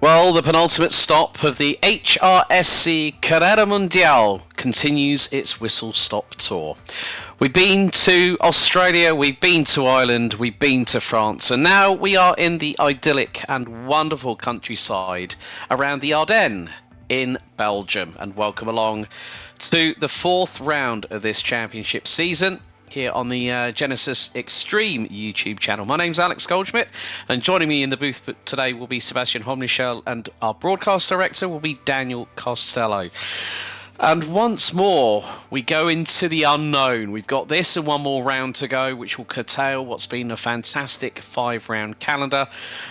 Well, the penultimate stop of the HRSC Carrera Mundial continues its whistle-stop tour. We've been to Australia, we've been to Ireland, we've been to France, and now we are in the idyllic and wonderful countryside around the Ardennes in Belgium. And welcome along to the fourth round of this championship season here on the Genisus Extreme YouTube channel. My name's Alex Goldschmidt, and joining me in the booth today will be Sebastian Homnichel, and our broadcast director will be Daniel Costello. And once more, we go into the unknown. We've got this and one more round to go, which will curtail what's been a fantastic 5-round calendar.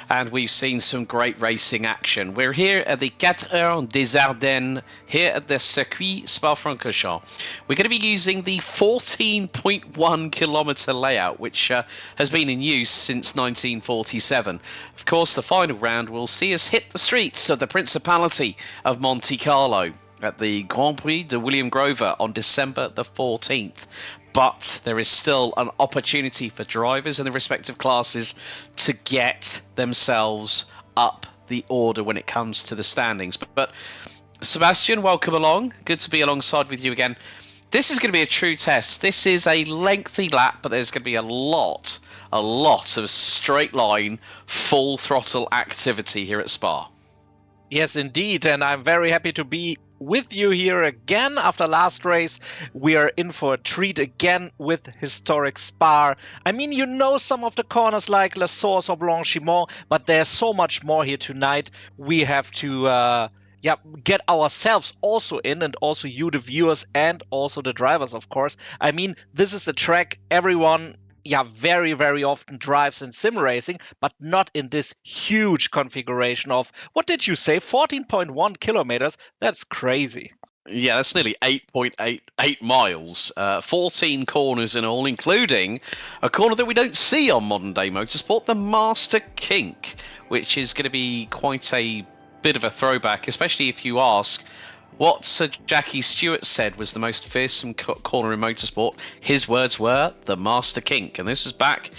And we've seen some great racing action. We're here at the Heures des Ardennes, here at the Circuit Spa-Francorchamps. We're going to be using the 14.1 kilometre layout, which has been in use since 1947. Of course, the final round will see us hit the streets of the Principality of Monte Carlo at the Grand Prix de William Grover on December the 14th. But there is still an opportunity for drivers in the respective classes to get themselves up the order when it comes to the standings. But Sebastian, welcome along. Good to be alongside with you again. This is going to be a true test. This is a lengthy lap, but there's going to be a lot of straight line, full throttle activity here at Spa. Yes, indeed, and I'm very happy to be with you here again after last race. We are in for a treat again with historic Spa. I mean, you know some of the corners like La Source or Blanchimont, but there's so much more here tonight. We have to get ourselves also in, and also you, the viewers, and also the drivers, of course. I mean, this is a track everyone very, very often drives in sim racing, but not in this huge configuration of, what did you say, 14.1 kilometers? That's crazy. Yeah, that's nearly 8.88 miles, 14 corners in all, including a corner that we don't see on modern day motorsport, the Master Kink, which is going to be quite a bit of a throwback, especially if you ask what Sir Jackie Stewart said was the most fearsome corner in motorsport. His words were the Master Kink, and this was back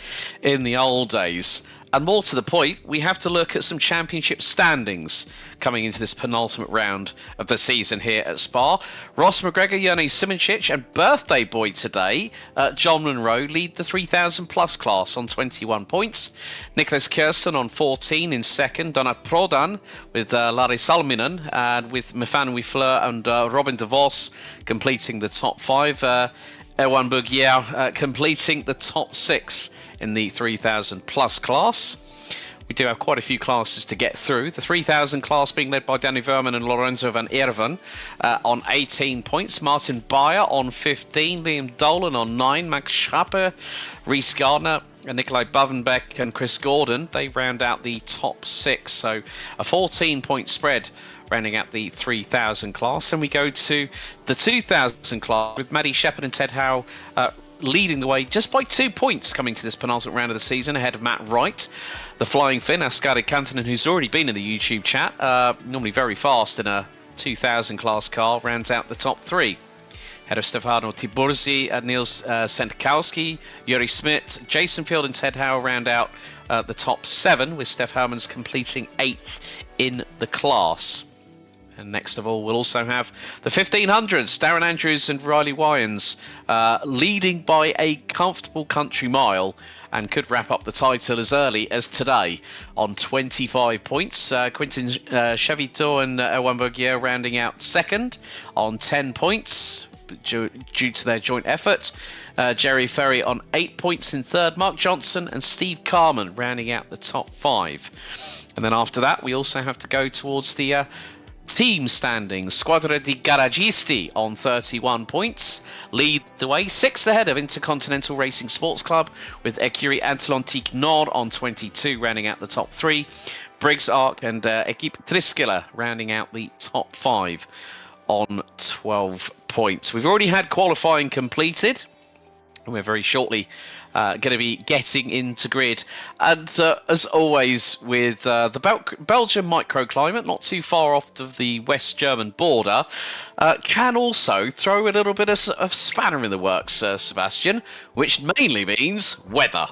in the old days. And more to the point, we have to look at some championship standings coming into this penultimate round of the season here at Spa. Ross McGregor, Jone Simoncic, and birthday boy today, John Munro, lead the 3,000 plus class on 21 points. Nicholas Kirsten on 14 in second. Donat Prodan with Larry Salminen, and with Mefan Wifleur and Robin De Vos completing the top 5. Erwan Bourguier completing the top 6 in the 3,000 plus class. We do have quite a few classes to get through. The 3,000 class being led by Danny Verman and Lorenzo van Erven on 18 points. Martin Bayer on 15. Liam Dolan on 9. Max Schapper, Reece Gardner, and Nikolai Bavenbeck and Chris Gordon, they round out the top 6. So a 14-point spread rounding out the 3,000 class. Then we go to the 2,000 class with Maddie Shepherd and Ted Howe leading the way just by 2 points coming to this penultimate round of the season, ahead of Matt Wright. The Flying Finn, Ascari Kantonen, who's already been in the YouTube chat, normally very fast in a 2,000 class car, rounds out the top 3. Ahead of Stefano Tiburzi, Niels Sentkowski, Yuri Smith, Jason Field and Ted Howe round out the top 7, with Steph Howmans completing 8th in the class. And next of all, we'll also have the 1500s, Darren Andrews and Riley Wyans leading by a comfortable country mile, and could wrap up the title as early as today on 25 points. Quentin Chavito and Erwan Bourguier rounding out second on 10 points due to their joint effort. Jerry Ferry on 8 points in third. Mark Johnson and Steve Carman rounding out the top 5. And then after that, we also have to go towards the team standings. Squadra di Garagisti on 31 points lead the way, 6 ahead of Intercontinental Racing Sports Club, with Écurie Atlantique Nord on 22 rounding out the top 3. Briggs Arc and Equipe Triskela rounding out the top 5 on 12 points. We've already had qualifying completed. We're very shortly going to be getting into grid. And as always, with the Belgian microclimate, not too far off of the West German border, can also throw a little bit of spanner in the works, Sebastian, which mainly means weather.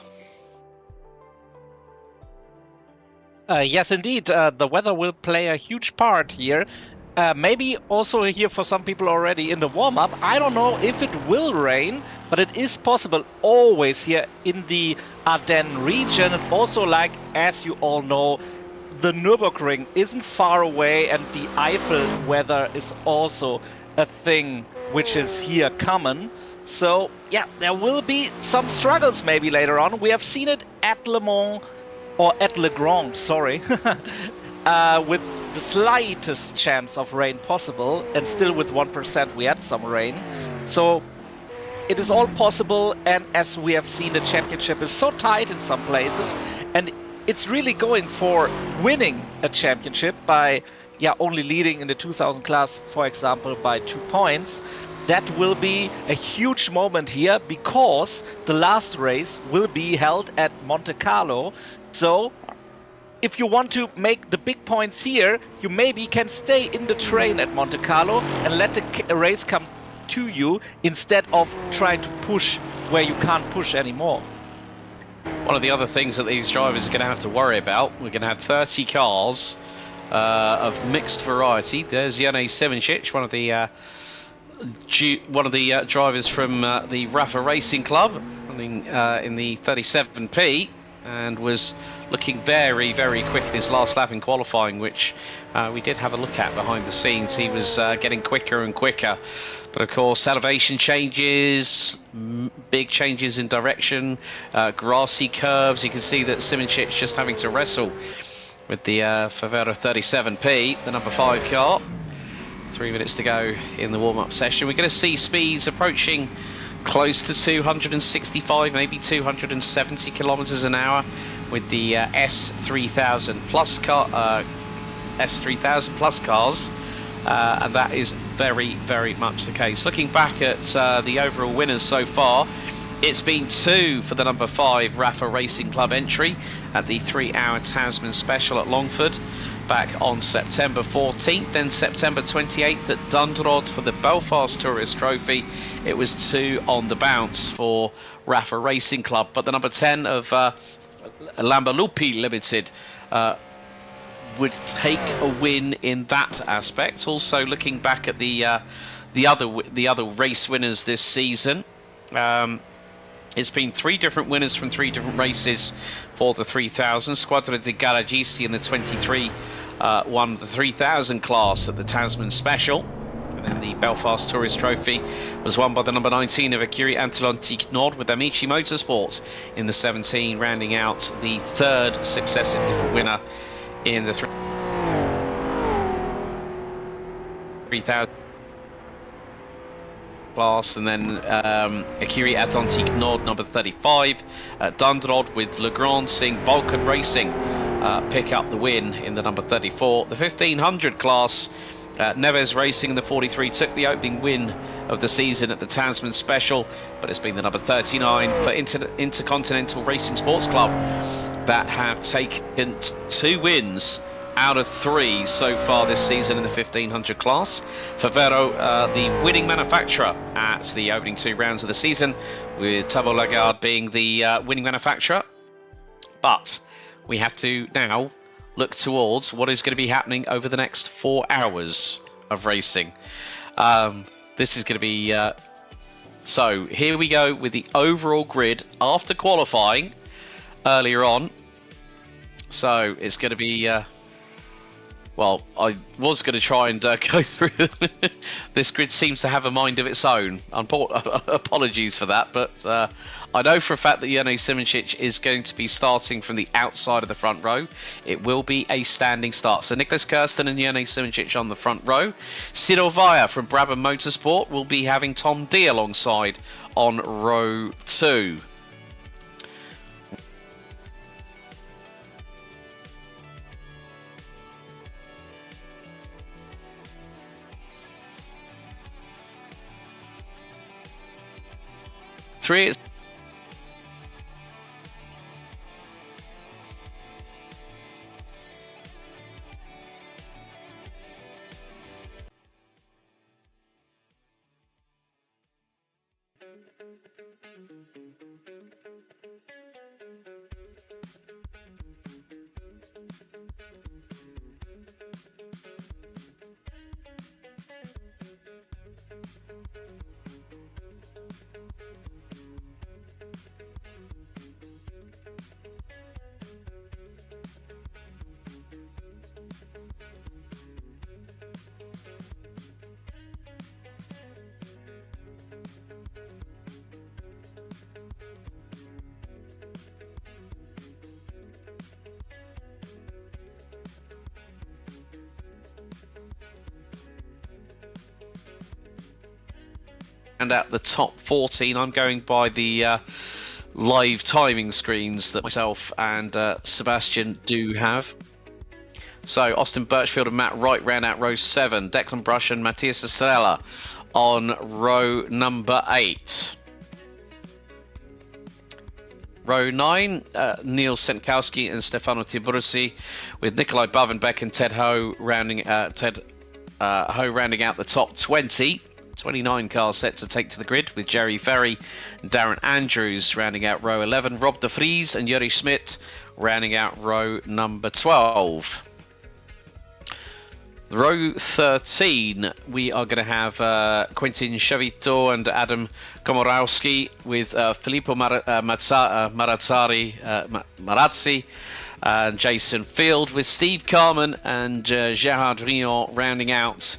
Yes, indeed. The weather will play a huge part here. Maybe also here for some people already in the warm-up. I don't know if it will rain, but it is possible always here in the Ardennes region. And also, like, as you all know, the Nürburgring isn't far away, and the Eifel weather is also a thing which is here common. So, yeah, there will be some struggles maybe later on. We have seen it at Le Mans, or at Le Grand, sorry, with the slightest chance of rain possible, and still with 1% we had some rain. So it is all possible, and as we have seen, the championship is so tight in some places, and it's really going for winning a championship by only leading in the 2000 class, for example, by 2 points. That will be a huge moment here because the last race will be held at Monte Carlo. So if you want to make the big points here, you maybe can stay in the train at Monte Carlo and let the race come to you instead of trying to push where you can't push anymore. One of the other things that these drivers are going to have to worry about, we're going to have 30 cars of mixed variety. There's Jene Simončić, one of the drivers from the Rafa Racing Club, running in the 37P, and was looking very, very quick in his last lap in qualifying, which we did have a look at behind the scenes. He was getting quicker and quicker. But of course, elevation changes, big changes in direction, grassy curves. You can see that Simončić just having to wrestle with the Favero 37P, the number 5 car. 3 minutes to go in the warm-up session. We're going to see speeds approaching close to 265, maybe 270 kilometers an hour with the S3000 plus car, S3000 plus cars, and that is very, very much the case. Looking back at the overall winners so far, it's been 2 for the number 5 Rafa Racing Club entry at the 3-hour Tasman Special at Longford back on September 14th, then September 28th at Dundrod for the Belfast Tourist Trophy. It was 2 on the bounce for Rafa Racing Club, but the number 10 of Lambalupi Limited would take a win in that aspect. Also looking back at the other race winners this season, it's been 3 different winners from 3 different races for the 3000. Squadra di Garagisti in the 23 won the 3000 class at the Tasman Special. And then the Belfast Tourist Trophy was won by the number 19 of Écurie Atlantique Nord with Amici Motorsports in the 17, rounding out the 3rd successive different winner in the 3000 class. And then Écurie Atlantique Nord number 35 at Dundrod with Legrand seeing Vulcan Racing pick up the win in the number 34. The 1500 class, Neves Racing in the 43 took the opening win of the season at the Tasman Special, but it's been the number 39 for Intercontinental Racing Sports Club that have taken 2 wins out of 3 so far this season in the 1500 class. Favero, the winning manufacturer at the opening 2 rounds of the season, with Tabo Lagarde being the winning manufacturer. But we have to now look towards what is going to be happening over the next 4 hours of racing. This is going to be... so here we go with the overall grid after qualifying earlier on. So it's going to be... well, I was going to try and go through them. This grid seems to have a mind of its own. Apologies for that, but I know for a fact that Jene Simončić is going to be starting from the outside of the front row. It will be a standing start. So Nicholas Kirsten and Jene Simončić on the front row. Ciro Vaya from Brabham Motorsport will be having Tom D alongside on row 2. Three is round out the top 14. I'm going by the live timing screens that myself and Sebastian do have. So Austin Birchfield and Matt Wright round out row 7. Declan Brush and Matthias Estrella on row number 8. Row 9, Neil Senkowski and Stefano Tibursi, with Nikolai Bavenbeck and Ted Ho rounding out the top 20. 29 cars set to take to the grid, with Jerry Ferry and Darren Andrews rounding out row 11. Rob de Vries and Juri Schmidt rounding out row number 12. Row 13, we are going to have Quentin Shavito and Adam Komorowski, with Filippo Marazzi and Jason Field, with Steve Carman and Gerard Rion rounding out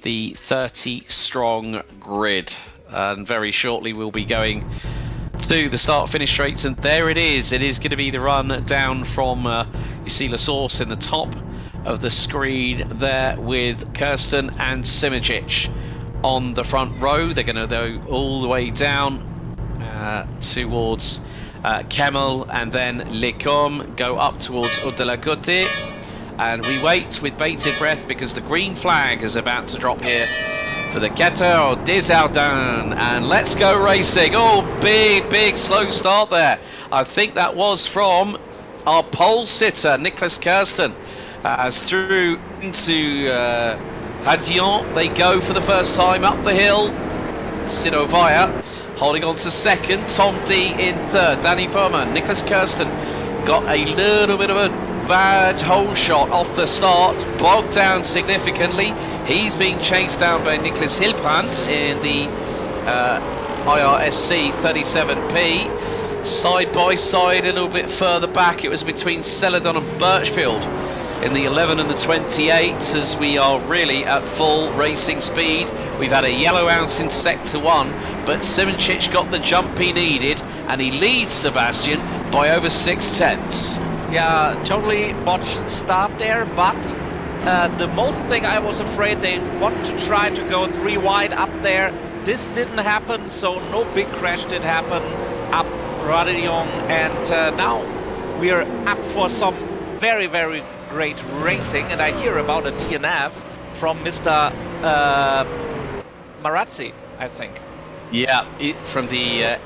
the 30-strong grid. And very shortly we'll be going to the start-finish straights, and there it is. It is going to be the run down from, you see La Source in the top of the screen there, with Kirsten and Simijic on the front row. They're going to go all the way down towards Kemmel, and then Lecombe, go up towards Haute-de-la-Côte, and we wait with bated breath because the green flag is about to drop here for the 14 des Ardennes, and let's go racing. Oh, big slow start there. I think that was from our pole sitter Nicholas Kirsten. As through into Hadillon, they go for the first time up the hill. Sidovaya holding on to second, Tom D in third, Danny Furman. Nicholas Kirsten got a little bit of a bad hole shot off the start, bogged down significantly. He's being chased down by Nicholas Hilbrand in the HRSC 37P. Side by side, a little bit further back, it was between Celadon and Birchfield in the 11 and the 28, as we are really at full racing speed. We've had a yellow out in sector 1, but Simoncic got the jump he needed, and he leads Sebastian by over 6/10. Yeah, totally botched start there, but the most thing I was afraid they want to try to go 3 wide up there. This didn't happen, so no big crash did happen up Radillon, and now we are up for some very great racing, and I hear about a DNF from Mr. Marazzi, I think. Yeah, from the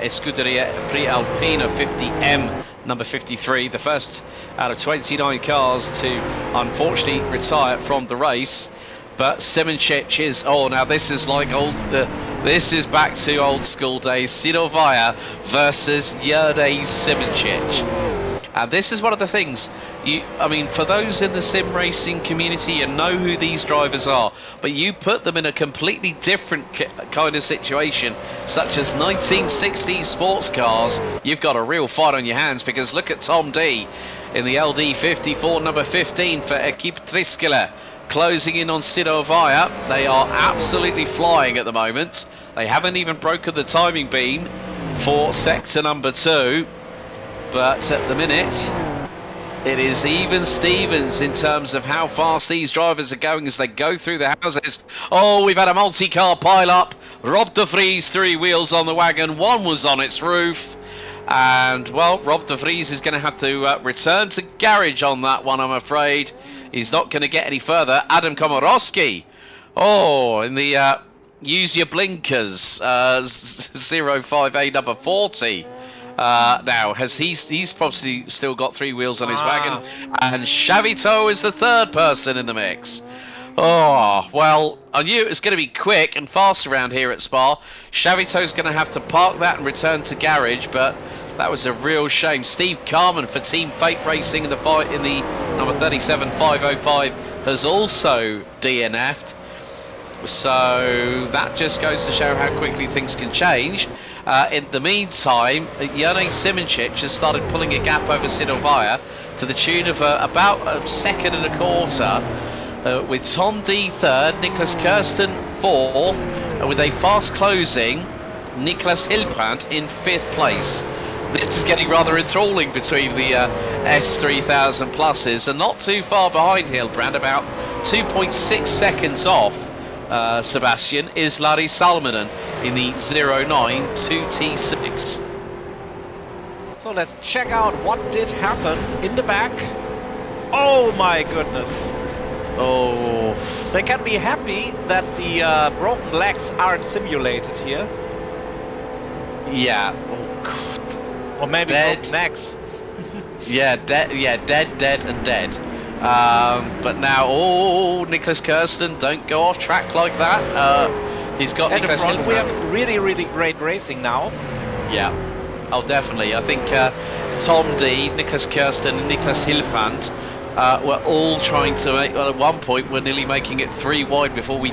Scuderia Prealpina 50M number 53, the first out of 29 cars to unfortunately retire from the race. But Simoncic is, now this is like this is back to old school days. Sidovaya versus Juraj Simoncic. And this is one of the things, for those in the sim racing community, you know who these drivers are, but you put them in a completely different kind of situation, such as 1960s sports cars, you've got a real fight on your hands, because look at Tom D in the LD54 number 15 for Equipe Triskele, closing in on Sidovaya. They are absolutely flying at the moment. They haven't even broken the timing beam for sector number 2. But at the minute, it is even Stevens in terms of how fast these drivers are going as they go through the houses. Oh, we've had a multi-car pile-up. Rob de Vries, 3 wheels on the wagon. 1 was on its roof. And, well, Rob de Vries is going to have to return to garage on that one, I'm afraid. He's not going to get any further. Adam Komorowski. Oh, in the use your blinkers. 05A number 40. Now, he's probably still got 3 wheels on his wagon, and Shavito is the 3rd person in the mix. Oh, well, I knew it was going to be quick and fast around here at Spa. Shavito's going to have to park that and return to garage, but that was a real shame. Steve Carman for Team Fate Racing in the fight in the number 37505 has also DNF'd. So that just goes to show how quickly things can change. In the meantime, Juraj Simoncic has started pulling a gap over Sidovaya to the tune of about 1.25 seconds, with Tom D 3rd, Nicholas Kirsten 4th, with a fast closing Nicholas Hilbrand in 5th place. This is getting rather enthralling between the S3000 pluses, and not too far behind Hilbrand, about 2.6 seconds off Sebastian, is Larry Salmonen in the 092T6. So let's check out what did happen in the back. Oh my goodness. Oh. They can be happy that the broken legs aren't simulated here. Yeah. Oh, God. Or maybe Dead. broken necks. Dead, and dead. But now, Nicholas Kirsten, don't go off track like that. He's got At the Nicholas front, we Hildebrand. have really great racing now. Yeah. Oh, definitely. I think Tom D, Nicholas Kirsten, and Nicholas Hildebrand were all trying to make. Well, at one point, we're nearly making it 3 wide before we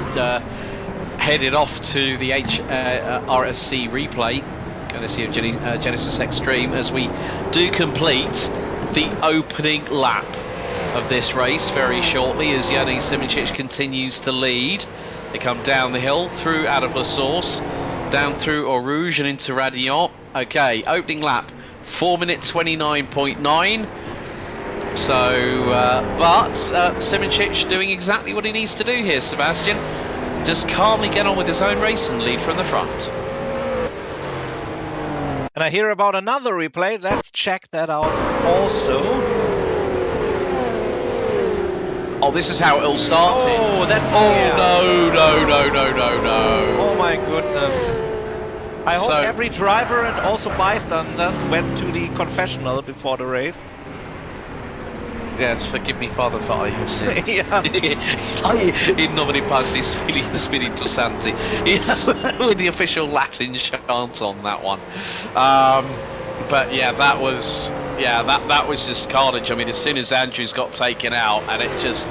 headed off to the HRSC replay. Courtesy of Genisus Extreme, as we do complete the opening lap of this race very shortly, as Yanni Simoncic continues to lead. They come down the hill through out of La Source, down through Eau Rouge and into Radillon. Okay, opening lap 4 minutes 29.9. So, but Simoncic doing exactly what he needs to do here, Sebastian. Just calmly get on with his own race and lead from the front. And I hear about another replay. Let's check that out also. Oh, this is how it all started. Oh, that's no. Oh my goodness. I hope So- every driver and also bystanders went to the confessional before the race. Yes, forgive me, Father, for I have sinned. Yeah. In nomine Patris, Filii et Spiritus Sancti. With the official Latin chant on that one. But yeah, that was just carnage. I mean, as soon as Andrews got taken out, and it just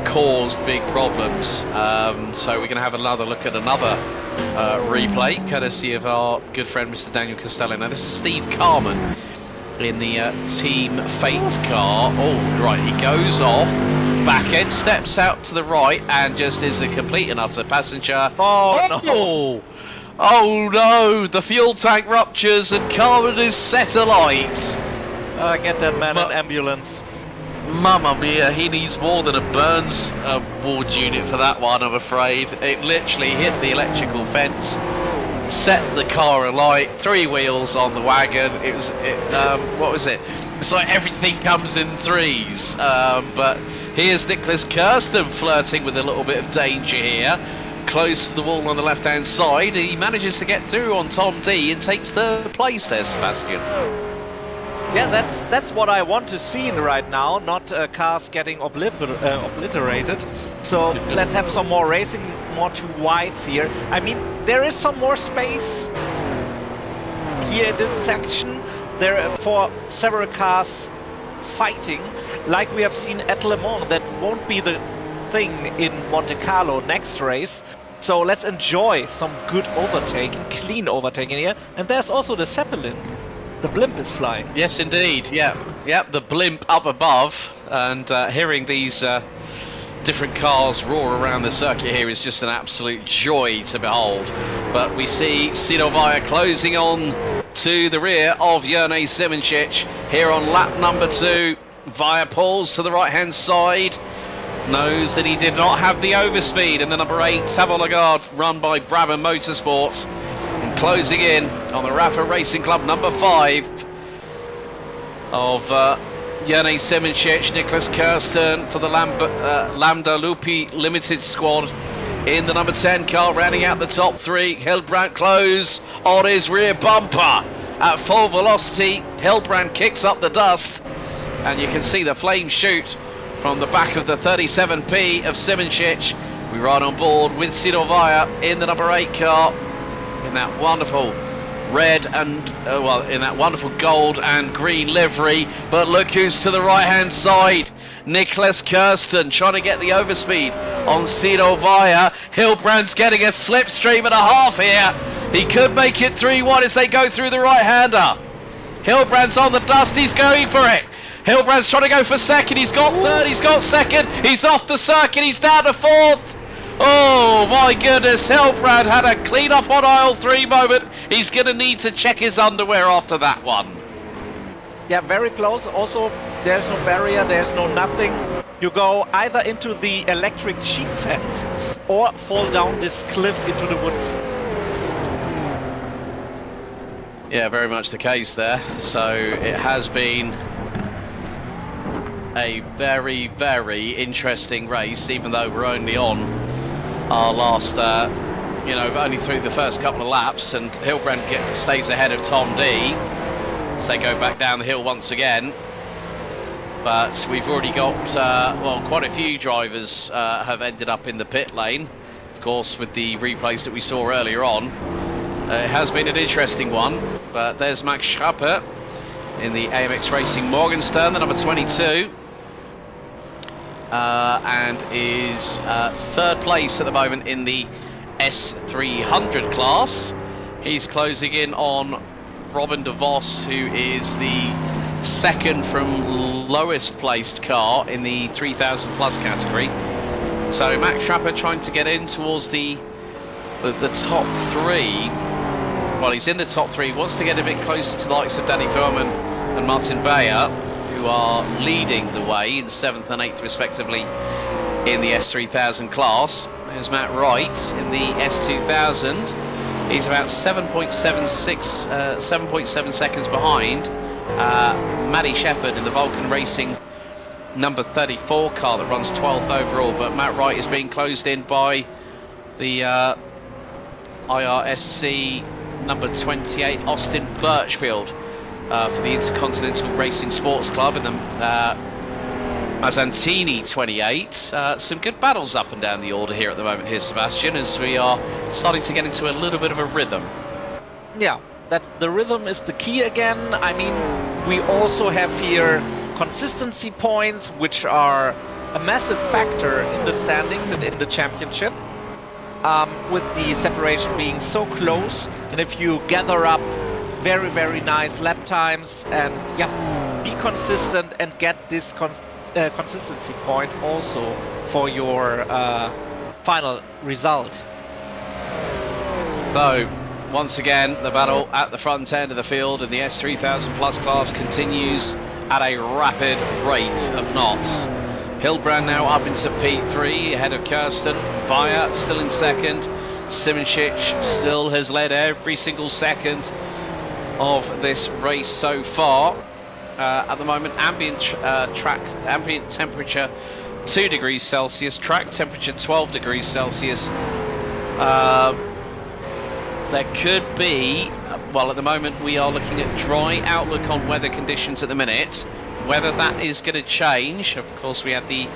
caused big problems. So we're going to have another look at another replay, courtesy of our good friend Mr. Daniel Costello. Now this is Steve Carman in the Team Fate car. Oh, right, he goes off, back end, steps out to the right, and just is a complete and utter passenger. Oh, no. Oh no, the fuel tank ruptures and Carman is set alight. Get that man an ambulance. Mamma mia, he needs more than a Burns ward unit for that one, I'm afraid. It literally hit the electrical fence, set the car alight, 3 wheels on the wagon. What was it? It's like everything comes in threes. But here's Nicholas Kirsten flirting with a little bit of danger here. Close to the wall on the left-hand side. He manages to get through on Tom D and takes third place there, Sebastian. Yeah, that's what I want to see right now, not cars getting obliterated. So let's have some more racing, more 2 wides here. I mean, there is some more space here in this section. There are for several cars fighting, like we have seen at Le Mans. That won't be the thing in Monte Carlo next race. So let's enjoy some good overtaking, clean overtaking here. And there's also the Zeppelin. The blimp is flying. Yes, indeed. Yeah, the blimp up above, and hearing these different cars roar around the circuit here is just an absolute joy to behold. But we see Sidovaya closing on to the rear of Jerne Simoncic here on lap number 2. Via pulls to the right-hand side. Knows that he did not have the overspeed in the number 8 Savo Lagarde, run by Brabham Motorsports. And closing in on the Rafa Racing Club number 5 of Jerne Simoncic, Nicholas Kirsten for the Lambda Lupi Limited squad in the number 10 car, rounding out the top 3. Hildebrand close on his rear bumper at full velocity. Hildebrand kicks up the dust, and you can see the flames shoot from the back of the 37P of Simoncic. We ride on board with Sidovaya in the number 8 car in that wonderful red and in that wonderful gold and green livery. But look who's to the right hand side. Nicholas Kirsten trying to get the overspeed on Sidovaya. Hildebrand's getting a slipstream and a half here. He could make it 3-1 as they go through the right hander. Hildebrand's on the dust, he's going for it. Hildebrand's trying to go for second, he's got third, he's got second, he's off the circuit, he's down to 4th. Oh my goodness, Hildebrand had a clean up on aisle 3 moment. He's going to need to check his underwear after that one. Yeah, very close. Also, there's no barrier, there's no nothing. You go either into the electric sheep fence or fall down this cliff into the woods. Yeah, very much the case there. So it has been a very, very interesting race, even though we're only on our last, only through the first couple of laps, and Hilbrand stays ahead of Tom D as they go back down the hill once again. But we've already got, quite a few drivers have ended up in the pit lane, of course, with the replays that we saw earlier on. It has been an interesting one, but there's Max Schrappe in the AMX Racing Morgenstern, the number 22, and is third place at the moment in the S300 class. He's closing in on Robin de Vos, who is the second from lowest placed car in the 3000 plus category. So Max Schrappe trying to get in towards the top three. Well, he's in the top three, wants to get a bit closer to the likes of Danny Furman and Martin Beyer, who are leading the way in 7th and 8th respectively in the S3000 class. There's Matt Wright in the S2000. He's about 7.7 seconds behind Maddie Shepherd in the Vulcan Racing number 34 car that runs 12th overall, but Matt Wright is being closed in by the IRSC number 28 Austin Birchfield for the Intercontinental Racing Sports Club in the Mazzantini 28. Some good battles up and down the order here at the moment here, Sebastian, as we are starting to get into a little bit of a rhythm. Yeah, that the rhythm is the key again. I mean, we also have here consistency points, which are a massive factor in the standings and in the championship, with the separation being so close. And if you gather up very, very nice lap times and be consistent and get this consistency point also for your final result. So, once again, the battle at the front end of the field in the S3000 Plus class continues at a rapid rate of knots. Hilbrand now up into P3 ahead of Kirsten. Via still in second. Simoncic still has led every single second of this race so far. At the moment, ambient temperature 2 degrees Celsius, track temperature 12 degrees Celsius. There could be, well, at the moment we are looking at dry outlook on weather conditions at the minute. Whether that is going to change, of course we had the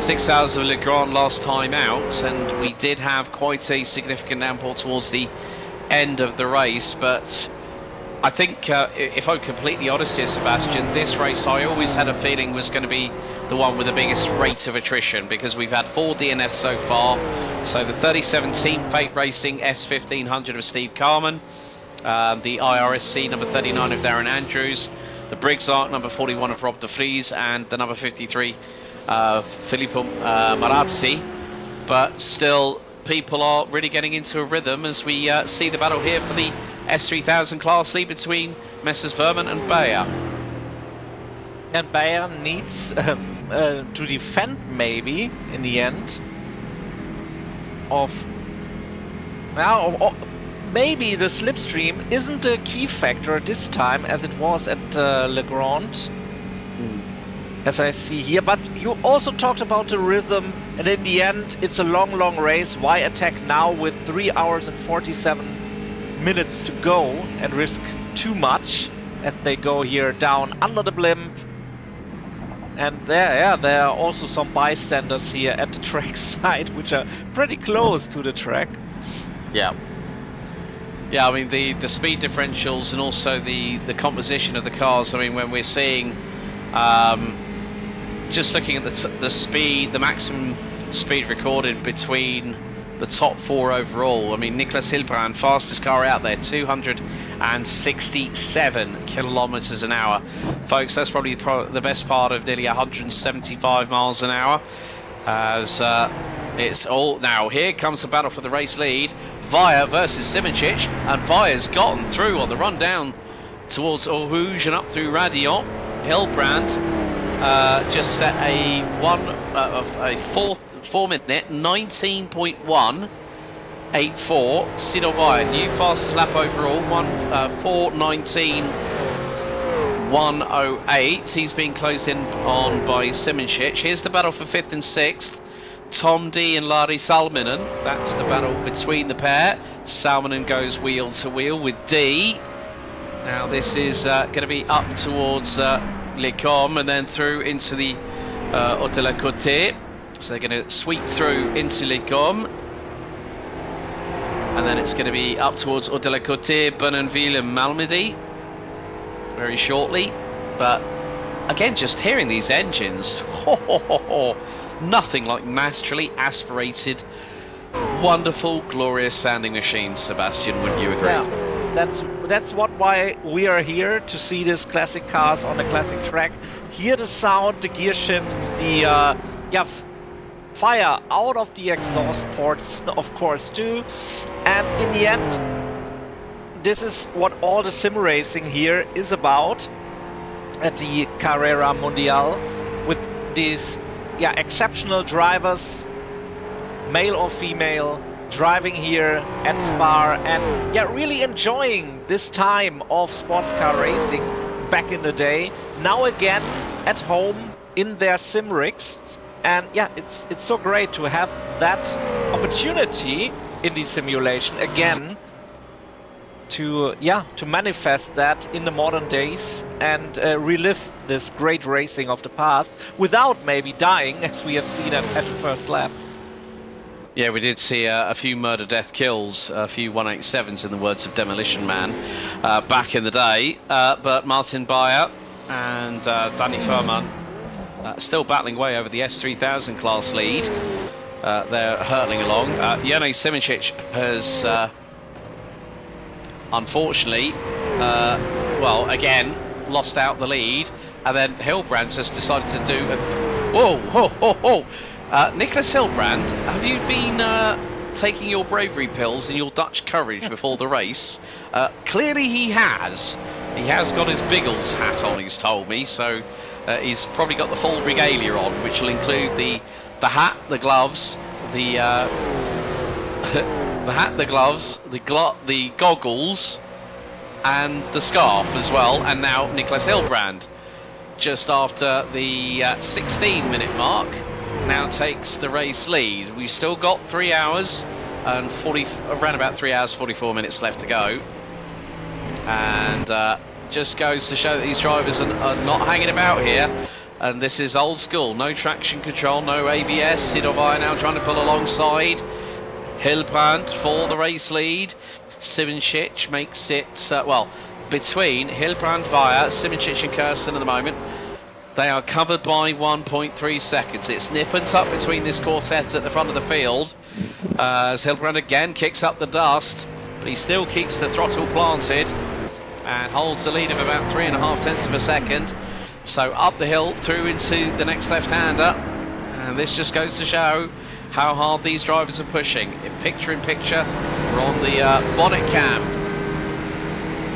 6 hours of Le Grand last time out, and we did have quite a significant downpour towards the end of the race, but I think, if I'm completely honest here, Sebastian, this race I always had a feeling was going to be the one with the biggest rate of attrition, because we've had 4 DNFs so far. So the 3017 Fate Racing S1500 of Steve Carman, the IRSC number 39 of Darren Andrews, the Briggs Arc number 41 of Rob de Vries, and the number 53 Filippo Marazzi. But still, people are really getting into a rhythm as we see the battle here for the S3000 class lead between Messrs Verman and Beyer. And Beyer needs to defend maybe in the end of now. Maybe the slipstream isn't a key factor this time as it was at Le Grand, as I see here. But you also talked about the rhythm, and in the end it's a long race. Why attack now with 3 hours and 47 minutes to go and risk too much as they go here down under the blimp? And there are also some bystanders here at the track side, which are pretty close to the track. Yeah, I mean the speed differentials and also the composition of the cars. I mean, when we're seeing, just looking at the speed, the maximum speed recorded between the top 4 overall. I mean, Niklas Hilbrand, fastest car out there, 267 kilometers an hour. Folks, that's probably the best part of nearly 175 miles an hour. As it's all now, here comes the battle for the race lead. Via versus Simoncic, and Via's gotten through on the run down towards Aurouge and up through Radion. Hilbrand just set a 4-minute 19.184. Sidovaya, new fastest lap overall, 4:19.108. He's being closed in on by Simoncic. Here's the battle for 5th and 6th. Tom D and Lari Salminen. That's the battle between the pair. Salminen goes wheel to wheel with D. Now this is going to be up towards Les Combes and then through into the Haute de la Côte. So they're going to sweep through into Les Combes. And then it's going to be up towards Haute de la Côte, Bernonville and Malmedy very shortly. But again, just hearing these engines, nothing like naturally aspirated, wonderful, glorious sounding machines, Sebastian, wouldn't you agree? Yeah, that's why we are here, to see these classic cars on a classic track. Hear the sound, the gear shifts, the fire out of the exhaust ports, of course, too. And in the end, this is what all the sim racing here is about at the Carrera Mundial, with these exceptional drivers, male or female, driving here at Spa and really enjoying this time of sports car racing back in the day. Now again at home in their sim rigs. And it's so great to have that opportunity in the simulation again, to manifest that in the modern days and relive this great racing of the past without maybe dying, as we have seen at the first lap. Yeah, we did see a few murder death kills, a few 187s in the words of Demolition Man back in the day, but Martin Bayer and Danny Furman still battling away over the S3000 class lead. They're hurtling along. Jene Simoncic has unfortunately, again, lost out the lead, and then Hilbrand just decided to do a... Whoa! Nicholas Hilbrand, have you been taking your bravery pills and your Dutch courage before the race? Clearly he has. He has got his Biggles hat on, he's told me, so he's probably got the full regalia on, which will include the hat, the gloves, the hat, the gloves, the goggles, and the scarf as well. And now Nicholas Hilbrand, just after the 16-minute mark, now takes the race lead. We've still got 3 hours and around about 3 hours 44 minutes left to go, and just goes to show that these drivers are not hanging about here. And this is old school, no traction control, no ABS. Sidovaya now trying to pull alongside Hilbrand for the race lead. Simoncic makes it between Hilbrand, Vaya, Simoncic and Kirsten at the moment. They are covered by 1.3 seconds. It's nip and tuck between this quartet at the front of the field, as Hilbrand again kicks up the dust, but he still keeps the throttle planted and holds the lead of about 3.5 tenths of a second. So up the hill through into the next left-hander, and this just goes to show how hard these drivers are pushing. Picture in picture, we're on the bonnet cam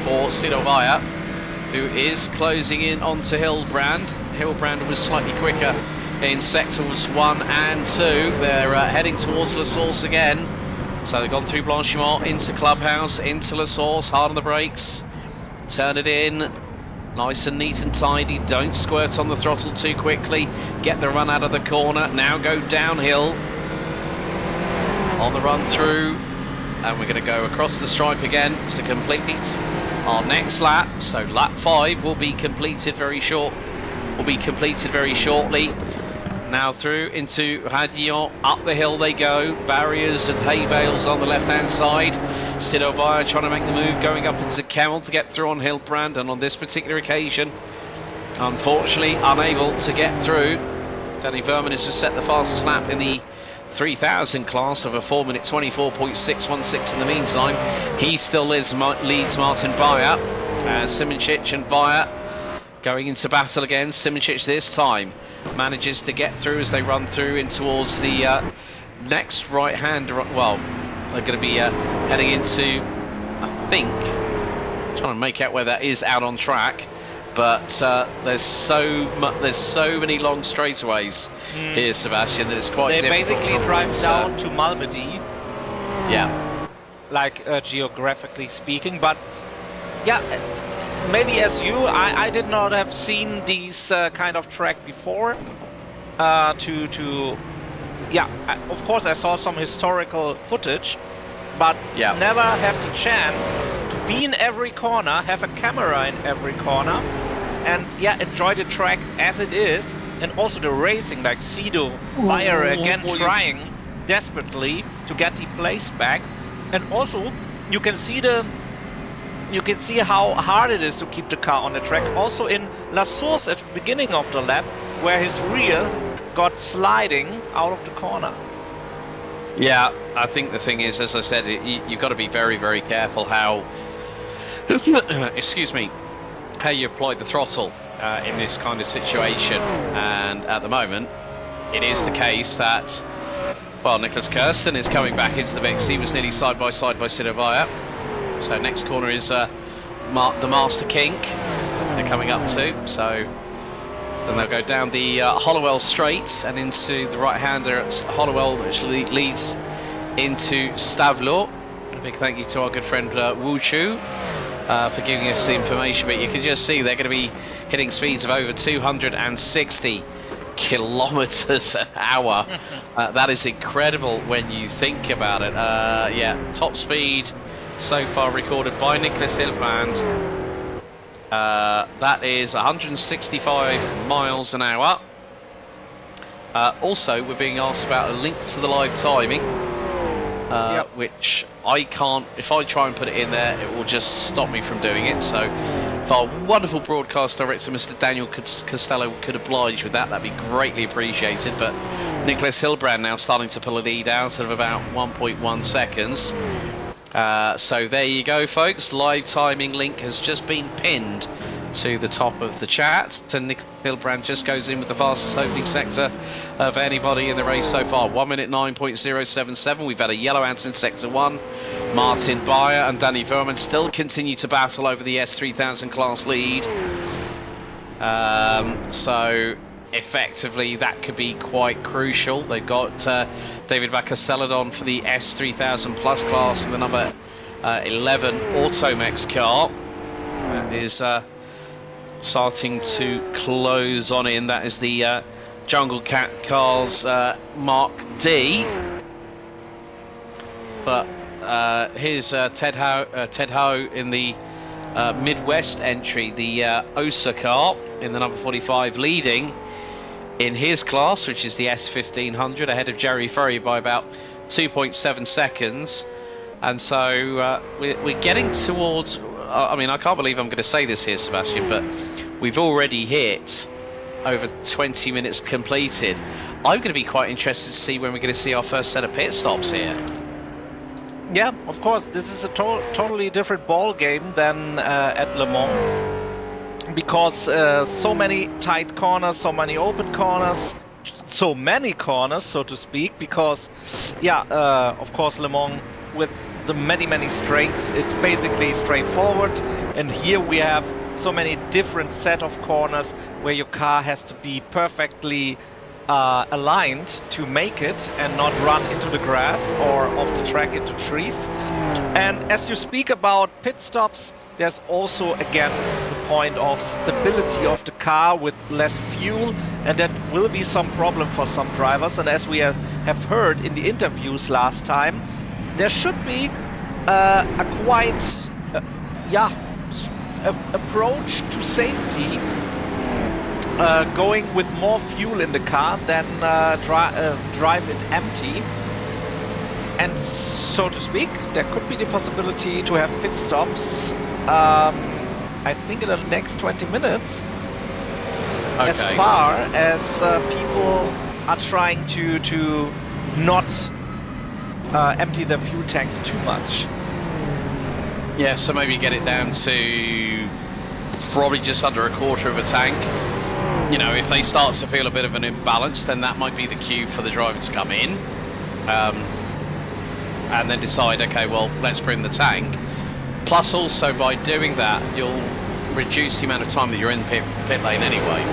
for Sidovaya, who is closing in onto Hilbrand. Hilbrand was slightly quicker in sectors 1 and 2. They're heading towards La Source again. So they've gone through Blanchimont into Clubhouse, into La Source, hard on the brakes, turn it in, nice and neat and tidy, don't squirt on the throttle too quickly, get the run out of the corner, now go downhill on the run through, and we're going to go across the stripe again to complete our next lap. So lap 5 will be completed very shortly. Now through into Radillon, up the hill they go, barriers and hay bales on the left hand side. Sidovaya trying to make the move, going up into Kemmel to get through on Hilbrand, and on this particular occasion, unfortunately unable to get through. Danny Verman has just set the fastest lap in the 3000 class of a 4-minute 24.616 in the meantime. He still leads Martin Bayer, Simoncic and Bayer going into battle again. Simoncic this time manages to get through as they run through in towards the next right-hand. Well, they're going to be heading into, I think, trying to make out where that is out on track. but there's so many long straightaways here, Sebastian, that it's quite They difficult. basically drive down to Malmedy, Yeah. like geographically speaking, but yeah, maybe as you, I did not have seen these kind of track before. Of course I saw some historical footage, but never have the chance to be in every corner, have a camera in every corner, and enjoy the track as it is, and also the racing, like Sido Fire again trying desperately to get the place back, and also you can see how hard it is to keep the car on the track. Also in La Source at the beginning of the lap, where his rear got sliding out of the corner. Yeah, I think the thing is, as I said, you've got to be very, very careful how, excuse me, how you apply the throttle in this kind of situation. And at the moment, it is the case that, well, Nicholas Kirsten is coming back into the mix. He was nearly side by side by Sidovaya. So next corner is the Master Kink they're coming up to. So then they'll go down the Hollowell Straight and into the right-hander at Hollowell, which leads into Stavlo. A big thank you to our good friend Wu Chu for giving us the information. But you can just see they're going to be hitting speeds of over 260 kilometers an hour. That is incredible when you think about it. Top speed so far recorded by Nicholas Hilbrand. That is 165 miles an hour. Also, we're being asked about a link to the live timing, which I can't. If I try and put it in there, it will just stop me from doing it. So, if our wonderful broadcast director, Mr. Daniel Costello, could oblige with that, that'd be greatly appreciated. But Nicholas Hilbrand now starting to pull a lead out of about 1.1 seconds. So there you go, folks. Live timing link has just been pinned to the top of the chat. And Nick Hilbrand just goes in with the fastest opening sector of anybody in the race so far. 1 minute 9.077. We've had a yellow ant in sector 1. Martin Bayer and Danny Verman still continue to battle over the S3000 class lead. So effectively that could be quite crucial. They've got David Bacaceladon for the S3000 plus class and the number 11 Automex car is starting to close on in. That is the Jungle Cat cars Mark D. But here's Ted Ho in the Midwest entry, the Osa car in the number 45, leading in his class, which is the S1500, ahead of Jerry Furry by about 2.7 seconds. And so we're getting towards, I mean, I can't believe I'm going to say this here, Sebastian, but we've already hit over 20 minutes completed. I'm going to be quite interested to see when we're going to see our first set of pit stops here. Yeah, of course, this is a totally different ball game than at Le Mans. Because so many tight corners, so many open corners, so many corners, so to speak. Because, of course, Le Mans with the many straights, it's basically straightforward. And here we have so many different set of corners where your car has to be perfectly aligned to make it and not run into the grass or off the track into trees. And as you speak about pit stops, there's also again the point of stability of the car with less fuel, and that will be some problem for some drivers. And as we have heard in the interviews last time, there should be a quite approach to safety, going with more fuel in the car than drive it empty. And so to speak, there could be the possibility to have pit stops, I think in the next 20 minutes, as far as people are trying to not empty their fuel tanks too much. Yeah, so maybe get it down to probably just under a quarter of a tank. You know, if they start to feel a bit of an imbalance, then that might be the cue for the driver to come in and then decide, okay, well, let's bring the tank. Plus also by doing that, you'll reduce the amount of time that you're in pit lane anyway.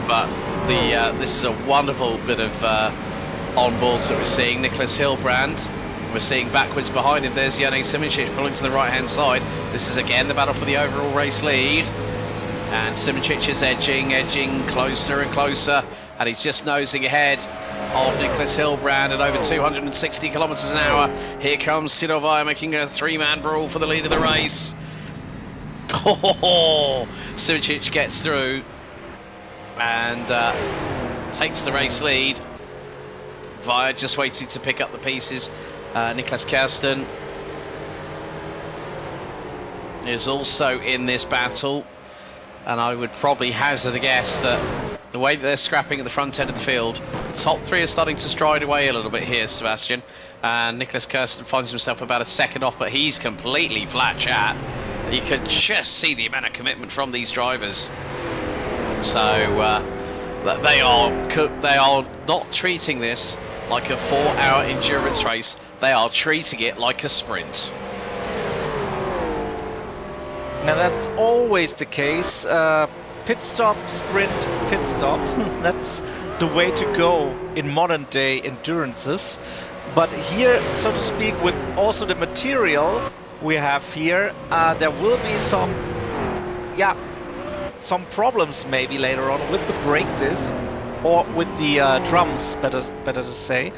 But this is a wonderful bit of onboards that we're seeing. Nicholas Hilbrand, we're seeing backwards behind him. There's Jane Simoncic pulling to the right-hand side. This is again the battle for the overall race lead. And Simoncic is edging closer and closer. And he's just nosing ahead of Nicholas Hilbrand at over 260 kilometers an hour. Here comes Sidovaya making a three-man brawl for the lead of the race. Oh, Simoncic gets through and takes the race lead. Via just waiting to pick up the pieces. Nicholas Kirsten is also in this battle, and I would probably hazard a guess that the way that they're scrapping at the front end of the field, the top three are starting to stride away a little bit here, Sebastian, and Nicholas Kirsten finds himself about a second off, but he's completely flat chat. You can just see the amount of commitment from these drivers. So they are not treating this like a 4-hour endurance race. They are treating it like a sprint. Now that's always the case. Pit stop, sprint, pit stop. That's the way to go in modern day endurances. But here, so to speak, with also the material we have here, there will be some problems maybe later on with the brake disc or with the drums, better to say.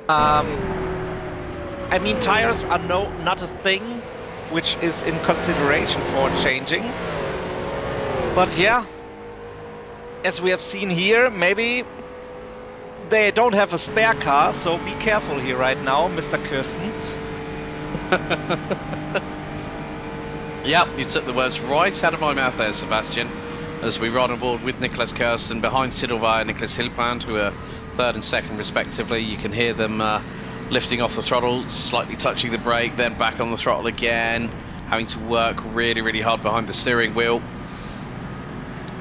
I mean, tires are not a thing which is in consideration for changing. But yeah, as we have seen here, maybe they don't have a spare car, so be careful here right now, Mr. Kirsten. Yep, you took the words right out of my mouth there, Sebastian, as we ride on board with Nicholas Kirsten behind Sidovaya and Nicholas Hilbrand, who are third and second respectively. You can hear them lifting off the throttle, slightly touching the brake, then back on the throttle again, having to work really, really hard behind the steering wheel.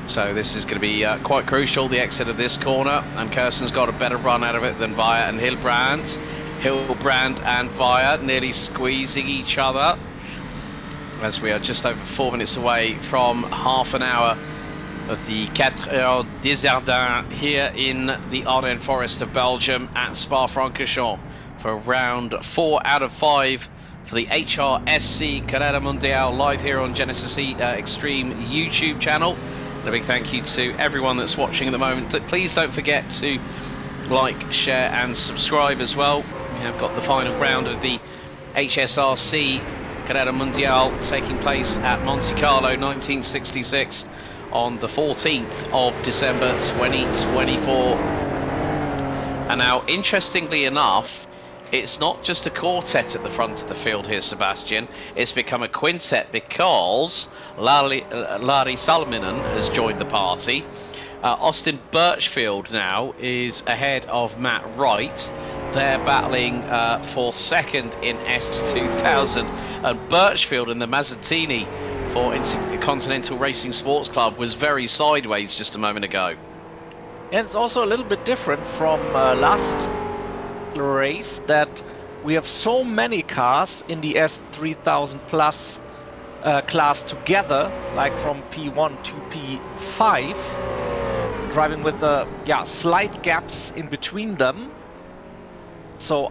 So this is going to be quite crucial, the exit of this corner, and Kirsten's got a better run out of it than Via and Hilbrand. Hilbrand and Via nearly squeezing each other, as we are just over 4 minutes away from half an hour of the Heures des Ardennes here in the Ardennes forest of Belgium at Spa-Francorchamps for round 4 out of 5 for the HRSC Carrera Mundial live here on Genisus Extreme YouTube channel. And a big thank you to everyone that's watching at the moment. Please don't forget to like, share and subscribe as well. We have got the final round of the HRSC Carrera Mundial taking place at Monte Carlo 1966 on the 14th of December 2024. And now, interestingly enough, it's not just a quartet at the front of the field here, Sebastian. It's become a quintet because Lari Salminen has joined the party. Austin Birchfield now is ahead of Matt Wright. They're battling for second in S2000. And Birchfield in the Mazzatini for Intercontinental Racing Sports Club was very sideways just a moment ago. And it's also a little bit different from last race that we have so many cars in the S3000 plus class together, like from P1 to P5, driving with the slight gaps in between them. So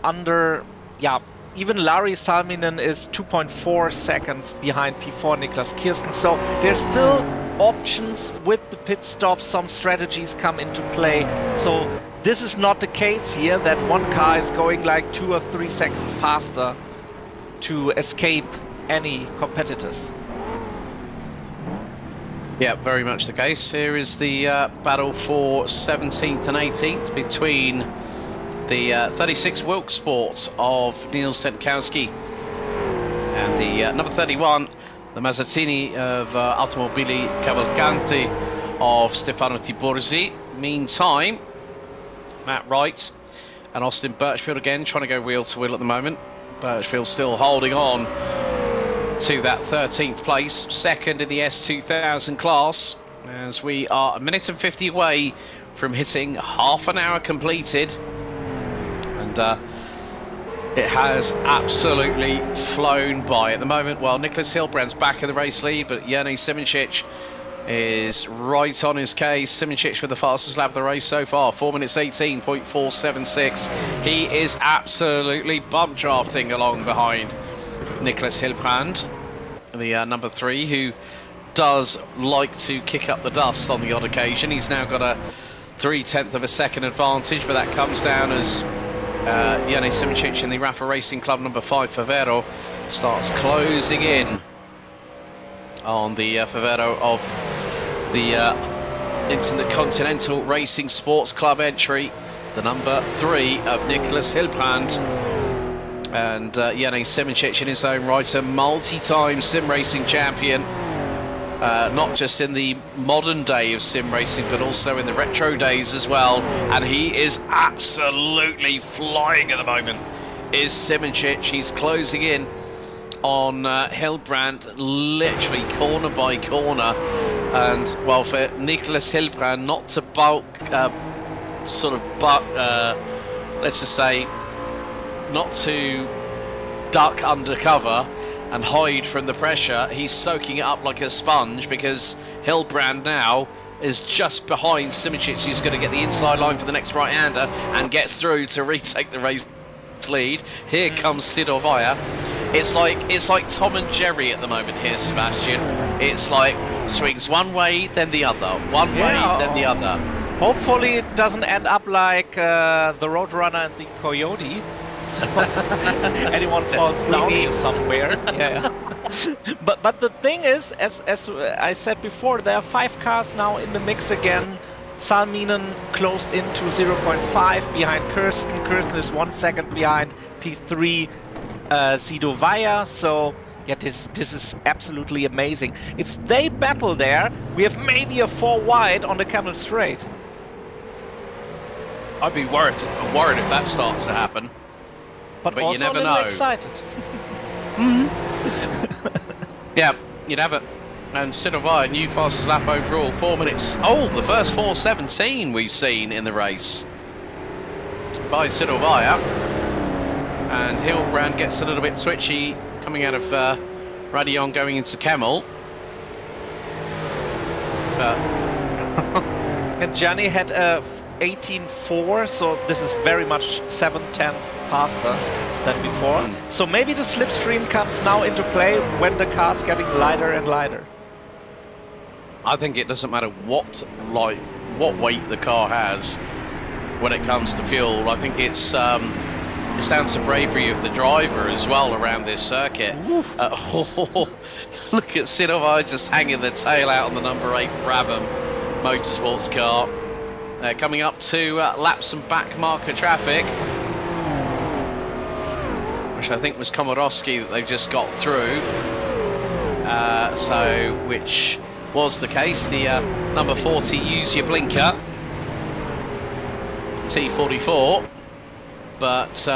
even Lari Salminen is 2.4 seconds behind P4 Niklas Kirsten. So there's still options with the pit stops. Some strategies come into play. So this is not the case here that one car is going like 2 or 3 seconds faster to escape any competitors. Yeah, very much the case. Here is the battle for 17th and 18th between the 36 Wilk Sports of Niels Tenkowski and the number 31, the Mazzatini of Automobili Cavalcanti of Stefano Tiburzi. Meantime, Matt Wright and Austin Birchfield again trying to go wheel to wheel at the moment. Birchfield still holding on to that 13th place, second in the S2000 class, as we are 1 minute and 50 away from hitting half an hour completed. And It has absolutely flown by at the moment. Well, Nicholas Hilbrand's back in the race lead, but Jani Simoncic is right on his case. Simoncic with the fastest lap of the race so far, 4 minutes 18.476. He is absolutely bump drafting along behind Nicholas Hilbrand, the number 3, who does like to kick up the dust on the odd occasion. He's now got a 0.3 of a second advantage, but that comes down as Jani Simoncic in the Rafa Racing Club number 5 Favero starts closing in on the Favero of the Intercontinental Racing Sports Club entry, the number 3 of Nicholas Hilbrand. And Jani Simoncic in his own right, a multi-time sim racing champion, not just in the modern day of sim racing, but also in the retro days as well. And he is absolutely flying at the moment, is Simoncic. He's closing in on Hilbrand, literally corner by corner. And well, for Nicholas Hilbrand not to bulk, let's just say, not to duck undercover and hide from the pressure, he's soaking it up like a sponge, because Hilbrand now is just behind Simoncic, who's going to get the inside line for the next right-hander and gets through to retake the race lead. Here comes Sidorvaya. It's like Tom and Jerry at the moment here, Sebastian. It's like swings one way, then the other, one way, then the other. Hopefully it doesn't end up like the Roadrunner and the Coyote. So anyone falls down here somewhere. Yeah. But the thing is, as I said before, there are 5 cars now in the mix again. Salminen closed into 0.5 behind Kirsten. Kirsten is 1 second behind P3 Sidorvaya. So yeah, this is absolutely amazing. If they battle there, we have maybe a 4 wide on the Camel Straight. I'd be worried if that starts to happen. But you also never a little know. excited. Yeah, you'd have it. And Sidorvaya, new fastest lap overall, 4 minutes. Oh, the first 4:17 we've seen in the race by Sidorvaya. And Hilbrand gets a little bit twitchy coming out of Radion going into Kemmel. And Gianni had a 18.4, so this is very much 7/10 faster than before. So maybe the slipstream comes now into play when the car's getting lighter and lighter. I think it doesn't matter what weight the car has when it comes to fuel. I think it's down to bravery of the driver as well around this circuit. Look at Sidorvaya just hanging the tail out on the number 8 Brabham Motorsports car. Coming up to laps and back marker traffic, which I think was Komorowski that they've just got through. Which was the case. The number 40, use your blinker, T44. But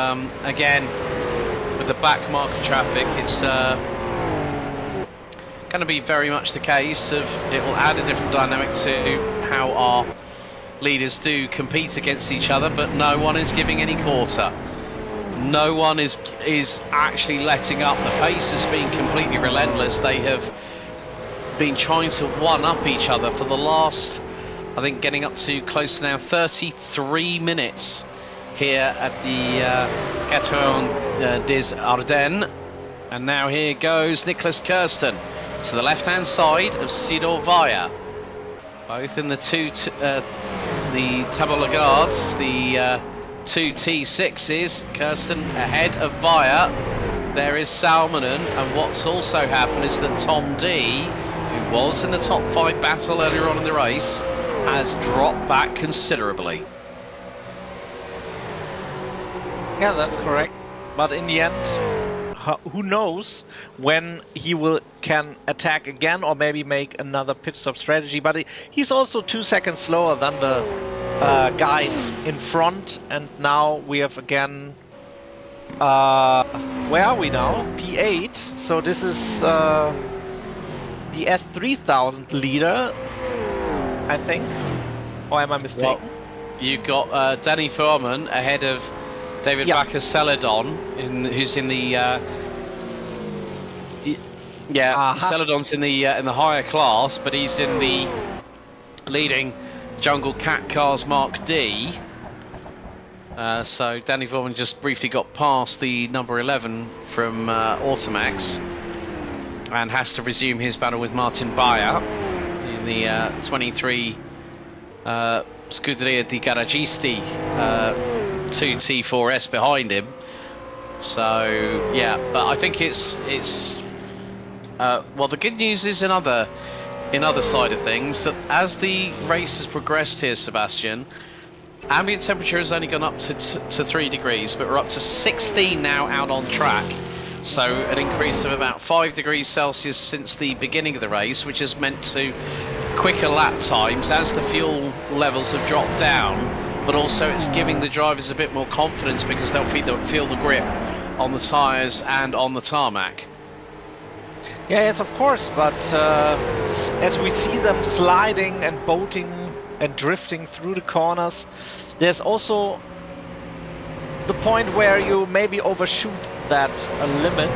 again, with the back marker traffic, it's going to be very much the case of it will add a different dynamic to how our leaders do compete against each other, but no one is giving any quarter. No one is actually letting up. The pace has been completely relentless. They have been trying to one-up each other for the last, I think, getting up to close to now 33 minutes here at the Carrera des Ardennes. And now here goes Nicholas Kirsten to the left-hand side of Sidorvaya. Both in the the Tabula Guards, the 2 T6s. Kirsten ahead of Vaya. There is Salminen, and what's also happened is that Tom D, who was in the top 5 battle earlier on in the race, has dropped back considerably. Yeah, that's correct. But in the end, who knows when he can attack again or maybe make another pit stop strategy. But he's also 2 seconds slower than the guys in front. And now we have again, where are we now? P8. So this is the S3000 leader, I think. Or am I mistaken? Well, you've got Danny Foreman ahead of David Bakker-Celadon, who's in the Celadon's in the higher class, but he's in the leading Jungle Cat Cars Mark D. So Danny Vorman just briefly got past the number 11 from Automax and has to resume his battle with Martin Bayer in the 23 Scuderia di Garagisti 2 T4S behind him. So yeah, but I think it's well, the good news is another side of things, that as the race has progressed here, Sebastian, ambient temperature has only gone up to 3 degrees, but we're up to 16 now out on track. So an increase of about 5 degrees Celsius since the beginning of the race, which has meant to quicker lap times as the fuel levels have dropped down, but also it's giving the drivers a bit more confidence because they'll feel the grip on the tyres and on the tarmac. Yeah, yes, of course, but as we see them sliding and boating and drifting through the corners, there's also the point where you maybe overshoot that limit,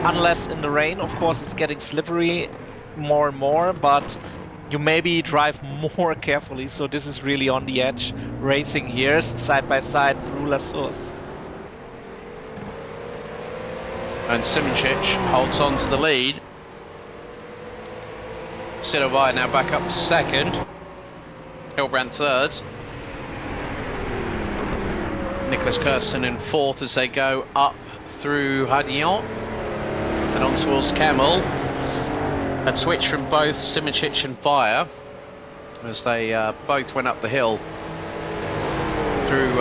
unless in the rain, of course, it's getting slippery more and more, but you maybe drive more carefully. So this is really on the edge, racing here side by side through La Source. And Simoncic holds on to the lead. Sidovaya now back up to second. Hilbrand third. Nicholas Kirsten in fourth as they go up through Hadillon and on towards Kemmel. A switch from both Simoncic and Bayer as they both went up the hill through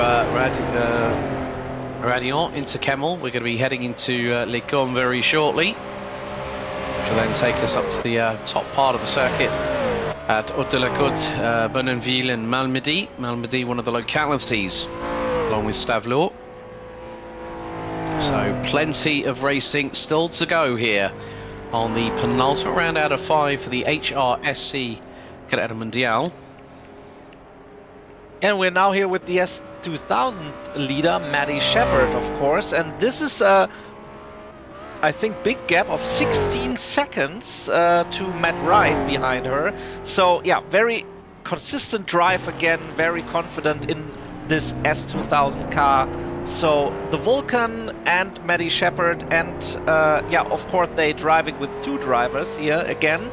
Radillon into Kemmel. We're going to be heading into Les Cornes very shortly, which will then take us up to the top part of the circuit at Haute-de-la-Côte, Bonneville and Malmedy. Malmedy, one of the localities, along with Stavelot. So plenty of racing still to go here on the penultimate round out of 5 for the HRSC Carrera Mundial. And we're now here with the S2000 leader, Maddie Shepherd, of course. And this is I think, big gap of 16 seconds to Matt Wright behind her. So yeah, very consistent drive again, very confident in this S2000 car. So the Vulcan and Maddie Shepherd and yeah, of course they driving with 2 drivers here again.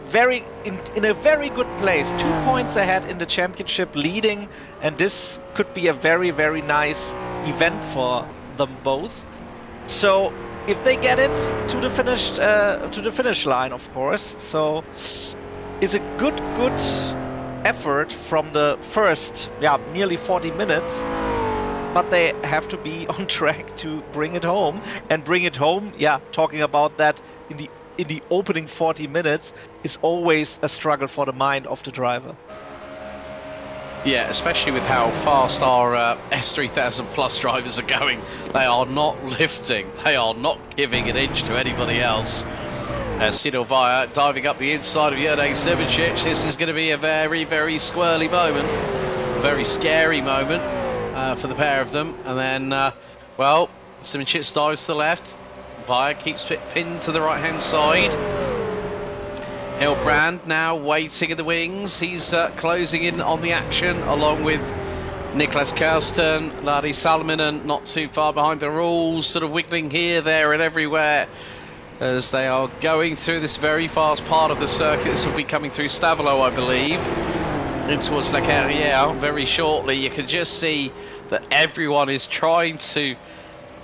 Very in a very good place, 2 points ahead in the championship, leading, and this could be a very, very nice event for them both. So if they get it to the finish line, of course, so it's a good effort from the first, yeah, nearly 40 minutes. But they have to be on track to bring it home, and bring it home. Yeah, talking about that in the opening 40 minutes is always a struggle for the mind of the driver. Yeah, especially with how fast our S3000 Plus drivers are going. They are not lifting. They are not giving an inch to anybody else. Sidovaya diving up the inside of Jurgen Simoncic. This is going to be a very, very squirrely moment. A very scary moment for the pair of them. And then, well, Simoncic dives to the left. Vaya keeps it pinned to the right-hand side. Hilbrand now waiting in the wings. He's closing in on the action along with Niklas Kirsten, Lari Salminen not too far behind the rules, sort of wiggling here, there and everywhere as they are going through this very fast part of the circuit. This will be coming through Stavelot, I believe, in towards La Carrera very shortly. You can just see that everyone is trying to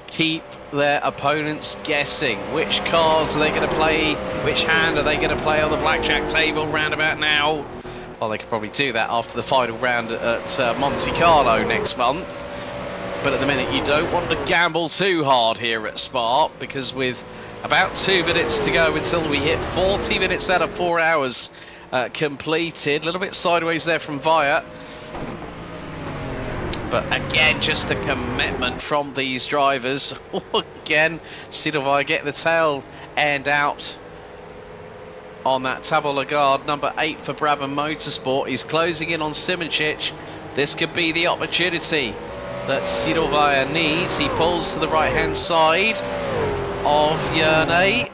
keep their opponents guessing. Which cards are they going to play? Which hand are they going to play on the blackjack table round about now? Well, they could probably do that after the final round at Monte Carlo next month. But at the minute, you don't want to gamble too hard here at Spa, because with about 2 minutes to go until we hit 40 minutes out of 4 hours completed. A little bit sideways there from Vaya. But again, just the commitment from these drivers. Again, Sidovaya getting the tail end out on that Table Lagarde, number 8 for Brabham Motorsport. He's closing in on Simoncic. This could be the opportunity that Sidovaya needs. He pulls to the right-hand side of Yerne.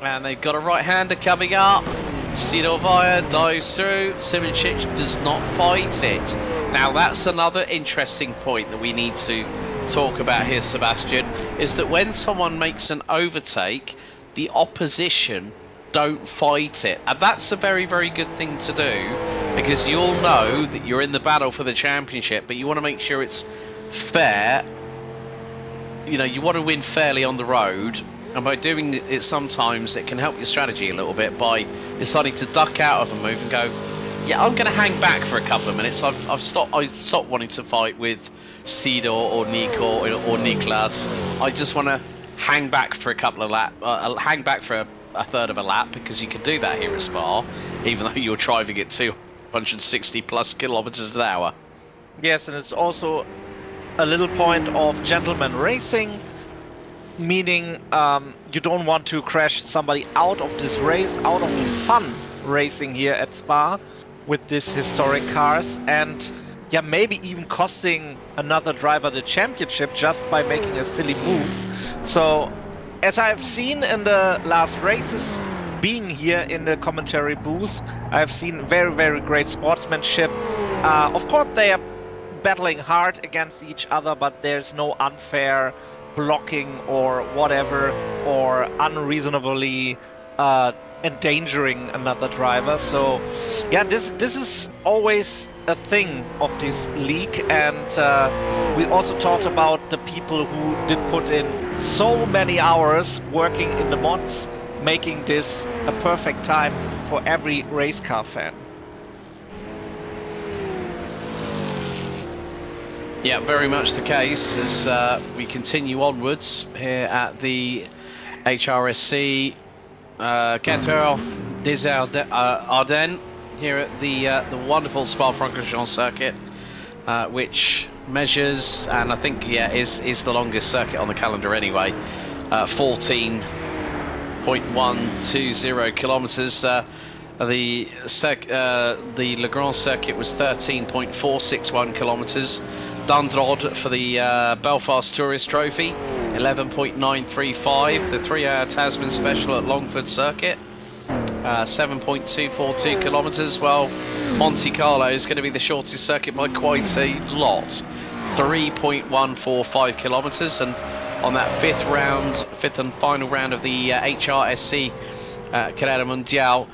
And they've got a right-hander coming up. Sidovaya dives through. Simoncic does not fight it. Now, that's another interesting point that we need to talk about here, Sebastian, is that when someone makes an overtake, the opposition don't fight it. And that's a very, very good thing to do, because you all know that you're in the battle for the championship, but you want to make sure it's fair. You know, you want to win fairly on the road, and by doing it sometimes it can help your strategy a little bit by deciding to duck out of a move and go, yeah, I'm going to hang back for a couple of minutes. I stopped wanting to fight with Sidor or Nico or Niklas. I just want to hang back for a couple of hang back for a third of a lap, because you can do that here at Spa, even though you're driving at 260 plus kilometers an hour. Yes, and it's also a little point of gentleman racing, meaning you don't want to crash somebody out of this race, out of the fun racing here at Spa with these historic cars, and yeah, maybe even costing another driver the championship just by making a silly move. So, as I've seen in the last races, being here in the commentary booth, I've seen very, very great sportsmanship. Of course, they are battling hard against each other, but there's no unfair blocking or whatever, or unreasonably endangering another driver. So yeah, this is always a thing of this league, and we also talked about the people who did put in so many hours working in the mods, making this a perfect time for every race car fan. Yeah, very much the case as we continue onwards here at the HRSC Carrera des Ardennes here at the wonderful Spa-Francorchamps circuit, which measures, and I think is the longest circuit on the calendar anyway, 14.120 kilometers. The Le Grand circuit was 13.461 kilometers. Dundrod for the Belfast Tourist Trophy, 11.935. The 3-hour Tasman Special at Longford Circuit, 7.242 kilometres. Well, Monte Carlo is going to be the shortest circuit by quite a lot, 3.145 kilometres. And on that fifth and final round of the HRSC Carrera Mundial,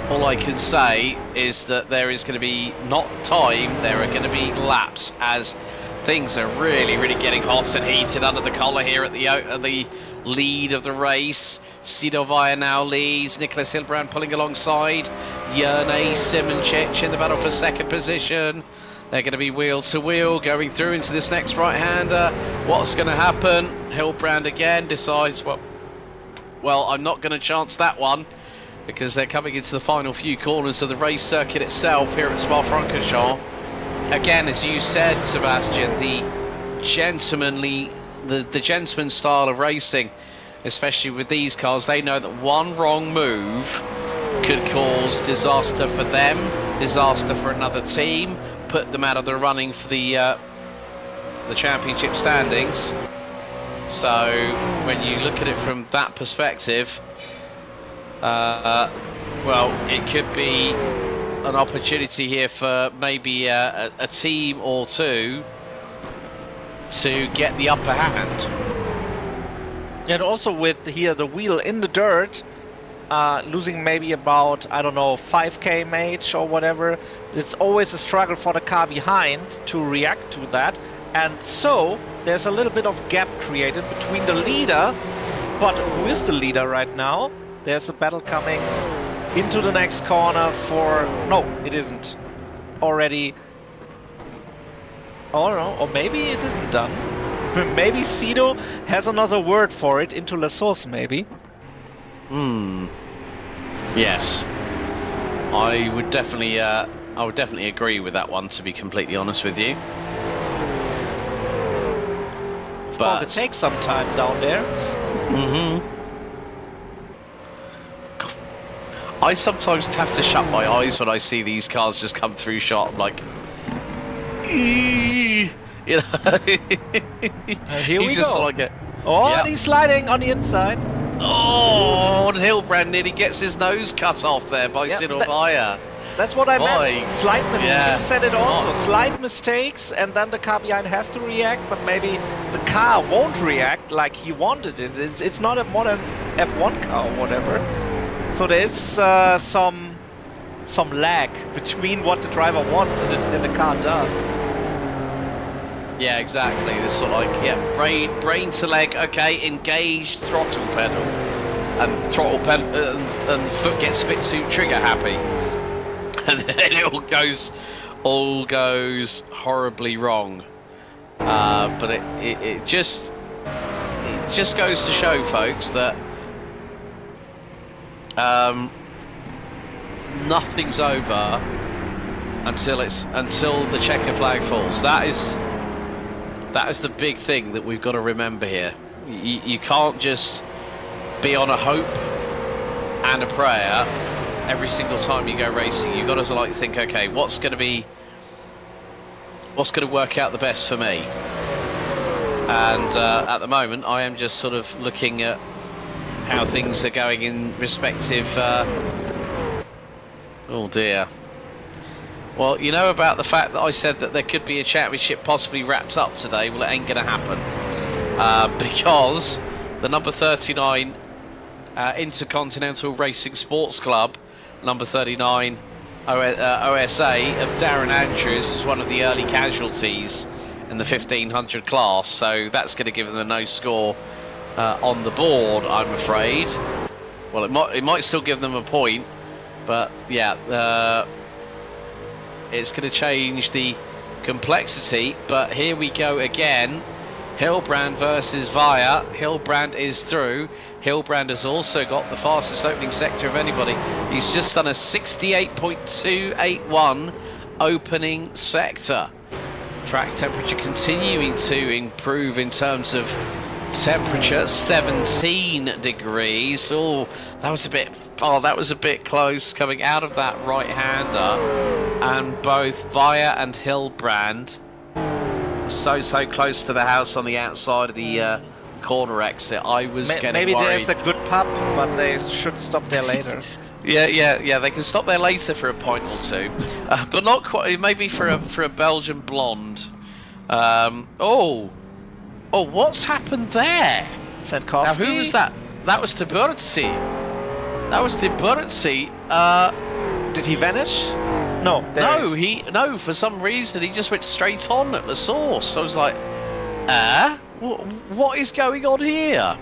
all I can say is that there is going to be not time, there are going to be laps, as things are really, really getting hot and heated under the collar here at the lead of the race. Sidovaya now leads, Nicholas Hilbrand pulling alongside, Yerne Simoncic in the battle for second position. They're going to be wheel to wheel going through into this next right-hander. What's going to happen? Hilbrand again decides, well, I'm not going to chance that one, because they're coming into the final few corners of the race circuit itself here at Spa-Francorchamps. Again, as you said, Sebastian, the gentleman style of racing, especially with these cars, they know that one wrong move could cause disaster for them, disaster for another team, put them out of the running for the championship standings. So when you look at it from that perspective, well, it could be an opportunity here for maybe a team or two to get the upper hand. And also with here the wheel in the dirt, losing maybe about, I don't know, 5k mage or whatever, it's always a struggle for the car behind to react to that. And so there's a little bit of gap created between the leader, but who is the leader right now? There's a battle coming into the next corner for... No, it isn't. Already... Oh no, or maybe it isn't done. Maybe Sido has another word for it, into La Source maybe. Yes. I would definitely agree with that one, to be completely honest with you. Of course, it takes some time down there. I sometimes have to shut my eyes when I see these cars just come through shot. I'm like, you know. Here we just go. Like it. Oh, Yep. and he's sliding on the inside. Oh, and Hilbrand nearly gets his nose cut off there by Yeah, Sidorvaya. That's what I Boy. meant. Slight mistakes. Yeah. You said it also. Slight mistakes, and then the car behind has to react, but maybe the car won't react like he wanted it. It's not a modern F1 car or whatever. So there is some lag between what the driver wants and the car does. Yeah, exactly. This sort of like, yeah, brain to leg. Okay, engage throttle pedal, and and foot gets a bit too trigger happy, and then it all goes horribly wrong. But it just goes to show, folks, that nothing's over until the checker flag falls. That is the big thing that we've got to remember here. You can't just be on a hope and a prayer every single time you go racing. You've got to like think, okay, what's going to work out the best for me? And at the moment, I am just sort of looking at how things are going in respective. Oh dear. Well, you know about the fact that I said that there could be a championship possibly wrapped up today. Well, it ain't going to happen because the number 39 Intercontinental Racing Sports Club, number 39 OSA of Darren Andrews, was one of the early casualties in the 1500 class. So that's going to give them a no score on the board, I'm afraid. Well, it might still give them a point, but yeah. It's going to change the complexity, but here we go again. Hilbrand versus Vaya. Hilbrand is through. Hilbrand has also got the fastest opening sector of anybody. He's just done a 68.281 opening sector. Track temperature continuing to improve in terms of temperature, 17 degrees. Oh, that was a bit close coming out of that right-hander. And both Vaya and Hilbrand so close to the house on the outside of the corner exit. I was getting maybe worried. there's a good pub, but they should stop there later. Yeah. They can stop there later for a point or two, but not quite. Maybe for a Belgian blonde. What's happened there? Sankowski. Now, who was that? That was Tiburzi. Did he vanish? No. No. For some reason, he just went straight on at the source. So I was like, what is going on here?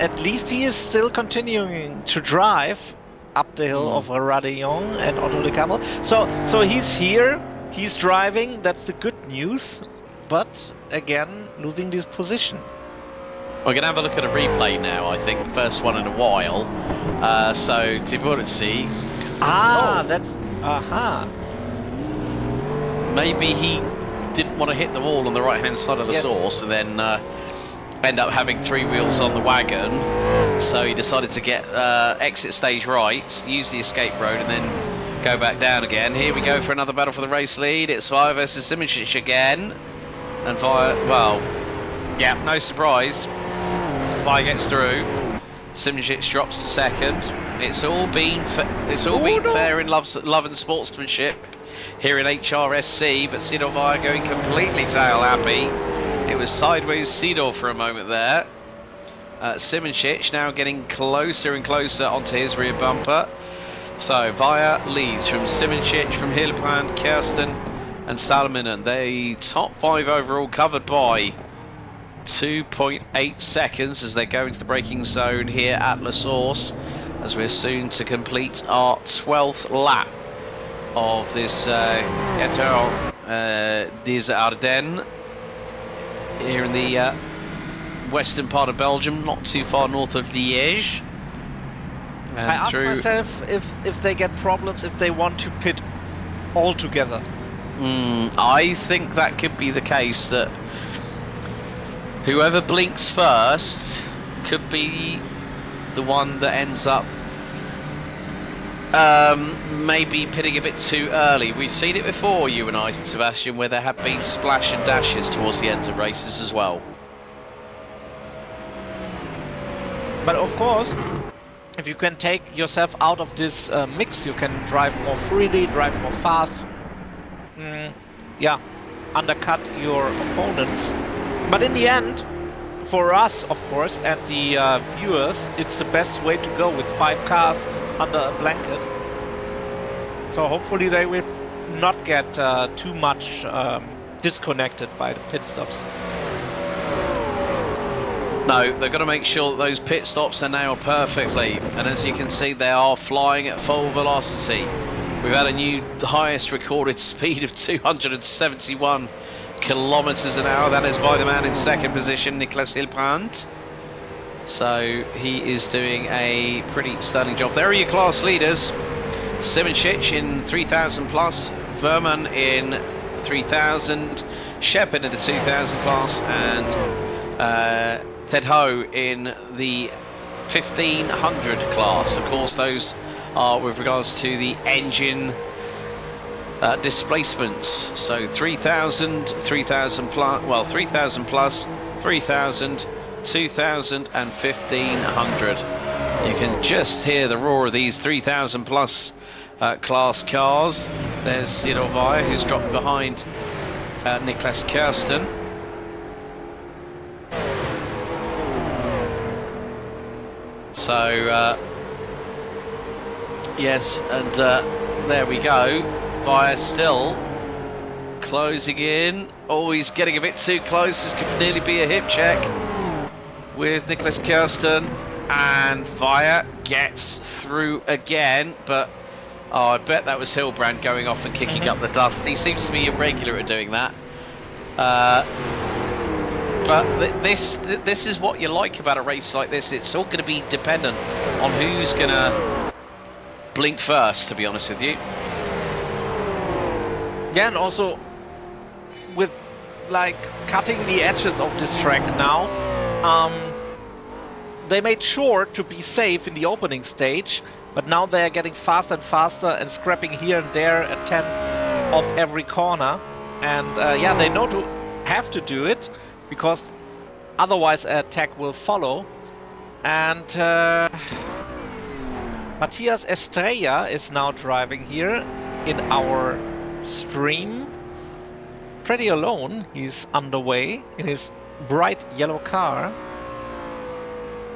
At least he is still continuing to drive up the hill of Radillon and Otto de Camel. So he's here. He's driving. That's the good news. But again, losing this position. We're going to have a look at a replay now, I think. First one in a while. So, Tiburzi. That's... Maybe he didn't want to hit the wall on the right-hand side of the source and then end up having three wheels on the wagon. So he decided to get exit stage right, use the escape road, and then go back down again. Here we go for another battle for the race lead. It's Vaya versus Simincic again. And Vaya, well, yeah, no surprise. Vaya gets through. Simincic drops to second. It's all been fair in love and sportsmanship here in HRSC, but Sidor Vaya going completely tail happy. It was sideways Sidor for a moment there. Simincic now getting closer and closer onto his rear bumper. So Vaya leads from Simincic, from Hilbrand, Kirsten and Salminen. The top five overall covered by 2.8 seconds as they go into the braking zone here at La Source, as we're soon to complete our 12th lap of this Étoile des Ardennes here in the western part of Belgium, not too far north of Liège. And I ask myself if they get problems if they want to pit all together. I think that could be the case, that whoever blinks first could be the one that ends up maybe pitting a bit too early. We've seen it before, you and I, Sebastian, where there have been splash and dashes towards the end of races as well. But of course, if you can take yourself out of this mix, you can drive more freely, drive more fast. Yeah, undercut your opponents. But in the end, for us, of course, and the viewers, it's the best way to go with 5 cars under a blanket. So hopefully they will not get too much disconnected by the pit stops. No, they've got to make sure that those pit stops are nailed perfectly. And as you can see, they are flying at full velocity. We've had a new highest recorded speed of 271 kilometers an hour. That is by the man in second position, Nicolas Hilbrand. So he is doing a pretty stunning job. There are your class leaders. Simoncic in 3000 plus, Verman in 3000, Shepard in the 2000 class, and Ted Ho in the 1500 class. Of course, those are with regards to the engine displacements. So 3000, 3000 plus, well, 3000 plus, 3000, 2000 and 1500. You can just hear the roar of these 3000 plus class cars. There's Sidorvaya, who's dropped behind Niklas Kirsten. So yes, and there we go. Vaya still closing in. Oh, he's getting a bit too close. This could nearly be a hip check with Niklas Kirsten, and Vaya gets through again, but oh, I bet that was Hilbrand going off and kicking up the dust. He seems to be irregular at doing that. But this is what you like about a race like this. It's all going to be dependent on who's going to blink first, to be honest with you. Yeah, and also with like cutting the edges of this track now, they made sure to be safe in the opening stage, but now they are getting faster and faster and scrapping here and there at 10 off every corner. And yeah, they know to have to do it, because otherwise an attack will follow. And Matthias Estrella is now driving here in our stream. Pretty alone, he's underway in his bright yellow car.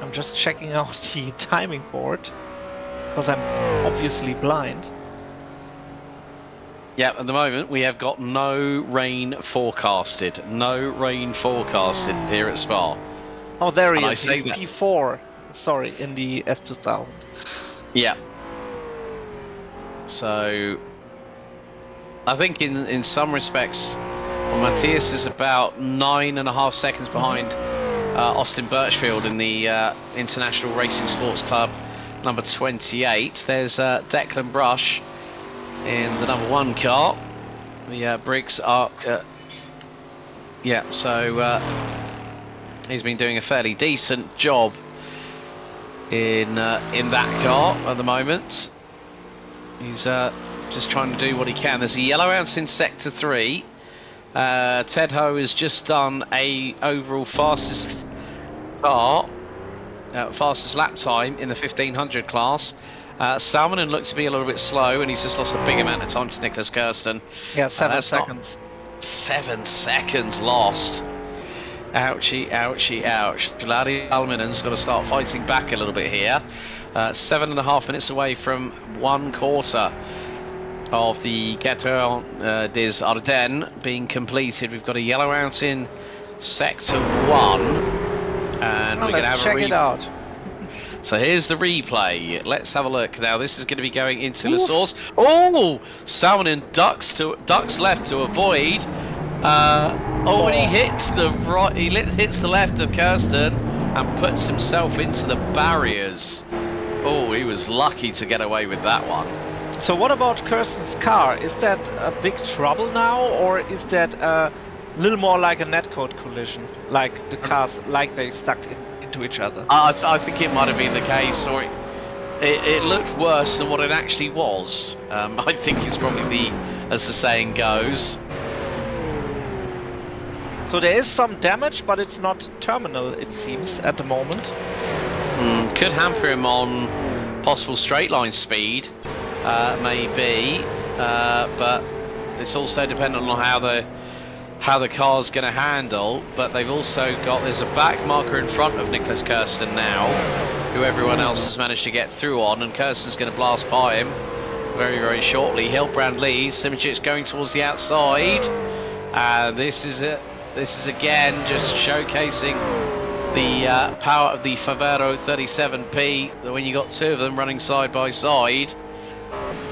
I'm just checking out the timing board, because I'm obviously blind. Yeah, at the moment we have got no rain forecasted. No rain forecasted here at Spa. Oh, there he And is. He's P4. Sorry, in the S2000. Yeah. So I think in some respects, well, Matthias is about 9.5 seconds behind Austin Birchfield in the International Racing Sports Club number 28. There's Declan Brush in the number 1 car, the Briggs Arc. Yeah, so he's been doing a fairly decent job in that car at the moment. He's just trying to do what he can. There's a yellow out in sector 3. Ted Ho has just done a overall fastest car, fastest lap time in the 1500 class. Salmonen looked to be a little bit slow, and he's just lost a big amount of time to Niklas Kirsten. Yeah, 7 seconds. 7 seconds lost. Ouchie, ouchie, ouch. Vladi Alminen's got to start fighting back a little bit here. 7.5 minutes away from 1/4 of the Carrera des Ardennes being completed. We've got a yellow out in sector 1, and we're going to have check it out. So here's the replay. Let's have a look. Now this is going to be going into the source. Oh, Salmonen ducks left to avoid. And he hits the right. He hits the left of Kirsten and puts himself into the barriers. Oh, he was lucky to get away with that one. So what about Kirsten's car? Is that a big trouble now, or is that a little more like a netcode collision, like the cars, like they stuck into into each other. I think it might have been the case, or it looked worse than what it actually was. I think it's probably as the saying goes. So there is some damage, but it's not terminal, it seems, at the moment. Could hamper him on possible straight line speed, maybe, but it's also dependent on how the car's going to handle. But they've also there's a back marker in front of Nicholas Kirsten now, who everyone else has managed to get through on, and Kirsten's going to blast by him very, very shortly. Hilbrand leads, Simicic going towards the outside, and this is again just showcasing the power of the Favero 37P, that when you got two of them running side by side,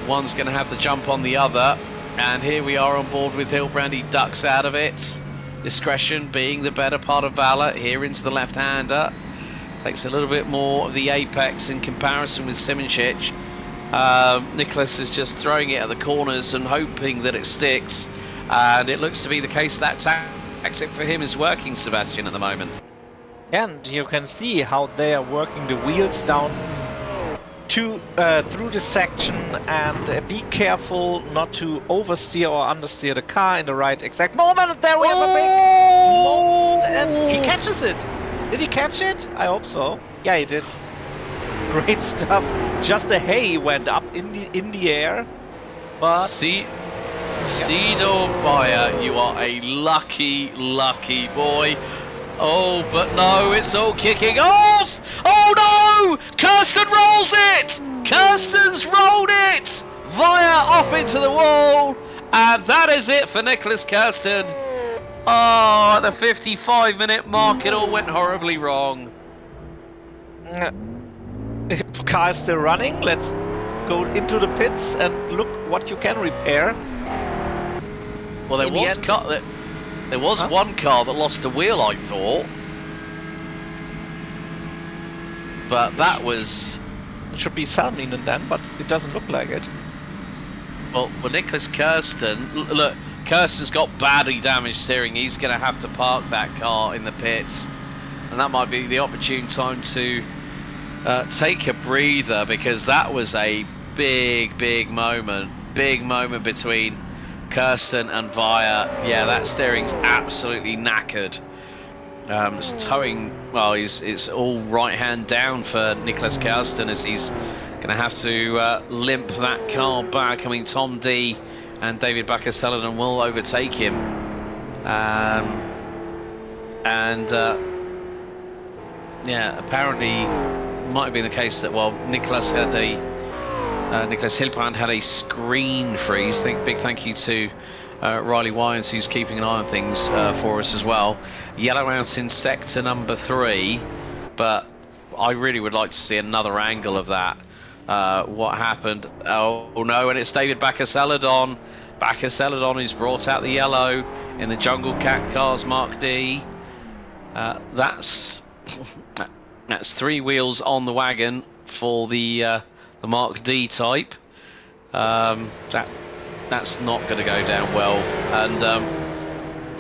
one's going to have the jump on the other. And here we are on board with Hilbrand. He ducks out of it. Discretion being the better part of valor. Here into the left-hander. Takes a little bit more of the apex in comparison with Simicic. Nicholas is just throwing it at the corners and hoping that it sticks. And it looks to be the case that tactic for him is working, Sebastian, at the moment. And you can see how they are working the wheels down through this section, and be careful not to oversteer or understeer the car in the right exact moment. There we have a big moment, and he catches it. Did he catch it? I hope so. Yeah, he did. Great stuff. Just the hay went up in the air, but Cedo Fire, you are a lucky boy. Oh, but no, it's all kicking off! Oh no! Kirsten rolls it! Kirsten's rolled it! Via off into the wall! And that is it for Nicholas Kirsten. Oh, at the 55-minute mark, it all went horribly wrong. Car is still running. Let's go into the pits and look what you can repair. Well, there was one car that lost a wheel, I thought. But that was... It should be Salminen then, but it doesn't look like it. Well, Nicholas Kirsten... Look, Kirsten's got badly damaged steering. He's going to have to park that car in the pits. And that might be the opportune time to take a breather, because that was a big moment. Big moment between Kirsten and Via. Yeah, that steering's absolutely knackered. It's towing, well, it's all right hand down for Nicholas Kirsten, as he's going to have to limp that car back. I mean, Tom D and David Bakker-Celadon will overtake him. Yeah, apparently might have been the case that, well, Nicholas Hilbrand had a screen freeze. Big thank you to Riley Wyans, who's keeping an eye on things for us as well. Yellow out in sector number 3, but I really would like to see another angle of that. What happened? Oh no, and it's David Bakker-Celadon. Bakker-Celadon who's brought out the yellow in the Jungle Cat cars Mark D. That's 3 wheels on the wagon for the Mark D type. That's not going to go down well. And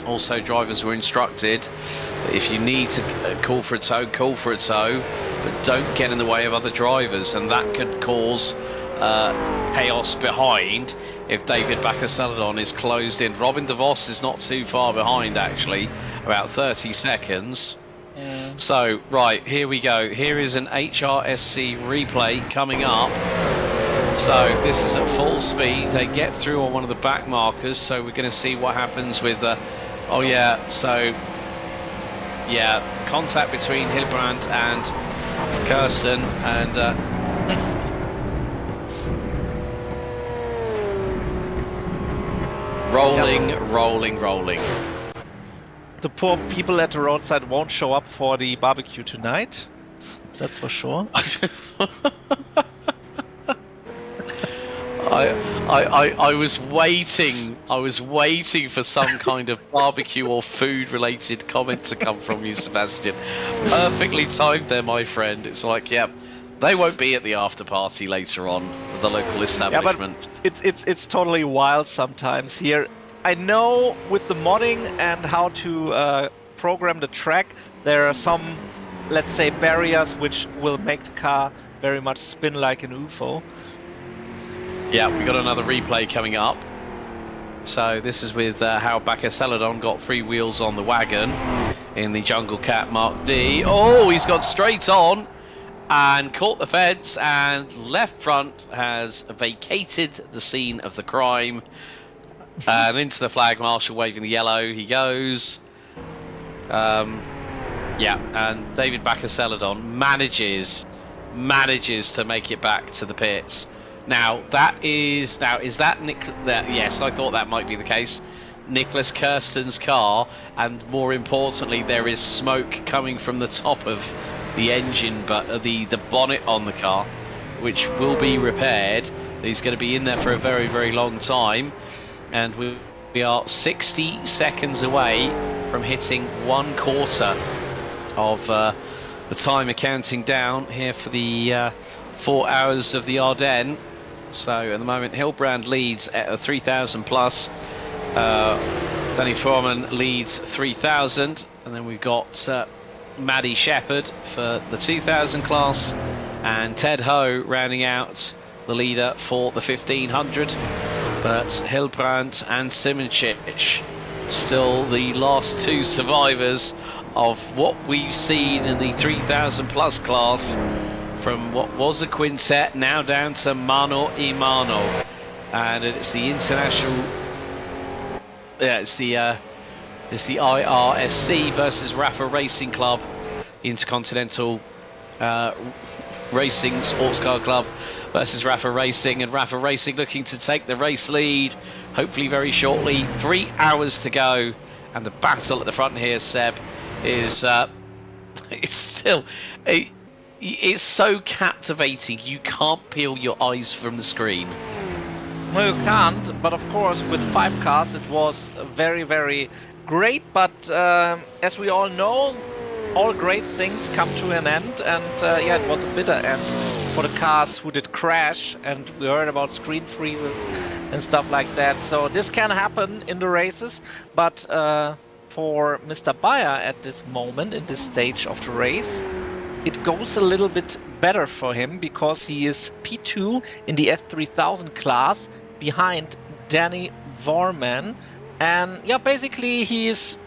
also, drivers were instructed that if you need to call for a tow, but don't get in the way of other drivers, and that could cause chaos behind if David Bakker-Celadon is closed in. Robin De Vos is not too far behind, actually, about 30 seconds. Yeah. So, right, here we go. Here is an HRSC replay coming up. So this is at full speed. They get through on one of the back markers, so we're going to see what happens with oh yeah, so yeah, contact between Hilbrand and Kirsten, and rolling. The poor people at the roadside won't show up for the barbecue tonight. That's for sure. I was waiting for some kind of barbecue or food related comment to come from you, Sebastian. Perfectly timed there, my friend. It's like, yeah, they won't be at the after party later on at the local establishment. Yeah, but it's totally wild sometimes here. I know with the modding and how to program the track, there are some let's say, barriers which will make the car very much spin like an UFO. Yeah, we got another replay coming up. So this is with how Celadon got 3 wheels on the wagon in the Jungle Cat Mark D. Oh, he's got straight on and caught the fence, and left front has vacated the scene of the crime. And into the flag marshal waving the yellow he goes. Yeah, and David Celadon manages to make it back to the pits. Is that Nick? Yes, I thought that might be the case. Nicholas Kirsten's car, and more importantly, there is smoke coming from the top of the engine, but the bonnet on the car, which will be repaired. He's going to be in there for a very, very long time, and we are 60 seconds away from hitting 1/4 of the timer counting down here for the 4 hours of the Ardennes. So at the moment, Hilbrand leads at 3,000 plus. Danny Foreman leads 3,000, and then we've got Maddie Shepherd for the 2,000 class, and Ted Ho rounding out the leader for the 1,500. But Hilbrand and Simoncic still the last 2 survivors of what we've seen in the 3,000 plus class, from what was a quintet now down to mano a mano. And it's the international, it's the IRSC versus Rafa Racing Club, the Intercontinental Racing Sports Car Club versus Rafa Racing, and Rafa Racing looking to take the race lead hopefully very shortly. 3 hours to go, and the battle at the front here, Seb, is it's still it's so captivating you can't peel your eyes from the screen. No, you can't, but of course with 5 cars it was very, very great, but as we all know, all great things come to an end, and yeah, it was a bitter end for the cars who did crash, and we heard about screen freezes and stuff like that. So this can happen in the races, but for Mr. Bayer at this moment, in this stage of the race, it goes a little bit better for him, because he is P2 in the S3000 class behind Danny Vorman. And yeah, basically his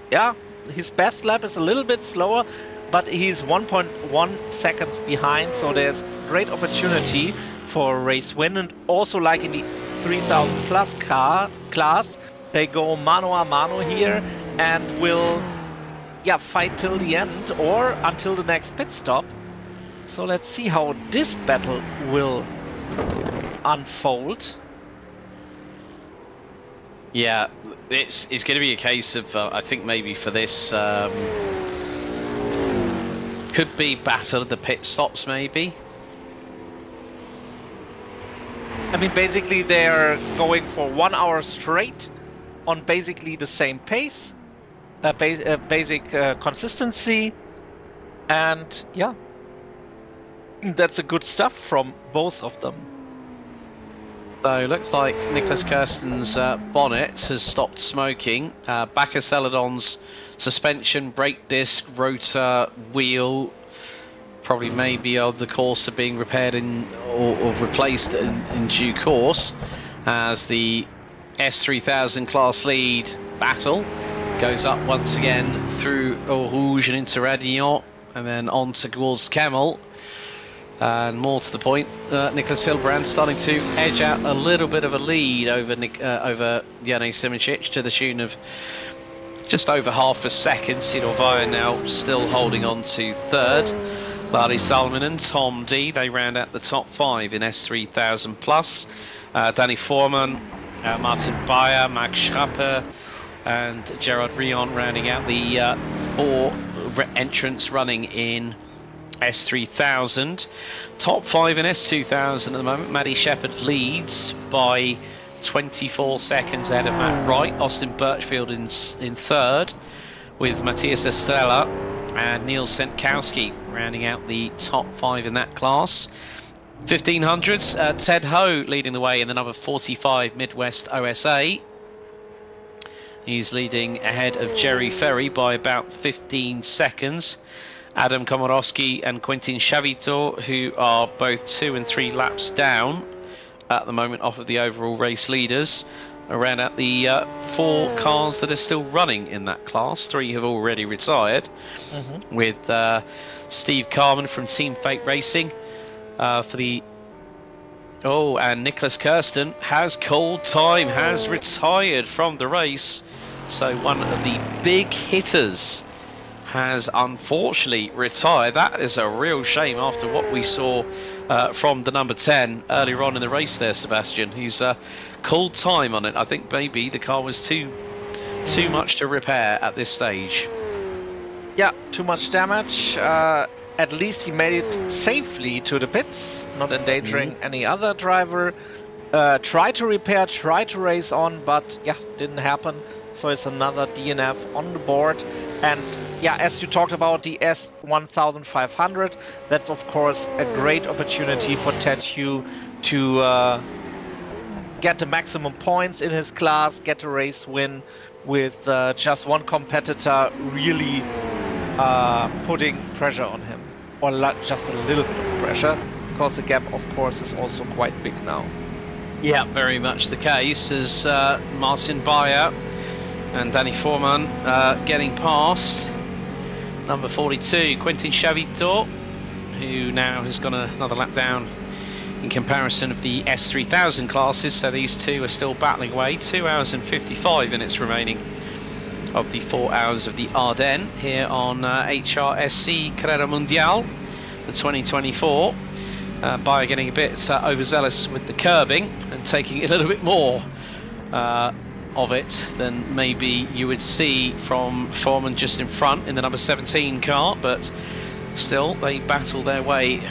best lap is a little bit slower, but he's 1.1 seconds behind, so there's great opportunity for a race win. And also, like in the 3000 plus class, they go mano a mano here and will fight till the end or until the next pit stop. So let's see how this battle will unfold. Yeah, it's going to be a case of I think maybe for this could be battle of the pit stops maybe. I mean, basically they're going for 1 hour straight on basically the same pace, basic consistency, and yeah, that's a good stuff from both of them. So looks like Nicholas Kirsten's bonnet has stopped smoking. Celadon's suspension, brake disc, rotor, wheel, probably maybe of the course are being repaired or replaced in due course, as the S3000 class lead battle goes up once again through Eau Rouge and into Radillon, and then on towards Camel. And more to the point, Nicholas Hilbrand starting to edge out a little bit of a lead over Janez Simoncic to the tune of just over half a second. Sidor Vaja now still holding on to third. Larry Salmon and Tom D, they round out the top 5 in S3000 plus. Danny Foreman, Martin Bayer, Max Schrappe, and Gerard Rion rounding out the 4 entrants running in S3000. Top 5 in S2000 at the moment. Maddie Shepherd leads by 24 seconds ahead of Matt Wright. Austin Birchfield in third, with Matthias Estrella and Neil Sentkowski rounding out the top 5 in that class. 1500s, Ted Ho leading the way in the number 45 Midwest OSA. He's leading ahead of Jerry Ferry by about 15 seconds. Adam Komorowski and Quentin Chavito, who are both 2 and 3 laps down at the moment off of the overall race leaders. Around at the 4 cars that are still running in that class. 3 have already retired, with Steve Carman from Team Fate Racing for the... Oh, and Nicholas Kirsten has called time, has retired from the race. So one of the big hitters has unfortunately retired. That is a real shame after what we saw from the number 10 earlier on in the race there, Sebastian. He's called time on it. I think maybe the car was too much to repair at this stage. Yeah, too much damage. At least he made it safely to the pits, not endangering any other driver. Tried to repair, tried to race on, but yeah, didn't happen. So it's another DNF on the board. And yeah, as you talked about the S1500, that's of course a great opportunity for Ted Hugh to get the maximum points in his class, get a race win with just one competitor really putting pressure on him, or just a little bit of pressure, because the gap of course is also quite big now. Yeah, very much the case, as Martin Bayer and Danny Foreman getting past number 42, Quentin Chavito, who now has gone another lap down in comparison of the S3000 classes. So these two are still battling away. 2 hours and 55 minutes remaining of the 4 hours of the Ardennes here on HRSC Carrera Mundial, the 2024. Bayer getting a bit overzealous with the curbing and taking a little bit more of it than maybe you would see from Foreman just in front in the number 17 car, but still they battle their way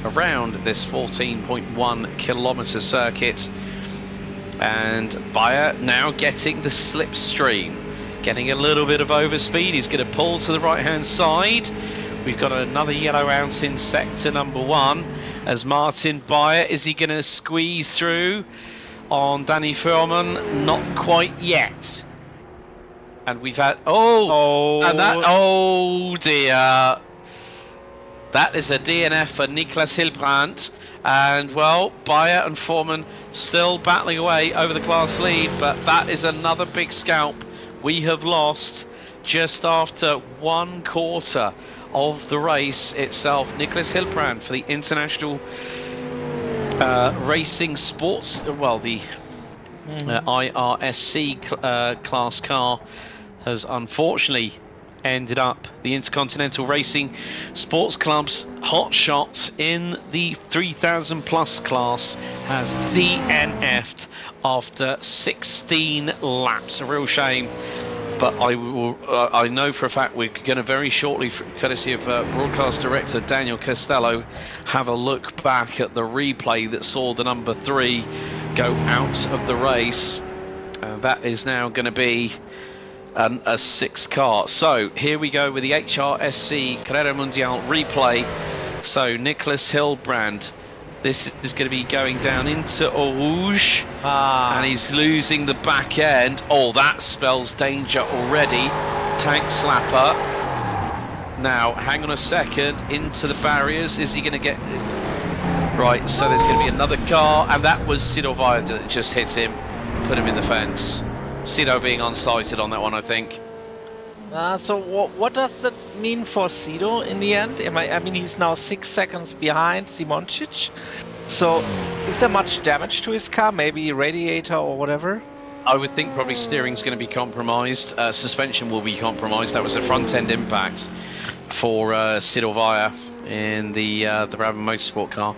around this 14.1 kilometer circuit. And Bayer now getting the slipstream, getting a little bit of overspeed. He's going to pull to the right hand side. We've got another yellow ounce in sector number 1 as Martin Bayer, is he going to squeeze through on Danny Foreman? Not quite yet. And we've had oh dear, that is a DNF for Niklas Hilbrandt. And well, Bayer and Foreman still battling away over the class lead, but that is another big scalp we have lost just after 1 quarter of the race itself. Niklas Hilbrandt for the International Racing Sports, well, the IRSC class car has unfortunately ended up the Intercontinental Racing Sports Club's hot shot in the 3000 plus class has DNF'd after 16 laps. A real shame, but I know for a fact we're going to very shortly, courtesy of broadcast director Daniel Costello, have a look back at the replay that saw the number 3 go out of the race. That is now going to be a 6th car. So here we go with the HRSC Carrera Mundial replay. So Niklas Hilbrandt, this is going to be going down into Eau Rouge, and he's losing the back end. Oh, that spells danger already. Tank slapper. Now, hang on a second, into the barriers. Is he going to get... Right, so there's going to be another car, and that was Sido Vaya that just hit him, put him in the fence. Sido being unsighted on that one, I think. So what does that mean for Sido in the end? I mean, he's now 6 seconds behind Simoncic. So is there much damage to his car? Maybe radiator or whatever? I would think probably steering's going to be compromised. Suspension will be compromised. That was a front end impact for Sido Vaya in the Brabham Motorsport car.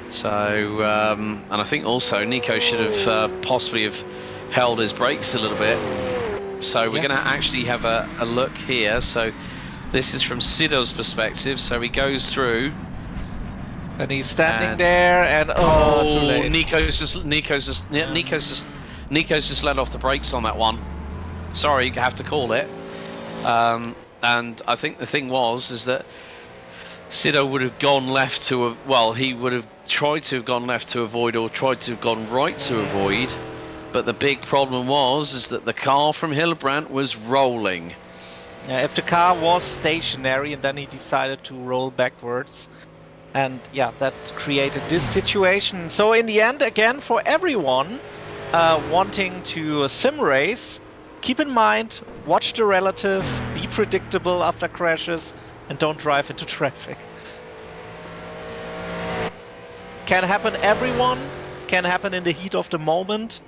So, and I think also Nico should have possibly have held his brakes a little bit. So we're going to actually have a look here. So this is from Sido's perspective. So he goes through, and he's standing there, and too late. Nico's just let off the brakes on that one. Sorry, you have to call it. And I think the thing is that Sido would have gone left to he would have tried to have gone left to avoid, or tried to have gone right to avoid. But the big problem is that the car from Hilbrandt was rolling. Yeah, if the car was stationary and then he decided to roll backwards. And yeah, that created this situation. So in the end, again, for everyone wanting to sim race, keep in mind, watch the relative, be predictable after crashes, and don't drive into traffic. Can happen everyone, can happen in the heat of the moment.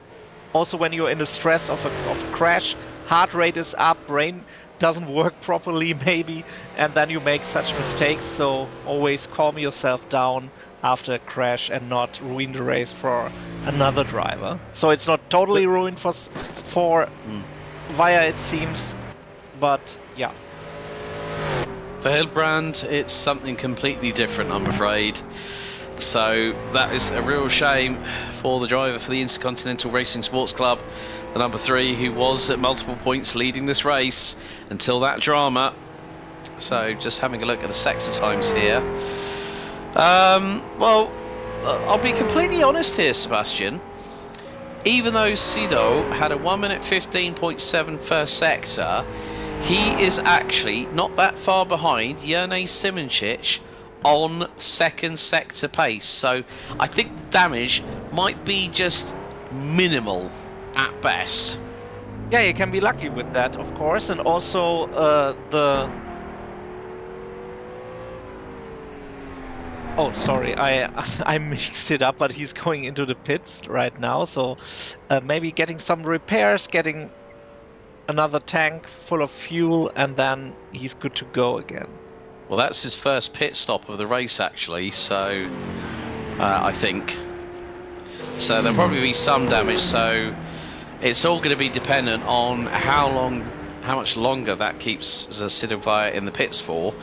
Also when you're in the stress of a crash, heart rate is up, brain doesn't work properly maybe, and then you make such mistakes. So always calm yourself down after a crash and not ruin the race for another driver. So it's not totally ruined for Via, it seems, but yeah. For Hildebrand, it's something completely different, I'm afraid. So that is a real shame for the driver for the Intercontinental Racing Sports Club, the number 3, who was at multiple points leading this race until that drama. So just having a look at the sector times here. Well, I'll be completely honest here, Sebastian. Even though Sido had a 1 minute 15.7 first sector, he is actually not that far behind Jerne Simoncic on second sector pace. So I think the damage might be just minimal at best. Yeah, you can be lucky with that, of course. And also Oh, sorry, I mixed it up, but he's going into the pits right now. So maybe getting some repairs, getting another tank full of fuel, and then he's good to go again. Well, that's his first pit stop of the race, actually, so I think. So there'll probably be some damage, so it's all going to be dependent on how much longer that keeps Sidovaya in the pits for,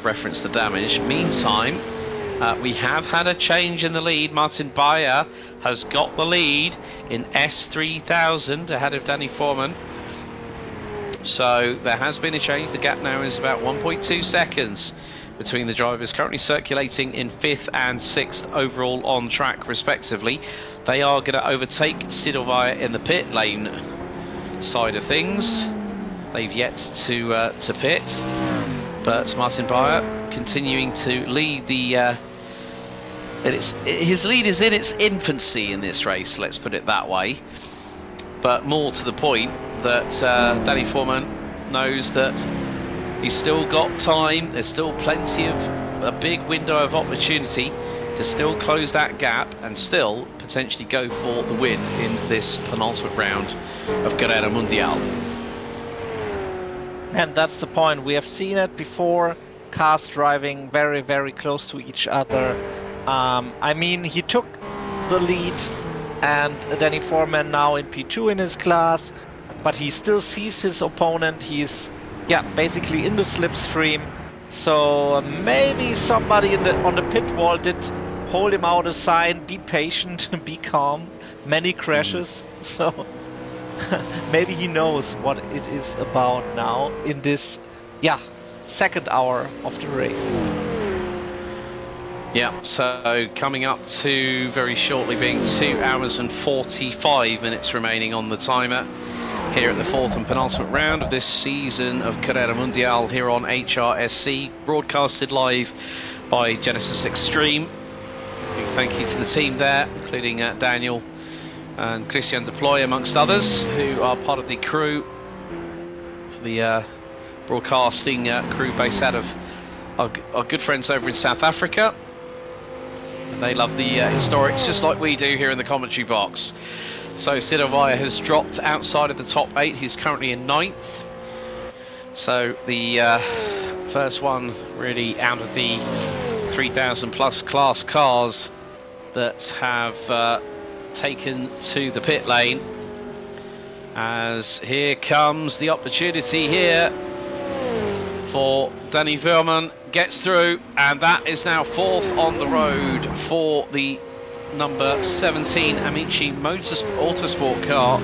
reference the damage. Meantime, we have had a change in the lead. Martin Bayer has got the lead in S3000 ahead of Danny Foreman. So there has been a change. The gap now is about 1.2 seconds between the drivers, currently circulating in 5th and 6th overall on track respectively. They are going to overtake Sidovaya in the pit lane side of things. They've yet to pit, but Martin Bayer continuing to lead the his lead is in its infancy in this race, let's put it that way. But more to the point, that Danny Foreman knows that he's still got time. There's still plenty of a big window of opportunity to still close that gap and still potentially go for the win in this penultimate round of Carrera Mundial. And that's the point. We have seen it before, cars driving very, very close to each other. I mean, he took the lead, and Danny Foreman now in P2 in his class, but he still sees his opponent. He's basically in the slipstream. So maybe somebody on the pit wall did hold him out a sign, be patient, be calm, many crashes. So maybe he knows what it is about now in this second hour of the race. Yeah, so coming up to very shortly being 2 hours and 45 minutes remaining on the timer here at the 4th and penultimate round of this season of Carrera Mundial here on HRSC, broadcasted live by Genisus Extreme. Big thank you to the team there, including Daniel and Christian Deploy amongst others, who are part of the crew for the broadcasting crew based out of our good friends over in South Africa. And they love the historics just like we do here in the commentary box. So Sidovaya has dropped outside of the top 8. He's currently in 9th. So the first one really out of the 3,000 plus class cars that have taken to the pit lane. As here comes the opportunity here for Danny Verman, gets through, and that is now 4th on the road for the number 17 Amici Autosport car,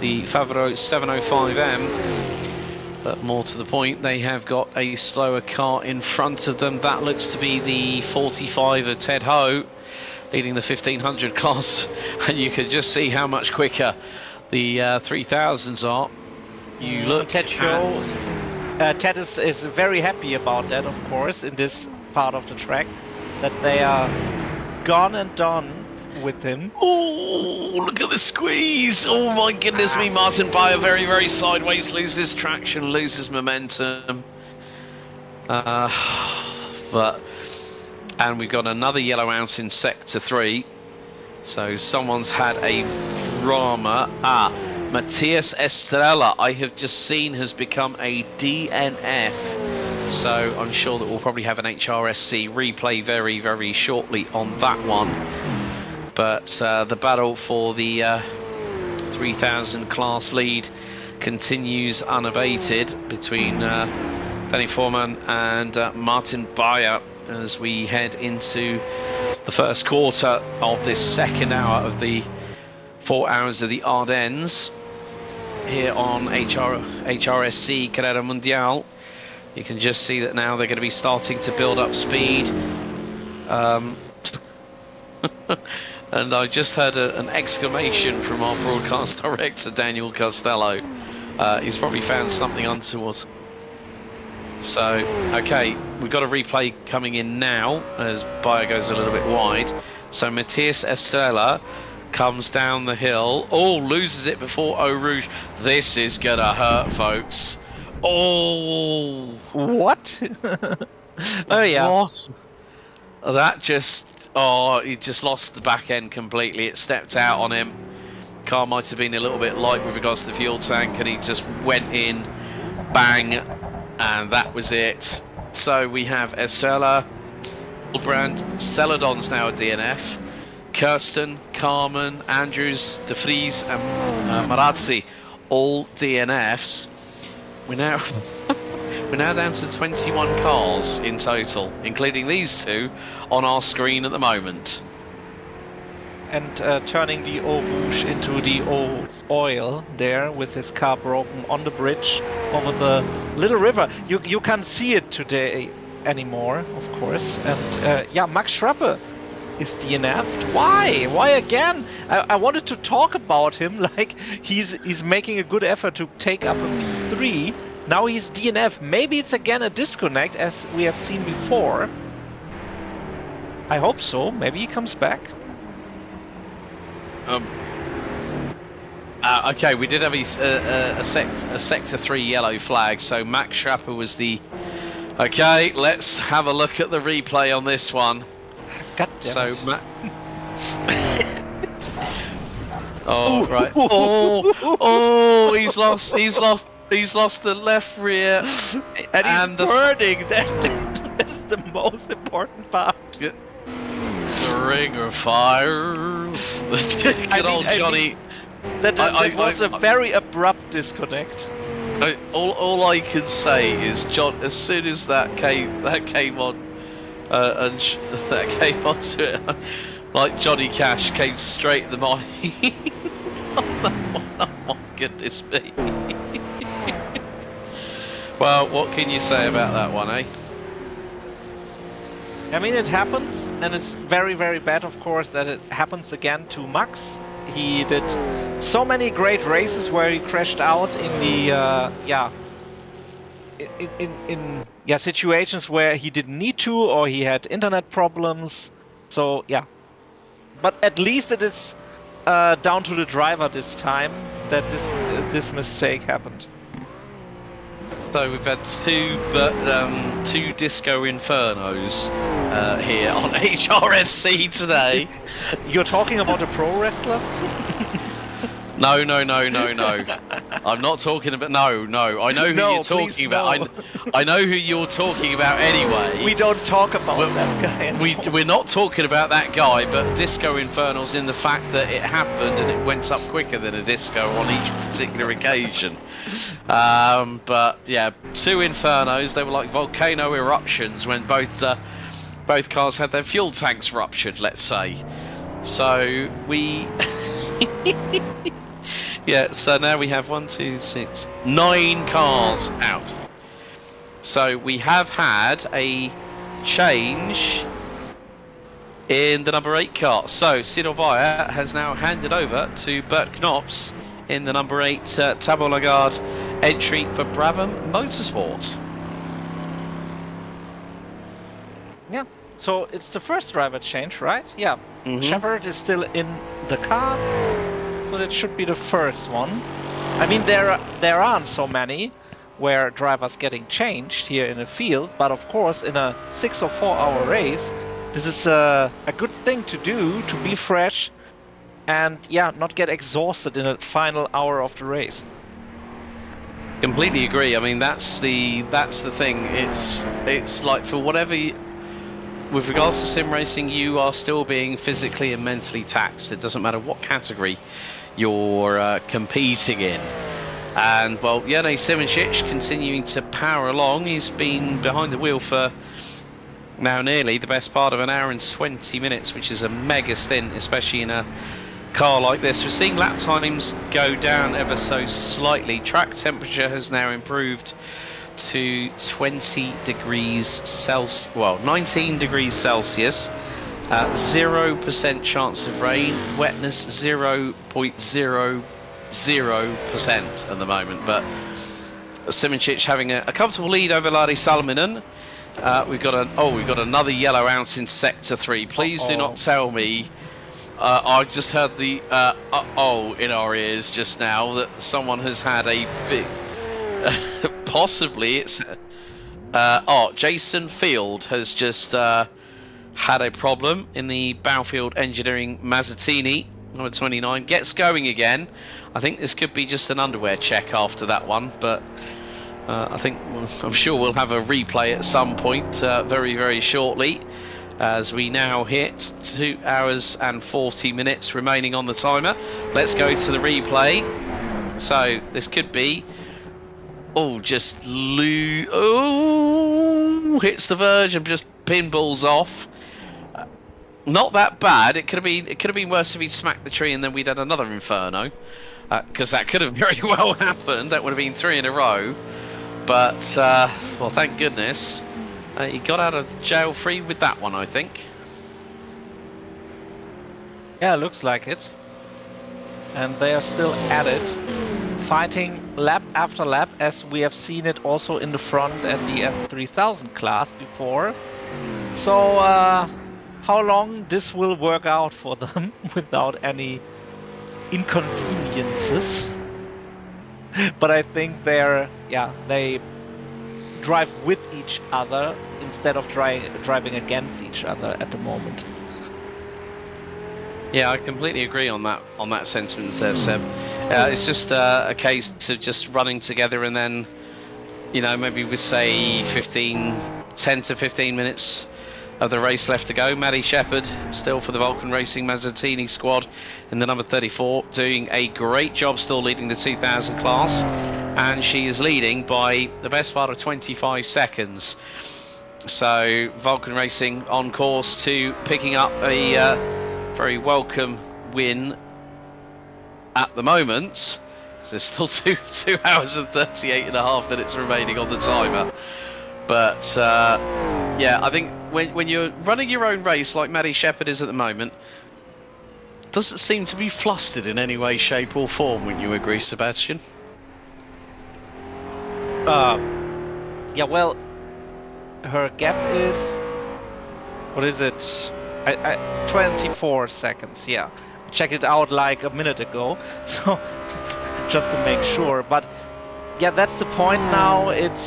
the Favaro 705M. But more to the point, they have got a slower car in front of them. That looks to be the 45 of Ted Ho, leading the 1500 class, and you can just see how much quicker the 3000s are. You look Ted Ho Ted is very happy about that, of course, in this part of the track, that they are gone and done with him. Oh, look at the squeeze! Oh my goodness me, Martin Bayer very, very sideways, loses traction, loses momentum. And we've got another yellow out in sector 3. So someone's had a drama. Matthias Estrella, I have just seen, has become a DNF. So I'm sure that we'll probably have an HRSC replay very, very shortly on that one. But the battle for the 3000 class lead continues unabated between Danny Foreman and Martin Bayer as we head into the first quarter of this second hour of the 4 hours of the Ardennes here on HRSC Carrera Mundial. You can just see that now they're going to be starting to build up speed. And I just heard an exclamation from our broadcast director, Daniel Costello. He's probably found something untoward. So, okay, we've got a replay coming in now as Bayer goes a little bit wide. So Matthias Estrella comes down the hill. Oh, loses it before Eau Rouge. This is going to hurt, folks. Oh. What? Oh, yeah. What? That just... Oh, he just lost the back end completely. It stepped out on him. Car might have been a little bit light with regards to the fuel tank, and he just went in, bang, and that was it. So we have Estrella, Brand, Celadon's now a DNF, Kirsten, Carmen, Andrews, De Vries, and Marazzi, all DNFs. We're now down to 21 cars in total, including these two on our screen at the moment. And turning the Eau Rouge into the Eau Oil there with his car broken on the bridge over the little river. You can't see it today anymore, of course. And yeah, Max Schrappe is DNF'd. Why? Why again? I wanted to talk about him, like he's making a good effort to take up a P3. Now he's DNF. Maybe it's again a disconnect, as we have seen before. I hope so. Maybe he comes back. Okay, we did have a sector 3 yellow flag, so Max Schrappe was the... Okay, let's have a look at the replay on this one. God damn so it. Oh, right. Oh, he's lost the left rear. And he's burning. That's the most important part. The ring of fire. Good old Johnny. That was a very abrupt disconnect. All I can say is, John, as soon as that came on, that came onto it, like Johnny Cash came straight in the mind. Oh my goodness me. Well, what can you say about that one, eh? I mean, it happens, and it's very, very bad, of course, that it happens again to Max. He did so many great races where he crashed out in the situations where he didn't need to, or he had internet problems. So yeah, but at least it is down to the driver this time that this mistake happened. So we've had two Disco Infernos here on HRSC today. You're talking about a pro wrestler? No. I'm not talking about... No. I know who you're talking about. No. I know who you're talking about anyway. We don't talk about that guy. We're not talking about that guy, but Disco Infernals in the fact that it happened and it went up quicker than a disco on each particular occasion. But yeah, two Infernos. They were like volcano eruptions when both cars had their fuel tanks ruptured, let's say. So we... Yeah, so now we have 9 cars out. So we have had a change in the number 8 car. So Sidovaya has now handed over to Bert Knops in the number 8 Tabo Lagarde entry for Brabham Motorsport. Yeah. So it's the first driver change, right? Yeah. Mhm. Shepard is still in the car, so that should be the first one. I mean, there aren't so many where drivers getting changed here in the field, but of course, in a 6 or 4 hour race, this is a good thing to do, to be fresh, and yeah, not get exhausted in the final hour of the race. Completely agree. I mean, that's the thing. It's like for whatever. With regards to sim racing, you are still being physically and mentally taxed. It doesn't matter what category you're competing in. And, well, Jene Simoncic continuing to power along. He's been behind the wheel for now nearly the best part of an hour and 20 minutes, which is a mega stint, especially in a car like this. We're seeing lap times go down ever so slightly. Track temperature has now improved to 20 degrees Celsius, well, 19 degrees Celsius, 0% chance of rain, wetness 0.00% at the moment, but Simoncic having a comfortable lead over Ladi Salminen. We've got another yellow ounce in sector 3. Please do not tell me. I just heard the uh-oh in our ears just now that someone has had a big. Possibly it's. Jason Field has just had a problem in the Baufield Engineering Mazzatini, number 29. Gets going again. I think this could be just an underwear check after that one, but I'm sure we'll have a replay at some point very, very shortly, as we now hit 2 hours and 40 minutes remaining on the timer. Let's go to the replay. So this could be, hits the verge and just pinballs off. Not that bad. It could have been worse if he'd smacked the tree and then we'd had another inferno, because that could have very well happened. That would have been 3 in a row. But well, thank goodness he got out of jail free with that one, I think. Yeah, looks like it. And they are still at it, fighting lap after lap, as we have seen it also in the front at the F3000 class before. So how long this will work out for them without any inconveniences. But I think they drive with each other instead of driving against each other at the moment. Yeah, I completely agree on that sentiment there, Seb. It's just a case of just running together, and then, maybe we say 10 to 15 minutes of the race left to go. Maddie Shepherd, still for the Vulcan Racing Mazzatini squad in the number 34, doing a great job, still leading the 2000 class, and she is leading by the best part of 25 seconds. So Vulcan Racing on course to picking up a very welcome win at the moment. There's still 2 hours and 38 and a half minutes remaining on the timer. But yeah, I think when you're running your own race like Maddie Shepherd is at the moment, doesn't seem to be flustered in any way, shape or form. Wouldn't you agree, Sebastian? Yeah, well, her gap is, what is it? 24 seconds, yeah. Checked it out like a minute ago, so just to make sure. But yeah, that's the point now. It's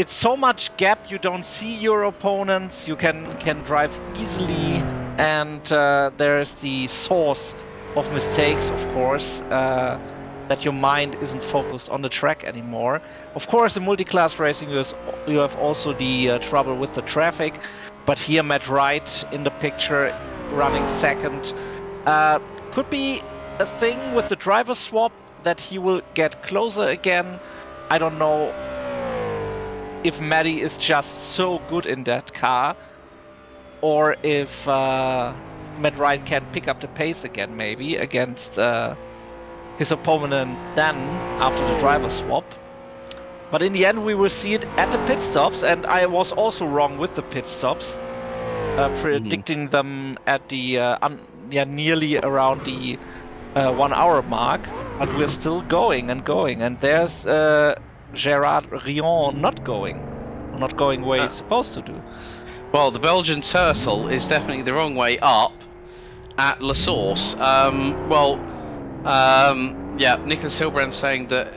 so much gap, you don't see your opponents, you can drive easily, and there's the source of mistakes, of course, that your mind isn't focused on the track anymore. Of course, in multi-class racing, you have also the trouble with the traffic, but here Matt Wright in the picture, running second. Could be a thing with the driver swap that he will get closer again. I don't know if Maddie is just so good in that car, or if Matt Wright can pick up the pace again, maybe against his opponent then after the driver swap. But in the end, we will see it at the pit stops, and I was also wrong with the pit stops, predicting them at the nearly around the 1 hour mark, but we're still going and going. And there's Gerard Rion not going where he's supposed to do. Well, the Belgian Turtle is definitely the wrong way up at La Source. Yeah, Nicholas Hilbrand saying that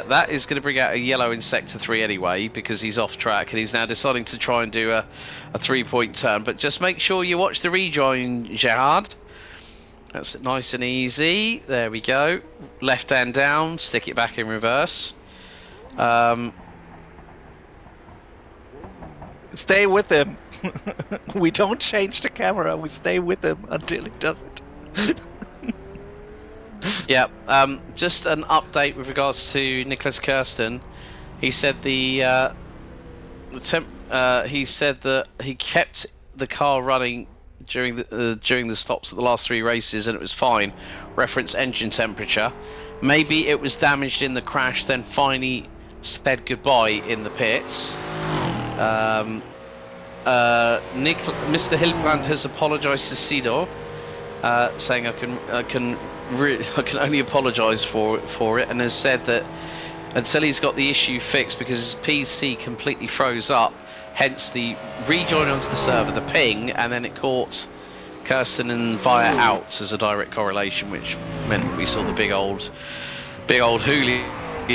that is going to bring out a yellow in Sector 3 anyway, because he's off track and he's now deciding to try and do a 3-point turn. But just make sure you watch the rejoin, Gerard. That's nice and easy. There we go. Left hand down, stick it back in reverse. Stay with him. We don't change the camera. We stay with him until he does it. Yeah. Just an update with regards to Nicholas Kirsten. He said he said that he kept the car running during the stops at the last 3 races and it was fine. Reference engine temperature. Maybe it was damaged in the crash, then finally said goodbye in the pits. Mr. Hilbrand has apologised to Sidor, saying I can only apologise for it, and has said that until he's got the issue fixed, because his PC completely froze up, hence the rejoin onto the server, the ping, and then it caught Kirsten and via out as a direct correlation, which meant that we saw the big old hoolie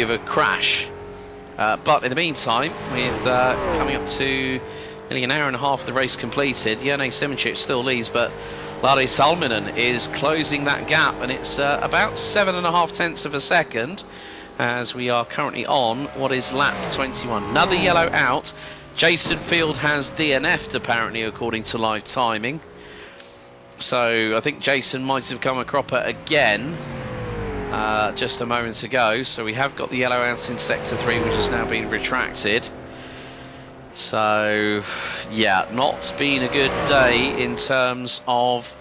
of a crash. But in the meantime, with coming up to nearly an hour and a half of the race completed, Jene Simoncic still leads, but Lari Salminen is closing that gap, and it's about 7.5 tenths of a second as we are currently on what is lap 21. Another yellow out. Jason Field has DNF'd apparently, according to live timing. So I think Jason might have come a cropper again just a moment ago. So we have got the yellow out in Sector 3, which has now been retracted. So yeah, not been a good day in terms of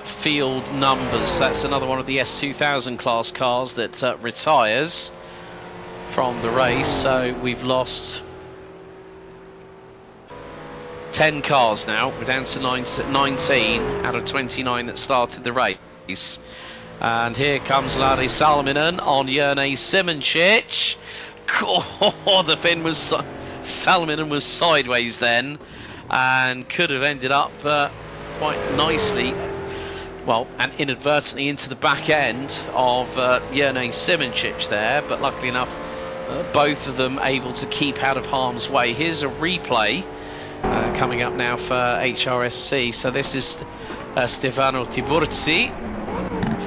field numbers. That's another one of the S2000 class cars that retires from the race. So we've lost 10 cars now. We're down to 19 out of 29 that started the race. And here comes Lari Salminen on Jene Simoncic. Oh, the fin was... Salminen was sideways then and could have ended up quite nicely, well, and inadvertently into the back end of Jene Simoncic there, but luckily enough both of them able to keep out of harm's way. Here's a replay coming up now for HRSC. So this is Stefano Tiburzi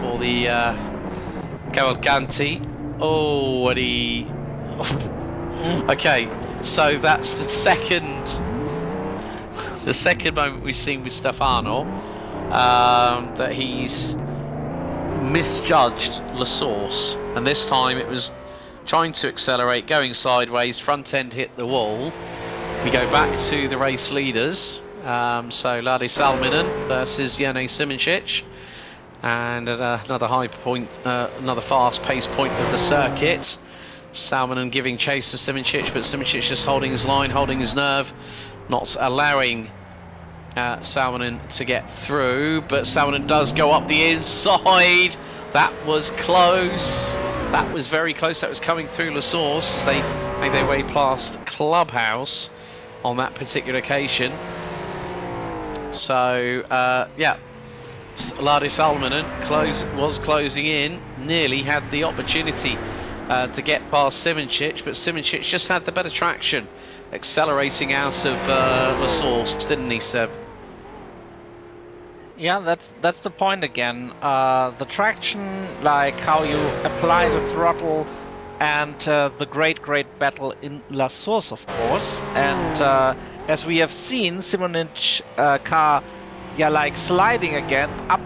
for the Cavalcanti. Oh, and he... Okay, so that's the second moment we've seen with Stefano, that he's misjudged La Source, and this time it was trying to accelerate, going sideways, front end hit the wall. We go back to the race leaders, so Lari Salminen versus Jene Simoncic, and at another high point, another fast pace point of the circuit. Salminen giving chase to Simoncic, but Simoncic just holding his line, holding his nerve, not allowing Salminen to get through. But Salminen does go up the inside. That was close. That was very close. That was coming through La Source as they made their way past Clubhouse on that particular occasion. So, yeah, Lari Salminen was closing in, nearly had the opportunity to get past Simoncic, but Simoncic just had the better traction, accelerating out of La Source, didn't he, Seb? Yeah, that's the point again. The traction, like how you apply the throttle, and the great battle in La Source, of course. And as we have seen, Simoncic car, yeah, like sliding again up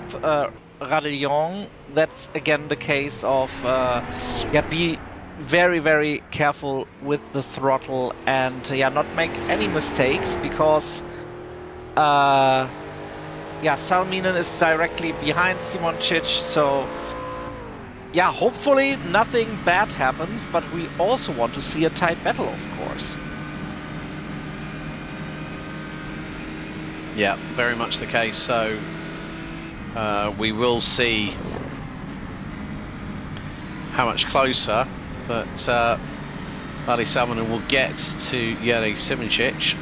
Radillon. That's again the case of yeah, be very careful with the throttle and yeah, not make any mistakes, because yeah, Salminen is directly behind Simoncic, so yeah, hopefully nothing bad happens, but we also want to see a tight battle, of course. Yeah, very much the case. So we will see how much closer, but Valley Salmon will get to Yeli Simoncic.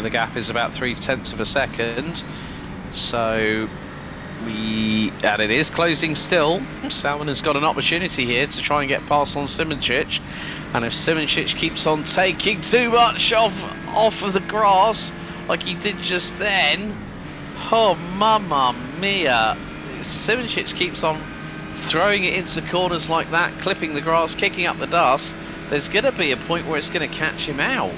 The gap is about 0.3 of a second. So and it is closing still. Salmon has got an opportunity here to try and get past on Simoncic. And if Simoncic keeps on taking too much off of the grass, like he did just then, oh mamma mia! If Simoncic keeps on throwing it into corners like that, clipping the grass, kicking up the dust, there's going to be a point where it's going to catch him out.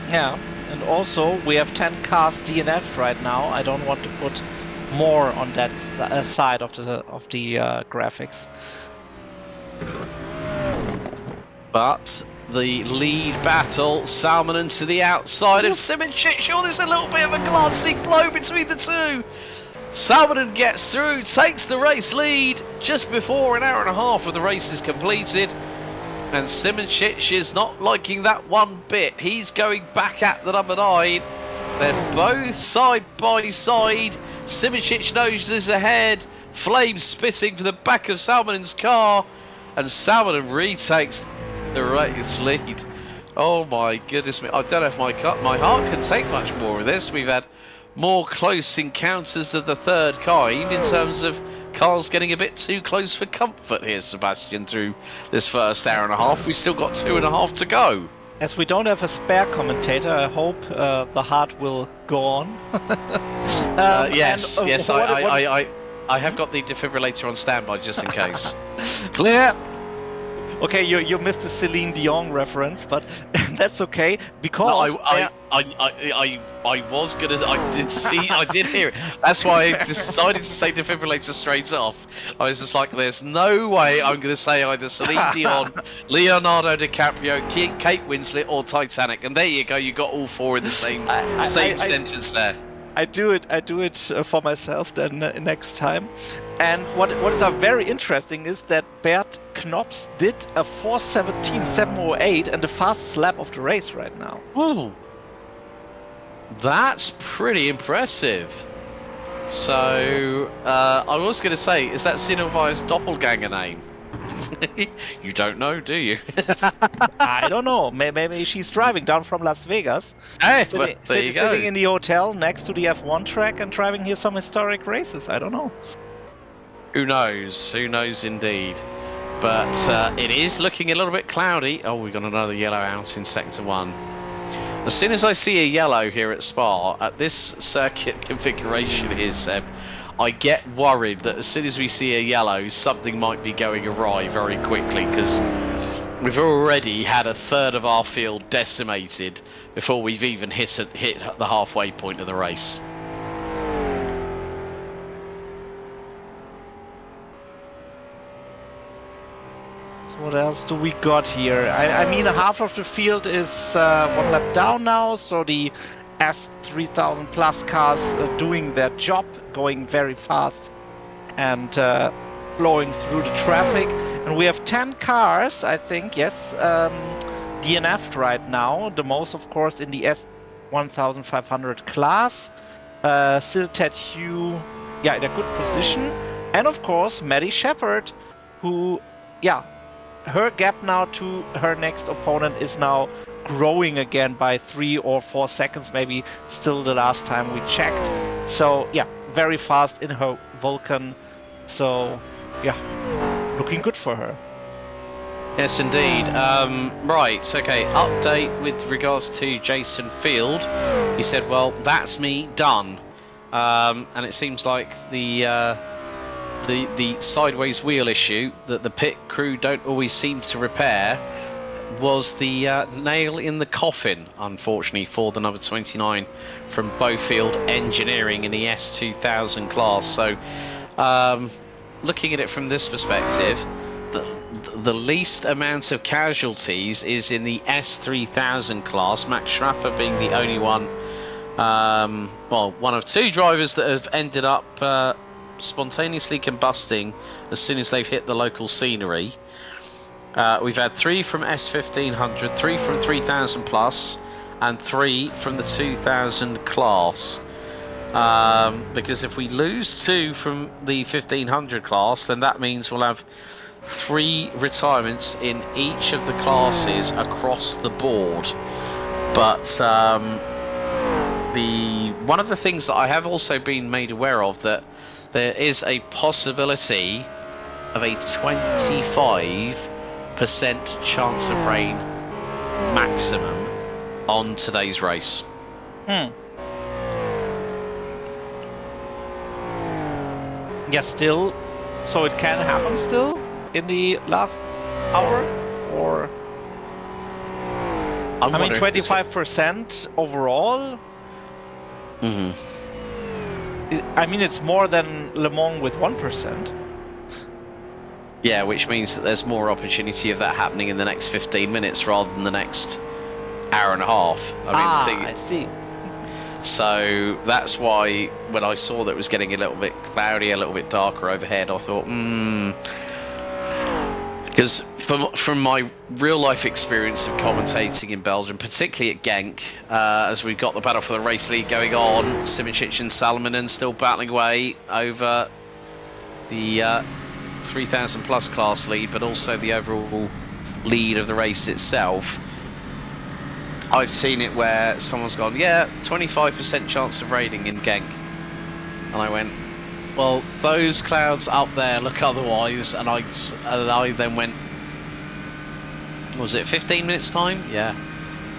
Yeah, and also we have 10 cars DNF'd right now. I don't want to put more on that side of the graphics. But the lead battle, Salmon to the outside of Simoncic. Oh, there's a little bit of a glancing blow between the two. Salmon gets through, takes the race lead just before an hour and a half of the race is completed. And Simoncic is not liking that one bit. He's going back at the number 9. They're both side by side. Simoncic noses ahead. Flames spitting from the back of Salmon's car. And Salmon retakes the race lead. Oh my goodness me. I don't know if my heart can take much more of this. We've had more close encounters of the third kind in terms of cars getting a bit too close for comfort here, Sebastian, through this first hour and a half. We've still got 2.5 to go. As we don't have a spare commentator, I hope the heart will go on. Yes, I have got the defibrillator on standby just in case. Clear. Okay, you missed the Celine Dion reference, but that's okay because no, I was gonna. I did hear it. That's why I decided to say defibrillator straight off. I was just like, there's no way I'm gonna say either Celine Dion, Leonardo DiCaprio, Kate Winslet, or Titanic. And there you go. You got all four in the same sentence there. I do it for myself then next time. And what is very interesting is that Bert Knops did a 4:17.708 and the fastest lap of the race right now. Ooh. That's pretty impressive. So, I was going to say, is that Sinovi's doppelganger name? You don't know, do you? I don't know. Maybe she's driving down from Las Vegas. Hey, there you go. Sitting in the hotel next to the F1 track and driving here some historic races. I don't know. Who knows? Who knows indeed. But it is looking a little bit cloudy. Oh, we've got another yellow out in Sector 1. As soon as I see a yellow here at Spa, at this circuit configuration here, Seb, I get worried that as soon as we see a yellow, something might be going awry very quickly, because we've already had a third of our field decimated before we've even hit the halfway point of the race. So what else do we got here? I mean, half of the field is 1 lap down now, so the S3000 plus cars doing their job, going very fast and blowing through the traffic. And we have 10 cars, I think, yes, DNF'd right now. The most, of course, in the S1500 class. Still Ted Hugh, yeah, in a good position. And, of course, Maddie Shepherd, who, yeah, her gap now to her next opponent is now growing again by 3 or 4 seconds, maybe still the last time we checked. So yeah, very fast in her Vulcan. So yeah, looking good for her. Yes, indeed. Right, okay, update with regards to Jason Field. He said, well, that's me, done. And it seems like the sideways wheel issue that the pit crew don't always seem to repair was the nail in the coffin, unfortunately, for the number 29 from Bowfield Engineering in the S2000 class. So looking at it from this perspective, the least amount of casualties is in the S3000 class, Max Schrapper being the only one, well, one of 2 drivers that have ended up spontaneously combusting as soon as they've hit the local scenery. We've had 3 from S1500, 3 from 3000 plus, and 3 from the 2000 class. Because if we lose 2 from the 1500 class, then that means we'll have 3 retirements in each of the classes across the board. But one of the things that I have also been made aware of, that there is a possibility of a 25% chance of rain maximum on today's race. Yeah, still. So it can happen still in the last hour, or I mean 25% overall. I mean, it's more than Le Mans with 1%. Yeah, which means that there's more opportunity of that happening in the next 15 minutes rather than the next hour and a half. I see. So that's why when I saw that it was getting a little bit cloudy, a little bit darker overhead, I thought, because from my real life experience of commentating in Belgium, particularly at Genk, as we've got the battle for the race lead going on, Simoncic and Salminen still battling away over the 3000 plus class lead, but also the overall lead of the race itself. I've seen it where someone's gone, yeah, 25% chance of raining in Genk. And I went, well, those clouds up there look otherwise. And I then went, was it 15 minutes time? Yeah.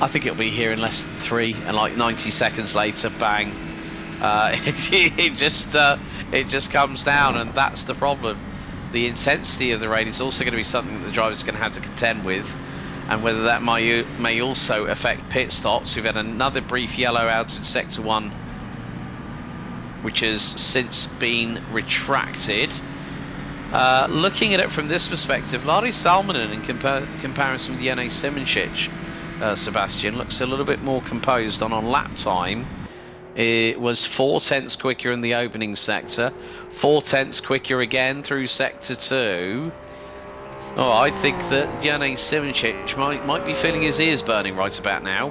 I think it'll be here in less than 3. And like 90 seconds later, bang. It just comes down, and that's the problem. The intensity of the rain is also going to be something that the drivers are going to have to contend with. And whether that may also affect pit stops. We've had another brief yellow out at Sector 1, which has since been retracted. Looking at it from this perspective, Lari Salminen, in comparison with Jene Simoncic, Sebastian, looks a little bit more composed on lap time. It was 4/10 quicker in the opening sector, 4/10 quicker again through Sector 2. Oh, I think that Jene Simoncic might be feeling his ears burning right about now.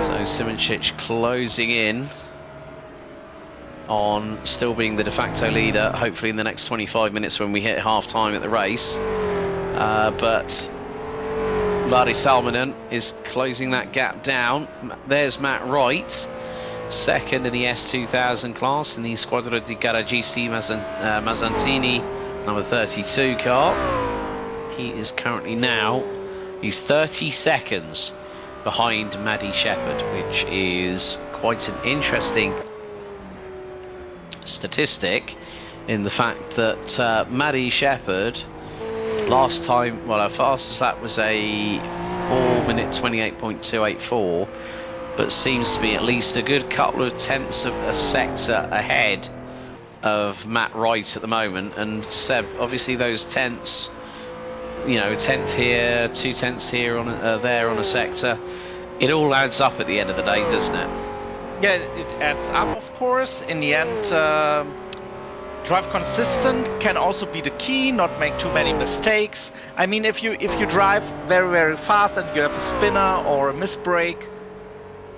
So Simoncic closing in on still being the de facto leader, hopefully in the next 25 minutes when we hit half time at the race. But Lari Salminen is closing that gap down. There's Matt Wright, second in the S2000 class in the Squadra di Garagisti Mazzantini, number 32 car. He is currently he's 30 seconds behind Maddie Shepherd, which is quite an interesting statistic in the fact that Maddie Shepherd, last time, well, our fastest lap was a 4-minute 28.284, but seems to be at least a good couple of tenths of a sector ahead of Matt Wright at the moment. And Seb, obviously those tenths, you know, a tenth here, 2 tenths here on there on a sector, it all adds up at the end of the day, doesn't it? Yeah, it adds up, of course. In the end, drive consistent can also be the key, not make too many mistakes. I mean, if you drive very, very fast and you have a spinner or a misbrake,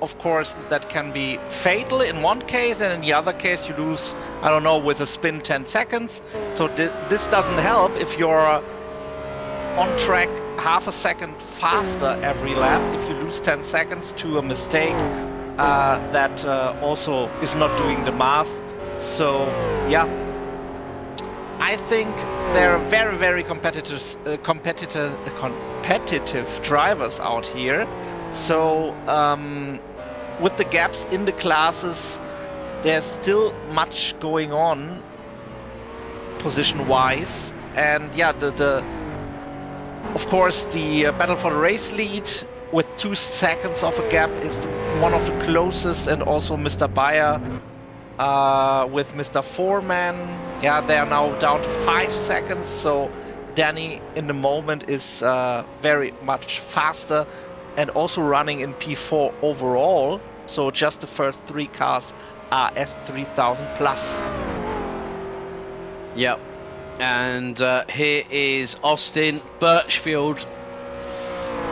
of course, that can be fatal in one case, and in the other case you lose, I don't know, with a spin 10 seconds. So this doesn't help if you're on track half a second faster every lap. If you lose 10 seconds to a mistake, that also is not doing the math. So, yeah. I think they're very, very competitive drivers out here. So with the gaps in the classes, there's still much going on position-wise, and yeah, of course the battle for the race lead with 2 seconds of a gap is one of the closest, and also Mr. Bayer with Mr. Foreman, yeah, they are now down to 5 seconds. So Danny in the moment is very much faster and also running in P4 overall. So just the first 3 cars are S3000 plus. Yep. And here is Austin Birchfield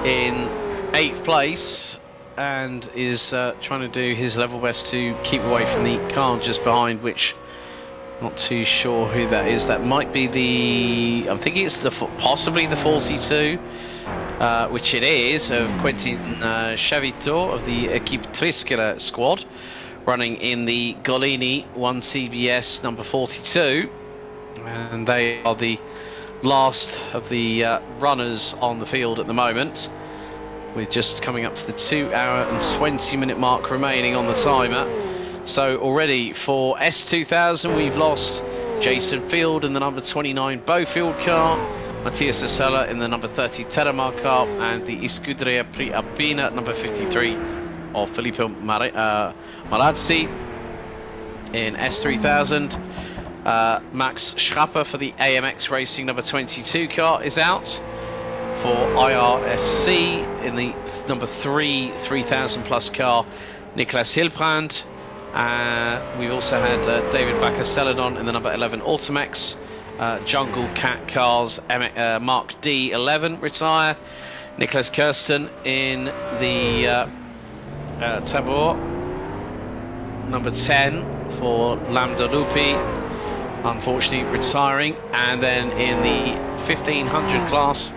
in 8th place, and is trying to do his level best to keep away from the car just behind, which not too sure who that is. That might be the, I'm thinking it's the possibly the 42, which it is, of Quentin Chavito of the Equipe Triscara squad, running in the Golini 1 CBS number 42, and they are the last of the runners on the field at the moment, with just coming up to the 2 hour and 20 minute mark remaining on the timer. So already for S2000 we've lost Jason Field in the number 29 Bofield car, Mattias Sessela in the number 30 Terramar car, and the Scuderia Prealpina number 53 of Filippo Marazzi in S3000. Max Schrapper for the AMX Racing number 22 car is out. For IRSC in the number 3 3000 plus car, Niklas Hilbrand. We've also had David Bakker-Celadon in the number 11 Automex. Jungle Cat cars, Mark D11 retire. Niklas Kirsten in the Tabor number 10 for Lambda Lupi, unfortunately retiring. And then in the 1500 class,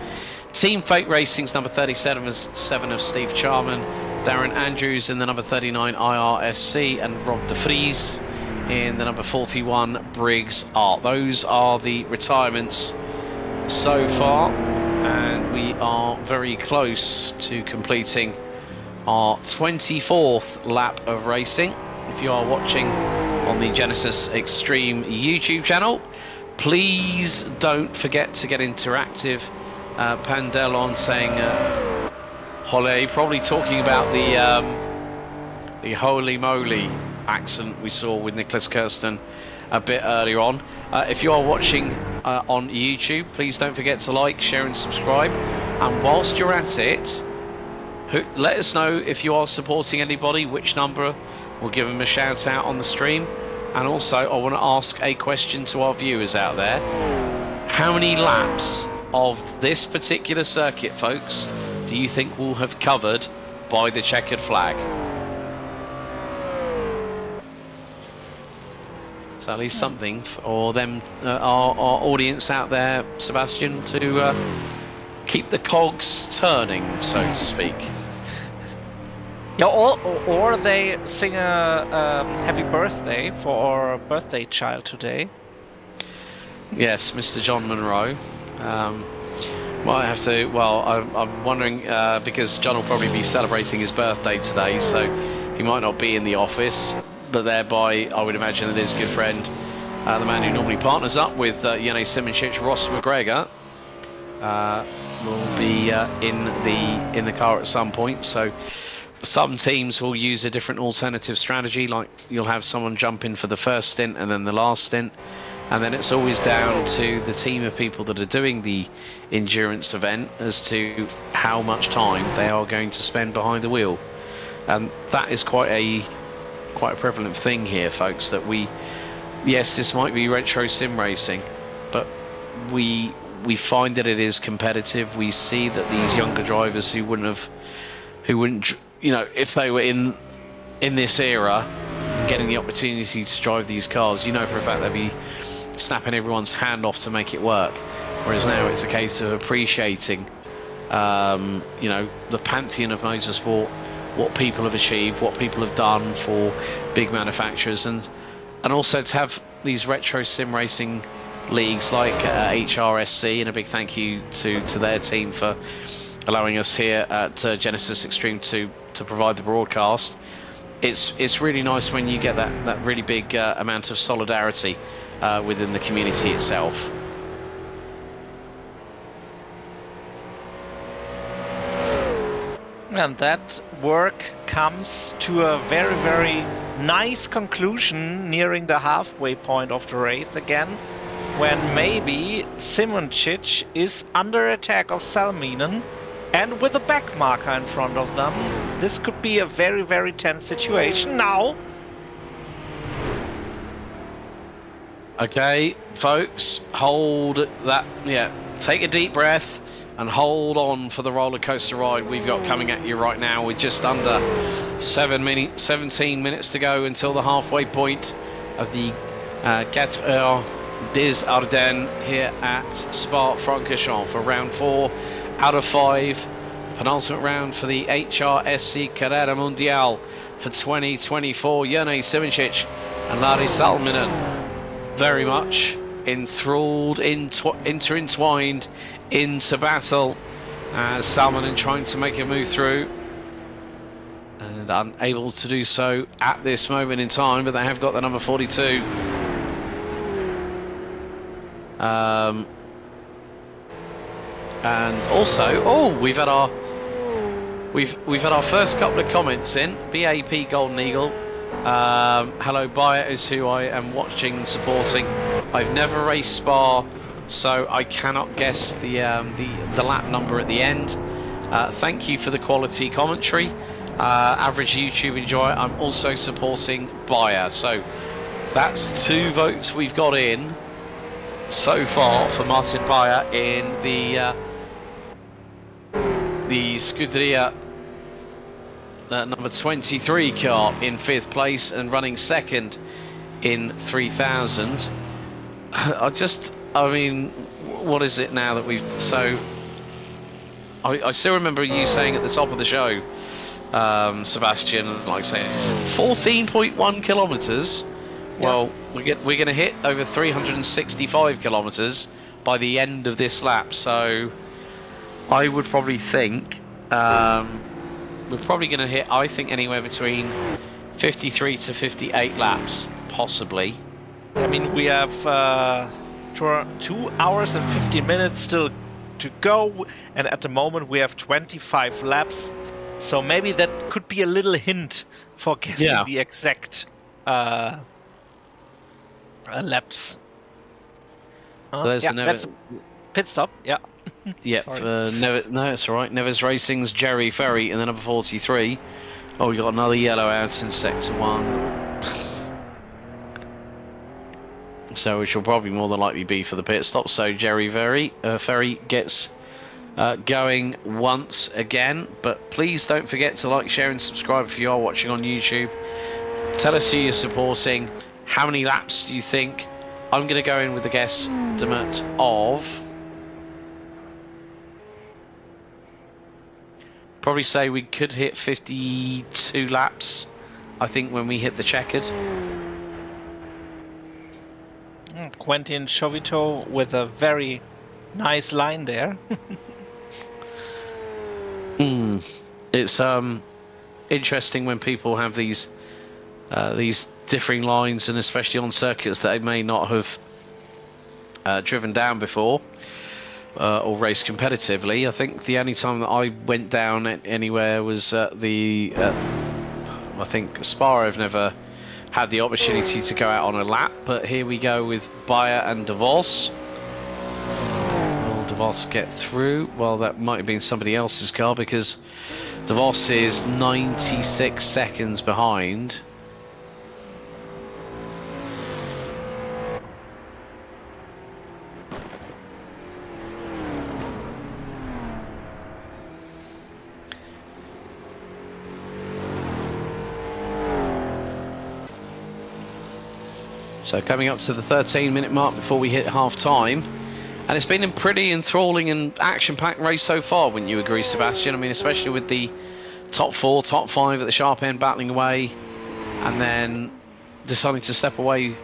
Team Fate Racing's number 37 of Steve Charman, Darren Andrews in the number 39 IRSC, and Rob de Vries in the number 41 Briggs Art. Those are the retirements so far, and we are very close to completing our 24th lap of racing. If you are watching on the Genisus Extreme YouTube channel, please don't forget to get interactive. Pandelon saying Hole, probably talking about the holy moly accent we saw with Niklas Kirsten a bit earlier on. If you are watching on YouTube, please don't forget to like, share and subscribe. And whilst you're at it, let us know if you are supporting anybody, which number. We'll give them a shout out on the stream. And also I want to ask a question to our viewers out there. How many laps of this particular circuit, folks, do you think we'll have covered by the checkered flag? So at least something for them, our audience out there, Sebastian, to keep the cogs turning, so to speak. Yeah, or they sing a happy birthday for our birthday child today. Yes, Mr. John Monroe. Might have to. Well, I'm wondering because John will probably be celebrating his birthday today, so he might not be in the office. But thereby, I would imagine that his good friend, the man who normally partners up with Jene Simoncic, Ross McGregor, will be in the car at some point. So some teams will use a different alternative strategy, like you'll have someone jump in for the first stint and then the last stint. And then it's always down to the team of people that are doing the endurance event as to how much time they are going to spend behind the wheel. And that is quite a prevalent thing here, folks, that yes, this might be retro sim racing, but we find that it is competitive. We see that these younger drivers who wouldn't, you know, if they were in this era, getting the opportunity to drive these cars, you know for a fact they'd be snapping everyone's hand off to make it work. Whereas now it's a case of appreciating, you know, the pantheon of motorsport, what people have achieved, what people have done for big manufacturers, and also to have these retro sim racing leagues like HRSC, and a big thank you to their team for allowing us here at Genisus Extreme to provide the broadcast. It's really nice when you get that really big amount of solidarity within the community itself. And that work comes to a very, very nice conclusion nearing the halfway point of the race again, when maybe Simoncic is under attack of Salminen, and with a back marker in front of them, this could be a very, very tense situation. Now, Okay, folks, hold that. Yeah, take a deep breath and hold on for the roller coaster ride we've got coming at you right now. With just under 17 minutes to go until the halfway point of the Heures des Ardennes here at Spa-Francorchamps for round 4 out of 5. Penultimate round for the HRSC Carrera Mundial for 2024. Jone Simoncic and Lari Salminen very much enthralled, intertwined into battle. Salminen trying to make a move through and unable to do so at this moment in time, but they have got the number 42. And also, we've had our first couple of comments in. BAP Golden Eagle. Hello, Bayer is who I am watching and supporting. I've never raced Spa, so I cannot guess the lap number at the end. Thank you for the quality commentary. Average YouTube enjoyer. I'm also supporting Bayer, so that's 2 votes we've got in so far for Martin Bayer in the Scuderia number 23 car in 5th place and running 2nd in 3000. I mean, what is it now that we've... So, I still remember you saying at the top of the show, Sebastian, like saying 14.1 kilometers. Yeah. Well, we're going to hit over 365 kilometers by the end of this lap. So, I would probably think we're probably going to hit, I think, anywhere between 53 to 58 laps, possibly. I mean, we have 2 hours and 15 minutes still to go, and at the moment we have 25 laps. So maybe that could be a little hint for guessing the exact laps. So there's that's a pit stop. Yeah. Yeah, no, it's all right. Neves Racing's Jerry Ferry and the number 43. Oh, we got another yellow out in sector 1. So which will probably more than likely be for the pit stop. So Jerry Ferry gets going once again. But please don't forget to like, share and subscribe if you are watching on YouTube. Tell us who you're supporting. How many laps do you think? I'm going to go in with the guesstimate of... Probably say we could hit 52 laps, I think, when we hit the checkered. Quentin Chovito with a very nice line there. It's interesting when people have these differing lines, and especially on circuits that they may not have driven down before. Or race competitively. I think the only time that I went down anywhere was I think Spa. I've never had the opportunity to go out on a lap, but here we go with Bayer and De Vos. Will De Vos get through? Well, that might have been somebody else's car because De Vos is 96 seconds behind. So coming up to the 13-minute mark before we hit half-time. And it's been a pretty enthralling and action-packed race so far, wouldn't you agree, Sebastian? I mean, especially with the top 4, top 5 at the sharp end battling away, and then deciding to step away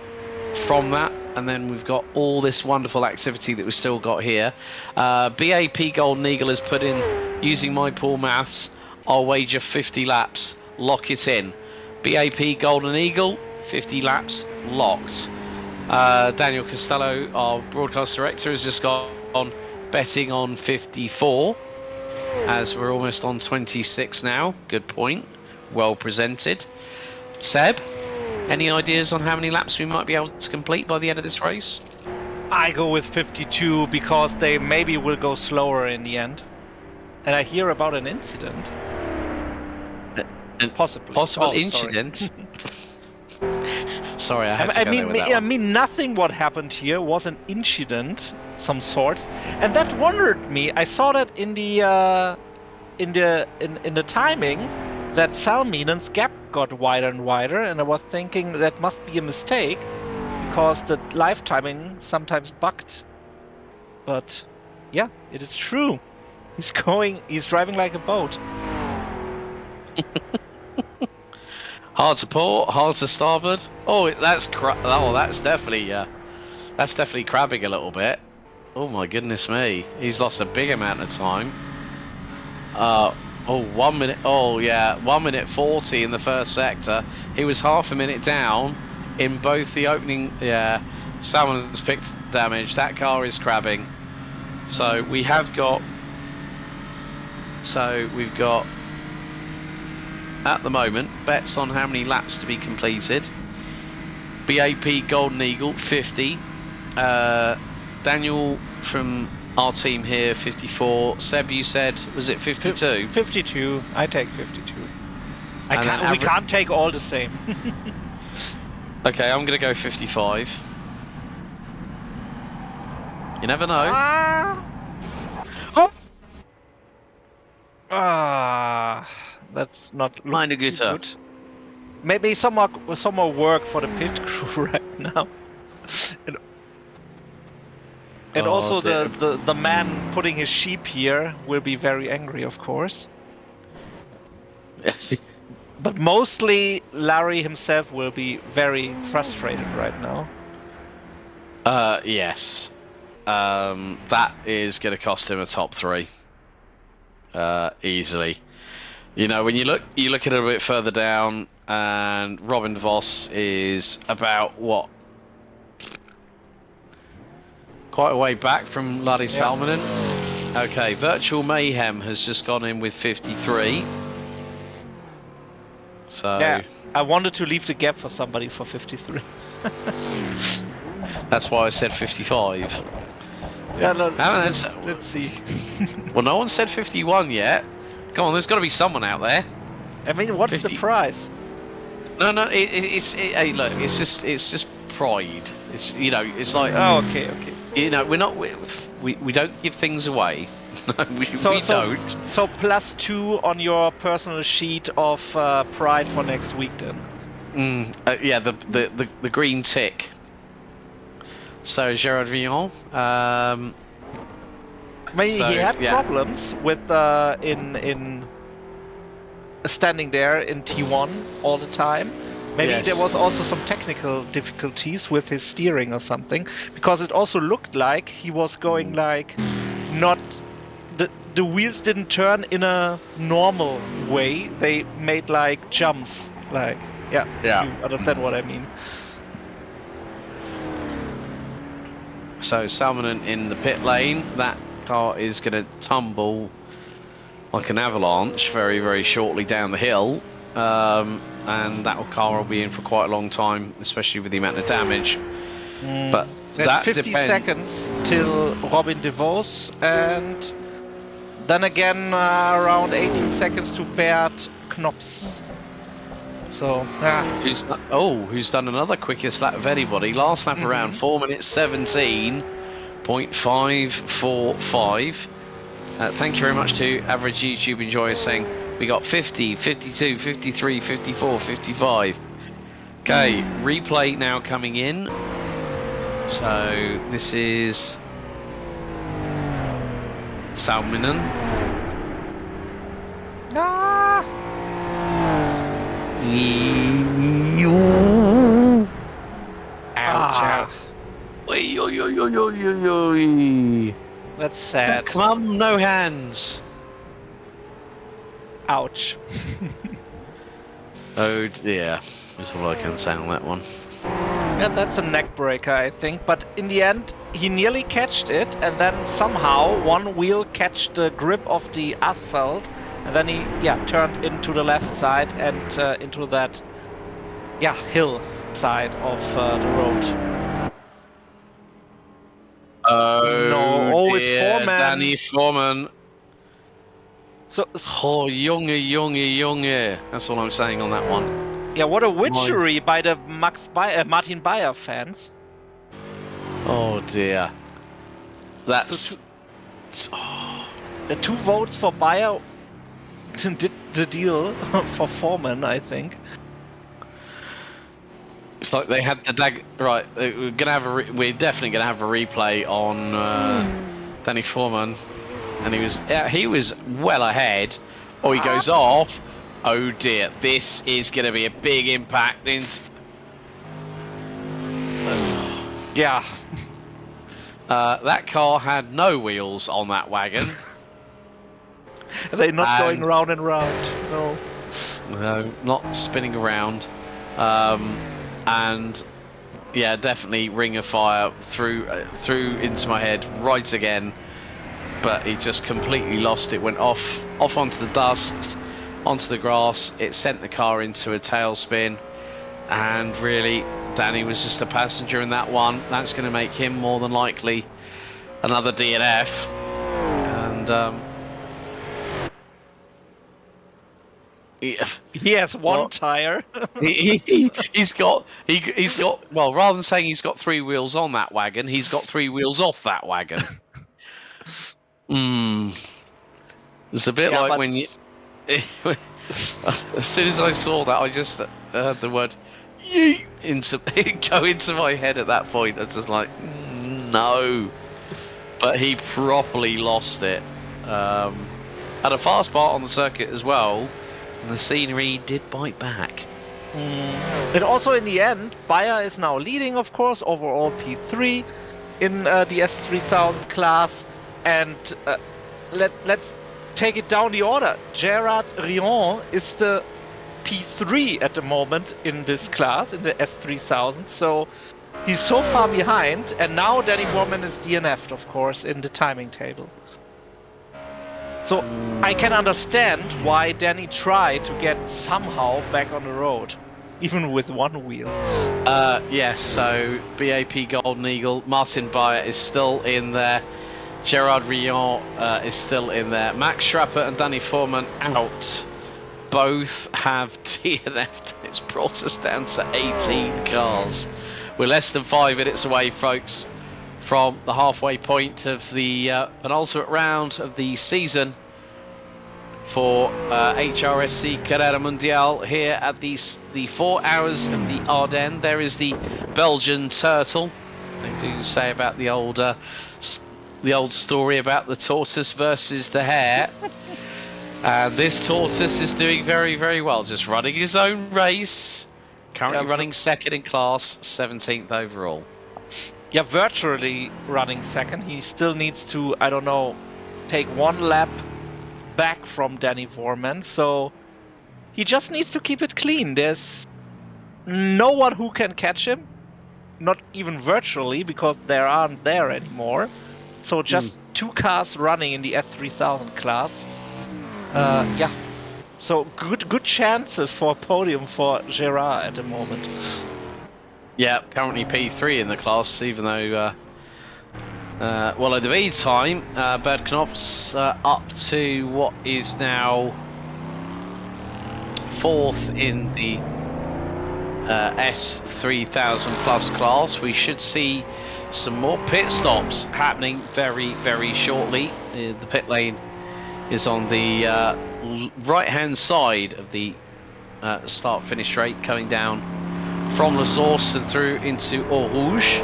from that. And then we've got all this wonderful activity that we've still got here. BAP Golden Eagle has put in, using my poor maths, I'll wager 50 laps. Lock it in. BAP Golden Eagle, 50 laps locked. Daniel Costello, our broadcast director, has just gone on betting on 54 as we're almost on 26 now. Good point. Well presented. Seb, any ideas on how many laps we might be able to complete by the end of this race? I go with 52 because they maybe will go slower in the end. And I hear about an incident. Possibly. Possible incident. Sorry, I had to go there with that I one. mean, nothing what happened here was an incident, some sorts, and that wondered me. I saw that in the timing that Salminen's gap got wider and wider, and I was thinking that must be a mistake because the live timing sometimes bugged. But yeah, it is true. He's driving like a boat. Hard to port, hard to starboard. Oh, that's definitely crabbing a little bit. Oh my goodness me, he's lost a big amount of time. 1 minute. Oh yeah, 1 minute 40 in the first sector. He was half a minute down in both the opening. Yeah, Salmon's picked damage. That car is crabbing. So we've got at the moment bets on how many laps to be completed. BAP Golden Eagle 50. Daniel from our team here 54. Seb, you said, was it 52? 52. I take 52. And we can't take all the same. Okay, I'm gonna go 55. You never know. That's not Mind a looking guitar. good. Maybe some more work for the pit crew right now. And also the man putting his sheep here will be very angry, of course. But mostly Larry himself will be very frustrated right now. Yes. That is going to cost him a top 3. Easily. You know, when you look at it a bit further down, and Robin Voss is about what? Quite a way back from Larry Salminen. Okay, Virtual Mayhem has just gone in with 53. So yeah, I wanted to leave the gap for somebody for 53. That's why I said 55. Yeah, let's see. Well, no one said 51 yet. Come on, there's got to be someone out there. I mean, what's 50. The prize? No, hey, look, it's just pride. It's, you know, it's like. Oh, okay. You know, we don't give things away. we don't. So +2 on your personal sheet of pride for next week then. Yeah, the green tick. So Gerard Villon. I mean, he had problems with in standing there in T1 all the time. Maybe there was also some technical difficulties with his steering or something, because it also looked like he was going like not the wheels didn't turn in a normal way. They made like jumps, like you understand what I mean. So Salmon in the pit lane. That car is going to tumble like an avalanche very, very shortly down the hill. And that car will be in for quite a long time, especially with the amount of damage. But that's 50 seconds till Robin DeVos, and then again around 18 seconds to Bert Knops. So who's done another quickest lap of anybody? Last lap around 4 minutes 17.545. Thank you very much to average YouTube enjoyer saying we got 50, 52, 53, 54, 55. Okay, replay now coming in. So this is Salminen. Ouch. That's sad. Come, no hands. Ouch. Oh dear. That's all I can say on that one. Yeah, that's a neck breaker, I think. But in the end, he nearly catched it, and then somehow one wheel catched the grip of the asphalt, and then he turned into the left side and into that hill side of the road. Oh no! It's Foreman. Danny Foreman. So, Junge. That's all I'm saying on that one. Yeah, what a witchery by the Martin Bayer fans. Oh dear. That's... The 2 votes for Bayer did the deal for Foreman, I think. It's like they had the right. We're gonna have we're definitely gonna have a replay on Danny Foreman, and he was well ahead. Oh, he goes off. Oh dear, this is gonna be a big impact. Yeah. That car had no wheels on that wagon. They're not going round and round. No. No, not spinning around. And yeah, definitely ring of fire through into my head right again. But he just completely lost it. Went off onto the dust, onto the grass. It sent the car into a tailspin, and really, Danny was just a passenger in that one. That's going to make him more than likely another DNF. And he has one tire. he's got well, rather than saying he's got 3 wheels on that wagon, he's got 3 wheels off that wagon. It's a bit like when you as soon as I saw that, I just heard the word go into my head at that point. I was just like, no. But he properly lost it. Had a fast part on the circuit as well. And the scenery did bite back. And also in the end, Bayer is now leading, of course, overall P3 in the S3000 class. And let's take it down the order. Gerard Rion is the P3 at the moment in this class, in the S3000. So he's so far behind. And now Danny Foreman is DNF'd, of course, in the timing table. So I can understand why Danny tried to get somehow back on the road, even with 1 wheel. Yes, so BAP Golden Eagle, Martin Bayer is still in there. Gerard Rion is still in there. Max Schrapper and Danny Foreman out. Both have DNF'd. It's brought us down to 18 cars. We're less than 5 minutes away, folks, from the halfway point of the penultimate round of the season for HRSC Carrera Mundial here at the 4 hours of the Ardennes. There is the Belgian turtle. They do say about the old story about the tortoise versus the hare. And this tortoise is doing very, very well, just running his own race. Currently running second in class, 17th overall. Yeah, virtually running second. He still needs to, I don't know, take 1 lap back from Danny Foreman. So he just needs to keep it clean. There's no one who can catch him, not even virtually, because there aren't there anymore. So just 2 cars running in the S3000 class. Yeah, so good chances for a podium for Gerard at the moment. Yeah, currently P3 in the class, even though, well, in the meantime, Bert Knopf's up to what is now 4th in the S3000 plus class. We should see some more pit stops happening very, very shortly. The pit lane is on the right-hand side of the start-finish straight, coming down from La Source and through into Eaux Rouges.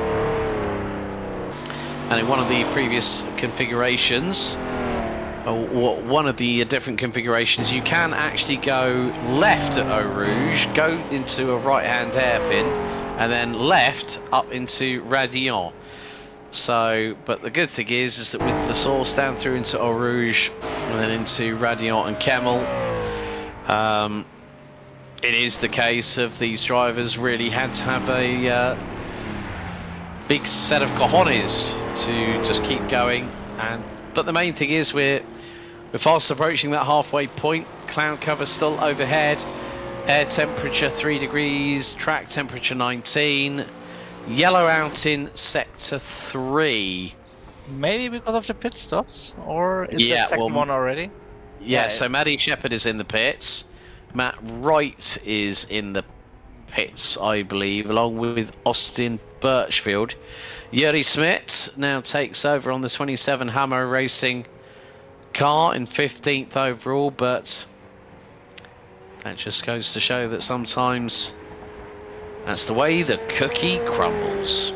And in one of the previous configurations, one of the different configurations, you can actually go left at Eaux Rouges, go into a right-hand hairpin, and then left up into Radillon. So, but the good thing is that with La Source down through into Eaux Rouges and then into Radillon and Kemmel, it is the case of these drivers really had to have a big set of cojones to just keep going. But the main thing is we're fast approaching that halfway point. Cloud cover still overhead. Air temperature 3 degrees. Track temperature 19. Yellow out in sector 3. Maybe because of the pit stops, or is the second one already? Yeah, so Maddie Shepherd is in the pits. Matt Wright is in the pits, I believe, along with Austin Birchfield. Yuri Smith now takes over on the 27 Hammer Racing car in 15th overall, but that just goes to show that sometimes that's the way the cookie crumbles.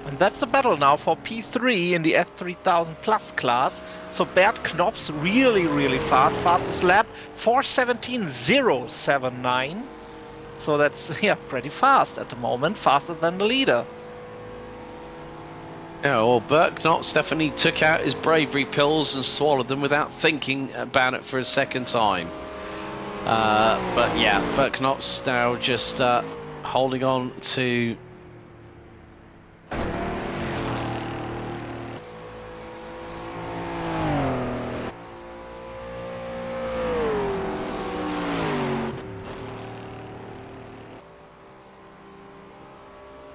And that's a battle now for P3 in the S3000 Plus class. So Bert Knops really fast. Fastest lap 4:17.079. So that's pretty fast at the moment, faster than the leader. Yeah, well, Bert Knops definitely took out his bravery pills and swallowed them without thinking about it for a second time. But yeah, Bert Knops now just holding on to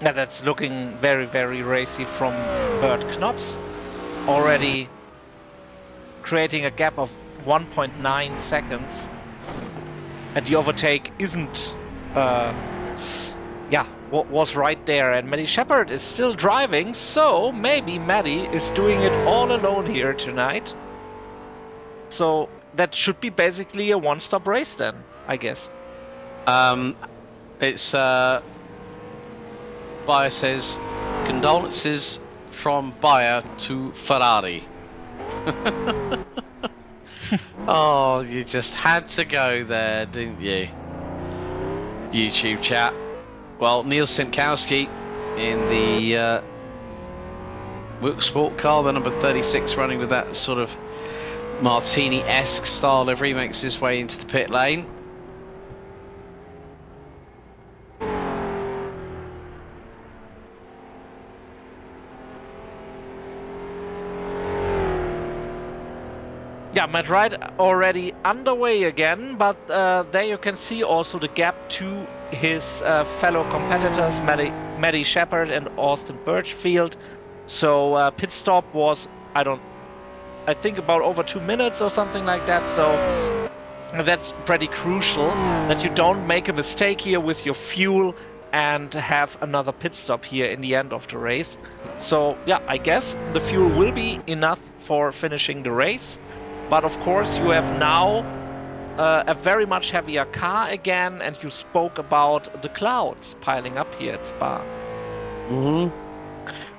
Yeah, that's looking very racy from Bert Knops. Already creating a gap of 1.9 seconds. And the overtake isn't, was right there. And Maddie Shepherd is still driving, so maybe Maddie is doing it all alone here tonight. So that should be basically a one-stop race then, I guess. It's Bayer says, condolences from Bayer to Ferrari. Oh, you just had to go there, didn't you? YouTube chat. Well, Neil Sinkowski in the Wilk Sport car, the number 36, running with that sort of Martini-esque style livery, makes his way into the pit lane. Yeah, Matt Wright already underway again, but there you can see also the gap to his fellow competitors, Maddie Shepherd and Austin Birchfield. So pit stop was, I think about over 2 minutes or something like that. So that's pretty crucial that you don't make a mistake here with your fuel and have another pit stop here in the end of the race. So yeah, I guess the fuel will be enough for finishing the race. But of course, you have now a very much heavier car again, and you spoke about the clouds piling up here at Spa.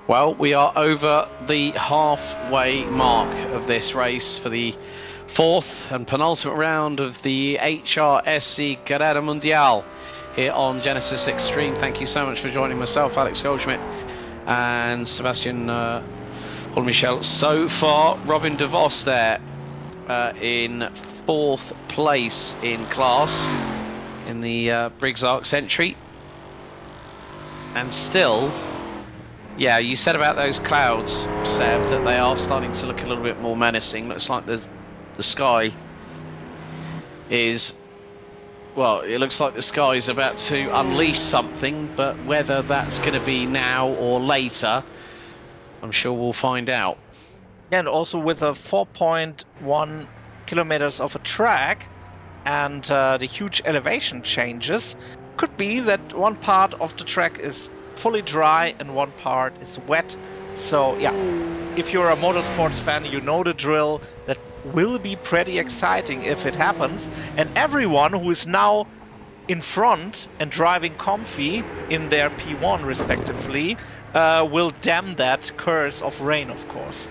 Well, we are over the halfway mark of this race for the fourth and penultimate round of the HRSC Carrera Mundial here on Genisus Extreme. Thank you so much for joining myself, Alex Goldschmidt, and Sebastian Michel. So far, Robin DeVos there. In fourth place in class in the Briggs Arcs entry, and still, yeah, you said about those clouds, Seb, that they are starting to look a little bit more menacing. Looks like the sky is, well, it looks like the sky is about to unleash something, but whether that's going to be now or later, I'm sure we'll find out. And also with a 4.1 kilometers of a track and the huge elevation changes, could be that one part of the track is fully dry and one part is wet. So yeah, if you're a motorsports fan, you know the drill. That will be pretty exciting if it happens. And everyone who is now in front and driving comfy in their P1 respectively will damn that curse of rain, of course.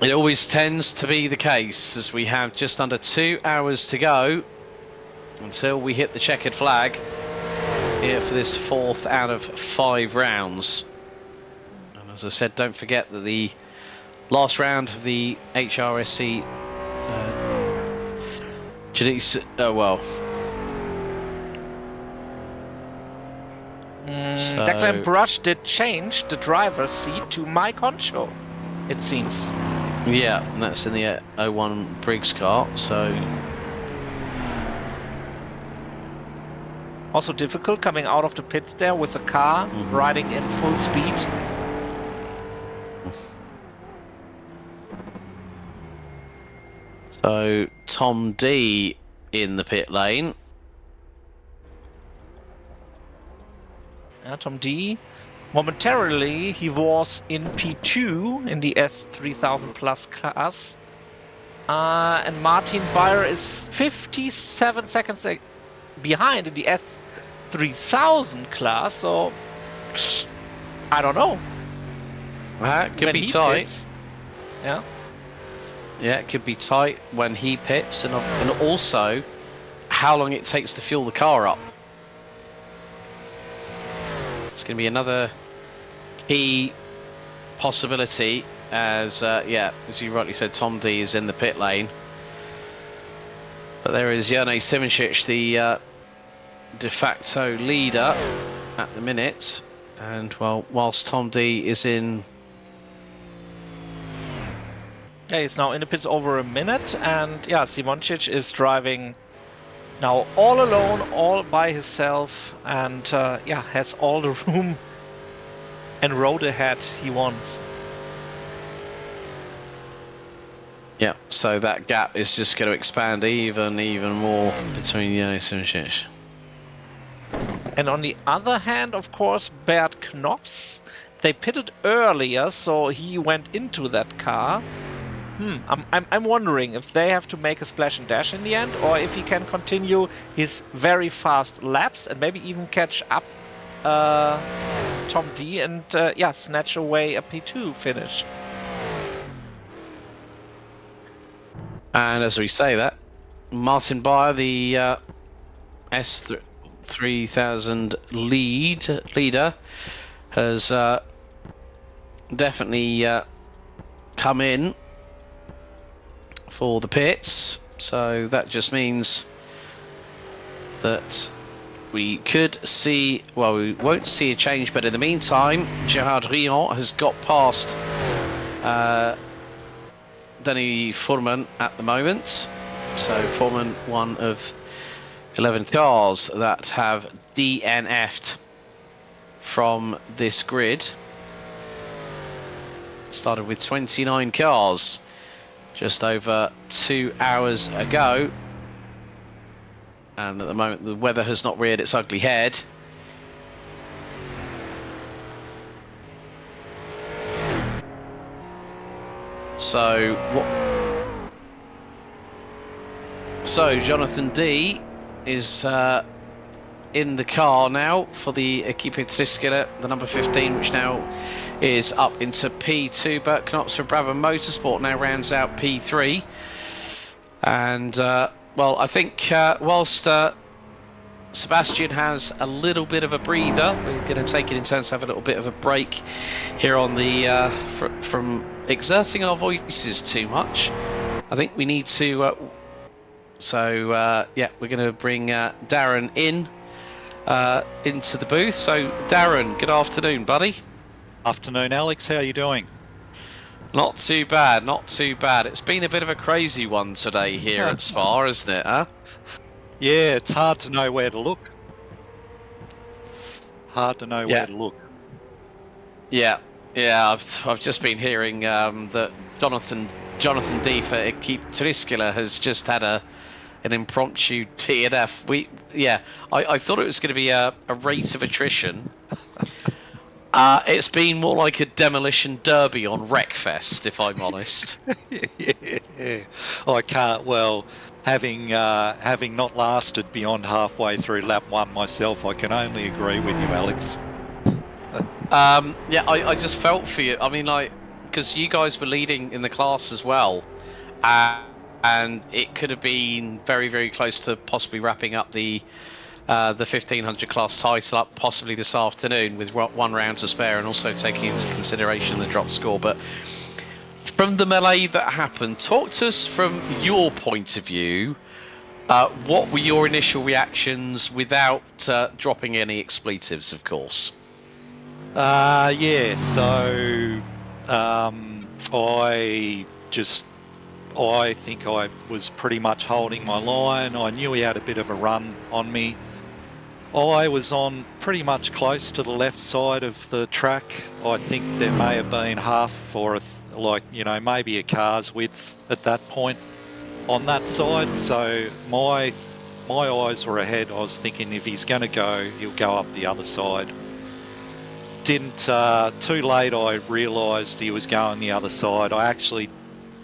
It always tends to be the case, as we have just under 2 hours to go until we hit the checkered flag here for this fourth out of 5 rounds. And as I said, don't forget that the last round of the HRSC Genisus, Declan Brush did change the driver's seat to Mike Honcho, it seems. Yeah, and that's in the 01 Briggs car, so... Also difficult coming out of the pits there with the car riding in full speed. So Tom D in the pit lane. Tom D. Momentarily, he was in P2 in the S3000 Plus class. And Martin Beyer is 57 seconds behind in the S3000 class. So, I don't know. It could be tight. Pits. Yeah. Yeah, it could be tight when he pits, and also how long it takes to fuel the car up. It's going to be another key possibility, as as you rightly said, Tom D is in the pit lane. But there is Jerne Simoncic, the de facto leader at the minute, and well, whilst Tom D is in. Yeah, he's now in the pits over a minute, and yeah, Simoncic is driving now all alone, all by himself, and has all the room and road ahead he wants. Yeah, so that gap is just going to expand even more between Jerne Simoncic. And on the other hand, of course, Bert Knops, they pitted earlier, so he went into that car. I'm wondering if they have to make a splash and dash in the end, or if he can continue his very fast laps and maybe even catch up Tom D and snatch away a P2 finish. And as we say that, Martin Beyer, the S3000 leader, has definitely come in for the pits, so that just means that we could see, well, we won't see a change, but in the meantime, Gerard Rion has got past Danny Foreman at the moment. So Foreman, one of 11 cars that have DNF'd from this grid. Started with 29 cars just over 2 hours ago, and at the moment the weather has not reared its ugly head. So Jonathan D is in the car now for the Equipe Triskele, the number 15, which now is up into P2. Bert Knops for Brabham Motorsport now rounds out P3. And, well, I think whilst Sebastian has a little bit of a breather, we're going to take it in turns to have a little bit of a break here on the from exerting our voices too much. I think we need to... we're going to bring Darren in into the booth. So Darren, good afternoon, buddy. Afternoon, Alex. How are you doing? Not too bad, not too bad. It's been a bit of a crazy one today here at Spa, isn't it, huh? Yeah, it's hard to know where to look. Where to look. Yeah, I've just been hearing that Jonathan D for Equipe Triskele has just had an impromptu TNF. I thought it was going to be a rate of attrition. It's been more like a demolition derby on Wreckfest, if I'm honest. Yeah. I can't. Well, having not lasted beyond halfway through lap 1 myself, I can only agree with you, Alex. I just felt for you. I mean, because you guys were leading in the class as well, and it could have been very, very close to possibly wrapping up the 1500 class title up possibly this afternoon with 1 round to spare, and also taking into consideration the drop score. But from the melee that happened, talk to us from your point of view. What were your initial reactions without dropping any expletives, of course? So I think I was pretty much holding my line. I knew he had a bit of a run on me. I was on pretty much close to the left side of the track. I think there may have been half or maybe a car's width at that point. on that side. So my eyes were ahead. I was thinking if he's going to go, he'll go up the other side. Didn't, too late I realised he was going the other side. I actually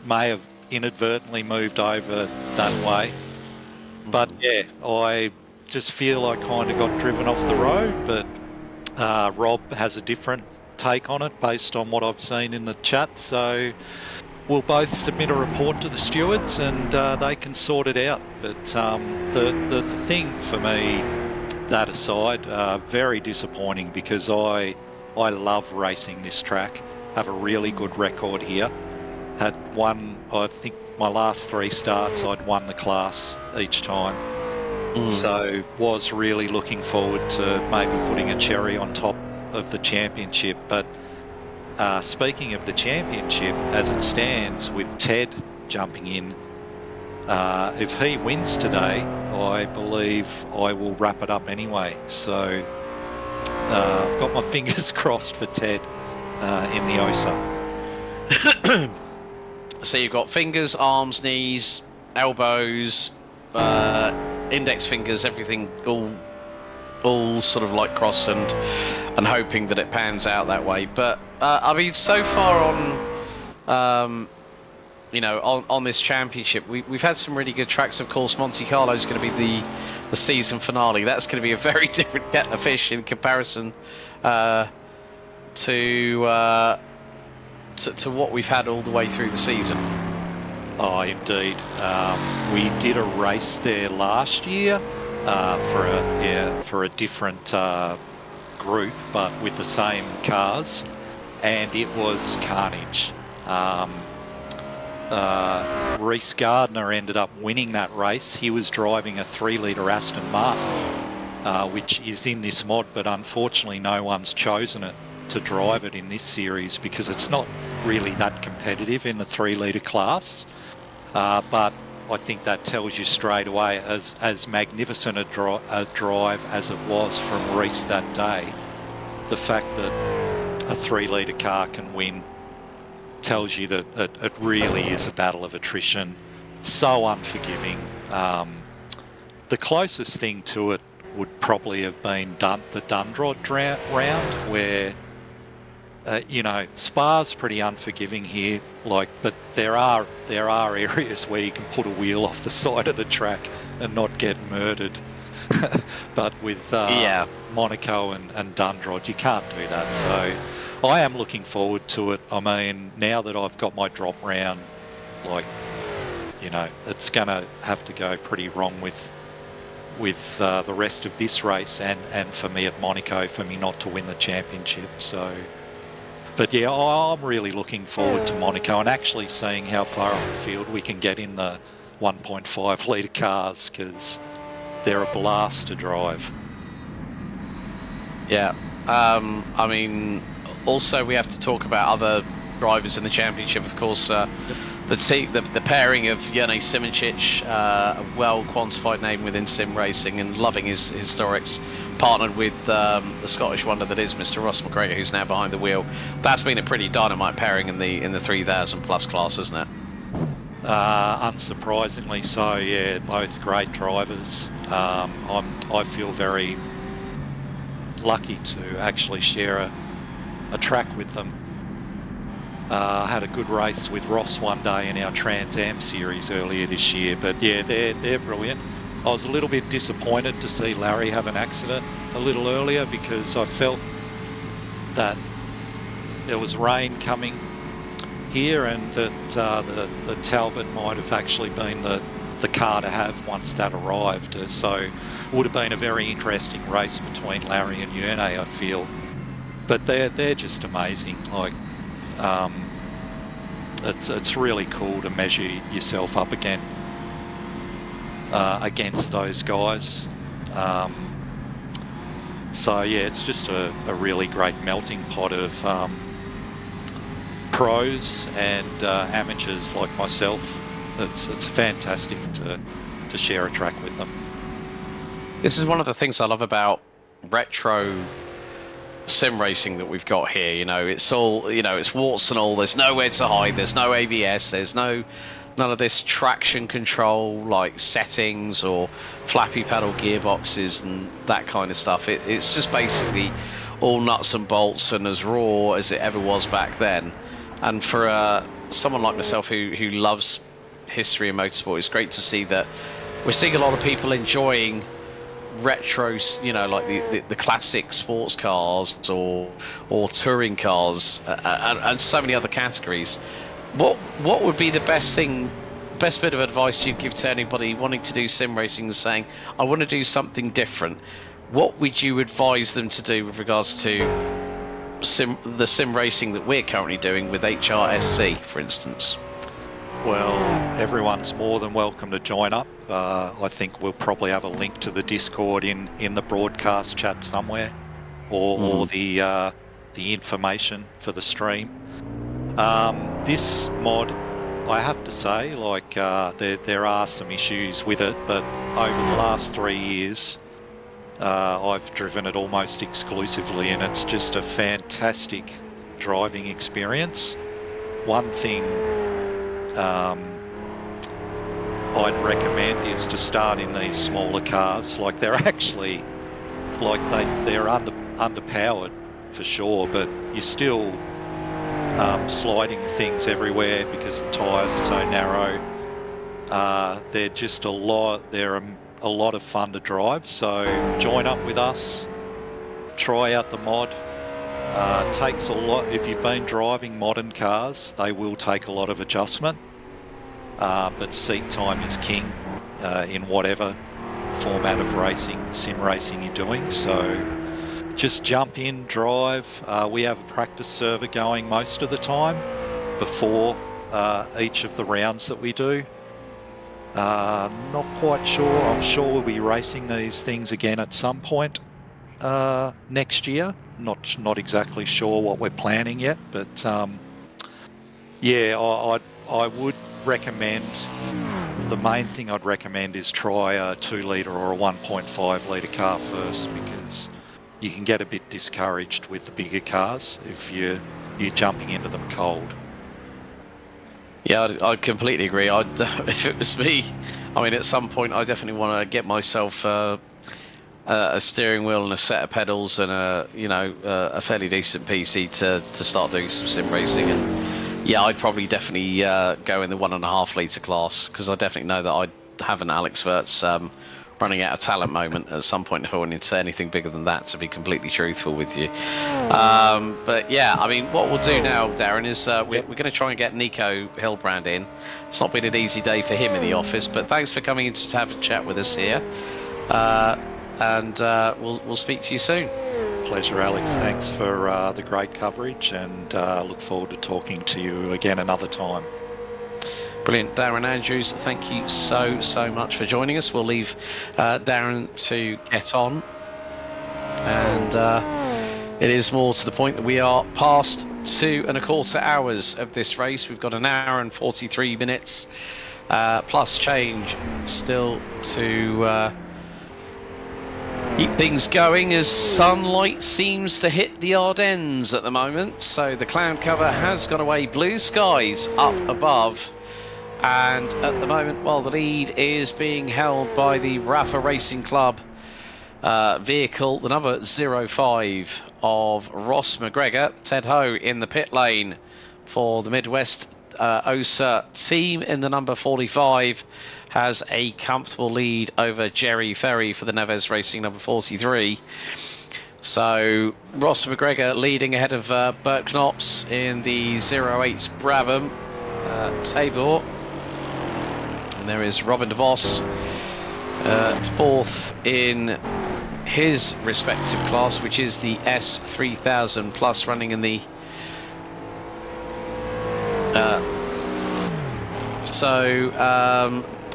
may have inadvertently moved over that way. But yeah, I just feel I kind of got driven off the road, but Rob has a different take on it based on what I've seen in the chat. So we'll both submit a report to the stewards and they can sort it out. But the thing for me, that aside, very disappointing because I love racing this track, have a really good record here. Had won, I think my last 3 starts, I'd won the class each time. So was really looking forward to maybe putting a cherry on top of the championship. But speaking of the championship, as it stands with Ted jumping in, if he wins today, I believe I will wrap it up anyway. So I've got my fingers crossed for Ted in the OSA. So you've got fingers, arms, knees, elbows, index fingers, everything all sort of like cross and hoping that it pans out that way. But I mean, so far on on this championship, we've had some really good tracks. Of course, Monte Carlo is going to be the season finale. That's going to be a very different kettle of fish in comparison to what we've had all the way through the season. Oh, indeed. We did a race there last year for a different group, but with the same cars, and it was carnage. Reece Gardner ended up winning that race. He was driving a 3-litre Aston Martin, which is in this mod, but unfortunately no one's chosen it to drive it in this series because it's not really that competitive in the 3-litre class. But I think that tells you straight away, as magnificent a drive as it was from Reece that day, the fact that a 3-litre car can win tells you that it really is a battle of attrition. So unforgiving. The closest thing to it would probably have been the Dundrod round, where Spa's pretty unforgiving here, but there are areas where you can put a wheel off the side of the track and not get murdered. But with Monaco and Dundrod, you can't do that. So I am looking forward to it. I mean, now that I've got my drop round, it's going to have to go pretty wrong with the rest of this race and for me at Monaco, for me not to win the championship. So, but yeah, I'm really looking forward to Monaco and actually seeing how far on the field we can get in the 1.5 litre cars, because they're a blast to drive. Yeah, I mean, also we have to talk about other drivers in the championship. Of course, the pairing of Jene Simoncic, a well quantified name within sim racing, and loving his historics, partnered with the Scottish wonder that is Mr. Ross McGregor, who's now behind the wheel. That's been a pretty dynamite pairing in the 3,000 plus class, isn't it? Unsurprisingly so, yeah. Both great drivers. I feel very lucky to actually share a track with them. Had a good race with Ross one day in our Trans Am series earlier this year, but yeah, they're brilliant. I was a little bit disappointed to see Larry have an accident a little earlier, because I felt that there was rain coming here and that the Talbot might have actually been the car to have once that arrived. So it would have been a very interesting race between Larry and Jene, I feel. But they're just amazing. It's really cool to measure yourself up against those guys. So yeah, it's just a really great melting pot of pros and amateurs like myself. It's fantastic to share a track with them. This is one of the things I love about retro sim racing that we've got here. It's all, it's warts and all. There's nowhere to hide. There's no ABS. There's no none of this traction control like settings or flappy pedal gearboxes and that kind of stuff. It's just basically all nuts and bolts and as raw as it ever was back then. And for someone like myself who loves history and motorsport, it's great to see that we're seeing a lot of people enjoying retro, you know, like the classic sports cars or touring cars and so many other categories. What would be the best bit of advice you'd give to anybody wanting to do sim racing and saying, I want to do something different? What would you advise them to do with regards to the sim racing that we're currently doing with HRSC, for instance? Well, everyone's more than welcome to join up. I think we'll probably have a link to the Discord in the broadcast chat somewhere, or the information for the stream. This mod, I have to say, like there are some issues with it, but over the last 3 years, I've driven it almost exclusively, and it's just a fantastic driving experience. One thing I'd recommend is to start in these smaller cars. Like they're actually, like they're underpowered for sure, but you're still sliding things everywhere because the tyres are so narrow. They're just a lot of fun to drive. So join up with us, try out the mod. Takes a lot. If you've been driving modern cars, they will take a lot of adjustment. But seat time is king in whatever format of sim racing you're doing. So just jump in, drive. We have a practice server going most of the time before each of the rounds that we do. Not quite sure. I'm sure we'll be racing these things again at some point next year. Not exactly sure what we're planning yet, but yeah, I would recommend, the main thing I'd recommend is try a 2 litre or a 1.5 litre car first, because you can get a bit discouraged with the bigger cars if you're jumping into them cold. Yeah, I completely agree. If it was me, I mean, at some point I definitely want to get myself a steering wheel and a set of pedals and a fairly decent PC to start doing some sim racing. And yeah, I'd probably definitely go in the 1.5 litre class, because I definitely know that I'd have an Alex Wirtz running out of talent moment at some point if I went into anything bigger than that, to be completely truthful with you. But yeah, I mean, what we'll do now, Darren, is we're going to try and get Nico Hillbrand in. It's not been an easy day for him in the office, but thanks for coming in to have a chat with us here. And we'll speak to you soon. Pleasure, Alex. Thanks for the great coverage, and look forward to talking to you again another time. Brilliant. Darren Andrews, thank you so much for joining us. We'll leave Darren to get on. And it is more to the point that we are past 2.25 hours of this race. We've got 1 hour and 43 minutes plus change still to keep things going, as sunlight seems to hit the Ardennes at the moment. So the cloud cover has gone away, blue skies up above, and at the moment, well, the lead is being held by the Rafa Racing Club vehicle, the number 05 of Ross McGregor. Ted Ho in the pit lane for the Midwest OSA team in the number 45 has a comfortable lead over Jerry Ferry for the Neves Racing number 43. So Ross McGregor leading ahead of Bert Knops in the 08 Brabham Tabor. And there is Robin DeVos fourth in his respective class, which is the S3000 Plus, running in the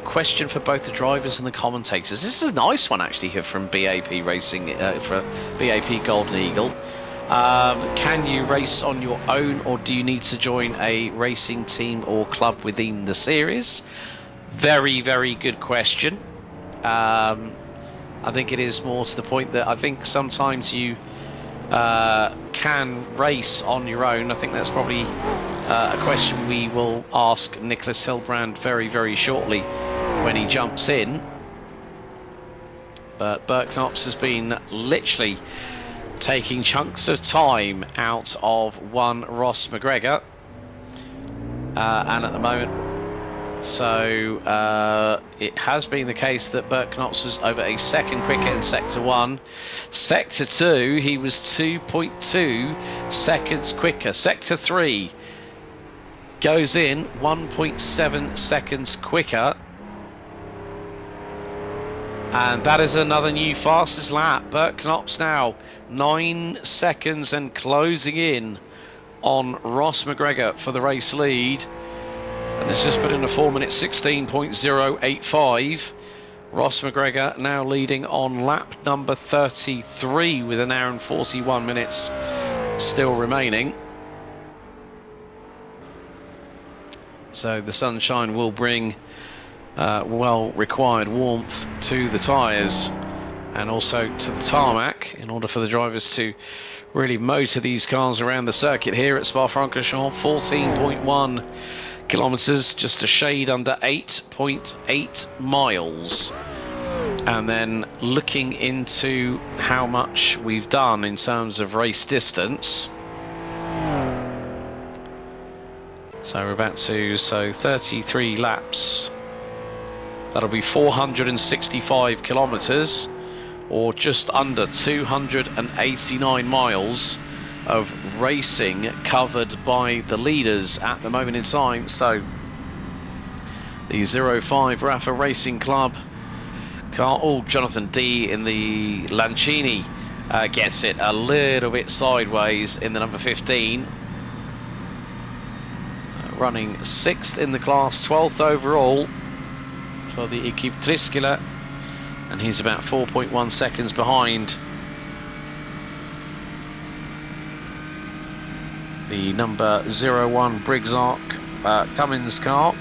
question for both the drivers and the commentators. This is a nice one actually here from BAP Racing for BAP Golden Eagle. Can you race on your own, or do you need to join a racing team or club within the series? Very good question. I think it is more to the point that I think sometimes you can race on your own. I think that's probably a question we will ask Nicholas Hilbrand very, very shortly when he jumps in. But Bert Knops has been literally taking chunks of time out of one Ross McGregor. And at the moment, so it has been the case that Bert Knops was over a second quicker in Sector 1. Sector 2, he was 2.2 seconds quicker. Sector 3 goes in 1.7 seconds quicker. And that is another new fastest lap. Bert Knops now 9 seconds and closing in on Ross McGregor for the race lead. And it's just put in a 4 minute 16.085. Ross McGregor now leading on lap number 33 with an hour and 41 minutes still remaining. So the sunshine will bring well required warmth to the tyres and also to the tarmac in order for the drivers to really motor these cars around the circuit here at Spa-Francorchamps. 14.1 kilometers, just a shade under 8.8 miles. And then looking into how much we've done in terms of race distance. So we're about to, 33 laps. That'll be 465 kilometers, or just under 289 miles of racing covered by the leaders at the moment in time. So the 05 Rafa Racing Club car, Jonathan D in the Lancini gets it a little bit sideways in the number 15. Running 6th in the class, 12th overall for the Equipe Triscula, and he's about 4.1 seconds behind the number 01 Briggs Arc Cummins car.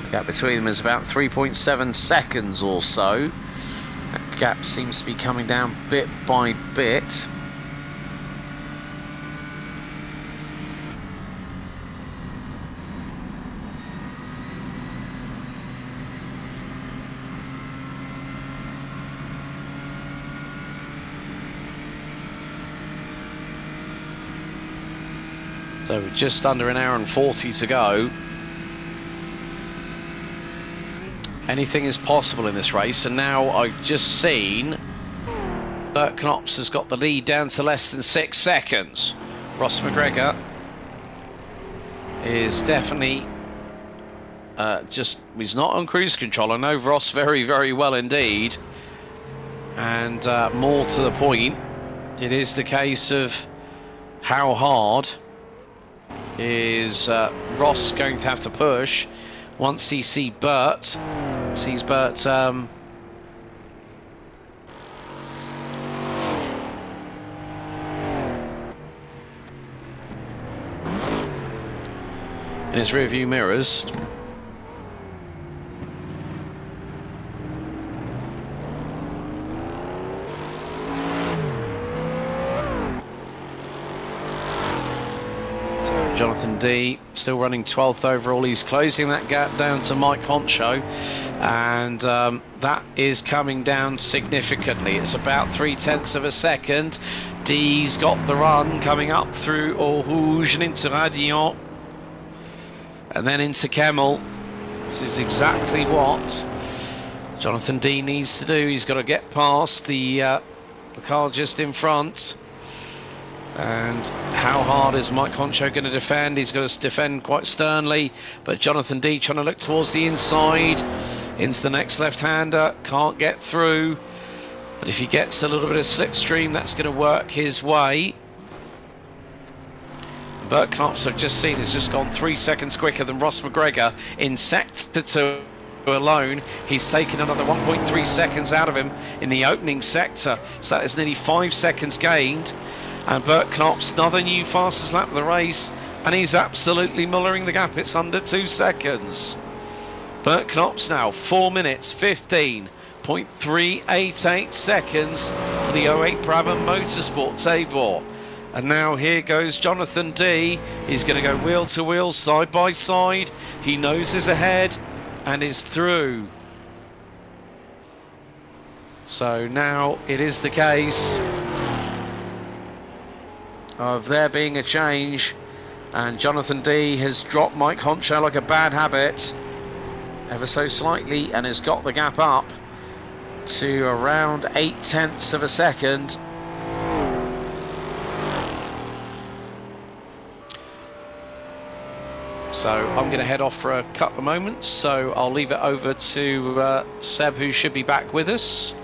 The gap between them is about 3.7 seconds or so. That gap seems to be coming down bit by bit. So just under an hour and 40 to go. Anything is possible in this race, and now I've just seen Bert Knops has got the lead down to less than 6 seconds. Ross McGregor is definitely he's not on cruise control. I know Ross very, very well indeed. And more to the point, it is the case of how hard is Ross going to have to push once he sees Bert in his rearview mirrors. Jonathan D still running 12th overall. He's closing that gap down to Mike Honcho, and that is coming down significantly. It's about 0.3 of a second. D's got the run coming up through Eau Rouge and into Radillon, and then into Kemmel. This is exactly what Jonathan D needs to do. He's got to get past the car just in front. And how hard is Mike Honcho going to defend? He's going to defend quite sternly, but Jonathan D trying to look towards the inside into the next left-hander, can't get through, but if he gets a little bit of slipstream, that's going to work his way. Bert Knops, I've just seen, has just gone 3 seconds quicker than Ross McGregor in Sector 2 alone. He's taken another 1.3 seconds out of him in the opening sector, so that is nearly 5 seconds gained. And Bert Knops, another new fastest lap of the race, and he's absolutely mullering the gap. It's under 2 seconds. Bert Knops now 4 minutes 15 .388 seconds for the 08 Brabham Motorsport Tabor. And now here goes Jonathan D. He's going to go wheel to wheel, side by side. He noses ahead and is through. So now it is the case of there being a change, and Jonathan D has dropped Mike Honcho like a bad habit ever so slightly and has got the gap up to around 0.8 of a second. So I'm going to head off for a couple of moments, so I'll leave it over to Seb, who should be back with us.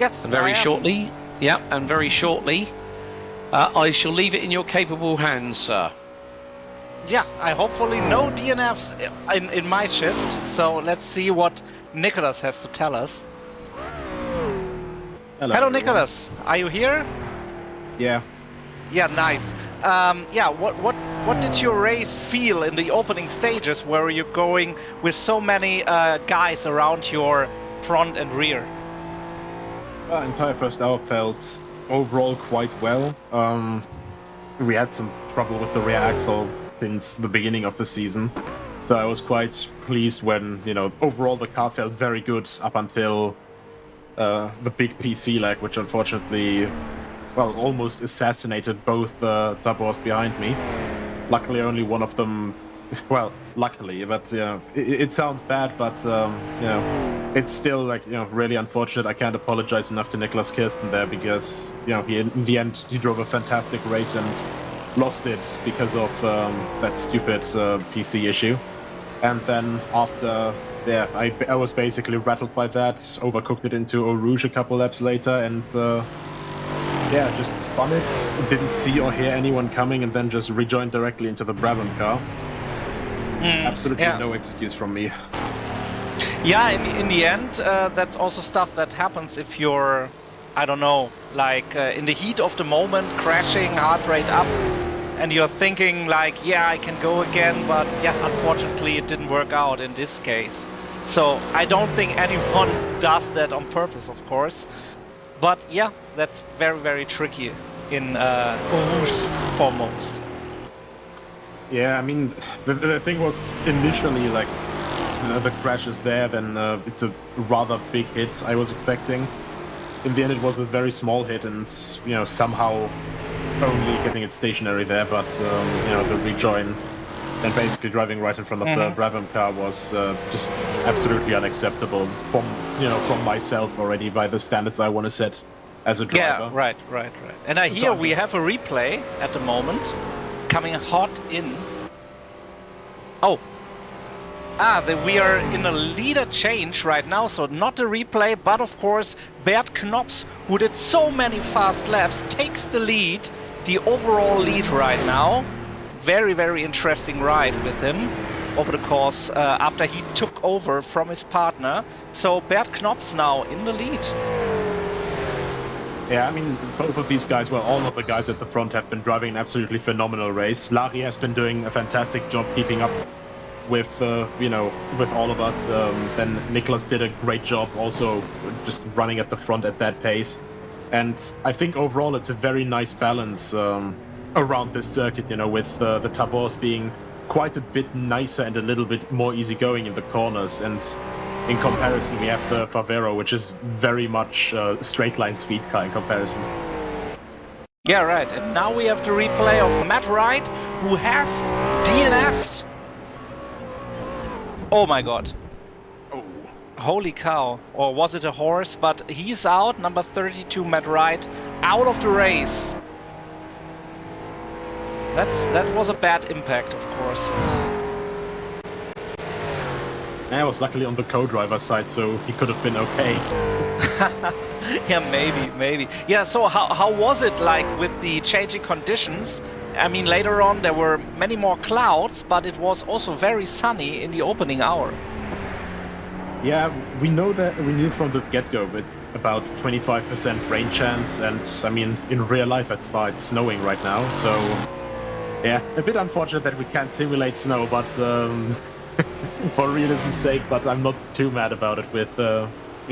Yes, And very shortly. Yeah, and very shortly. I shall leave it in your capable hands, sir. Yeah, I hopefully no DNFs in my shift, so let's see what Nicholas has to tell us. Hello everyone. Nicholas, are you here? Yeah. Yeah, nice. Yeah, what did your race feel in the opening stages where you're going with so many guys around your front and rear? Entire first hour felt overall quite well. We had some trouble with the rear axle since the beginning of the season, so I was quite pleased when, you know, overall the car felt very good up until the big PC lag, which unfortunately, well, almost assassinated both the Tabors behind me. Luckily, only one of them, well, luckily, but, you know, it sounds bad, but, you know, it's still, like, you know, really unfortunate. I can't apologize enough to Niklas Kirsten there because, you know, in the end, he drove a fantastic race and lost it because of that stupid PC issue. And then after, yeah, I was basically rattled by that, overcooked it into Eau Rouge a couple laps later, and yeah, just spun it, didn't see or hear anyone coming, and then just rejoined directly into the Brabham car. Absolutely no excuse from me. Yeah, in the end, that's also stuff that happens if you're, I don't know, like in the heat of the moment, crashing, heart rate up, and you're thinking like, yeah, I can go again, but yeah, unfortunately it didn't work out in this case. So I don't think anyone does that on purpose, of course. But yeah, that's very, very tricky in Rouge foremost. Yeah, I mean, the thing was initially like, you know, the crash is there, then it's a rather big hit I was expecting. In the end, it was a very small hit, and, you know, somehow only getting it stationary there, but, you know, the rejoin and basically driving right in front of the Brabham car was just absolutely unacceptable from, you know, from myself already by the standards I want to set as a driver. Yeah, right. And I hear we have a replay at the moment coming hot in. Oh. We are in a leader change right now, so not a replay, but of course Bert Knops, who did so many fast laps, takes the lead, the overall lead right now. Very, very interesting ride with him over the course after he took over from his partner. So Bert Knops now in the lead. Yeah, I mean, both of these guys, well, all of the guys at the front have been driving an absolutely phenomenal race. Larry has been doing a fantastic job keeping up with, you know, with all of us. Then Niklas did a great job also just running at the front at that pace. And I think overall it's a very nice balance around this circuit, you know, with the Tabors being quite a bit nicer and a little bit more easygoing in the corners. And in comparison, we have the Favero, which is very much a straight line speed car in comparison. Yeah, right. And now we have the replay of Matt Wright, who has DNF'd. Oh my god. Oh. Holy cow. Or was it a horse? But he's out. Number 32, Matt Wright, out of the race. That was a bad impact, of course. I was luckily on the co-driver's side, so he could have been okay. Yeah, maybe. Yeah, so how was it like with the changing conditions? I mean, later on there were many more clouds, but it was also very sunny in the opening hour. Yeah, we knew from the get-go it's about 25% rain chance, and I mean, in real life it's snowing right now, so yeah, a bit unfortunate that we can't simulate snow, but for realism's sake, but I'm not too mad about it with,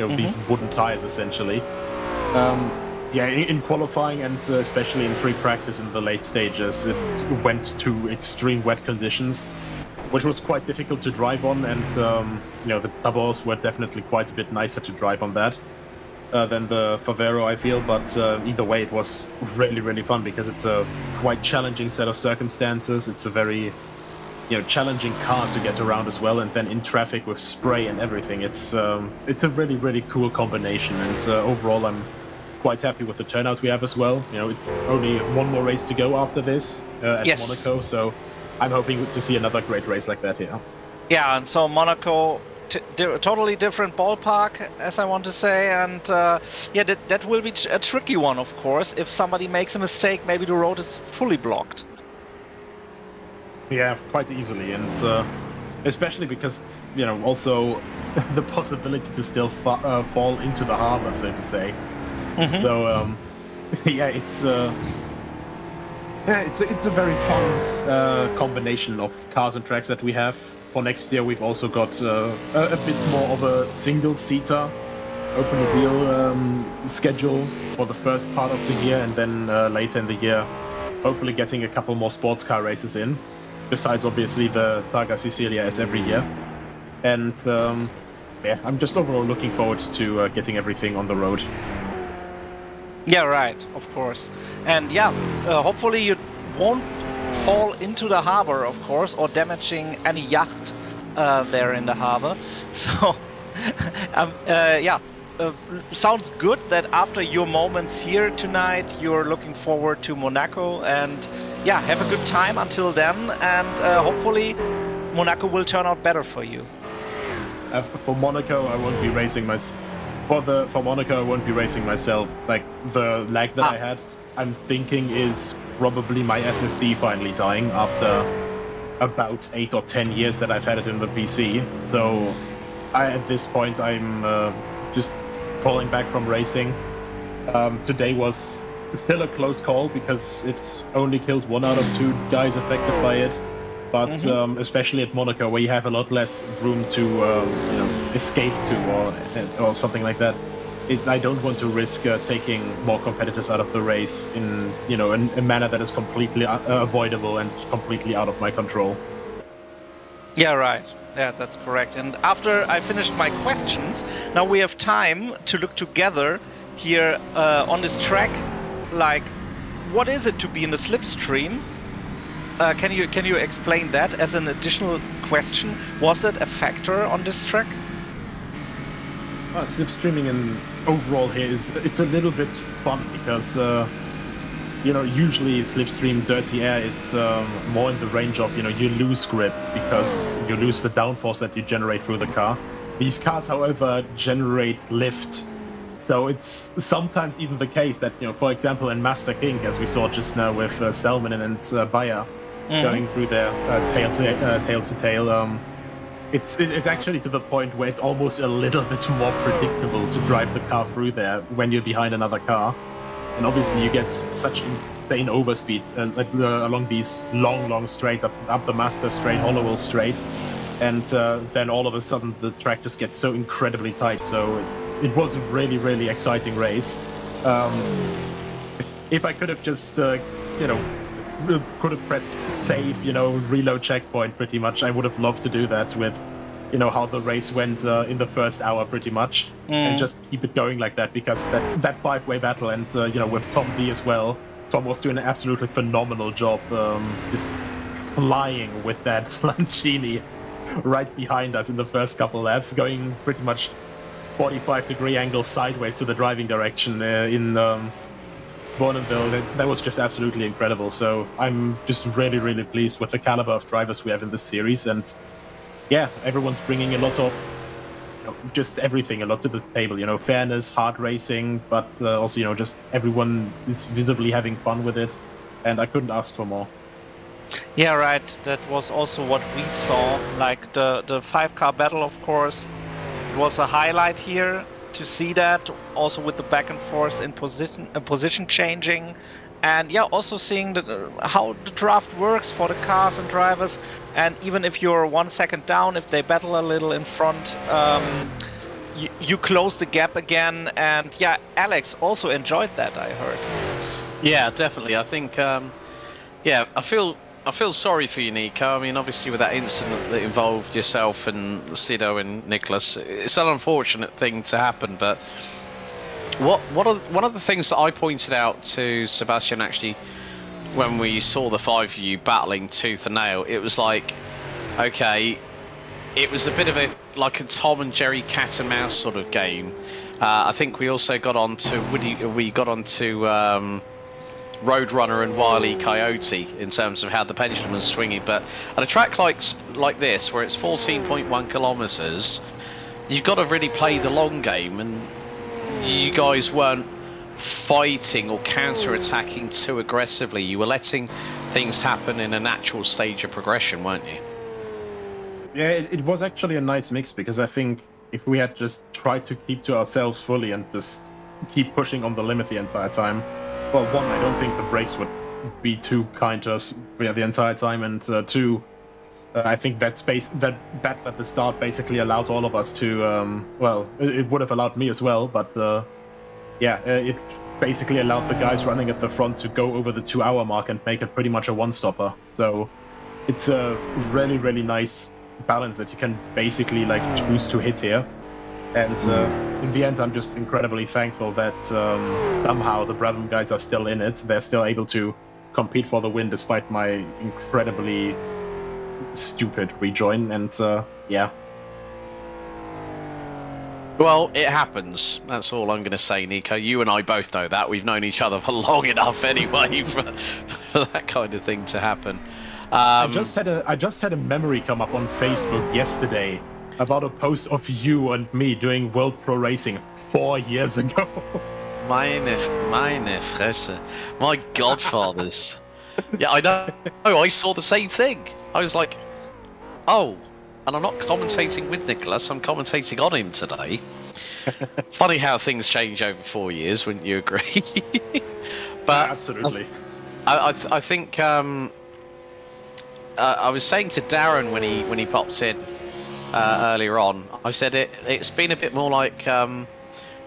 these wooden tires essentially. In qualifying and especially in free practice in the late stages, it went to extreme wet conditions, which was quite difficult to drive on, and the Tabors were definitely quite a bit nicer to drive on that than the Favero, I feel. But either way, it was really, really fun because it's a quite challenging set of circumstances. It's a very challenging car to get around as well, and then in traffic with spray and everything. It's a really, really cool combination, and overall I'm quite happy with the turnout we have as well. It's only one more race to go after this at Monaco, so I'm hoping to see another great race like that here. Yeah, and so Monaco, totally different ballpark, as I want to say, and that will be a tricky one, of course. If somebody makes a mistake, maybe the road is fully blocked. Yeah, quite easily, and especially because it's, also the possibility to still fall into the harbor, so to say. So it's a very fun combination of cars and tracks that we have. For next year, we've also got a bit more of a single-seater open wheel schedule for the first part of the year, and then later in the year, hopefully getting a couple more sports car races in. Besides, obviously, the Targa Sicilia as every year. And I'm just overall looking forward to getting everything on the road. Yeah, right, of course. And hopefully you won't fall into the harbor, of course, or damaging any yacht there in the harbor. So, sounds good that after your moments here tonight, you're looking forward to Monaco, and have a good time until then, and hopefully Monaco will turn out better for you. For Monaco, I won't be racing For Monaco, I won't be racing myself. Like, the lag that I had, I'm thinking is probably my SSD finally dying after about 8 or 10 years that I've had it in the PC. So, at this point, I'm just falling back from racing. Today was still a close call because it only killed 1 out of 2 guys affected by it. But especially at Monaco, where you have a lot less room to escape to or something like that, I don't want to risk taking more competitors out of the race in a manner that is completely avoidable and completely out of my control. Yeah, right. Yeah, that's correct. And after I finished my questions, now we have time to look together here on this track. Like, what is it to be in the slipstream? Can you explain that as an additional question? Was that a factor on this track? Slipstreaming and overall here it's a little bit fun because usually slipstream dirty air, it's more in the range of you lose grip because you lose the downforce that you generate through the car. These cars, however, generate lift. So it's sometimes even the case that, for example, in Master King, as we saw just now with Salminen and Bayer going through their tail to tail, it's actually to the point where it's almost a little bit more predictable to drive the car through there when you're behind another car. And obviously you get such insane overspeed along these long straights up the Master Straight, Hollowell Straight. And then all of a sudden the track just gets so incredibly tight. So it was a really, really exciting race. If I could have just, could have pressed save, reload checkpoint pretty much, I would have loved to do that with, how the race went in the first hour pretty much. And just keep it going like that, because that 5-way battle and, with Tom D as well, Tom was doing an absolutely phenomenal job just flying with that Lancini right behind us in the first couple laps, going pretty much 45-degree angle sideways to the driving direction in Bournonville. That was just absolutely incredible. So I'm just really, really pleased with the caliber of drivers we have in this series. And everyone's bringing a lot of just everything, a lot to the table. Fairness, hard racing, but also, just everyone is visibly having fun with it. And I couldn't ask for more. Yeah, right. That was also what we saw. Like the 5-car battle, of course, it was a highlight here to see that. Also with the back and forth in position changing, and also seeing how the draft works for the cars and drivers. And even if you're 1 second down, if they battle a little in front, you closed the gap again, and yeah, Alex also enjoyed that, I heard. Yeah, definitely. I think, yeah, I feel sorry for you, Nico. I mean, obviously with that incident that involved yourself and Sido and Nicholas, it's an unfortunate thing to happen. But one of the things that I pointed out to Sebastian actually when we saw the five of you battling tooth and nail, it was like, okay, it was a bit of a like a Tom and Jerry cat and mouse sort of game. I think we also got on to Roadrunner and Wile E. Coyote in terms of how the pendulum was swinging, but at a track like this, where it's 14.1 kilometers, you've got to really play the long game, and you guys weren't fighting or counter-attacking too aggressively. You were letting things happen in a natural stage of progression, weren't you? Yeah, it was actually a nice mix, because I think if we had just tried to keep to ourselves fully and just keep pushing on the limit the entire time, well, one, I don't think the brakes would be too kind to us the entire time, and two, I think that battle at the start basically allowed all of us to, well, it would have allowed me as well, but yeah, it basically allowed the guys running at the front to go over the 2-hour mark and make it pretty much a one-stopper. So it's a really, really nice balance that you can basically like choose to hit here. And in the end, I'm just incredibly thankful that somehow the Brabham guys are still in it. They're still able to compete for the win despite my incredibly stupid rejoin. And yeah. Well, it happens. That's all I'm going to say, Nico. You and I both know that. We've known each other for long enough anyway for that kind of thing to happen. I just had a memory come up on Facebook yesterday about a post of you and me doing World Pro Racing 4 years ago. Meine Fresse. My godfathers. Yeah, I know. I saw the same thing. I was like, oh, and I'm not commentating with Nicholas, I'm commentating on him today. Funny how things change over 4 years, wouldn't you agree? But absolutely. I think I was saying to Darren when he popped in earlier on, I said it's been a bit more like you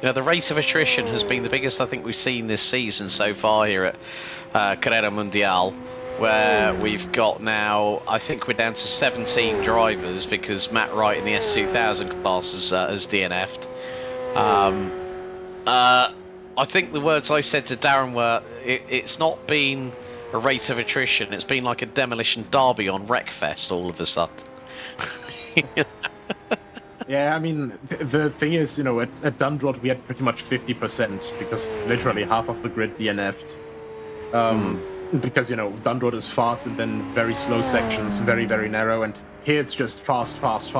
know, the rate of attrition has been the biggest I think we've seen this season so far here at Carrera Mundial, where we've got now, I think we're down to 17 drivers because Matt Wright in the S2000 class has DNF'd. I think the words I said to Darren were, it's not been a rate of attrition, it's been like a demolition derby on Wreckfest all of a sudden. Yeah, I mean, the thing is, you know, at Dundrod we had pretty much 50% because literally half of the grid DNF'd. Because, you know, Dundrod is fast and then very slow sections, very, very narrow, and here it's just fast.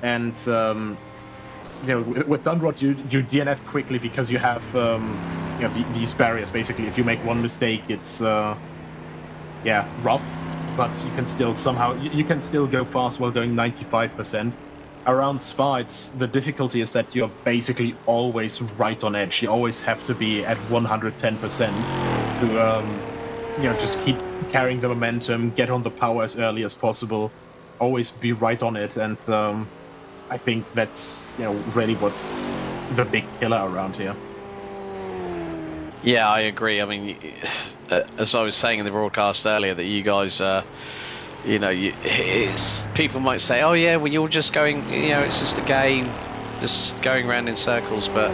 And, you know, with Dundrod you DNF quickly because you have, you know, these barriers, basically. If you make one mistake, it's, yeah, rough, but you can still somehow, you can still go fast while going 95%. Around Spa, the difficulty is that you're basically always right on edge. You always have to be at 110% to, you know, just keep carrying the momentum, get on the power as early as possible, always be right on it. And I think that's, you know, really what's the big killer around here. Yeah, I agree. I mean, as I was saying in the broadcast earlier, that you guys, you know, people might say, oh yeah, well you're just going, you know, it's just a game, just going around in circles. But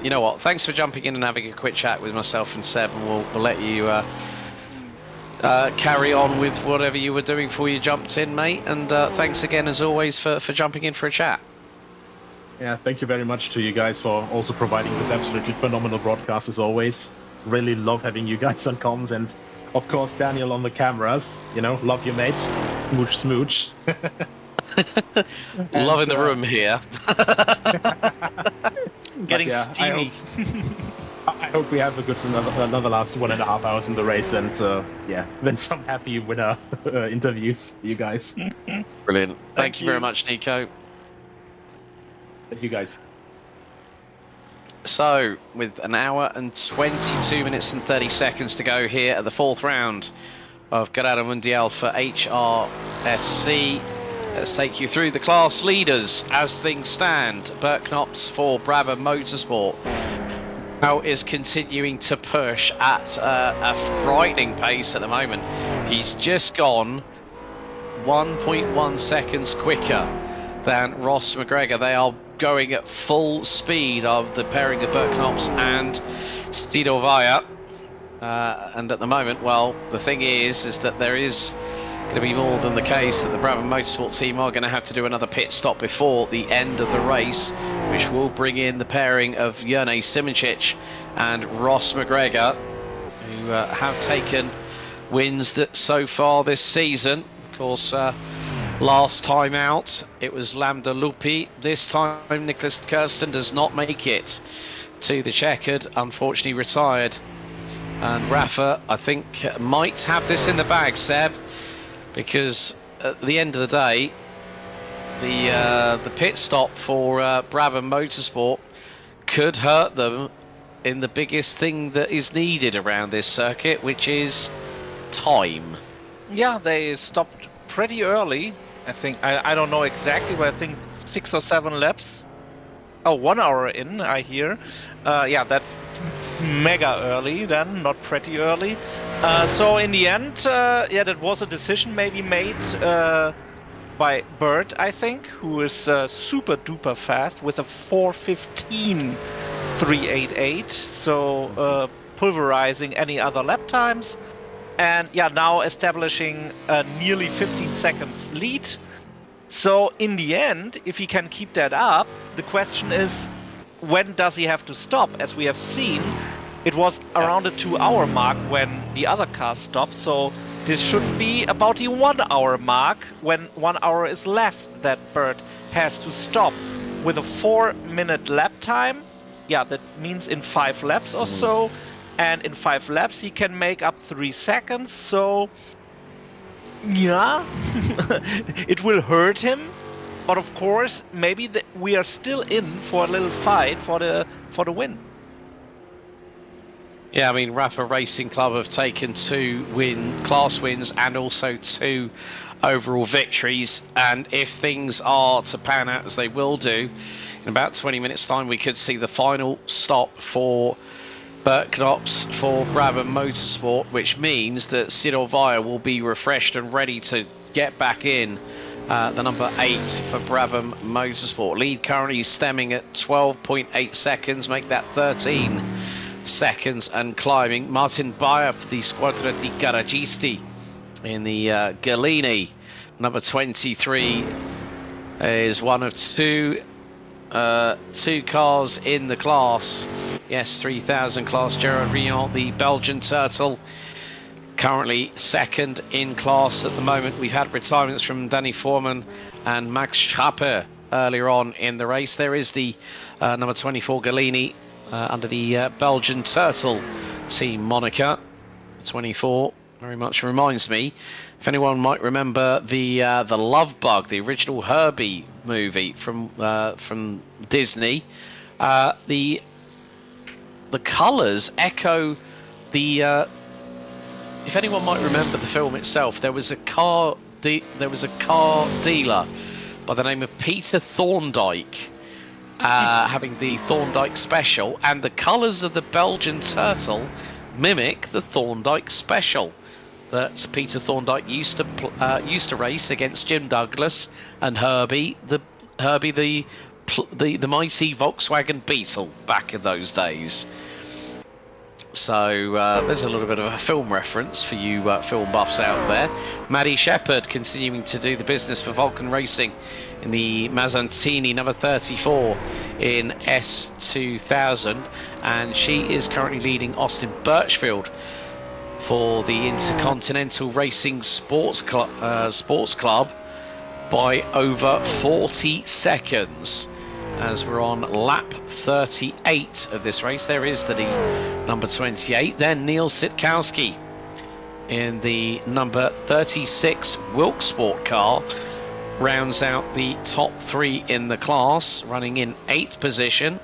you know what? Thanks for jumping in and having a quick chat with myself and Seb, and we'll let you carry on with whatever you were doing before you jumped in, mate. And thanks again, as always, for jumping in for a chat. Yeah, thank you very much to you guys for also providing this absolutely phenomenal broadcast as always. Really love having you guys on comms, and of course Daniel on the cameras. You know, love you, mate. Smooch, smooch. Loving the room here. Getting steamy. I hope we have a good another last 1.5 hours in the race, and yeah, then some happy winner interviews for you guys. Brilliant. Thank you very much, Nico. Thank you guys. So, with an hour and 22 minutes and 30 seconds to go here at the 4th round of Carrera Mundial for HRSC, Let's take you through the class leaders as things stand. Bert Knops for Brabham Motorsport now is continuing to push at a frightening pace at the moment. He's just gone 1.1 seconds quicker than Ross McGregor. They are going at full speed of the pairing of Bert Knops and Stido Vaya. And at the moment, well, the thing is that there is going to be more than the case that the Brabham Motorsport team are going to have to do another pit stop before the end of the race, which will bring in the pairing of Jerne Simoncic and Ross McGregor, who have taken wins that so far this season. Of course, last time out it was Lambda Lupi. This time Nicholas Kirsten does not make it to the checkered, unfortunately retired. And Rafa, I think, might have this in the bag, Seb, because at the end of the day, the pit stop for Brabham Motorsport could hurt them in the biggest thing that is needed around this circuit, which is time. Yeah, they stopped pretty early. I think, I don't know exactly, but I think 6 or 7 laps. Oh, 1 hour in, I hear. Yeah, that's mega early then, not pretty early. So in the end, yeah, that was a decision maybe made by Bert, I think, who is super duper fast with a 4:15.388. So pulverizing any other lap times. And yeah, now establishing a nearly 15 seconds lead. So in the end, if he can keep that up, the question is, when does he have to stop? As we have seen, it was around the 2-hour mark when the other car stopped. So this should be about the 1 hour mark, when 1 hour is left, that Bert has to stop. With a 4-minute lap time, yeah, that means in 5 laps or so. And in 5 laps he can make up 3 seconds, so yeah, it will hurt him. But of course, maybe we are still in for a little fight for the win. Yeah, I mean, Rafa Racing Club have taken 2 class wins and also 2 overall victories. And if things are to pan out as they will do, in about 20 minutes' time, we could see the final stop for Bert Knops for Brabham Motorsport, which means that Cyril Vaya will be refreshed and ready to get back in the number 8 for Brabham Motorsport. Lead currently stemming at 12.8 seconds, make that 13 seconds and climbing. Martin Bayer for the Squadra di Garagisti in the Gallini. Number 23 is one of 2 cars in the class. Yes, 3000 class. Gerard Rion, the Belgian Turtle, currently 2nd in class at the moment. We've had retirements from Danny Foreman and Max Schapper earlier on in the race. There is the number 24 Gallini under the Belgian Turtle team moniker. 24 very much reminds me, if anyone might remember the Love Bug, the original Herbie movie from Disney. The colours echo the. If anyone might remember the film itself, there was a car dealer by the name of Peter Thorndike, having the Thorndike Special, and the colours of the Belgian Turtle mimic the Thorndike Special that Peter Thorndike used to race against Jim Douglas and Herbie the mighty Volkswagen Beetle back in those days. So there's a little bit of a film reference for you film buffs out there. Maddie Shepherd continuing to do the business for Vulcan Racing in the Mazzantini number 34 in S2000, and she is currently leading Austin Birchfield for the Intercontinental Racing Sports Club by over 40 seconds. As we're on lap 38 of this race, there is the number 28. Then Neil Sitkowski in the number 36 Wilksport car rounds out the top 3 in the class, running in 8th position.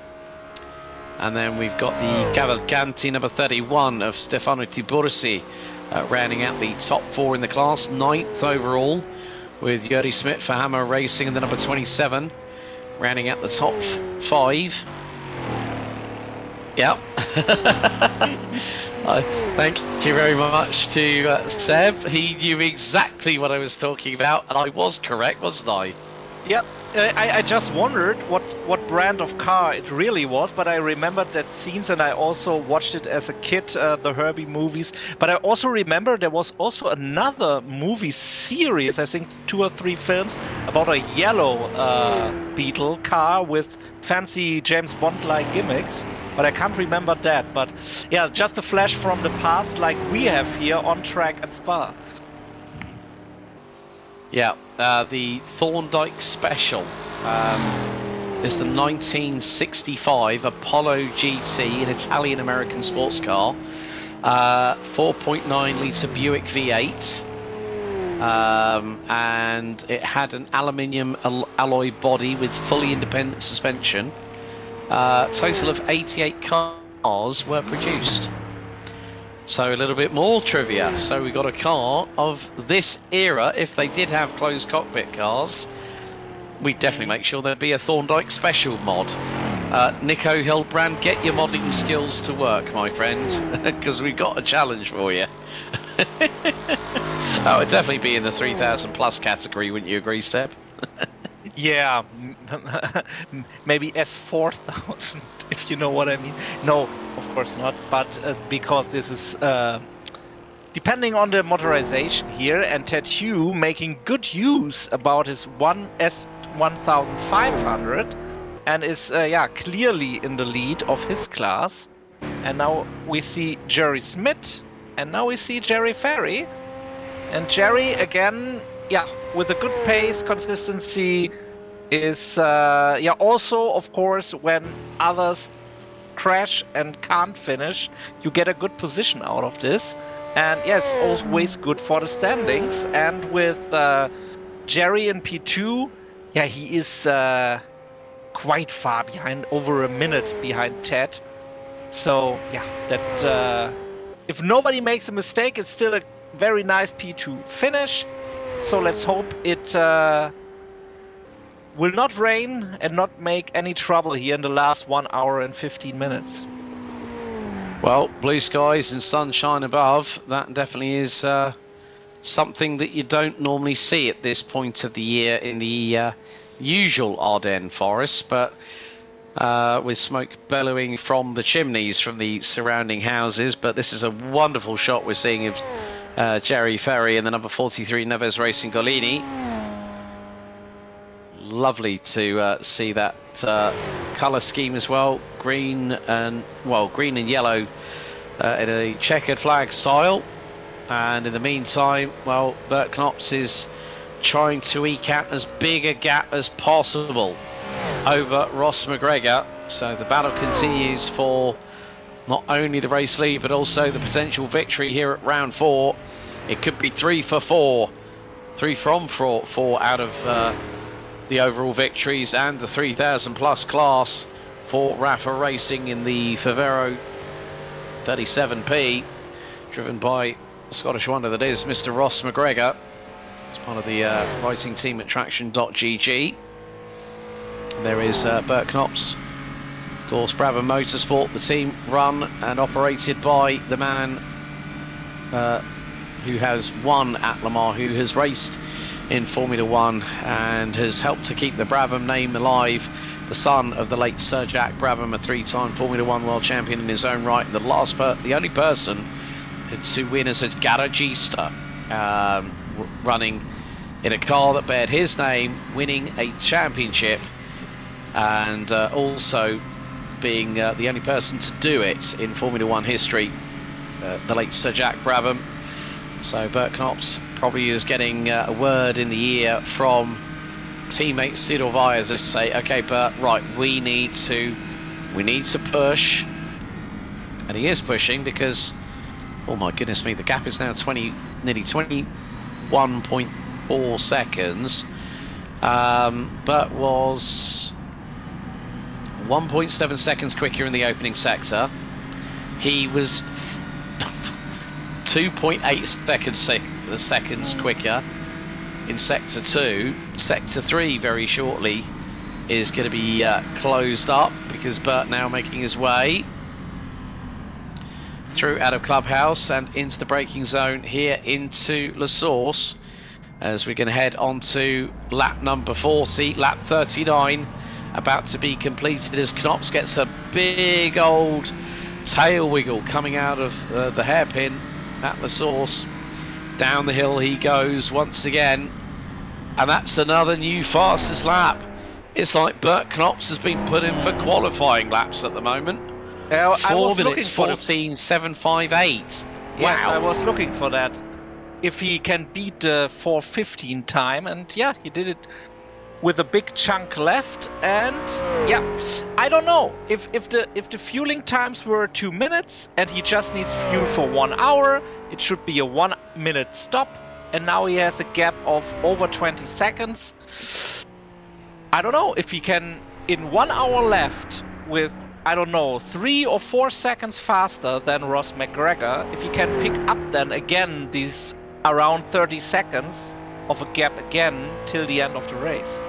And then we've got the Cavalcanti number 31 of Stefano Tibursi rounding out the top 4 in the class, 9th overall, with Juri Smit for Hammer Racing and the number 27, rounding out the top 5. Yep. Thank you very much to Seb. He knew exactly what I was talking about, and I was correct, wasn't I? Yep. I just wondered what brand of car it really was, but I remembered that scenes, and I also watched it as a kid, the Herbie movies. But I also remember there was also another movie series, I think 2 or 3 films, about a yellow Beetle car with fancy James Bond-like gimmicks. But I can't remember that. But yeah, just a flash from the past, like we have here on track at Spa. Yeah, the Thorndike Special is the 1965 Apollo GT, an Italian-American sports car, 4.9 litre Buick V8, and it had an aluminium alloy body with fully independent suspension. Total of 88 cars were produced. So a little bit more trivia. So we got a car of this era. If they did have closed cockpit cars, we'd definitely make sure there'd be a Thorndike Special mod. Nico Hildbrand, get your modding skills to work, my friend, because we've got a challenge for you. That would definitely be in the 3,000 plus category, wouldn't you agree, Seb? Yeah, maybe S4000, if you know what I mean. No, of course not, but because this is depending on the motorization here, and Tattoo making good use about his S1500 and is clearly in the lead of his class. And now we see Jerry Smith, and now we see Jerry Ferry, and Jerry again, with a good pace, consistency is also, of course, when others crash and can't finish, you get a good position out of this. And yes, always good for the standings. And with Jerry in P2, he is quite far behind, over a minute behind Ted. So that if nobody makes a mistake, it's still a very nice P2 finish. So let's hope it will not rain and not make any trouble here in the last 1 hour and 15 minutes. Well, blue skies and sunshine above, that definitely is something that you don't normally see at this point of the year in the usual Ardennes forests, but with smoke bellowing from the chimneys from the surrounding houses. But this is a wonderful shot we're seeing of Jerry Ferry and the number 43 Neves Racing Golini. Lovely to see that colour scheme as well, green and yellow in a checkered flag style. And in the meantime, Bert Knops is trying to eke out as big a gap as possible over Ross McGregor. So the battle continues for not only the race lead but also the potential victory here at round 4. It could be 3 from 4 out of the overall victories, and the 3,000 plus class for Rafa Racing in the Favero 37P, driven by Scottish wonder that is Mr. Ross McGregor. It's part of the racing team at traction.gg. There is Bert Knops, of course, Brabham Motorsport, the team run and operated by the man who has won at Le Mans, who has raced in Formula 1 and has helped to keep the Brabham name alive. The son of the late Sir Jack Brabham, a 3-time Formula 1 world champion in his own right, the only person to win as a garagista, running in a car that bared his name, winning a championship, and also being the only person to do it in Formula 1 history, the late Sir Jack Brabham. So Bert Knops probably is getting a word in the ear from teammate Cyril Vyers to say, okay, Bert, right, we need to push. And he is pushing because, oh my goodness me, the gap is now nearly 21.4 seconds. Bert was 1.7 seconds quicker in the opening sector. He was 2.8 seconds quicker in Sector 2. Sector 3 very shortly is going to be closed up because Bert now making his way through out of Clubhouse and into the braking zone here into La Source, as we're going to head on to lap number 40, lap 39, about to be completed as Knops gets a big old tail wiggle coming out of the hairpin at La Source. Down the hill he goes once again, and that's another new fastest lap. It's like Bert Knops has been put in for qualifying laps at the moment. 4 minutes 14.758. Yes, Wow. I was looking for that. If he can beat the 4:15 time, and yeah, he did it with a big chunk left. And yeah, I don't know if the fueling times were 2 minutes and he just needs fuel for 1 hour, it should be a 1 minute stop. And now he has a gap of over 20 seconds. I don't know if he can, in 1 hour left with, I don't know, 3 or 4 seconds faster than Ross McGregor, if he can pick up then again these around 30 seconds of a gap again till the end of the race.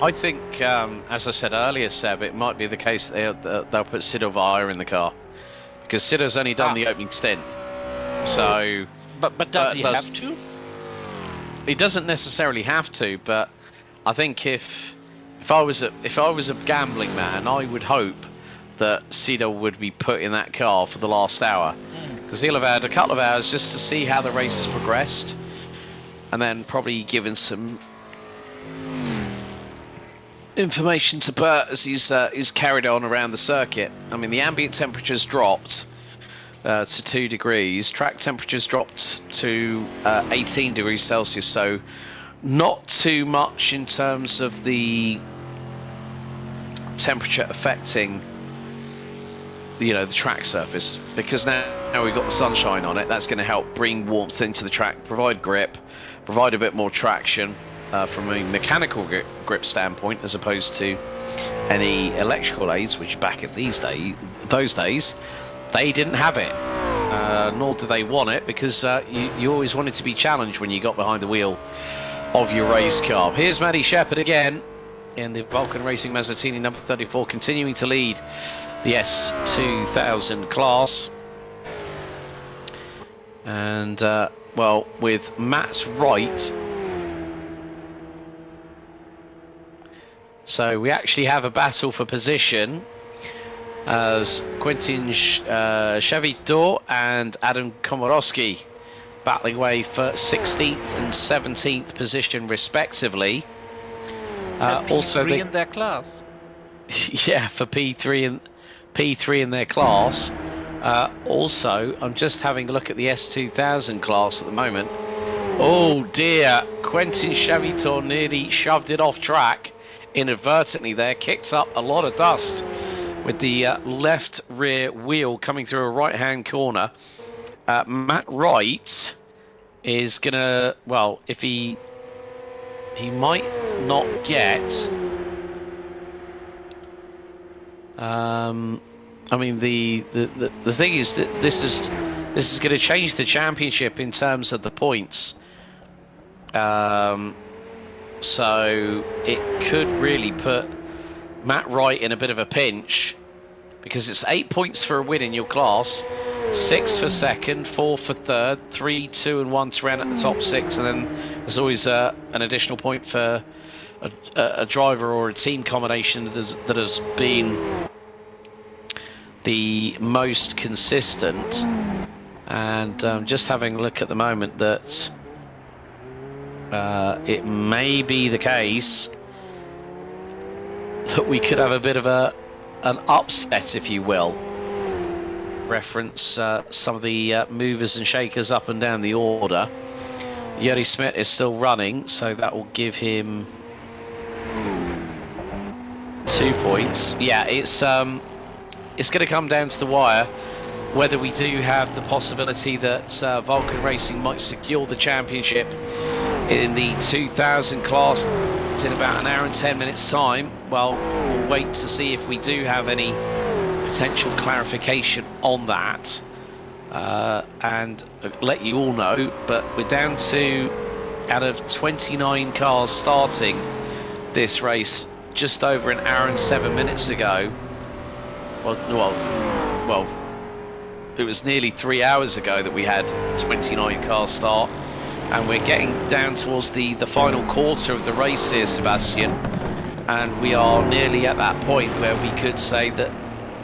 I think, as I said earlier, Seb, it might be the case they'll put Sid Via in the car, because Sid has only done the opening stint. So, but does he have to? He doesn't necessarily have to, but I think if I was a gambling man, I would hope that Sido would be put in that car for the last hour, because he'll have had a couple of hours just to see how the race has progressed, and then probably given some information to Bert as he's carried on around the circuit. I mean, the ambient temperature's dropped to 2 degrees. Track temperature's dropped to 18 degrees Celsius, so not too much in terms of the temperature affecting the track surface, because now we've got the sunshine on it. That's going to help bring warmth into the track, provide grip, provide a bit more traction from a mechanical grip standpoint, as opposed to any electrical aids, which back in those days they didn't have it, nor did they want it, because you always wanted to be challenged when you got behind the wheel of your race car. Here's Maddie Shepherd again in the Vulcan Racing Mazzatini number 34, continuing to lead the S2000 class. And, well, with Matt's right. So we actually have a battle for position as Quentin Chavito and Adam Komorowski battling away for 16th and 17th position respectively. Also P3 in their class. Yeah, for P3 in their class. Also, I'm just having a look at the S2000 class at the moment. Oh dear, Quentin Chavito nearly shoved it off track inadvertently there, kicked up a lot of dust with the left rear wheel coming through a right-hand corner. Matt Wright is gonna, well, if he might not get. I mean, the thing is that this is going to change the championship in terms of the points. So it could really put Matt Wright in a bit of a pinch, because it's 8 points for a win in your class, 6 for second, 4 for third, 3, 2, and 1 to round at the top 6, and then there's always an additional point for a driver or a team combination that has been the most consistent. And just having a look at the moment that it may be the case that we could have a bit of an upset, if you will. Reference some of the movers and shakers up and down the order. Juri Smith is still running, so that will give him 2 points. Yeah, it's going to come down to the wire whether we do have the possibility that Vulcan Racing might secure the championship in the 2000 class in about an hour and 10 minutes time. Well, we'll wait to see if we do have any potential clarification on that, and let you all know. But we're down to out of 29 cars starting this race just over an hour and 7 minutes ago. Well, it was nearly 3 hours ago that we had 29 cars start, and we're getting down towards the final quarter of the race here, Sebastian, and we are nearly at that point where we could say that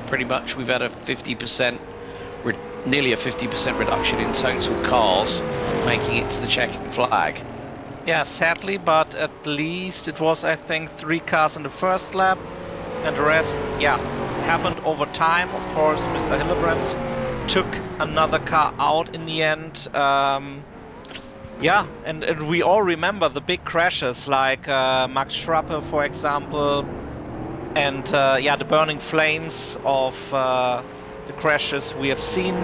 pretty much we've had a 50%, nearly a 50% reduction in total cars making it to the checkered flag. Yeah, sadly, but at least it was, I think, 3 cars in the first lap, and the rest, yeah, happened over time. Of course, Mr. Hillebrand took another car out in the end. Yeah, and we all remember the big crashes, like Max Schrappe, for example, and yeah, the burning flames of the crashes we have seen,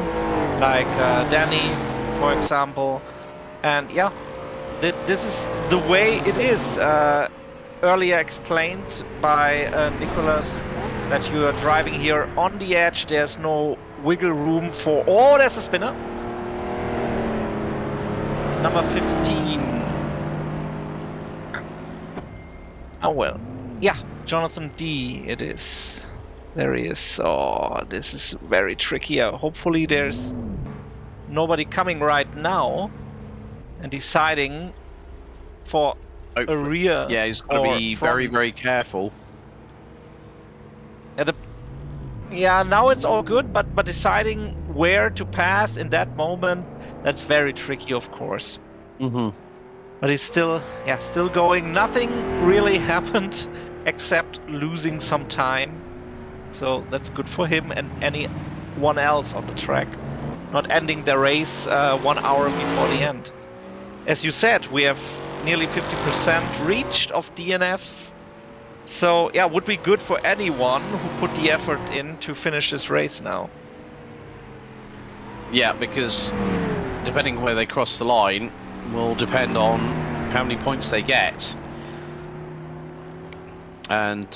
like Danny, for example. And yeah, this is the way it is. Earlier explained by Nicholas that you are driving here on the edge. There's no wiggle room for... Oh, there's a spinner. Number 15. Oh well. Yeah, Jonathan D. it is. There he is. Oh, this is very tricky. Hopefully there's nobody coming right now and deciding for a rear. Yeah, he's got to be very, very careful. Yeah, now it's all good, but deciding where to pass in that moment, that's very tricky, of course. Mm-hmm. But he's still going. Nothing really happened except losing some time. So that's good for him and anyone else on the track. Not ending the race 1 hour before the end. As you said, we have nearly 50% reached of DNFs. So yeah, would be good for anyone who put the effort in to finish this race now. Yeah, because depending where they cross the line will depend on how many points they get. And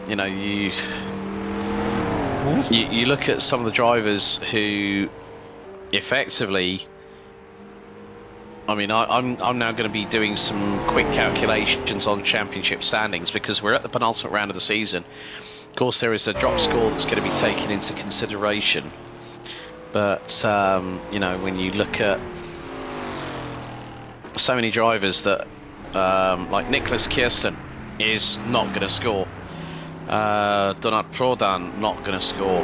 you know, you look at some of the drivers who effectively, I mean, I'm now going to be doing some quick calculations on championship standings because we're at the penultimate round of the season. Of course, there is a drop score that's going to be taken into consideration. But, you know, when you look at so many drivers that, like Nicholas Kirsten is not going to score. Donat Prodan not going to score.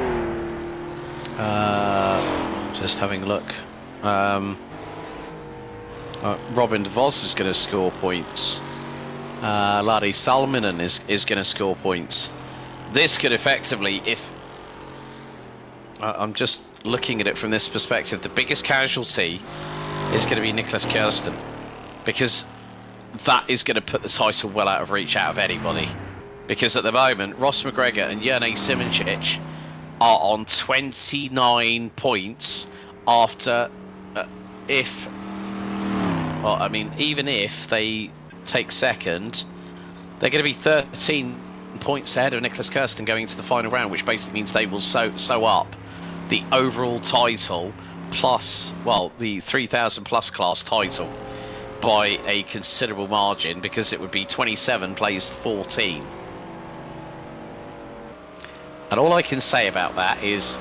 Just having a look. Robin de Vos is going to score points. Larry Salminen is going to score points. This could effectively, if I'm just looking at it from this perspective, the biggest casualty is going to be Nicholas Kirsten, because that is going to put the title well out of reach out of anybody. Because at the moment, Ross McGregor and Jerne Simoncic are on 29 points after well, I mean, even if they take second, they're going to be 13 points ahead of Nicholas Kirsten going into the final round, which basically means they will sew up the overall title plus, well, the 3,000 plus class title by a considerable margin, because it would be 27 plays 14. And all I can say about that is,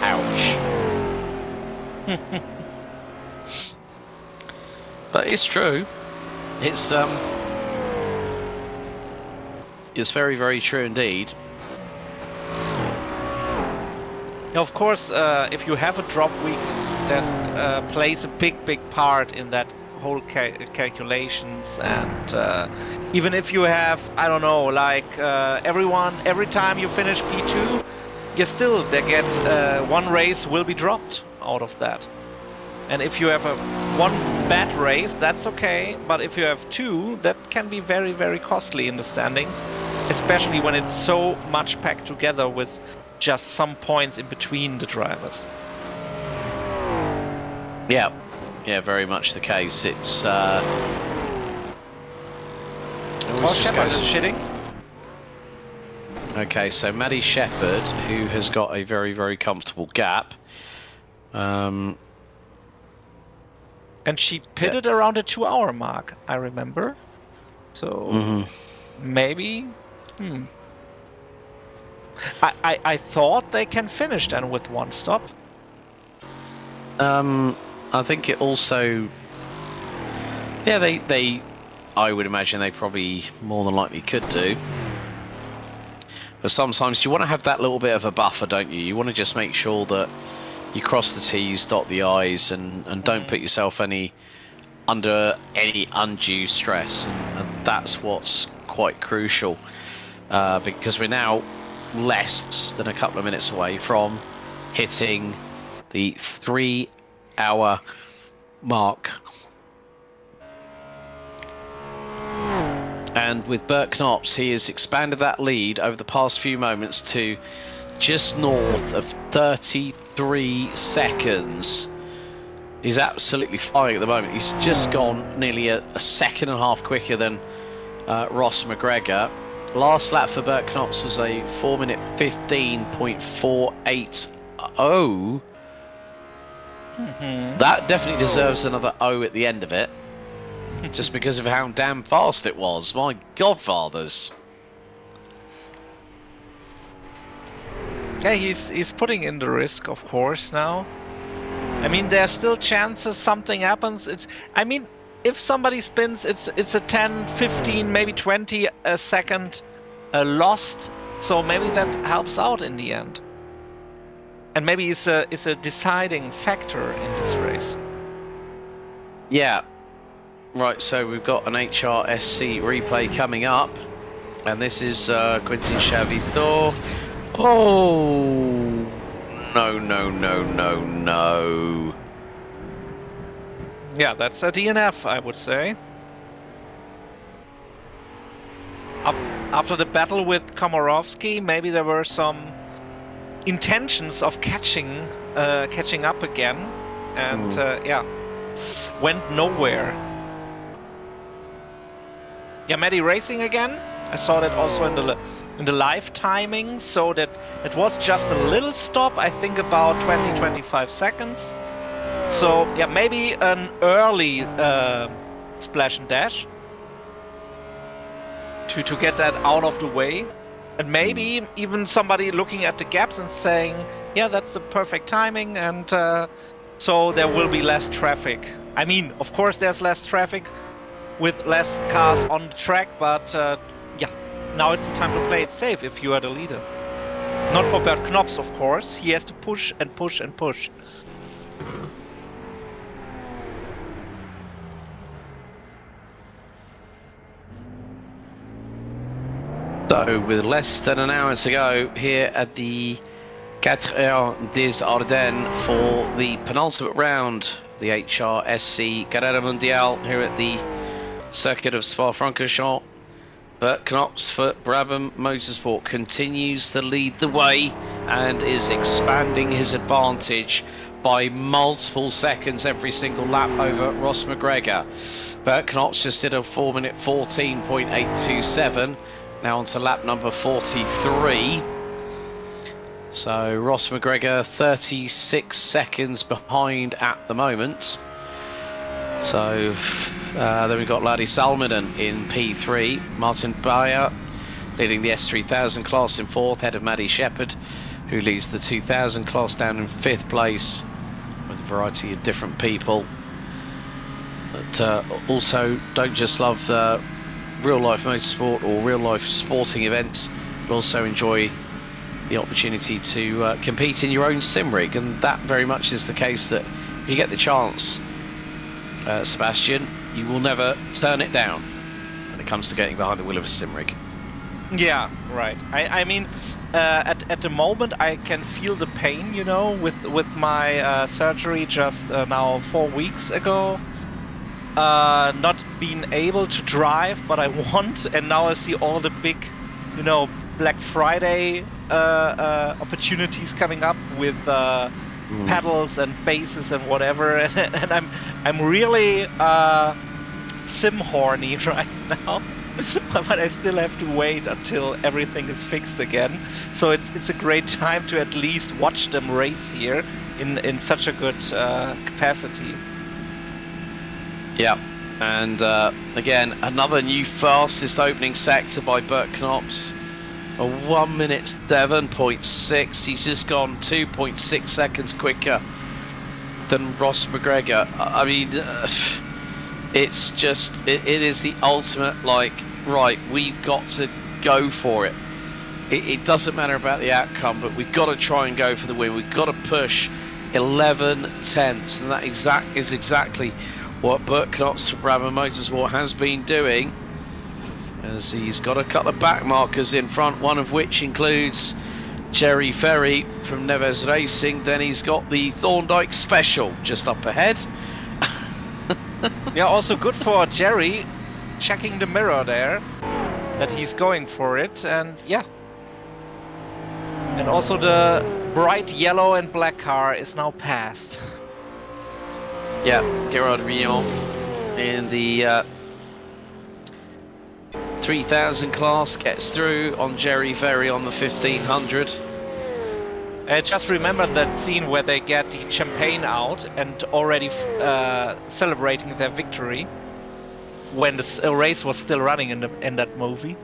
ouch. But it's true. It's very, very true indeed. Now, of course, if you have a drop week, that plays a big part in that whole calculations. And even if you have, I don't know, like every time you finish P2, you still get one race will be dropped out of that. And if you have one bad race, that's okay. But if you have 2, that can be very, very costly in the standings, especially when it's so much packed together with just some points in between the drivers. Yeah, very much the case. It's Oh, Shepard is shitting. Okay, so Maddie Shepherd, who has got a very, very comfortable gap. And she pitted around the 2-hour mark, I remember. So maybe. I thought they can finish then with one stop. I think it also. Yeah, they. I would imagine they probably more than likely could do. But sometimes you want to have that little bit of a buffer, don't you? You want to just make sure that you cross the T's, dot the I's, and don't put yourself under any undue stress. And that's what's quite crucial, because we're now less than a couple of minutes away from hitting the 3-hour mark. And with Bert Knops, he has expanded that lead over the past few moments to just north of 33 seconds. He's absolutely flying at the moment. He's just gone nearly a second and a half quicker than Ross McGregor. Last lap for Bert Knops was a 4-minute 15.480. That definitely deserves another O at the end of it. Just because of how damn fast it was. My godfathers. Yeah, he's putting in the risk, of course, now. I mean, there's still chances something happens. I mean, if somebody spins, it's a 10, 15, maybe 20 a second lost. So maybe that helps out in the end. And maybe it's a deciding factor in this race. Yeah. Right, so we've got an HRSC replay coming up, and this is Quentin Chavito. Oh, no. Yeah, that's a DNF, I would say. After the battle with Komorowski, maybe there were some intentions of catching up again, and went nowhere. Yeah, Maddie racing again. I saw that also in the live timing, so that it was just a little stop. I think about 20-25 seconds. So yeah, maybe an early splash and dash to get that out of the way, and maybe even somebody looking at the gaps and saying, yeah, that's the perfect timing, and so there will be less traffic. I mean, of course, there's less traffic with less cars on the track, but now it's the time to play it safe if you are the leader. Not for Bert Knops, of course. He has to push and push and push. So with less than an hour to go here at the Carrera des Ardennes for the penultimate round, the HRSC Carrera Mundial here at the circuit of Spa-Francorchamps. Bert Knops for Brabham Motorsport continues to lead the way and is expanding his advantage by multiple seconds every single lap over Ross McGregor. Bert Knops just did a 4-minute 14.827. Now on to lap number 43. So Ross McGregor 36 seconds behind at the moment. So then we've got Ladi Salminen in P3. Martin Bayer leading the S3000 class in 4th, ahead of Maddie Shepherd, who leads the 2000 class down in 5th place with a variety of different people. But also don't just love real life motorsport or real life sporting events, but also enjoy the opportunity to compete in your own sim rig, and that very much is the case. That if you get the chance, Sebastian, you will never turn it down when it comes to getting behind the wheel of a sim rig. Yeah, right. I mean, at the moment I can feel the pain, you know, with my surgery just now 4 weeks ago. Not being able to drive, but I want, and now I see all the big, you know, Black Friday opportunities coming up with pedals and bases and whatever, and I'm really sim horny right now. But I still have to wait until everything is fixed again. So it's a great time to at least watch them race here in such a good capacity. Yeah, and again, another new fastest opening sector by Bert Knops. A 1 minute 7.6. He's just gone 2.6 seconds quicker than Ross McGregor. I mean, it's just, it is the ultimate, like, right, we've got to go for it. It doesn't matter about the outcome, but we've got to try and go for the win. We've got to push 11 tenths, and that is exactly what Bert Knops from Brabham Motorsport has been doing, as he's got a couple of back markers in front, one of which includes Jerry Ferry from Neves Racing. Then he's got the Thorndike Special just up ahead. Yeah, also good for Jerry checking the mirror there, that he's going for it, and yeah. And also the bright yellow and black car is now passed. Yeah, Gerard Rion in the 3000 class gets through on Jerry Ferry on the 1500. Just remember that scene where they get the champagne out and already celebrating their victory when the race was still running in that movie.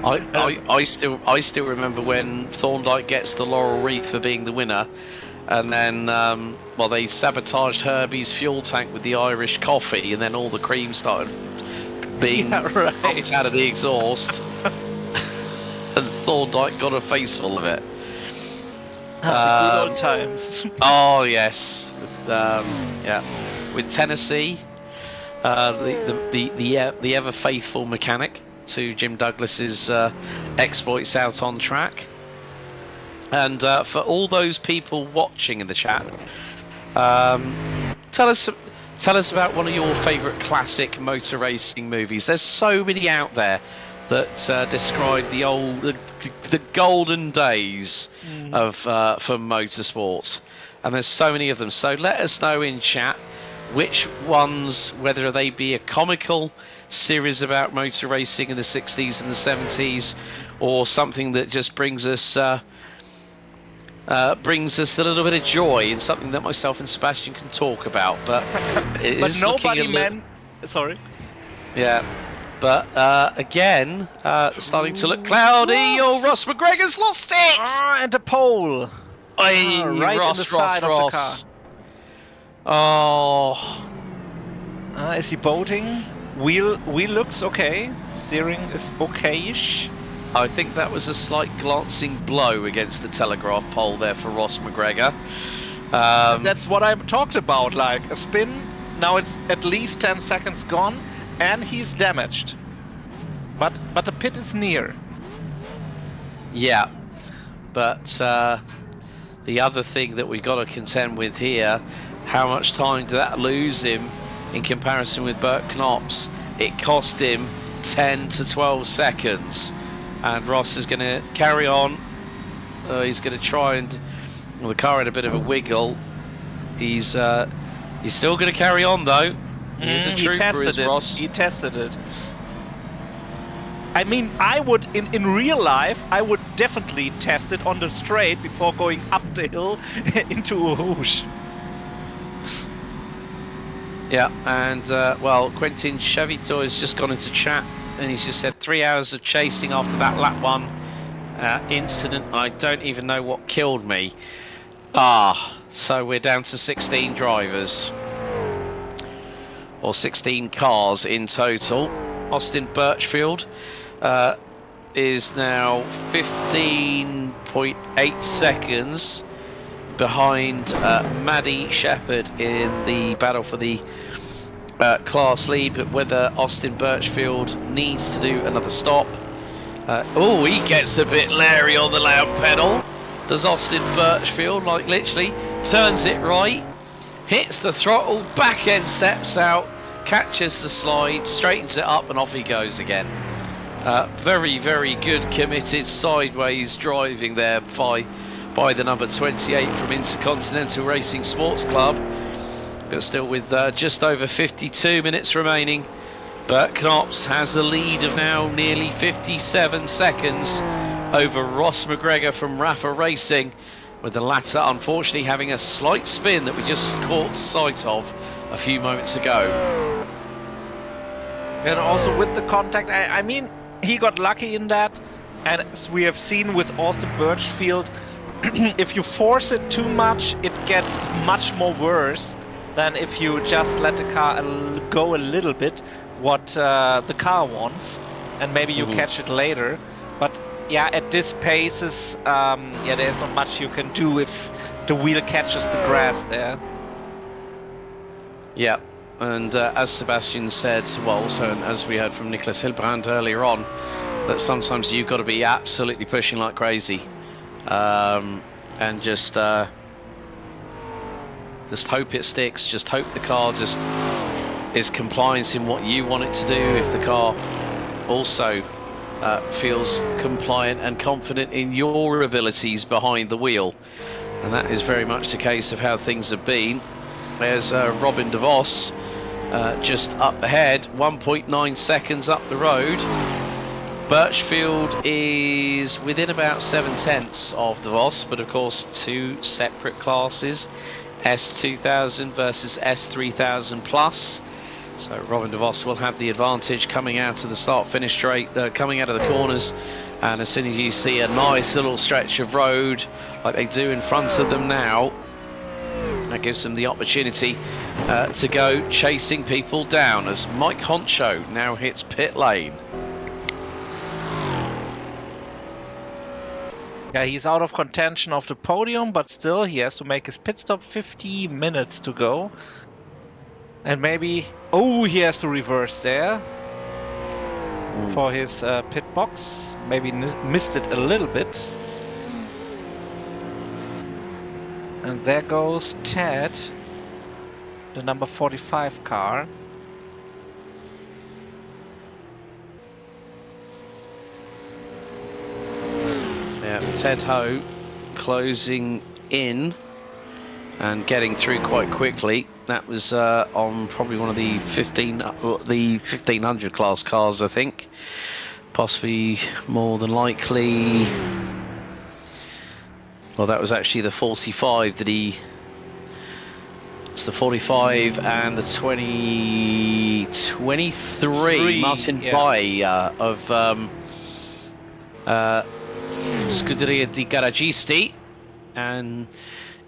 I still remember when Thorndike gets the laurel wreath for being the winner, and then well, they sabotaged Herbie's fuel tank with the Irish coffee, and then all the cream started being knocked out of the exhaust, and Thorndike got a face full of it. Good old times. Oh yes, with Tennessee, the ever faithful mechanic to Jim Douglas's exploits out on track. And for all those people watching in the chat, tell us about one of your favourite classic motor racing movies. There's so many out there that describe the golden days of for motorsport, and there's so many of them. So let us know in chat which ones, whether they be a comical series about motor racing in the 60s and the 70s, or something that just brings us a little bit of joy, and something that myself and Sebastian can talk about. But but nobody meant. Sorry. Yeah. But again, starting to look cloudy. Oh, Ross McGregor's lost it! And a pole. Right Ross, in the side of the car. Oh. Is he boating? Wheel looks okay. Steering is okay-ish. I think that was a slight glancing blow against the telegraph pole there for Ross McGregor. That's what I talked about, like a spin. Now it's at least 10 seconds gone, and he's damaged. But the pit is near. Yeah, but the other thing that we got to contend with here, how much time did that lose him in comparison with Bert Knops? It cost him 10 to 12 seconds. And Ross is going to carry on. He's going to try and... Well, the car had a bit of a wiggle. He's still going to carry on, though. He's a trooper, is Ross. He tested it. I mean, I would, in real life, I would definitely test it on the straight before going up the hill into a whoosh. Yeah, and, well, Quentin Chavito has just gone into chat. And he's just said 3 hours of chasing after that lap 1 incident. I don't even know what killed me. So we're down to 16 drivers. Or 16 cars in total. Austin Birchfield is now 15.8 seconds behind Maddie Shepherd in the battle for the class lead, but whether Austin Birchfield needs to do another stop. Oh, he gets a bit leery on the loud pedal. Does Austin Birchfield, like literally turns it right, hits the throttle, back end steps out, catches the slide, straightens it up, and off he goes again. Very, very good committed sideways driving there by the number 28 from Intercontinental Racing Sports Club. But still with just over 52 minutes remaining, Bert Knops has a lead of now nearly 57 seconds over Ross McGregor from Rafa Racing, with the latter unfortunately having a slight spin that we just caught sight of a few moments ago. And also with the contact, I mean, he got lucky in that. And as we have seen with Austin Birchfield, if you force it too much, it gets much more worse than if you just let the car go a little bit what the car wants, and maybe you catch it later. But yeah, at this paces, yeah, there's not much you can do if the wheel catches the grass there. Yeah, and as Sebastian said, well, also and as we heard from Nicholas Hilbrand earlier on, that sometimes you've got to be absolutely pushing like crazy, and just hope it sticks. Just hope the car just is compliant in what you want it to do. If the car also feels compliant and confident in your abilities behind the wheel, and that is very much the case of how things have been. There's Robin de Vos just up ahead, 1.9 seconds up the road. Birchfield is within about 7/10 of de Vos, but of course two separate classes, S2000 versus S3000 plus. So Robin de Vos will have the advantage coming out of the start-finish straight, coming out of the corners, and as soon as you see a nice little stretch of road like they do in front of them now, that gives them the opportunity to go chasing people down as Mike Honcho now hits pit lane. Yeah, he's out of contention of the podium, but still he has to make his pit stop. 50 minutes to go. And maybe... Oh, he has to reverse there for his pit box. Maybe missed it a little bit. And there goes Ted, the number 45 car. Yeah, Ted Ho closing in and getting through quite quickly. That was on probably one of the 1500 class cars, I think. Possibly more than likely. Well, that was actually the 45 that he... It's the 45 and the 23 Martin Bai of Scuderia di Garagisti. And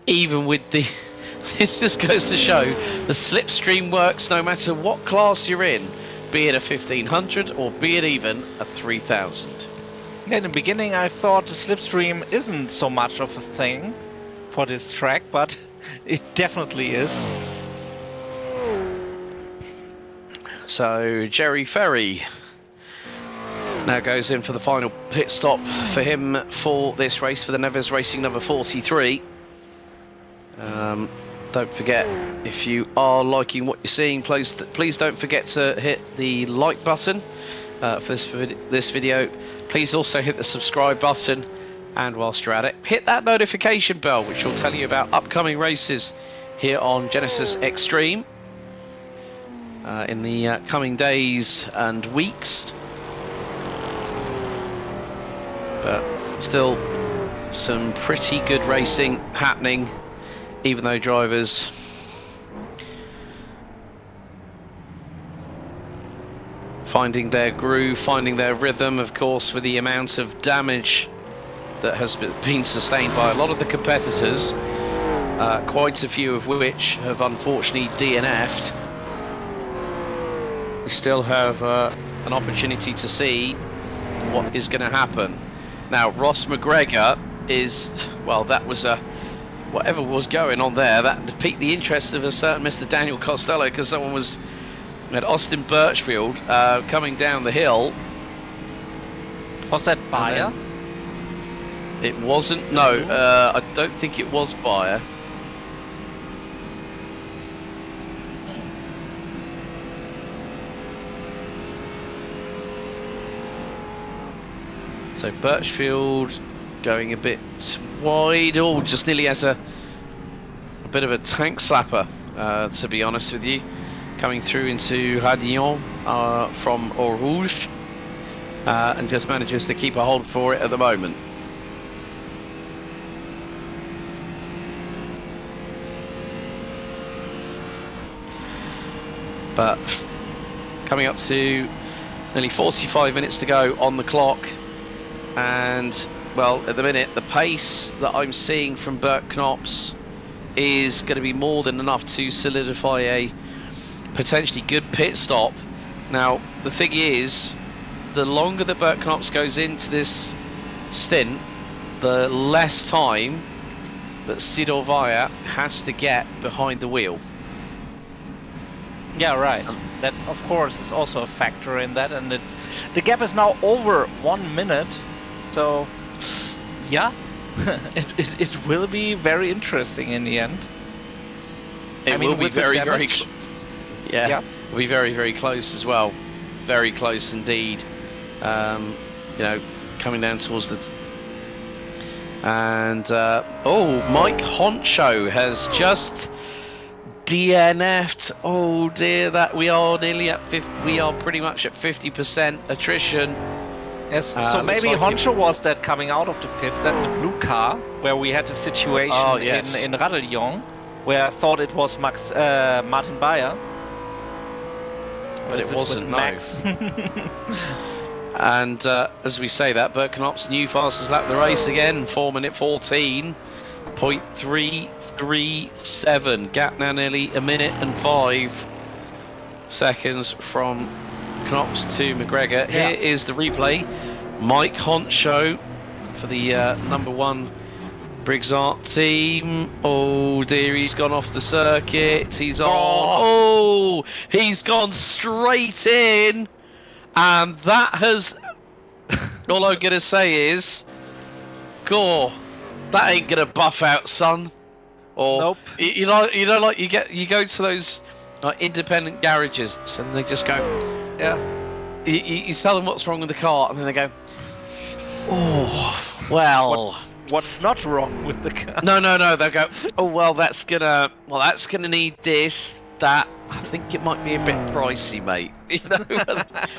even with the... This just goes to show the slipstream works no matter what class you're in, be it a 1500 or be it even a 3000. In the beginning I thought the slipstream isn't so much of a thing for this track, but it definitely is. So Jerry Ferry now goes in for the final pit stop for him for this race, for the Neves Racing number 43. Don't forget, if you are liking what you're seeing, please don't forget to hit the like button for this video. Please also hit the subscribe button, and whilst you're at it, hit that notification bell, which will tell you about upcoming races here on Genisus Extreme in the coming days and weeks. But still some pretty good racing happening, even though drivers finding their groove, finding their rhythm, of course, with the amount of damage that has been sustained by a lot of the competitors, quite a few of which have unfortunately DNF'd. We still have an opportunity to see what is going to happen. Now, Ross McGregor is, well, that was a... Whatever was going on there, that piqued the interest of a certain Mr. Daniel Costello, because someone was at Austin Birchfield coming down the hill. Was that Bayer? It wasn't, no, I don't think it was Bayer. So Birchfield going a bit wide. Oh, just nearly has a bit of a tank slapper, to be honest with you. Coming through into Ardennes from Eau Rouge, and just manages to keep a hold for it at the moment. But coming up to nearly 45 minutes to go on the clock, and well, at the minute, the pace that I'm seeing from Bert Knops is going to be more than enough to solidify a potentially good pit stop. Now, the thing is, the longer that Bert Knops goes into this stint, the less time that Sidor Vaya has to get behind the wheel. Yeah, right. That, of course, is also a factor in that, and the gap is now over 1 minute. So, yeah, it will be very interesting in the end. It will be very, very. Yeah, it'll be very, very close as well. Very close indeed. Coming down towards the. And Mike Honcho has just DNF'd. Oh dear, that we are nearly at 50. We are pretty much at 50% attrition. Yes, so maybe like Honcho was that coming out of the pits, that the blue car, where we had a situation in Radillon, where I thought it was Martin Bayer. But it wasn't, no. Max. And as we say that, Bert Knops new fastest lap of the race again, 4 minute 14.337. Gap now nearly a minute and 5 seconds from Knops to McGregor. Yeah. Here is the replay. Mike Honcho for the number 1 Briggsart team. Oh dear, he's gone off the circuit. He's he's gone straight in. And that has, all I'm gonna say is, gore, that ain't gonna buff out, son. Or nope. you know, like you go to those like independent garages and they just go, yeah. You tell them what's wrong with the car, and then they go, oh, well. What's not wrong with the car? No. They'll go, oh well, that's gonna need this, that. I think it might be a bit pricey, mate. You know,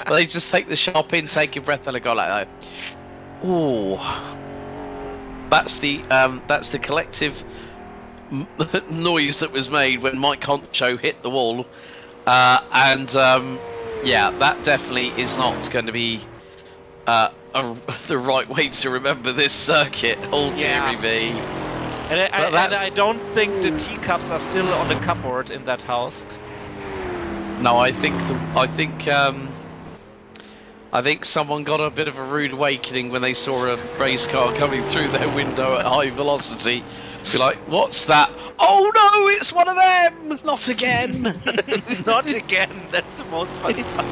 they just take the shop in, take a breath, and they go like that. Oh, that's the collective noise that was made when Mike Honcho hit the wall, yeah, that definitely is not going to be the right way to remember this circuit. Oh dearie me. And I don't think the teacups are still on the cupboard in that house. No, I think someone got a bit of a rude awakening when they saw a race car coming through their window at high velocity. Be like, what's that? Oh no, it's one of them! Not again! Not again. That's the most funny part.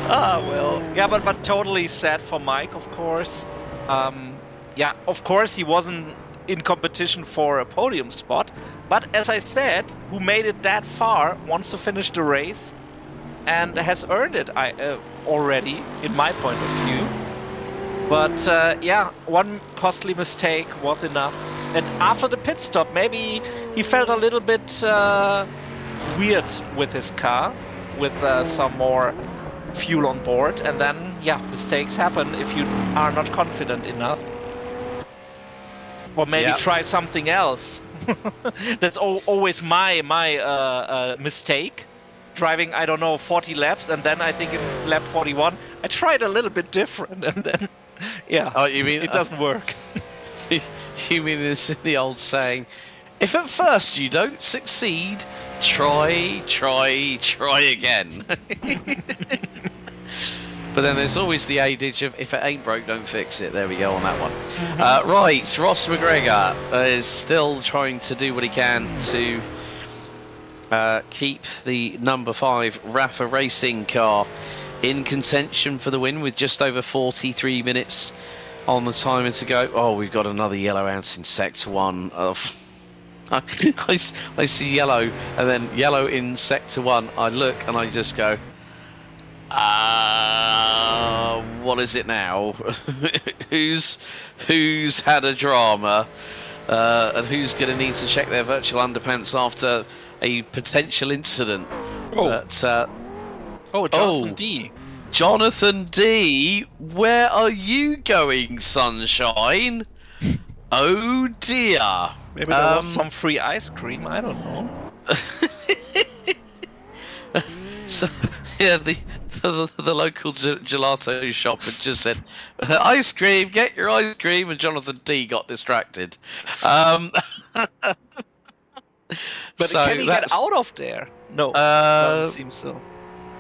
Well. Yeah, but totally sad for Mike, of course. Yeah, of course he wasn't in competition for a podium spot, but as I said, who made it that far wants to finish the race and has earned it already, in my point of view. But yeah, one costly mistake was enough. And after the pit stop, maybe he felt a little bit weird with his car, with some more fuel on board, and then yeah, mistakes happen if you are not confident enough. Or maybe try something else. That's always my mistake. Driving, I don't know, 40 laps, and then I think in lap 41, I tried a little bit different, and then, yeah, you mean it doesn't work. You mean it's in the old saying, if at first you don't succeed, try again. But then there's always the adage of, if it ain't broke, don't fix it. There we go on that one. Right, Ross McGregor is still trying to do what he can to keep the number 5 Rafa Racing car in contention for the win with just over 43 minutes on the timer to go. Oh, we've got another yellow out in Sector 1. I see yellow, and then yellow in Sector 1. I look and I just go, what is it now? who's had a drama, and who's going to need to check their virtual underpants after a potential incident? Jonathan D. Jonathan D, where are you going, sunshine? Oh dear. Maybe there was some free ice cream, I don't know. So, yeah, the local gelato shop had just said, "Ice cream, get your ice cream," and Jonathan D got distracted. But so can he get out of there? No, doesn't seem so.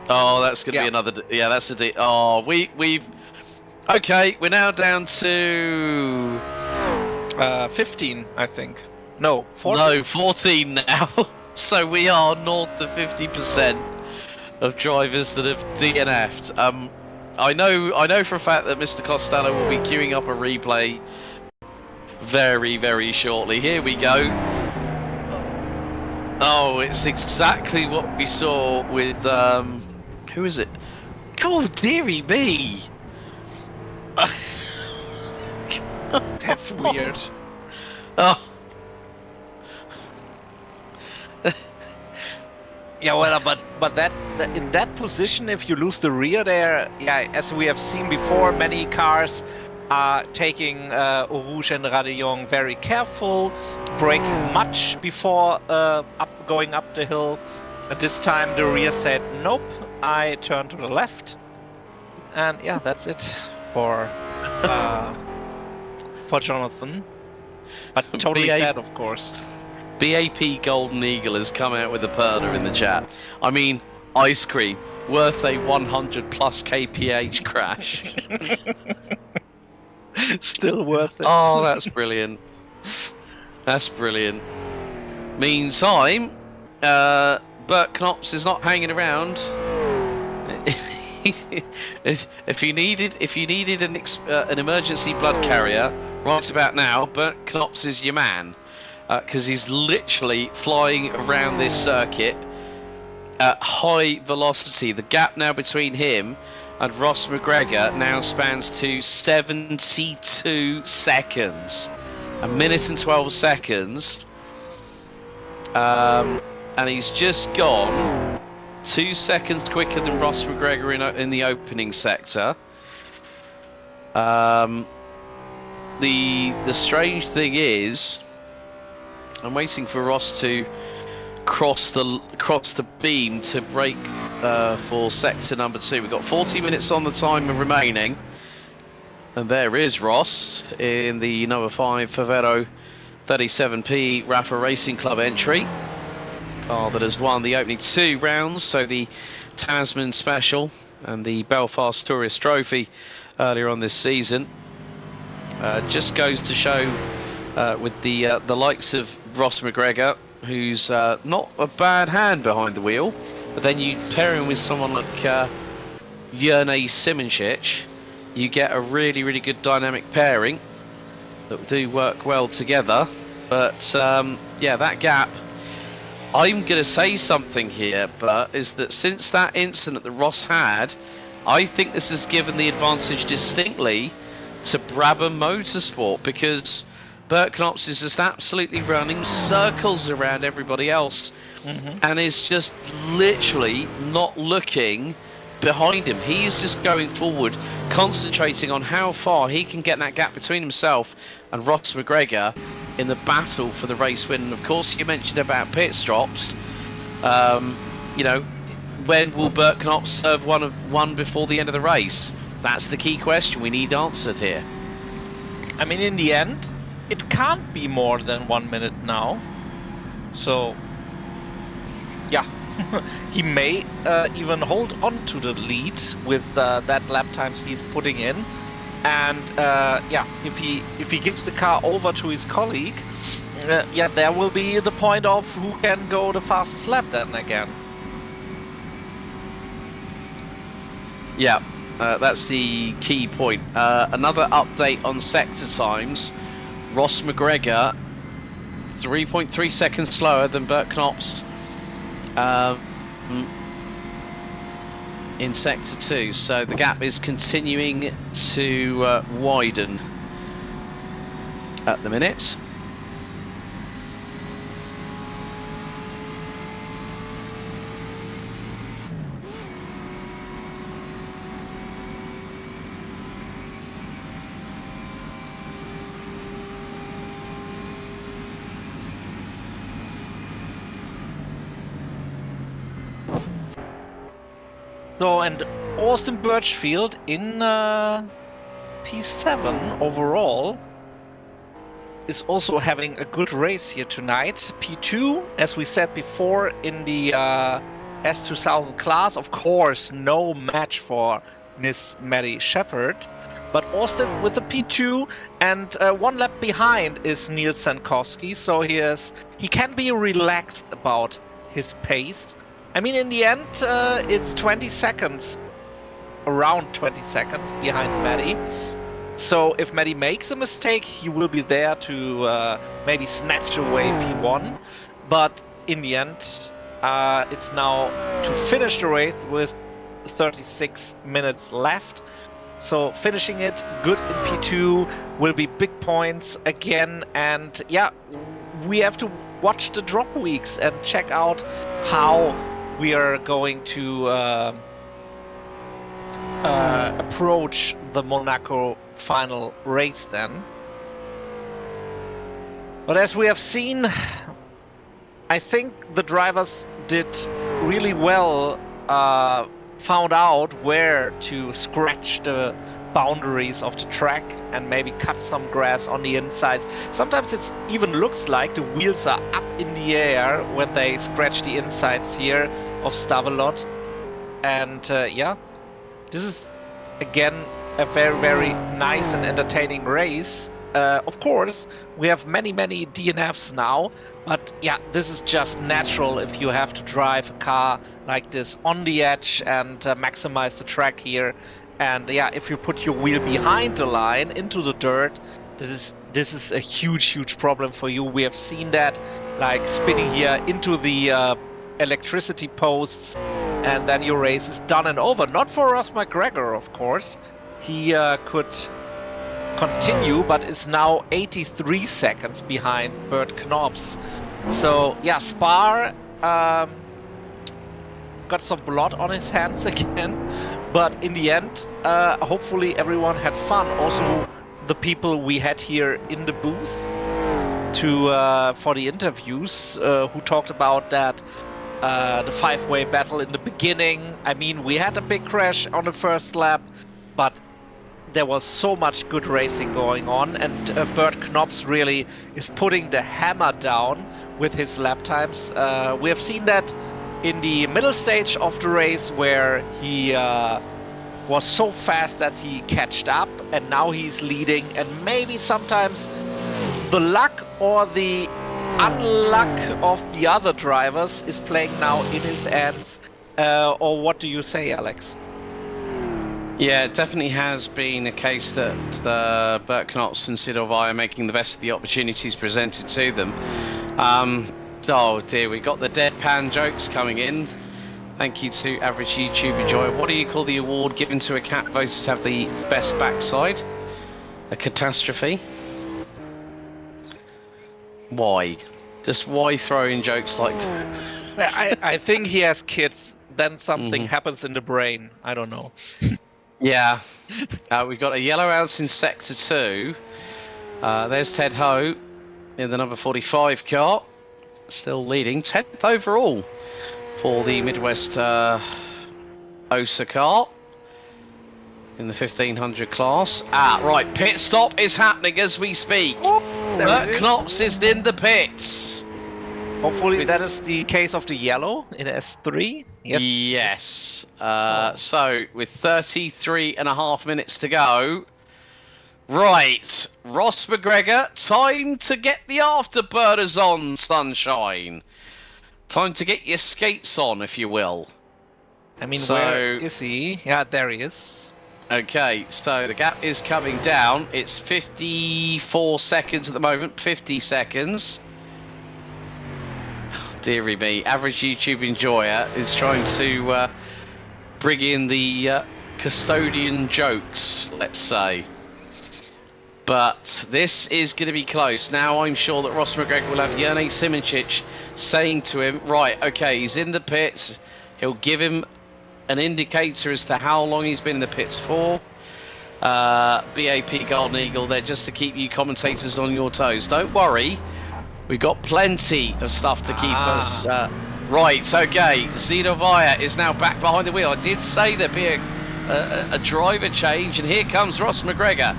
Oh, that's gonna be another. Yeah, that's a D. Oh, we've. Okay, we're now down to 15, I think. No, 14. No, 14 now. So we are north of 50% of drivers that have DNF'd. I know for a fact that Mr. Costello will be queuing up a replay very, very shortly. Here we go. Oh, it's exactly what we saw with who is it? Oh, dearie me! That's weird. Oh. Yeah, well, but that in that position, if you lose the rear there, yeah, as we have seen before, many cars are taking Rouge and Radillon very careful, braking much before going up the hill. At this time, the rear said, "Nope, I turn to the left," and yeah, that's it for Jonathan. But totally sad, of course. BAP Golden Eagle has come out with a perler in the chat. I mean, ice cream worth a 100 plus kph crash. Still worth it. Oh, that's brilliant. That's brilliant. Meantime, Bert Knops is not hanging around. if you needed an emergency blood carrier right about now, Bert Knops is your man, because he's literally flying around this circuit at high velocity. The gap now between him and Ross McGregor now spans to 72 seconds, a minute and 12 seconds, and he's just gone 2 seconds quicker than Ross McGregor in the opening sector. The strange thing is, I'm waiting for Ross to cross the beam to brake for sector number 2. We've got 40 minutes on the timer remaining, and there is Ross in the number 5 Favero 37P Rafa Racing Club entry. Car that has won the opening 2 rounds, so the Tasman Special and the Belfast Tourist Trophy earlier on this season. Just goes to show with the likes of Ross McGregor, who's not a bad hand behind the wheel, but then you pair him with someone like Jurnej Simoncic, you get a really, really good dynamic pairing that do work well together. But yeah, that gap, I'm going to say something here, but is that since that incident that Ross had, I think this has given the advantage distinctly to Brabham Motorsport, because Bert Knops is just absolutely running circles around everybody else, and is just literally not looking behind him. He's just going forward, concentrating on how far he can get that gap between himself and Ross McGregor in the battle for the race win. And of course, you mentioned about pit stops. You know, when will Bert Knops serve one before the end of the race? That's the key question we need answered here. I mean, in the end, it can't be more than 1 minute now. So, yeah, he may even hold on to the lead with that lap times he's putting in. And yeah, if he gives the car over to his colleague, yeah, there will be the point of who can go the fastest lap then again. Yeah, that's the key point. Another update on sector times. Ross McGregor, 3.3 seconds slower than Bert Knops in sector 2. So the gap is continuing to widen at the minute. So, and Austin Birchfield in P7 overall is also having a good race here tonight. P2, as we said before, in the S2000 class. Of course, no match for Miss Maddie Shepherd. But Austin with the P2, and one lap behind is Niels Sankowski. So he can be relaxed about his pace. I mean, in the end, it's 20 seconds, around 20 seconds behind Maddie. So if Maddie makes a mistake, he will be there to maybe snatch away P1. But in the end, it's now to finish the race with 36 minutes left. So finishing it good in P2 will be big points again. And yeah, we have to watch the drop weeks and check out how we are going to approach the Monaco final race then. But as we have seen, I think the drivers did really well, found out where to scratch the boundaries of the track and maybe cut some grass on the insides. Sometimes it even looks like the wheels are up in the air when they scratch the insides here of Stavelot. And yeah, this is again a very, very nice and entertaining race. Of course, we have many DNFs now, but yeah, this is just natural if you have to drive a car like this on the edge and maximize the track here. And yeah, if you put your wheel behind the line into the dirt, this is a huge problem for you. We have seen that, like spinning here into the electricity posts, and then your race is done and over. Not for Ross McGregor, of course. He could continue, but is now 83 seconds behind Bert Knops. So yeah, Spar got some blood on his hands again, but in the end, hopefully everyone had fun. Also, the people we had here in the booth for the interviews, who talked about that the five-way battle in the beginning. I mean, we had a big crash on the first lap, but there was so much good racing going on, and Bert Knops really is putting the hammer down with his lap times. We have seen that in the middle stage of the race, where he was so fast that he catched up, and now he's leading. And maybe sometimes the luck or the unluck of the other drivers is playing now in his hands. Or what do you say, Alex? Yeah, it definitely has been a case that Bert Knops and Sid Orvai are making the best of the opportunities presented to them. Oh dear, we got the deadpan jokes coming in. Thank you to Average YouTube Enjoyer. What do you call the award given to a cat voted to have the best backside? A catastrophe? Why? Just why throw in jokes like that? I think he has kids. Then something happens in the brain. I don't know. Yeah. We've got a yellow ounce in Sector 2. There's Ted Ho in the number 45 car. Still leading. 10th overall for the Midwest OSA car in the 1500 class. Right. Pit stop is happening as we speak. Bert Knops is in the pits. Hopefully that is the case of the yellow in S3. Yes. So with 33.5 minutes to go. Right. Ross McGregor, time to get the afterburners on, sunshine. Time to get your skates on, if you will. I mean, where is he? Yeah, there he is. Okay, so the gap is coming down. It's 54 seconds at the moment, 50 seconds. Deary me, Average YouTube Enjoyer is trying to bring in the custodian jokes, let's say. But this is going to be close. Now I'm sure that Ross McGregor will have Jerne Simoncic saying to him, right, okay, he's in the pits. He'll give him an indicator as to how long he's been in the pits for. BAP Golden Eagle there just to keep you commentators on your toes. Don't worry. We've got plenty of stuff to keep us Right, okay. Zidovaya is now back behind the wheel. I did say there'd be a driver change, and here comes Ross McGregor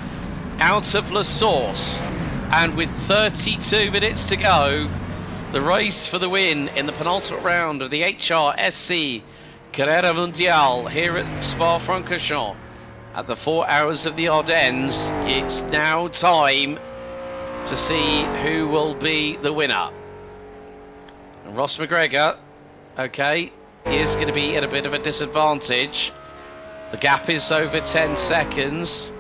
out of La Source. And with 32 minutes to go, the race for the win in the penultimate round of the HRSC Carrera Mundial here at Spa-Francorchamps at the 4 Hours of the Ardennes. It's now time to see who will be the winner. And Ross McGregor, okay, is going to be at a bit of a disadvantage. The gap is over 10 seconds.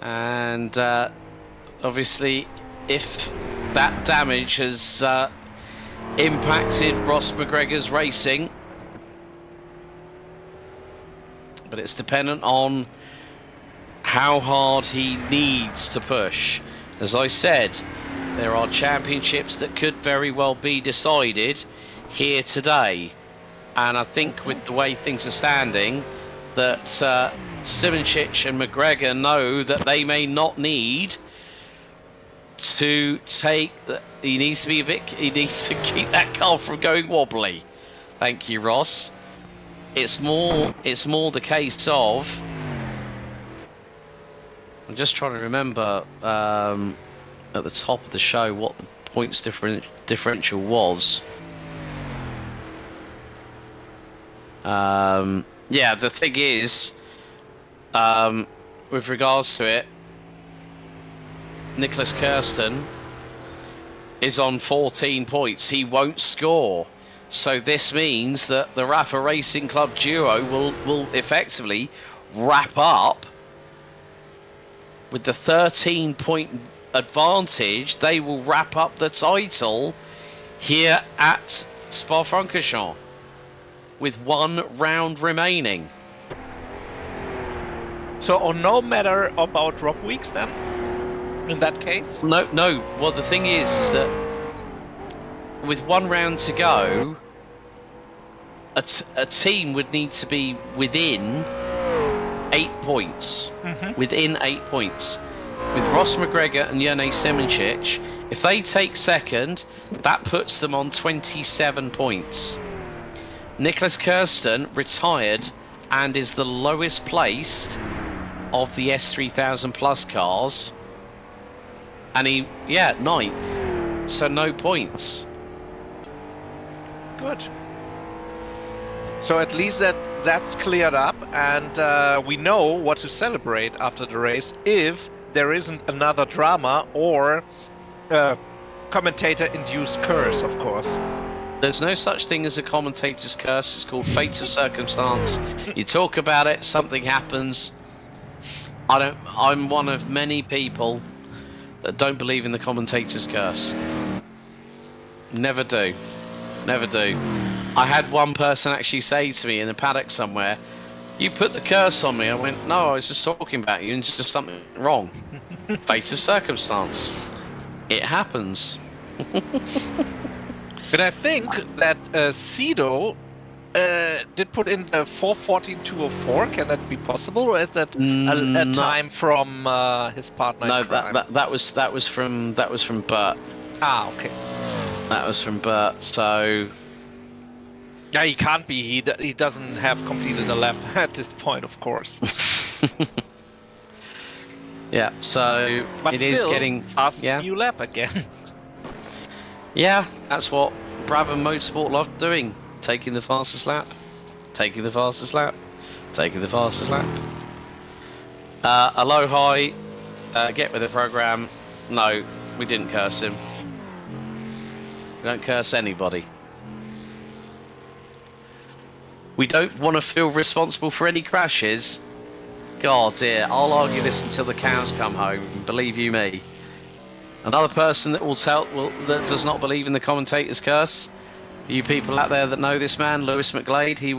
And obviously, if that damage has impacted Ross McGregor's racing, but it's dependent on how hard he needs to push. As I said, there are championships that could very well be decided here today, and I think with the way things are standing, that Simoncic and McGregor know that they may not need to take. He needs to be he needs to keep that car from going wobbly. Thank you, Ross. It's more the case of. I'm just trying to remember at the top of the show what the points differential was. Yeah, the thing is, with regards to it, Nicholas Kirsten is on 14 points. He won't score. So this means that the Rafa Racing Club duo will effectively wrap up with the 13-point advantage. They will wrap up the title here at Spa-Francorchamps with 1 round remaining. So no matter about drop weeks then, in that case? No. Well, the thing is that with 1 round to go, a team would need to be within 8 points. Within 8 points. With Ross McGregor and Jene Simoncic, if they take second, that puts them on 27 points. Nicholas Kirsten retired and is the lowest placed of the S3000 Plus cars. And he, 9th. So no points. Good. So at least that's cleared up, and we know what to celebrate after the race if there isn't another drama or commentator-induced curse, of course. There's no such thing as a commentator's curse. It's called fate of circumstance. You talk about it, something happens. I'm one of many people that don't believe in the commentator's curse. Never do. Never do. I had one person actually say to me in the paddock somewhere, "You put the curse on me." I went, "No, I was just talking about you and just something wrong." Fate of circumstance. It happens. But I think that Cedo did put in the 4:14.204. Can that be possible, or is that a time from his partner? No, that was from Bert. Ah, okay. That was from Bert. So yeah, he can't be. He doesn't have completed a lap at this point, of course. Yeah. So but it still, is getting fast new lap again. Yeah, that's what Brabham Motorsport love doing. Taking the fastest lap. Taking the fastest lap. Taking the fastest lap. Aloha, get with the program. No, we didn't curse him. We don't curse anybody. We don't want to feel responsible for any crashes. God dear, I'll argue this until the cows come home, believe you me. Another person that that does not believe in the commentator's curse. You people out there that know this man, Lewis McGlade, he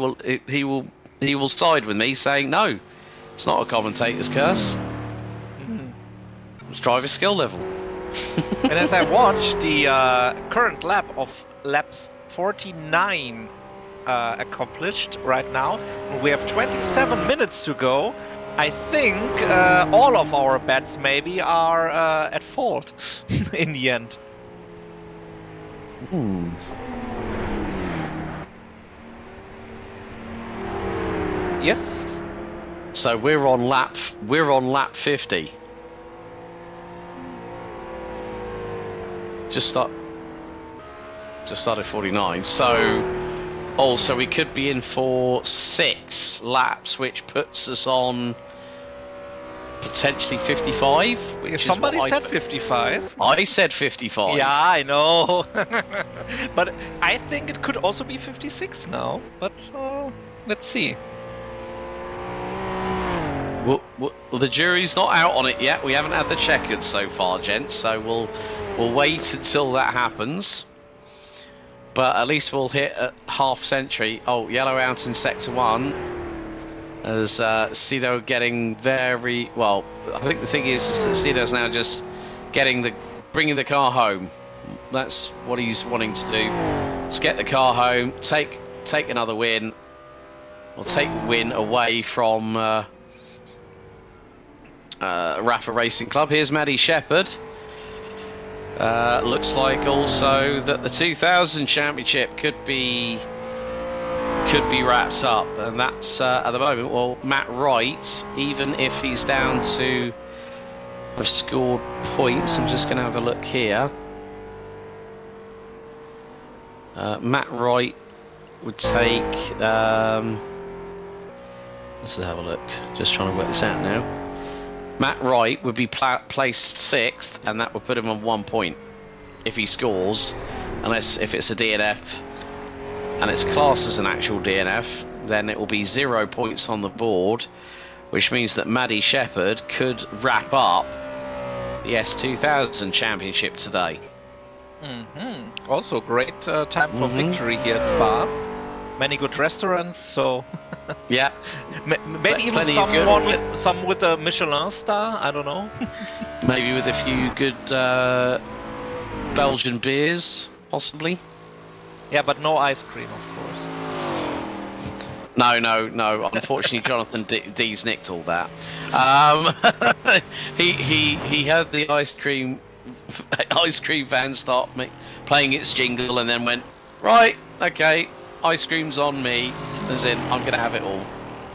will side with me, saying no, it's not a commentator's curse. It's driver skill level. And as I watch the current lap of laps 49 accomplished right now, we have 27 minutes to go. I think all of our bets maybe are at fault in the end. Yes. So we're on lap 50. Just started 49. So we could be in for 6 laps, which puts us on potentially 55. Which Somebody is what said 55. I said 55. Yeah, I know. But I think it could also be 56 now. But let's see. Well, the jury's not out on it yet. We haven't had the checkered so far, gents. So we'll wait until that happens. But at least we'll hit a half century. Oh, yellow out in sector 1. As Sido getting very well. I think the thing is that Sido's now just bringing the car home. That's what he's wanting to do. Just get the car home, take another win, or take a win away from Rafa Racing Club. Here's Maddie Shepherd. Looks like also that the 2000 championship could be wrapped up, and that's at the moment. Well, Matt Wright, even if he's down to have scored points, I'm just going to have a look here. Matt Wright would take. Let's have a look. Just trying to work this out now. Matt Wright would be placed 6th, and that would put him on 1 point if he scores, unless if it's a DNF. And it's classed as an actual DNF, then it will be 0 points on the board, which means that Maddie Shepherd could wrap up the S2000 championship today. Also, great time for victory here at Spa. Many good restaurants, so yeah, maybe even some with a Michelin star. I don't know. Maybe with a few good Belgian beers, possibly. Yeah, but no ice cream, of course. No. Unfortunately, Jonathan D's nicked all that. He had the ice cream van start playing its jingle, and then went, right, okay, ice cream's on me. As in, I'm gonna have it all.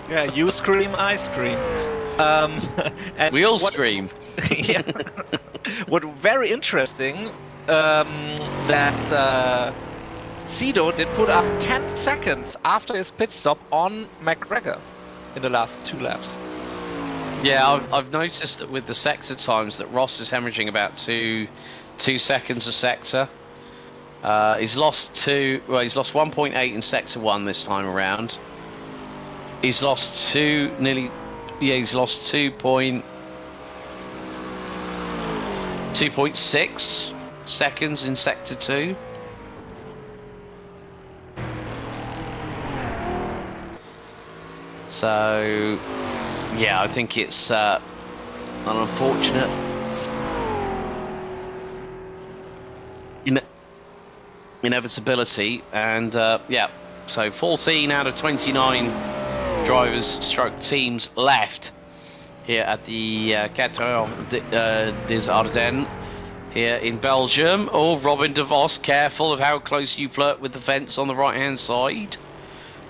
Yeah, you scream, I scream. And we all scream. Yeah. What very interesting that. Sido did put up 10 seconds after his pit stop on McGregor in the last 2 laps. Yeah, I've noticed that with the sector times that Ross is hemorrhaging about 2 seconds a sector. He's lost 1.8 in sector 1 this time around. He's lost 2.6 seconds in sector 2. So, yeah, I think it's an unfortunate inevitability, and yeah, so 14 out of 29 drivers stroke teams left here at the Carrera des Ardennes here in Belgium. Oh, Robin de Vos, careful of how close you flirt with the fence on the right hand side.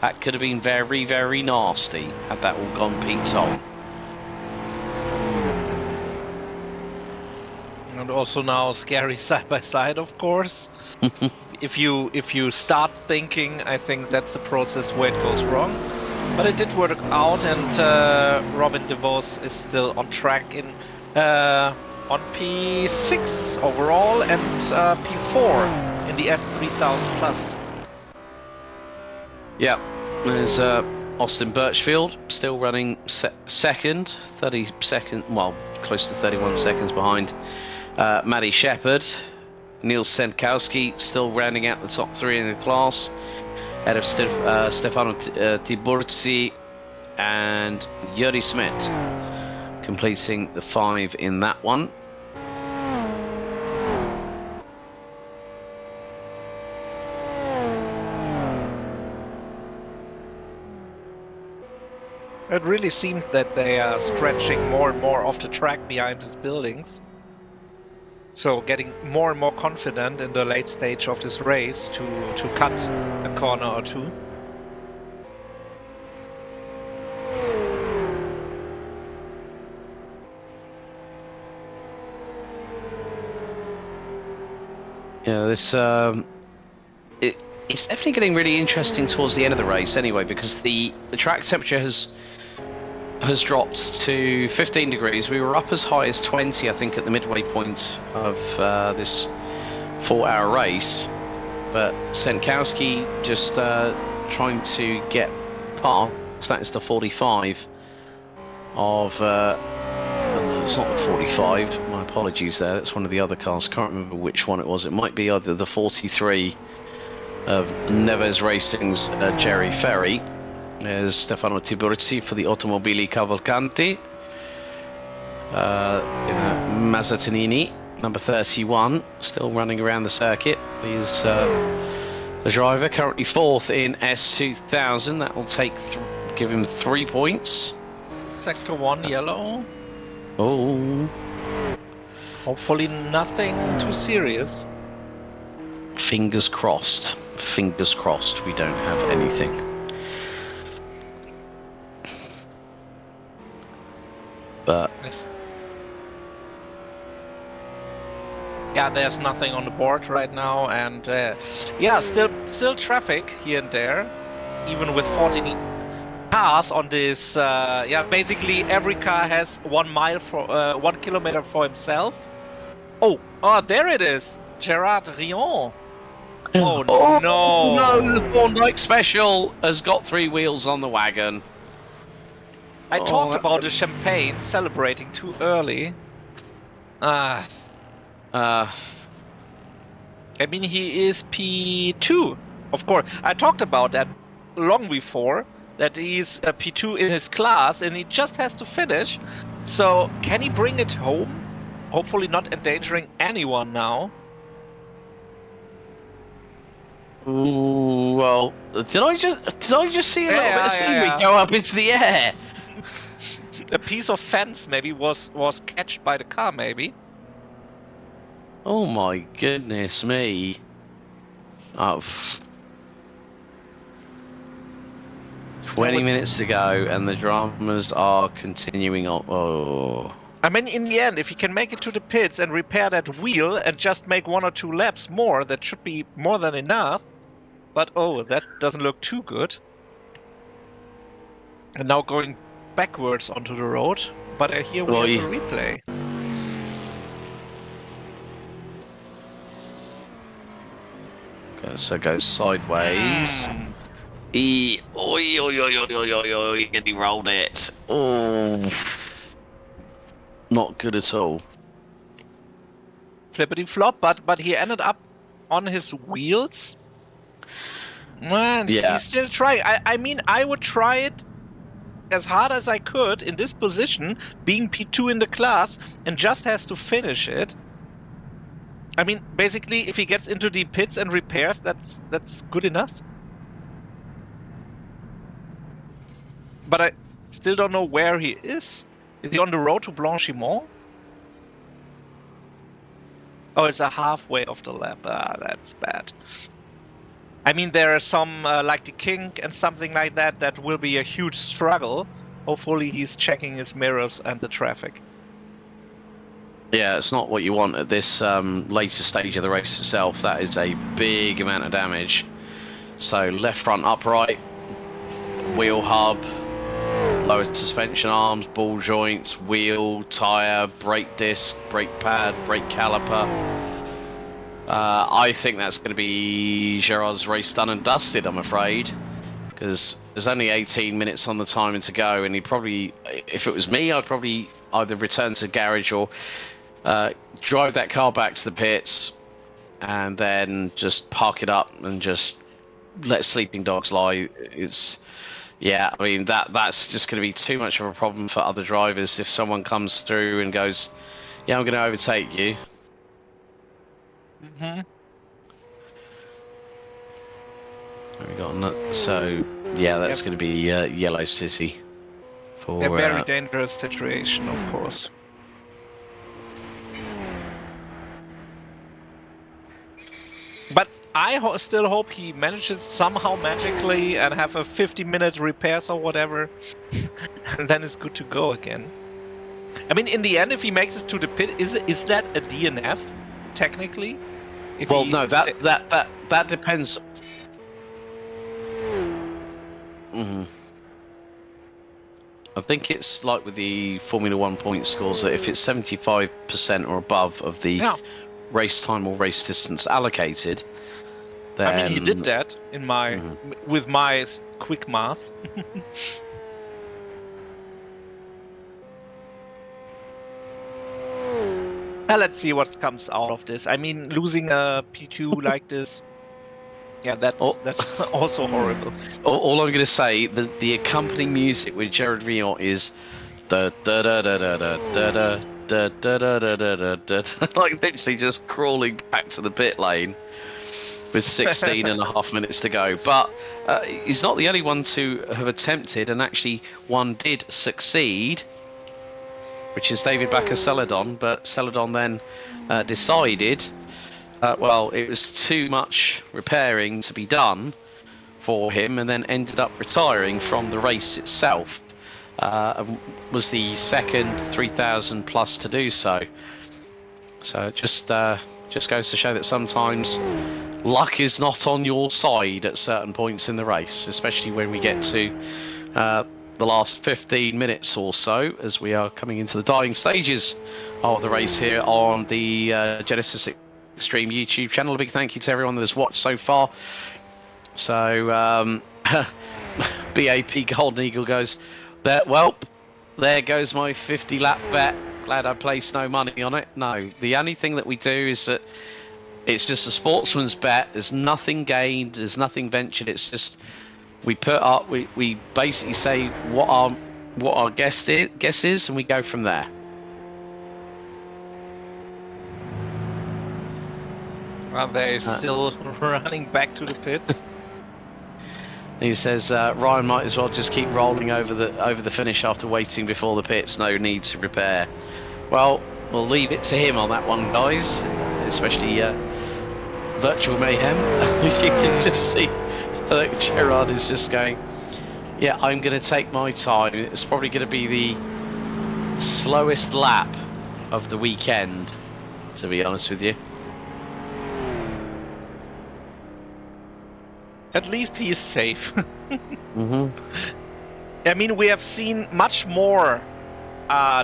That could have been very, very nasty had that all gone Pete's on. And also now scary side by side, of course. If you start thinking, I think that's the process where it goes wrong. But it did work out, and Robin de Vos is still on track on P6 overall and P4 in the S3000 Plus. Yeah, there's Austin Birchfield still running second, 30 seconds, well, close to 31 seconds behind Maddie Shepherd. Niels Senkowski still rounding out the top 3 in the class, ahead of Stefano Tiburzi and Juri Smit, completing the 5 in that one. It really seems that they are stretching more and more off the track behind his buildings. So getting more and more confident in the late stage of this race to cut a corner or two. Yeah, this it's definitely getting really interesting towards the end of the race anyway, because the track temperature has dropped to 15 degrees. We were up as high as 20, I think, at the midway point of this 4-hour race, but Senkowski just trying to get past. That is the 45 of no, it's not the 45, my apologies there, that's one of the other cars. Can't remember which one it was. It might be either the 43 of Neves Racing's Jerry Ferry. There's Stefano Tiburzi for the Automobili Cavalcanti in a Mazzatinini, number 31, still running around the circuit. He's the driver, currently 4th in S2000. That will give him 3 points. Sector 1 yellow. Oh. Hopefully nothing too serious. Fingers crossed. Fingers crossed we don't have anything. But Yes. Yeah, there's nothing on the board right now, and yeah, still traffic here and there, even with 14 cars on this. Yeah, basically every car has 1 mile for 1 kilometer for himself. Oh, there it is, Gerard Rion. Oh, no! No, the Thorndike Special has got 3 wheels on the wagon. I talked about the champagne celebrating too early. I mean, he is P2, of course. I talked about that long before, that he's a P2 in his class, and he just has to finish. So, can he bring it home? Hopefully not endangering anyone now. Ooh, well, did I just see a little bit of scenery go up into the air? A piece of fence maybe was catched by the car, maybe. Oh my goodness me. Oh, 20 minutes to go and the dramas are continuing on. Oh. I mean, in the end, if he can make it to the pits and repair that wheel and just make 1 or 2 laps more, that should be more than enough. But oh, that doesn't look too good. And now going backwards onto the road, but here we have a replay. Okay, so it goes sideways. And he rolled it. Oh, not good at all. Flippity flop, but he ended up on his wheels. Man, yeah. He's still trying. I mean, I would try it as hard as I could in this position, being P2 in the class, and just has to finish it. I mean, basically, if he gets into the pits and repairs, that's good enough. But I still don't know where he is. Is he on the road to Blanchimont? Oh, it's a halfway of the lap. Ah, that's bad. I mean, there are some, like the kink and something like that, that will be a huge struggle. Hopefully he's checking his mirrors and the traffic. Yeah, it's not what you want at this later stage of the race itself. That is a big amount of damage. So left front upright, wheel hub, lower suspension arms, ball joints, wheel, tyre, brake disc, brake pad, brake caliper. I think that's going to be Gerard's race done and dusted, I'm afraid, because there's only 18 minutes on the timing to go, and he probably, if it was me, I'd probably either return to the garage or drive that car back to the pits and then just park it up and just let sleeping dogs lie. Yeah, I mean, that's just going to be too much of a problem for other drivers if someone comes through and goes, yeah, I'm going to overtake you. Mm-hmm. There we go. So, yeah, that's going to be Yellow City. For, a very dangerous situation, of course. still hope he manages somehow magically and have a 50-minute repairs or whatever, and then it's good to go again. I mean, in the end, if he makes it to the pit, is that a DNF technically? If Well, he no, that depends. I think it's like with the Formula 1 point scores that if it's 75% or above of the race time or race distance allocated, then... I mean, he did that in my with my quick math. Let's see what comes out of this. I mean, losing a P2 like this, yeah, that's also horrible. All I'm going to say, the accompanying music with Gerard Rion is da da da da da da da da da da da da da, like literally just crawling back to the pit lane with 16 and a half minutes to go. But he's not the only one to have attempted, and actually one did succeed, which is David Bakker-Celadon, but Celadon then decided, well, it was too much repairing to be done for him, and then ended up retiring from the race itself. Was the second 3,000 plus to do so. So it just goes to show that sometimes luck is not on your side at certain points in the race, especially when we get to the last 15 minutes or so, as we are coming into the dying stages of the race here on the Genisus Extreme YouTube channel. A big thank you to everyone that has watched so far. So BAP Golden Eagle goes, there goes my 50 lap bet. Glad I placed no money on it. No, the only thing that we do is that it's just a sportsman's bet. There's nothing gained, there's nothing ventured. It's just we put up, we basically say what our guess is, and we go from there. Well, they're still running back to the pits. He says Ryan might as well just keep rolling over the finish after waiting before the pits. No need to repair. Well, we'll leave it to him on that one, guys. Especially Virtual Mayhem. You can just see that Gerard is just going, yeah, I'm going to take my time. It's probably going to be the slowest lap of the weekend, to be honest with you. At least he is safe. I mean, we have seen much more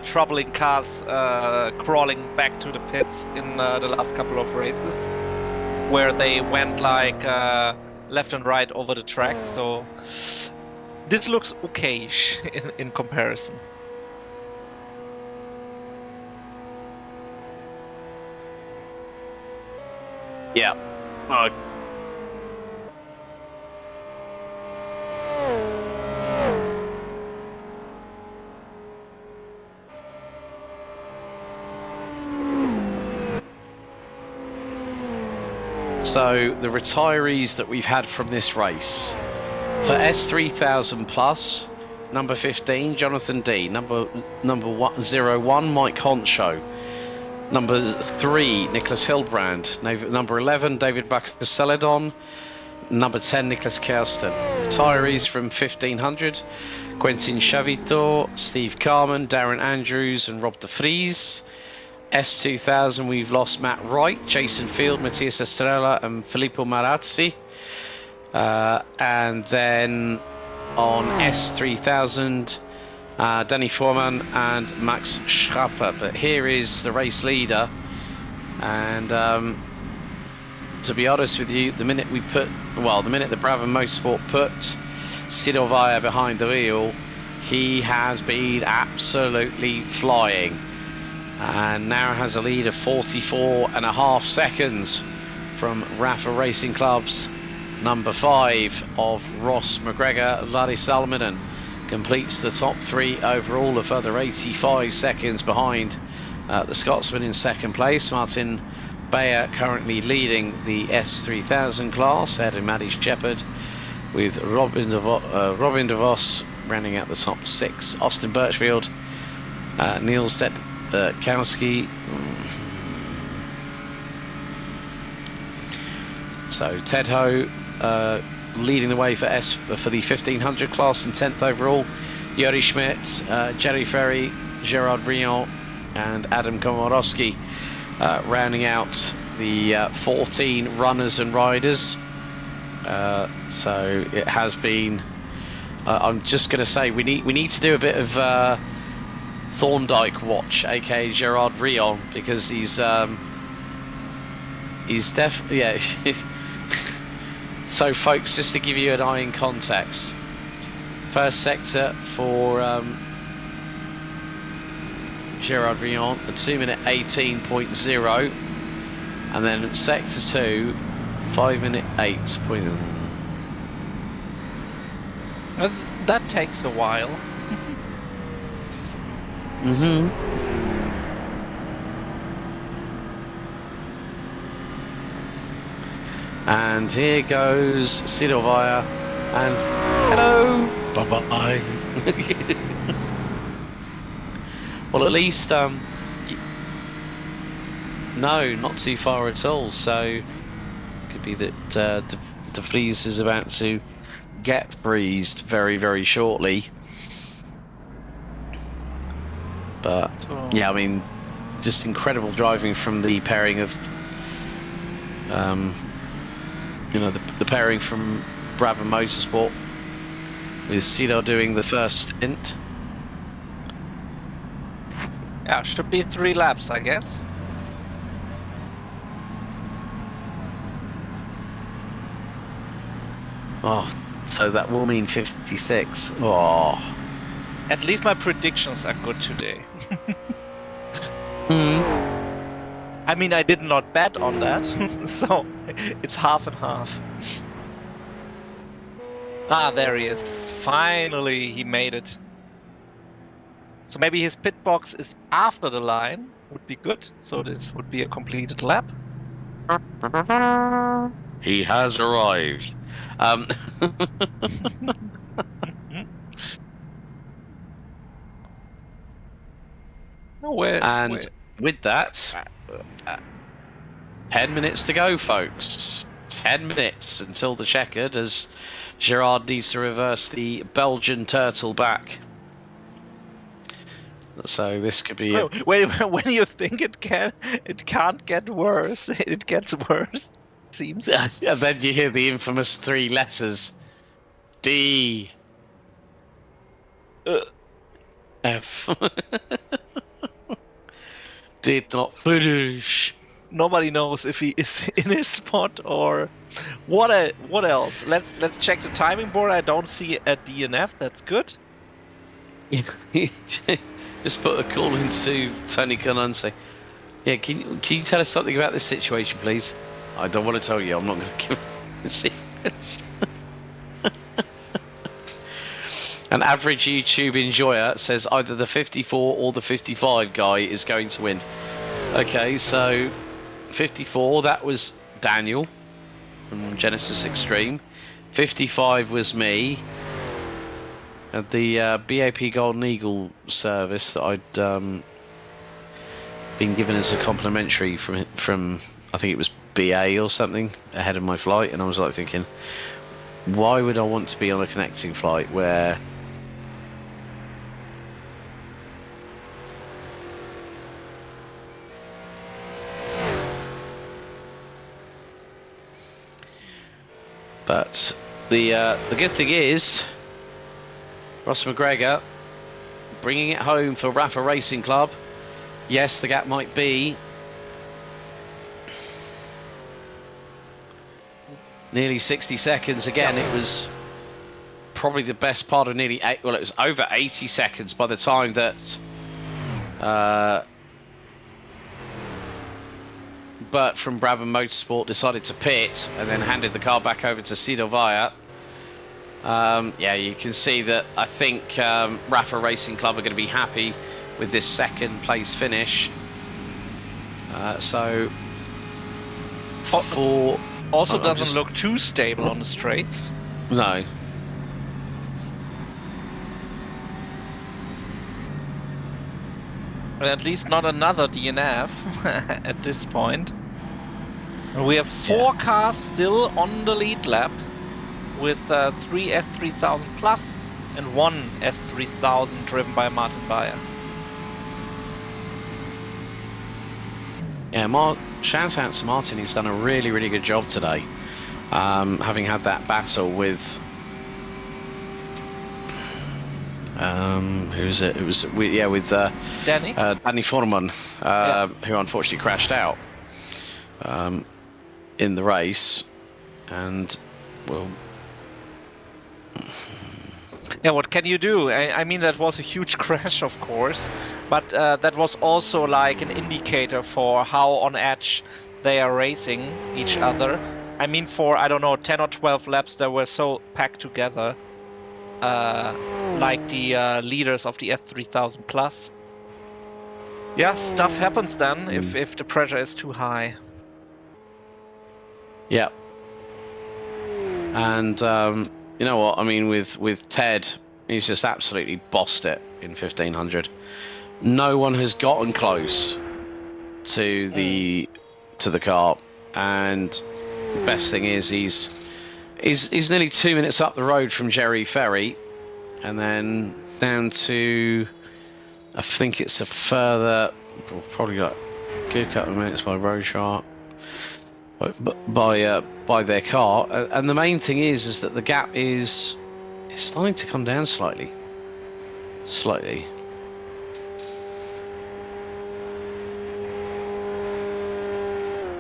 troubling cars crawling back to the pits in the last couple of races, where they went like left and right over the track. So this looks okay-ish in comparison. Yeah. So the retirees that we've had from this race, for S3000 plus, number 15 Jonathan D, number 01 Mike Honcho, number 3 Nicholas Hilbrand, number 11 David Bakker-Celadon, number 10 Nicholas Kirsten. Retirees from 1500, Quentin Chavito, Steve Carman, Darren Andrews and Rob de Vries. S2000, we've lost Matt Wright, Jason Field, Matthias Estrella and Filippo Marazzi. And then on S3000, Danny Foreman and Max Schrapper. But here is the race leader. And to be honest with you, the minute the Brabham Motorsport put Sidovaya behind the wheel, he has been absolutely flying. And now has a lead of 44.5 seconds from Rafa Racing Club's number 5 of Ross McGregor. Larry Salminen completes the top 3 overall, a further 85 seconds behind the Scotsman in second place. Martin Bayer currently leading the S3000 class, ahead of Maddie Shepherd, with Robin de Vos rounding out the top 6. Austin Birchfield, Niels Kowski. So Ted Ho leading the way for the 1500 class and 10th overall. Yuri Schmidt, Jerry Ferry, Gerard Vrion, and Adam Komorowski rounding out the 14 runners and riders. So it has been. I'm just going to say we need to do a bit of Thorndike watch, aka Gerard Vrion, because he's definitely, yeah. So folks, just to give you an eye in context, first sector for Gerard Vrion, a 2-minute 18.0, and then sector 2, 5-minute 8. That takes a while. Mm-hmm. And here goes Sidovaya, and hello, bye-bye. Well, at least, no, not too far at all, so could be that De Vries is about to get freezed very, very shortly. But, yeah, I mean, just incredible driving from the pairing of, you know, the pairing from Brabham Motorsport, with Sidor doing the first stint. Yeah, should be 3 laps, I guess. Oh, so that will mean 56. Oh. At least my predictions are good today. I mean, I did not bet on that, so it's half and half. Ah, there he is. Finally, he made it. So maybe his pit box is after the line. Would be good. So this would be a completed lap. He has arrived. And with that, 10 minutes to go, folks. 10 minutes until the checkered, as Gerard needs to reverse the Belgian turtle back. So this could be. When you think it can't get worse, it gets worse. Seems. Yes. And then you hear the infamous 3 letters: D. F. Did not finish. Nobody knows if he is in his spot or what else. Let's check the timing board. I don't see a DNF. That's good. Just put a call into Tony Gunn and say, yeah, can you tell us something about this situation, please? I don't want to tell you. I'm not going to give the secrets. An average YouTube enjoyer says either the 54 or the 55 guy is going to win. Okay, so 54, that was Daniel from Genisus Extreme. 55 was me. At the BAP Golden Eagle service that I'd been given as a complimentary from I think it was BA or something ahead of my flight, and I was like thinking, why would I want to be on a connecting flight where but the good thing is Ross McGregor bringing it home for Rafa Racing Club. Yes, the gap might be nearly 60 seconds. Again, it was probably the best part of nearly it was over 80 seconds by the time that Bert from Brabham Motorsport decided to pit and then handed the car back over to Sidovaya. Yeah, you can see that I think Rafa Racing Club are going to be happy with this second place finish. So for also doesn't look too stable on the straights. No. But at least not another DNF at this point. We have 4 cars still on the lead lap with 3 S3000 Plus and 1 S3000 driven by Martin Bayer. Yeah, shout out to Martin. He's done a really, really good job today. Having had that battle with who is it? It was with Danny. Danny Foreman, who unfortunately crashed out in the race, and well. Yeah, what can you do? I mean, that was a huge crash, of course, but that was also like an indicator for how on edge they are racing each other. I mean, for, I don't know, 10 or 12 laps, they were so packed together, like the leaders of the S3000 Plus. Yeah, stuff happens then if the pressure is too high. Yeah. And you know what? I mean, with Ted, he's just absolutely bossed it in 1500. No one has gotten close to the car, and the best thing is he's nearly 2 minutes up the road from Jerry Ferry, and then down to, I think it's a further, probably like a good couple of minutes by Rochart. By their car, and the main thing is that the gap is starting to come down slightly.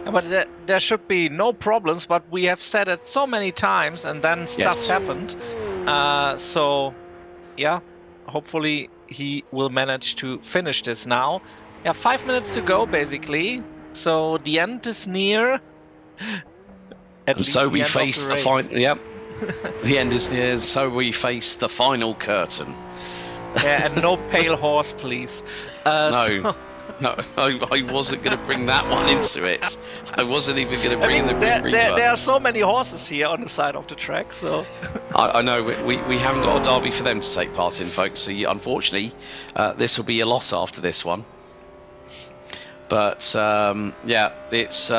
But there should be no problems, but we have said it so many times and then stuff happened. So yeah, hopefully he will manage to finish this now. Yeah, 5 minutes to go basically, so the end is near. And so we face the final. Yep, the end is near. So we face the final curtain. Yeah, and no pale horse, please. No, I wasn't going to bring that one into it. I wasn't even going to bring in the Grim Reaper. There are so many horses here on the side of the track, so. I know we haven't got a derby for them to take part in, folks. So unfortunately, this will be a lot after this one. But yeah, it's.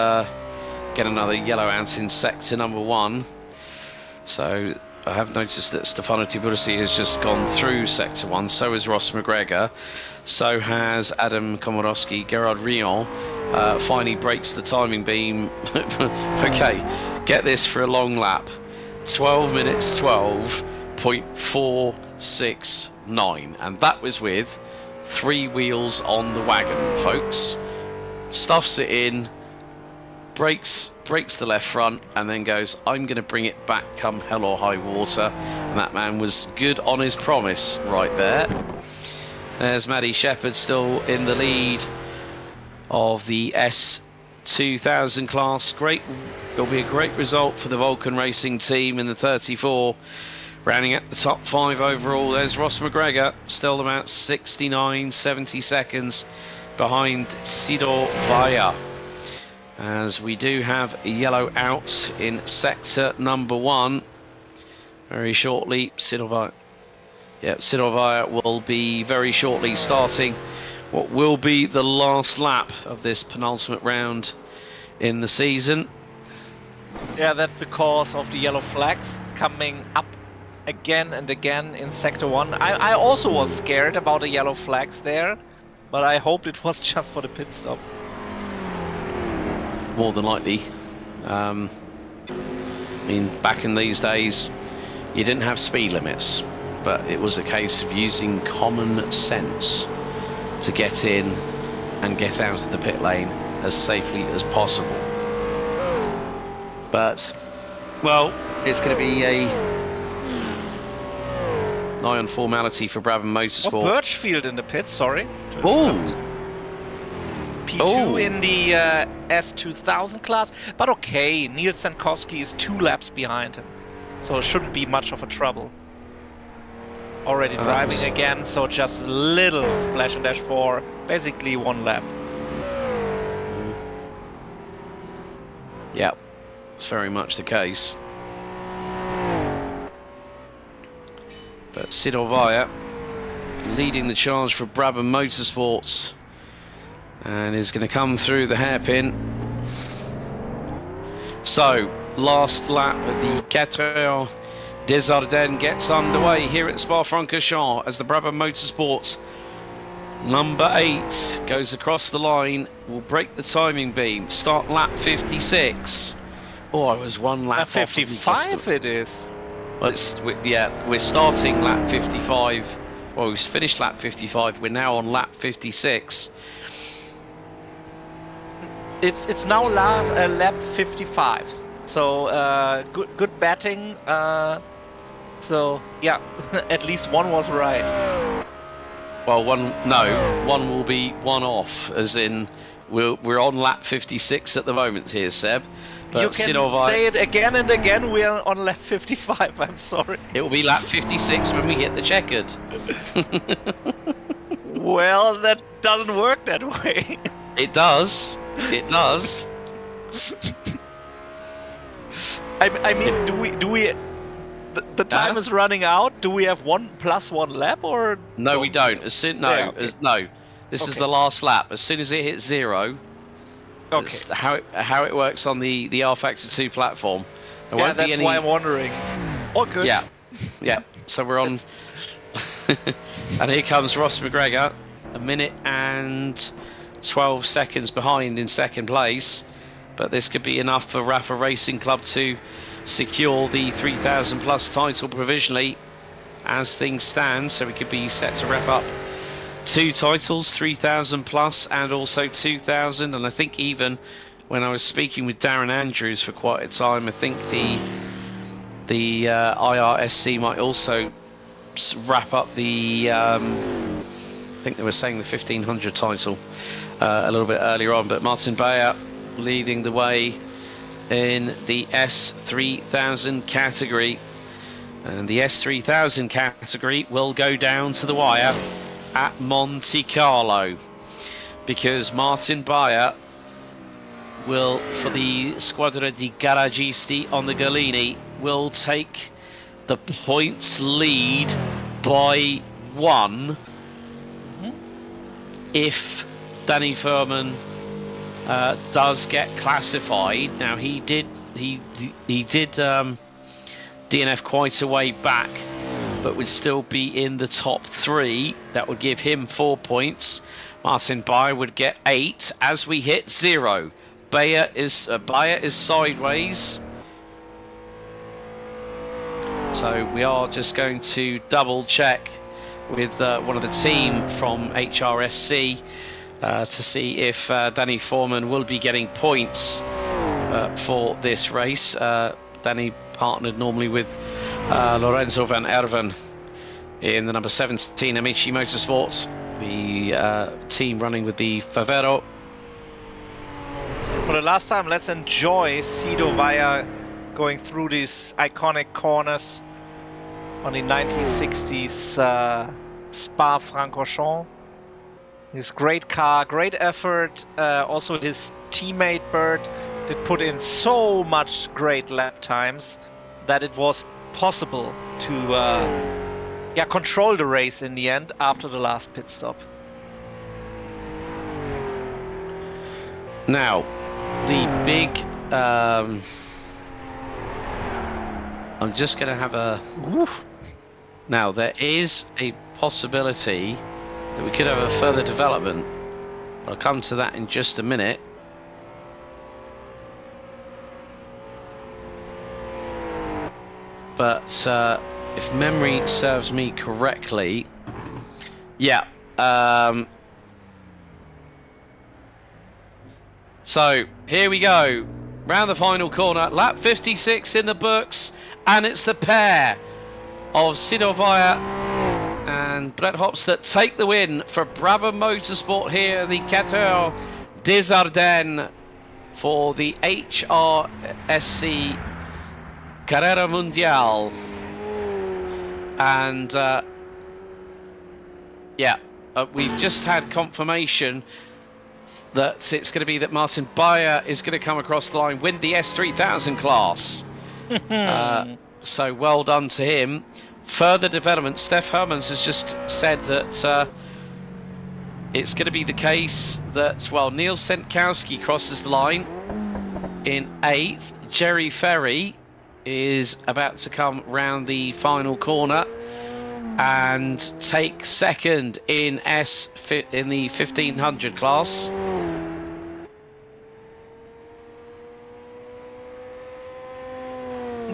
Get another yellow out in sector number 1. So I have noticed that Stefano Tibursi has just gone through sector 1. So has Ross McGregor. So has Adam Komorowski. Gerard Rion finally breaks the timing beam. Okay, get this for a long lap. 12 minutes 12.469. And that was with 3 wheels on the wagon, folks. Stuffs it in. Breaks the left front, and then goes, I'm going to bring it back come hell or high water. And that man was good on his promise right there. There's Maddie Shepherd still in the lead of the S2000 class. It'll be a great result for the Vulcan Racing team in the 34. Rounding out the top 5 overall, there's Ross McGregor, still about 69, 70 seconds behind Sidor Vaya. As we do have a yellow out in sector number 1. Very shortly, Sidor Vaya will be very shortly starting what will be the last lap of this penultimate round in the season. Yeah, that's the cause of the yellow flags coming up again and again in sector 1. I also was scared about the yellow flags there, but I hoped it was just for the pit stop. More than likely. I mean, back in these days, you didn't have speed limits, but it was a case of using common sense to get in and get out of the pit lane as safely as possible. But, well, it's going to be a nigh on formality for Brabham Motorsport. Oh, Birchfield in the pits, sorry. Oh! P2 in the S2000 class, but okay, Niels Sankowski is 2 laps behind him, so it shouldn't be much of a trouble. Already driving again, so just a little splash and dash for basically 1 lap. Yeah, it's very much the case. But Sidor Vaya leading the charge for Brabham Motorsports. And is going to come through the hairpin. So, last lap of the Carrera des Ardennes gets underway here at Spa-Francorchamps as the Brabham Motorsports number 8 goes across the line, will break the timing beam, start lap 56. Oh, I was one lap off of the 55 it is. Well, we're starting lap 55. Well, we've finished lap 55. We're now on lap 56. It's now lap 55. So good batting. So yeah, at least one was right. Well, one will be one off, as in we're on lap 56 at the moment here, Seb. But you can say it again and again. We are on lap 55. I'm sorry. It will be lap 56 when we hit the checkered. Well, that doesn't work that way. It does. It does. I mean, do we? The time is running out. Do we have 1 + 1 lap or? No, we don't. As soon Yeah, okay. no. This is the last lap. As soon as it hits 0. Okay. That's how it works on the R-Factor 2 platform. There Yeah, won't be that's any... why I'm wondering. Oh, good. Yeah. So we're on, and here comes Ross McGregor, 1 minute and 12 seconds behind in second place. But this could be enough for Rafa Racing Club to secure the 3,000 plus title provisionally, as things stand. So we could be set to wrap up 2 titles, 3,000 plus and also 2,000. And I think even when I was speaking with Darren Andrews for quite a time, I think the IRSC might also wrap up the I think they were saying the 1,500 title a little bit earlier on. But Martin Bayer leading the way in the S3000 category, and the S3000 category will go down to the wire at Monte Carlo, because Martin Bayer will, for the Squadra di Garagisti on the Galini, will take the points lead by 1 if Danny Furman does get classified. Now he did DNF quite a way back, but would still be in the top 3. That would give him 4 points. Martin Bayer would get 8 as we hit 0. Bayer is sideways. So we are just going to double check with one of the team from HRSC to see if Danny Foreman will be getting points for this race. Danny partnered normally with Lorenzo van Erven in the number 17 Amici Motorsports, the team running with the Favero. For the last time, let's enjoy Sido Vaya going through these iconic corners on the 1960s Spa-Francorchamps. His great car, great effort. Also his teammate Bert did put in so much great lap times that it was possible to control the race in the end after the last pit stop. Now, the big... I'm just going to have a... Oof. Now, there is a possibility that we could have a further development. I'll come to that in just a minute. But if memory serves me correctly, yeah. So here we go, round the final corner, lap 56 in the books, and it's the pair of Sido Vaya and Brett Hops that take the win for Brabham Motorsport here, the Carrera des Ardennes, for the HRSC Carrera Mundial. And we've just had confirmation that it's going to be that Martin Bayer is going to come across the line, win the S3000 class. So well done to him. Further development, Steph Hermans has just said that it's going to be the case that, well, Neil Senkowski crosses the line in 8th. Jerry Ferry is about to come round the final corner and take 2nd in in the 1500 class.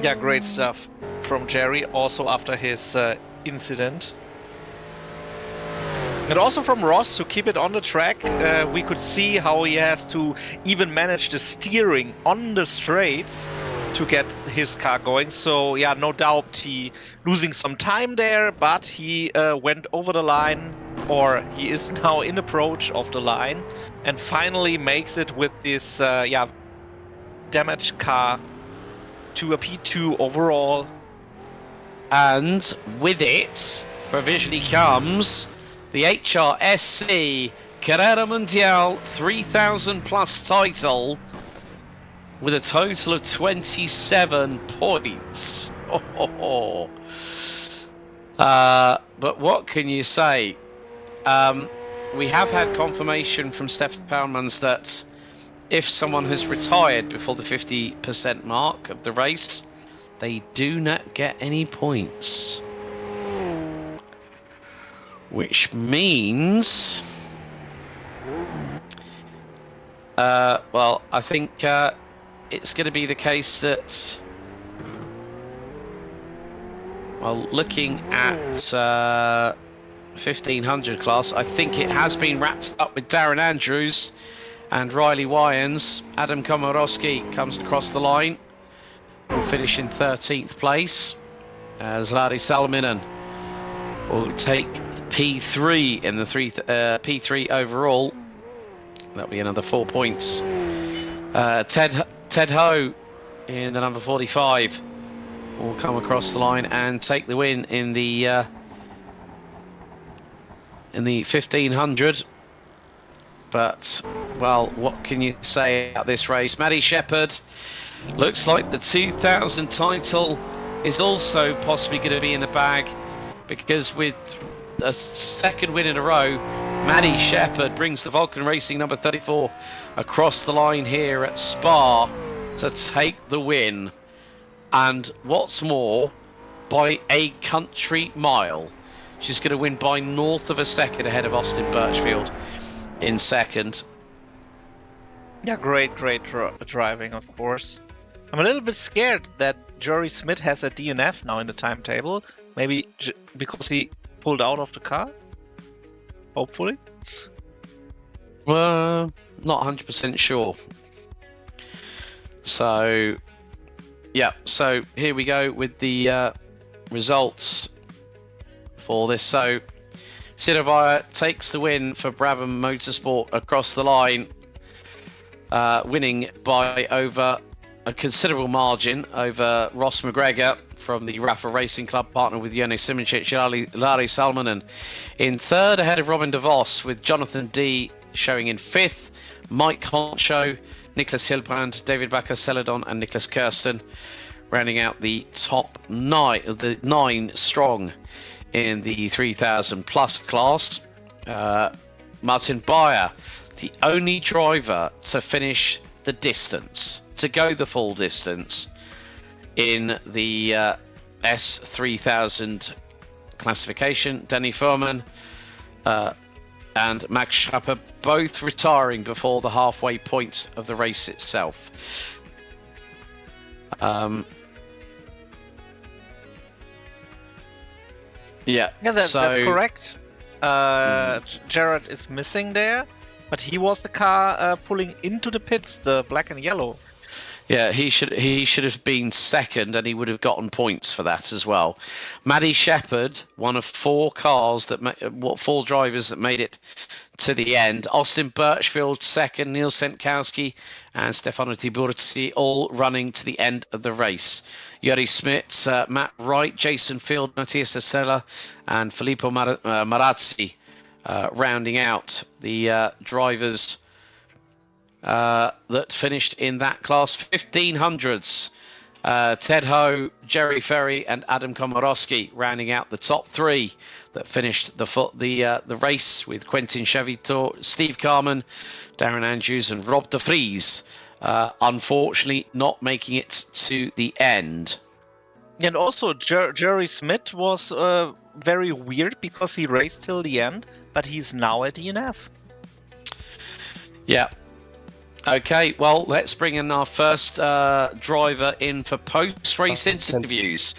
Yeah, great stuff from Jerry, also after his incident. And also from Ross, to keep it on the track, we could see how he has to even manage the steering on the straights to get his car going. So yeah, no doubt he losing some time there, but he went over the line, or he is now in approach of the line, and finally makes it with this damaged car to a P2 overall. And with it, provisionally comes the HRSC Carrera Mundial 3000 plus title with a total of 27 points. But what can you say? We have had confirmation from Stefan Poundmans that if someone has retired before the 50% mark of the race, they do not get any points. Which means, well, I think it's going to be the case that, well, looking at 1500 class, I think it has been wrapped up with Darren Andrews and Riley Wyans. Adam Komorowski comes across the line, will finish in 13th place, as Lari Salminen will take P3 in the P3 overall. That'll be another 4 points. Ted Ho in the number 45 will come across the line and take the win in the 1500. But, well, what can you say about this race? Maddie Shepherd looks like the 2000 title is also possibly going to be in the bag, because with a 2nd win in a row, Maddie Shepherd brings the Vulcan Racing number 34 across the line here at Spa to take the win. And what's more, by a country mile. She's going to win by north of a second ahead of Austin Birchfield in 2nd. Yeah, great driving, of course. I'm a little bit scared that Jory Smith has a DNF now in the timetable. Maybe because he pulled out of the car? Hopefully. Well, not 100% sure. So, yeah, so here we go with the results for this. So, Sidovaya takes the win for Brabham Motorsport across the line, winning by over a considerable margin over Ross McGregor from the Rafa Racing Club, partner with Jone Simoncic, Lari Salmonen in 3rd, ahead of Robin DeVos, with Jonathan D showing in 5th, Mike Honcho, Nicholas Hilbrand, David Bakker Celadon, and Nicholas Kirsten rounding out the top 9 strong in the 3000 plus class. Martin Beyer, the only driver to finish the distance, to go the full distance in the S3000 classification. Danny Furman and Max Schapper both retiring before the halfway point of the race itself. Yeah, that's correct. Jared is missing there, but he was the car pulling into the pits, the black and yellow. Yeah, he should have been 2nd, and he would have gotten points for that as well. Maddie Shepherd, one of 4 drivers that made it to the end. Austin Birchfield 2nd, Neil Senkowski and Stefano Tiburzi all running to the end of the race. Yuri Smits, Matt Wright, Jason Field, Matthias Estella and Filippo Marazzi rounding out the drivers that finished in that class. 1500s, Ted Ho, Jerry Ferry and Adam Komorowski rounding out the top 3 that finished the race, with Quentin Chavito, Steve Carman, Darren Andrews and Rob de Vries Unfortunately, not making it to the end. And also, Jerry Smith was very weird because he raced till the end, but he's now at DNF. Yeah. Okay, well, let's bring in our first driver in for post-race interviews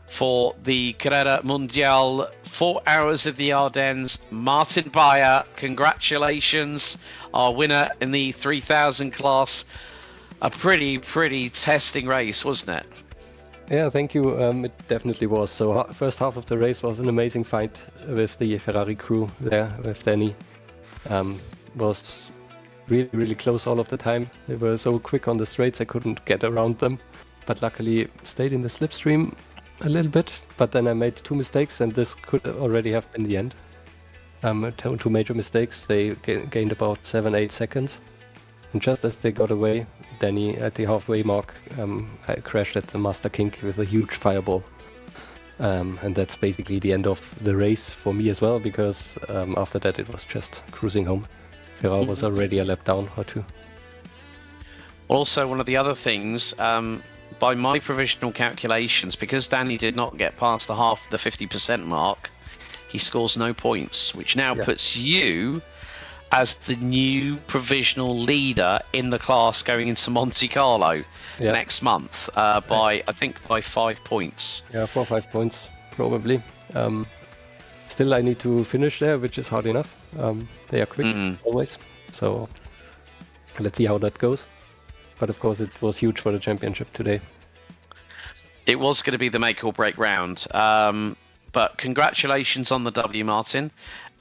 for the Carrera Mundial 4 Hours of the Ardennes. Martin Bayer, congratulations, our winner in the 3000 class. A pretty testing race, wasn't it? Yeah, thank you. It definitely was. So first half of the race was an amazing fight with the Ferrari crew there, with Danny. Was really close all of the time. They were so quick on the straights I couldn't get around them, but luckily stayed in the slipstream a little bit. But then I made 2 mistakes, and this could already have been the end. 2 major mistakes. They gained about 7-8 seconds, and just as they got away, Danny at the halfway mark I crashed at the Master Kink with a huge fireball. And that's basically the end of the race for me as well, because after that it was just cruising home. Ferrari was already a lap down or 2. Also, one of the other things, by my provisional calculations, because Danny did not get past the 50% mark, he scores no points, which now puts you as the new provisional leader in the class going into Monte Carlo next month by 5 points. Yeah, 4 or 5 points probably. Still, I need to finish there, which is hard enough. They are quick always, so let's see how that goes. But of course, it was huge for the championship today. It was going to be the make or break round. But congratulations on the W, Martin.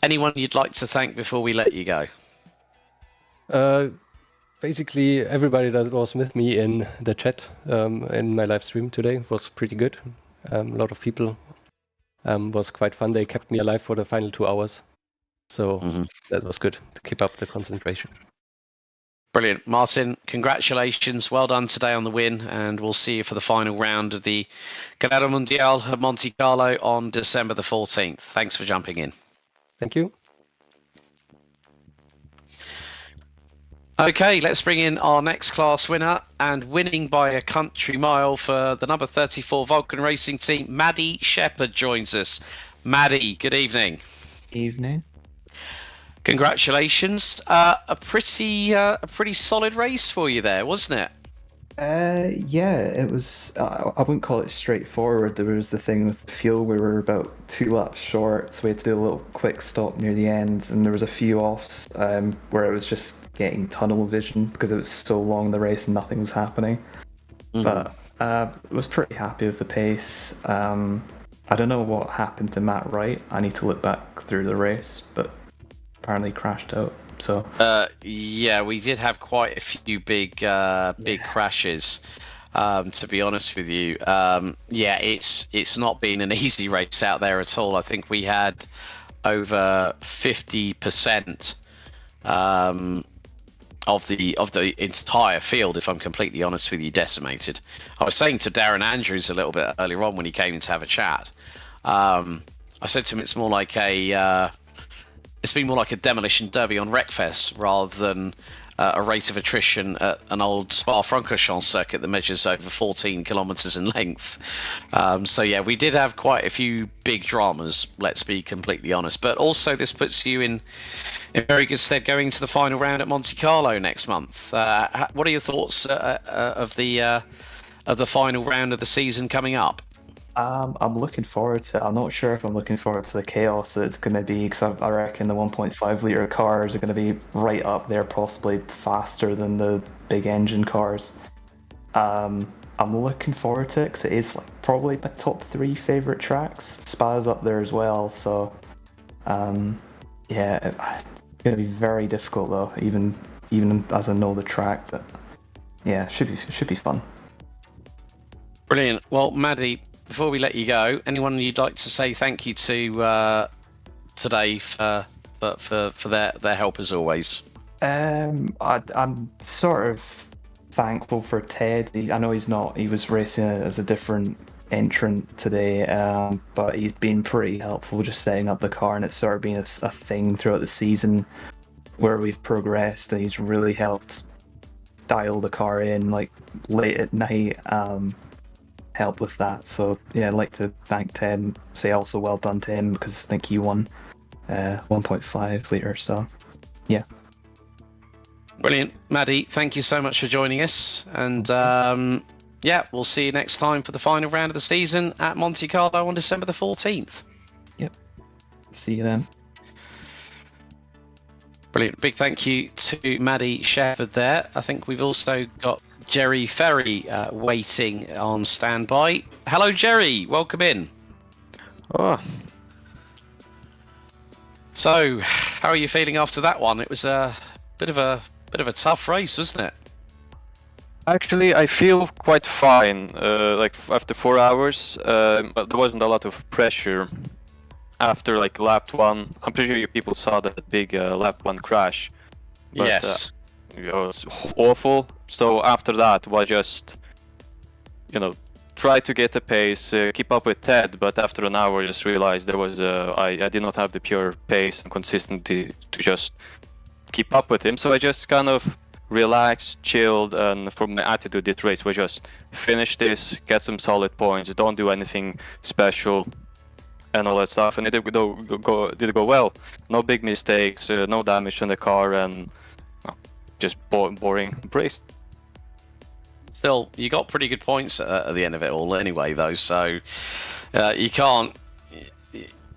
Anyone you'd like to thank before we let you go? Basically, everybody that was with me in the chat in my live stream today was pretty good. A lot of people. Was quite fun. They kept me alive for the final 2 hours. So that was good to keep up the concentration. Brilliant. Martin, congratulations. Well done today on the win, and we'll see you for the final round of the Carrera Mundial at Monte Carlo on December the 14th. Thanks for jumping in. Thank you. Okay, let's bring in our next class winner, and winning by a country mile for the number 34 Vulcan Racing Team, Maddie Shepherd joins us. Maddie, good evening. Evening. Congratulations. A pretty solid race for you there, wasn't it? Yeah, it was. I wouldn't call it straightforward. There was the thing with the fuel. We were about 2 laps short, so we had to do a little quick stop near the end, and there was a few offs where it was just getting tunnel vision because it was so long the race and nothing was happening. But I was pretty happy with the pace. I don't know what happened to Matt Wright. I need to look back through the race, but apparently crashed out. So yeah, we did have quite a few big crashes. To be honest with you, it's not been an easy race out there at all. I think we had over 50% of the entire field, if I'm completely honest with you, decimated. I was saying to Darren Andrews a little bit earlier on when he came in to have a chat. I said to him, it's been more like a demolition derby on Wreckfest rather than a rate of attrition at an old Spa-Francorchamps circuit that measures over 14 kilometres in length. So yeah, we did have quite a few big dramas, let's be completely honest. But also this puts you in very good stead going into the final round at Monte Carlo next month. What are your thoughts of the final round of the season coming up? I'm looking forward to it. I'm not sure if I'm looking forward to the chaos that it's going to be, because I reckon the 1.5 litre cars are going to be right up there, possibly faster than the big engine cars. I'm looking forward to it because it is probably my top 3 favourite tracks. Spa's up there as well, so yeah, it's going to be very difficult though, even as I know the track. But yeah, should be fun. Brilliant. Well, Maddie, before we let you go, anyone you'd like to say thank you to today for their help as always? I'm sort of thankful for Ted. I know he was racing as a different entrant today, but he's been pretty helpful just setting up the car, and it's sort of been a thing throughout the season where we've progressed, and he's really helped dial the car in like late at night, help with that. So yeah, I'd like to thank Tim. Say also well done to him because I think he won 1.5 litre. So yeah. Brilliant. Maddie, thank you so much for joining us. And yeah, we'll see you next time for the final round of the season at Monte Carlo on December the 14th. Yep. See you then. Brilliant. Big thank you to Maddie Shepherd there. I think we've also got Jerry Ferry waiting on standby. Hello, Jerry. Welcome in. Oh, So, how are you feeling after that one? It was a bit of a tough race, wasn't it? actually, I feel quite fine. Like after 4 hours, but there wasn't a lot of pressure after like lap 1. I'm pretty sure you people saw that big lap 1 crash. But, Yes. It was awful. So after that, was just, try to get the pace, keep up with Ted. But after an hour, I just realized there was I did not have the pure pace and consistency to just keep up with him. So I just kind of relaxed, chilled, and from my attitude, this race was just finish this, get some solid points, don't do anything special, and all that stuff. And it did go well. No big mistakes, no damage on the car, and just boring race. Still, you got pretty good points at the end of it all anyway, though, so you can't...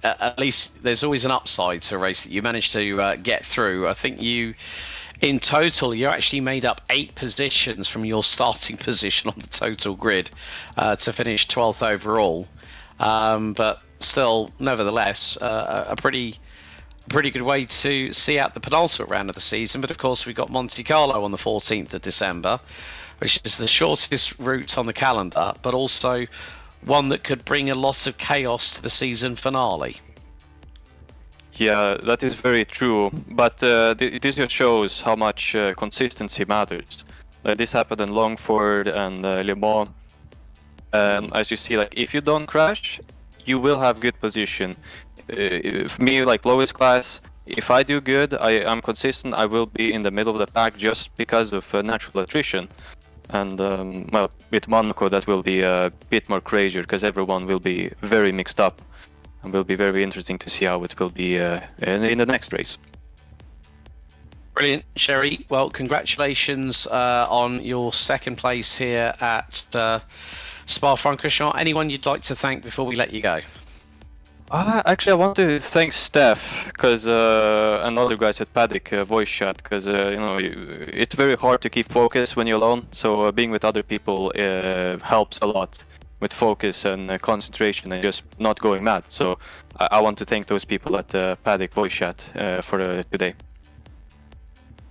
At least there's always an upside to a race that you managed to get through. I think in total, you actually made up 8 positions from your starting position on the total grid to finish 12th overall. But still, nevertheless, a pretty good way to see out the penultimate round of the season. But of course, we've got Monte Carlo on the 14th of December, which is the shortest route on the calendar, but also one that could bring a lot of chaos to the season finale. Yeah, that is very true. But this just shows how much consistency matters. This happened in Longford and Le Mans. As you see, like if you don't crash, you will have good position. For me, like lowest class, if I do good, I'm consistent, I will be in the middle of the pack just because of natural attrition. And well, with Monaco, that will be a bit more crazier because everyone will be very mixed up, and will be very interesting to see how it will be in the next race. Brilliant, Sherry. Well, congratulations on your second place here at Spa-Francorchamps. Anyone you'd like to thank before we let you go? Actually, I want to thank Steph because and other guys at Paddock voice chat, because it's very hard to keep focus when you're alone. So being with other people helps a lot with focus and concentration and just not going mad. So I want to thank those people at Paddock voice chat for today.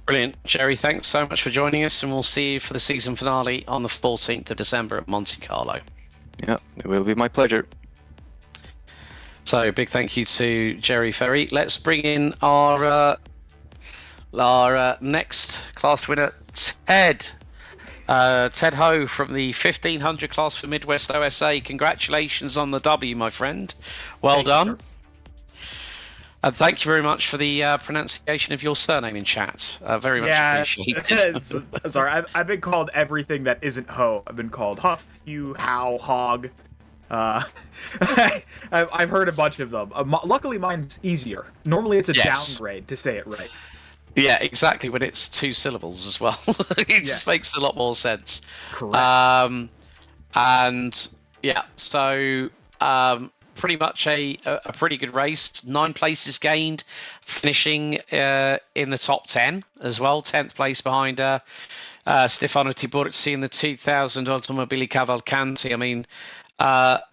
Brilliant, Jerry. Thanks so much for joining us, and we'll see you for the season finale on the 14th of December at Monte Carlo. Yeah, it will be my pleasure. So, big thank you to Jerry Ferry. Let's bring in our next class winner, Ted. Ted Ho from the 1500 class for Midwest OSA. Congratulations on the W, my friend. Well done. And thank you very much for the pronunciation of your surname in chat. Very much appreciated. Sorry, I've been called everything that isn't Ho. I've been called Huff, Hugh, How, Hog. I've heard a bunch of them. Luckily, mine's easier. Normally, it's a downgrade to say it right. Yeah, exactly. When it's 2 syllables as well, it just makes a lot more sense. Correct. And yeah, so pretty much a pretty good race. 9 places gained, finishing in the top 10 as well. 10th place behind Stefano Tiburzi in the 2000 Automobili Cavalcanti. I mean,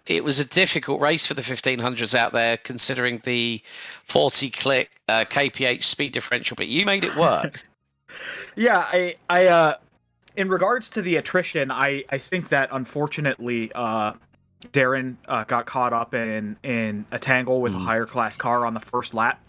it was a difficult race for the 1500s out there, considering the 40-click kph speed differential, but you made it work. Yeah, I in regards to the attrition, I think that unfortunately Darren got caught up in a tangle with a higher class car on the first lap.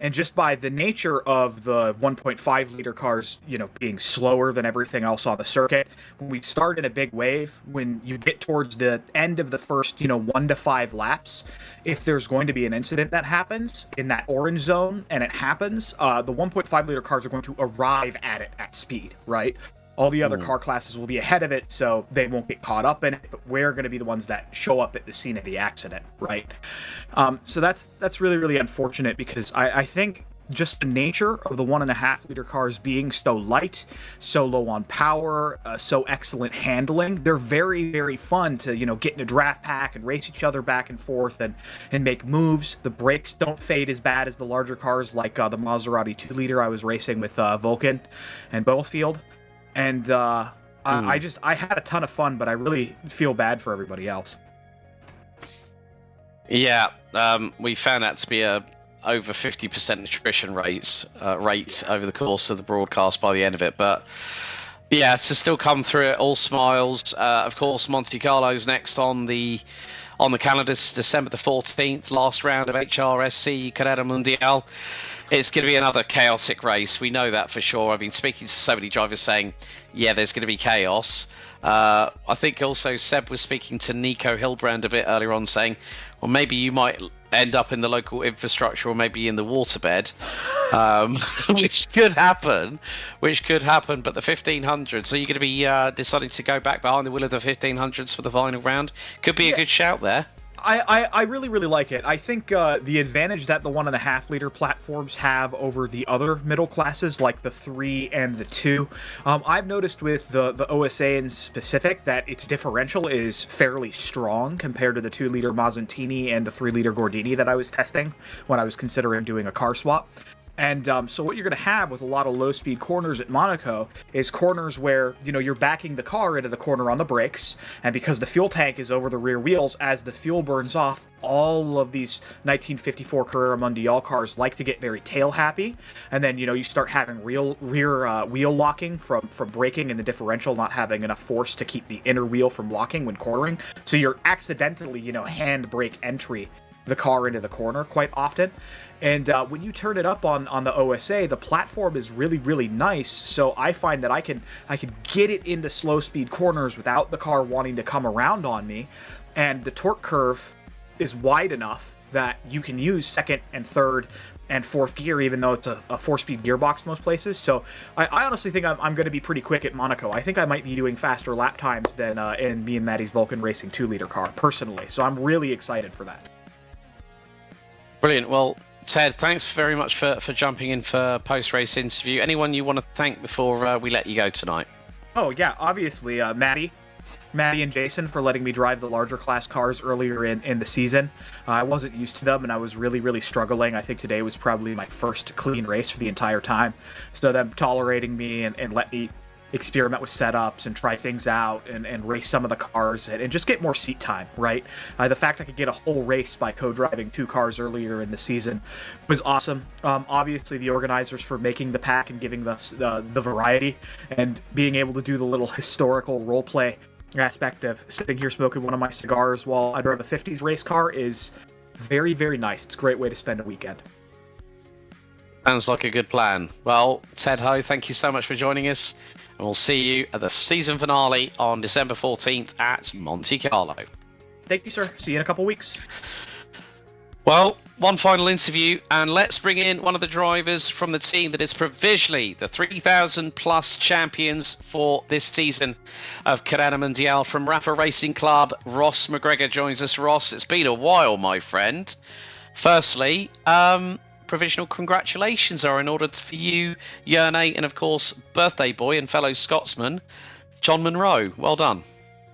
And just by the nature of the 1.5 liter cars, being slower than everything else on the circuit, when we start in a big wave, when you get towards the end of the first, 1 to 5 laps, if there's going to be an incident that happens in that orange zone, and it happens, the 1.5 liter cars are going to arrive at it at speed, right? All the other car classes will be ahead of it, so they won't get caught up in it, but we're going to be the ones that show up at the scene of the accident, right? So that's really, really unfortunate, because I think just the nature of the 1.5 liter cars being so light, so low on power, so excellent handling, they're very, very fun to, get in a draft pack and race each other back and forth and make moves. The brakes don't fade as bad as the larger cars, like the Maserati 2 liter I was racing with Vulcan and Battlefield. And I had a ton of fun, but I really feel bad for everybody else. Yeah, we found that to be a over 50% attrition rate over the course of the broadcast by the end of it. But yeah, to still come through it, all smiles. Of course, Monte Carlo's next on the calendar, December the 14th, last round of HRSC Carrera Mundial. It's going to be another chaotic race. We know that for sure. I've been speaking to so many drivers saying, yeah, there's going to be chaos. I think also Seb was speaking to Nico Hilbrand a bit earlier on, saying, well, maybe you might end up in the local infrastructure or maybe in the waterbed, which could happen. But the 1500s, so you're going to be deciding to go back behind the wheel of the 1500s for the final round? Could be a good shout there. I really, really like it. I think the advantage that the 1.5 liter platforms have over the other middle classes, like the 3 and the 2, I've noticed with the OSA in specific that its differential is fairly strong compared to the 2 liter Mazzantini and the 3 liter Gordini that I was testing when I was considering doing a car swap. And so what you're going to have with a lot of low-speed corners at Monaco is corners where, you're backing the car into the corner on the brakes, and because the fuel tank is over the rear wheels, as the fuel burns off, all of these 1954 Carrera Mundial cars like to get very tail-happy, and then, you start having rear wheel locking from braking and the differential not having enough force to keep the inner wheel from locking when cornering. So you're accidentally, hand brake entry the car into the corner quite often. And when you turn it up on the OSA, the platform is really, really nice. So I find that I can get it into slow speed corners without the car wanting to come around on me. And the torque curve is wide enough that you can use second and third and fourth gear, even though it's a 4-speed gearbox most places. So I honestly think I'm going to be pretty quick at Monaco. I think I might be doing faster lap times than in me and Maddie's Vulcan Racing 2 liter car, personally. So I'm really excited for that. Brilliant. Well, Ted, thanks very much for jumping in for post-race interview. Anyone you want to thank before we let you go tonight? Oh, yeah, obviously, Maddie and Jason for letting me drive the larger class cars earlier in the season. I wasn't used to them, and I was really, really struggling. I think today was probably my first clean race for the entire time. So them tolerating me and let me experiment with setups and try things out and race some of the cars and just get more seat time, right? The fact I could get a whole race by co-driving 2 cars earlier in the season was awesome. Obviously, the organizers for making the pack and giving us the variety and being able to do the little historical role play aspect of sitting here smoking one of my cigars while I drive a 50s race car is very, very nice. It's a great way to spend a weekend. Sounds like a good plan. Well, Ted Ho, thank you so much for joining us. And we'll see you at the season finale on December 14th at Monte Carlo. Thank you, sir. See you in a couple weeks. Well, one final interview, and let's bring in one of the drivers from the team that is provisionally the 3,000 plus champions for this season of Carrera Mundial. From Rafa Racing Club, Ross McGregor joins us. Ross, it's been a while, my friend. Firstly, provisional congratulations are in order for you, Yerne, and of course, birthday boy and fellow Scotsman, John Munro. Well done.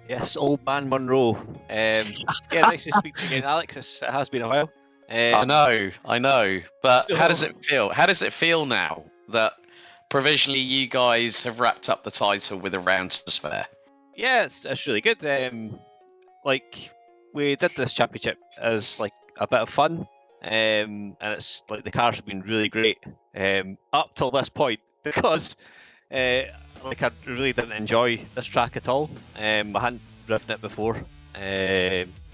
Yes, old man Munro. Yeah, nice to speak to you again, Alex. It has been a while. I know. But how does it feel? How does it feel now that provisionally you guys have wrapped up the title with a round to spare? Yeah, it's really good. We did this championship as like a bit of fun. And it's like the cars have been really great up till this point because I really didn't enjoy this track at all. I hadn't driven it before,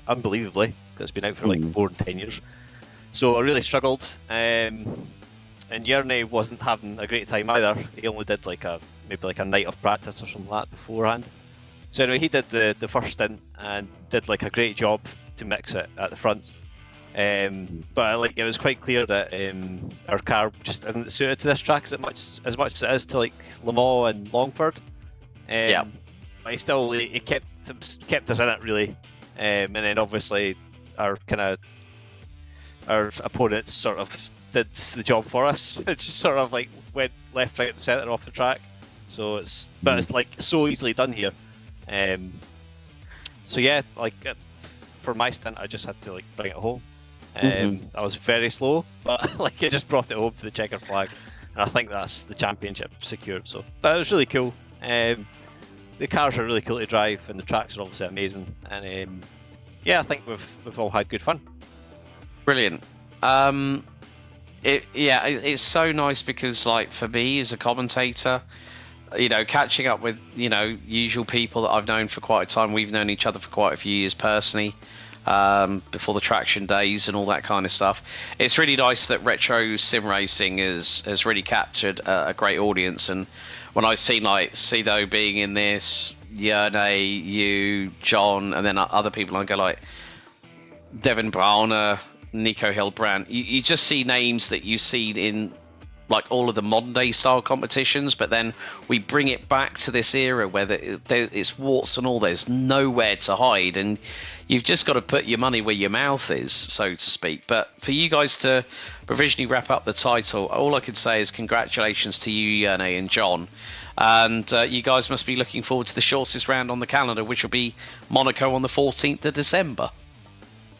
unbelievably, because it's been out for like more than 10 years. So I really struggled, and Yerne wasn't having a great time either. He only did maybe a night of practice or something like that beforehand. So anyway, he did the first stint and did like a great job to mix it at the front. But it was quite clear that our car just isn't suited to this track as much as it is to like Le Mans and Longford. Yeah. But he kept us in it really, and then obviously our opponents sort of did the job for us. It just sort of like went left, right, and centre off the track. So it's like so easily done here. So yeah, like for my stint, I just had to like bring it home. I was very slow, but like I just brought it home to the checker flag, and I think that's the championship secured. So, but it was really cool. The cars are really cool to drive, and the tracks are obviously amazing. And yeah, I think we've all had good fun. Brilliant. It's so nice because, like, for me as a commentator, you know, catching up with, you know, usual people that I've known for quite a time. We've known each other for quite a few years personally, before the traction days and all that kind of stuff. It's really nice that retro sim racing has really captured a great audience. And when I've seen like Sido being in this, Yerne, you, John, and then other people, I go like Devin Browner, Nico Hildbrand, you just see names that you see in like all of the modern day style competitions, but then we bring it back to this era where it's warts and all, there's nowhere to hide, and you've just got to put your money where your mouth is, so to speak. But for you guys to provisionally wrap up the title, all I could say is congratulations to you, Yerne and John. And you guys must be looking forward to the shortest round on the calendar, which will be Monaco on the 14th of December.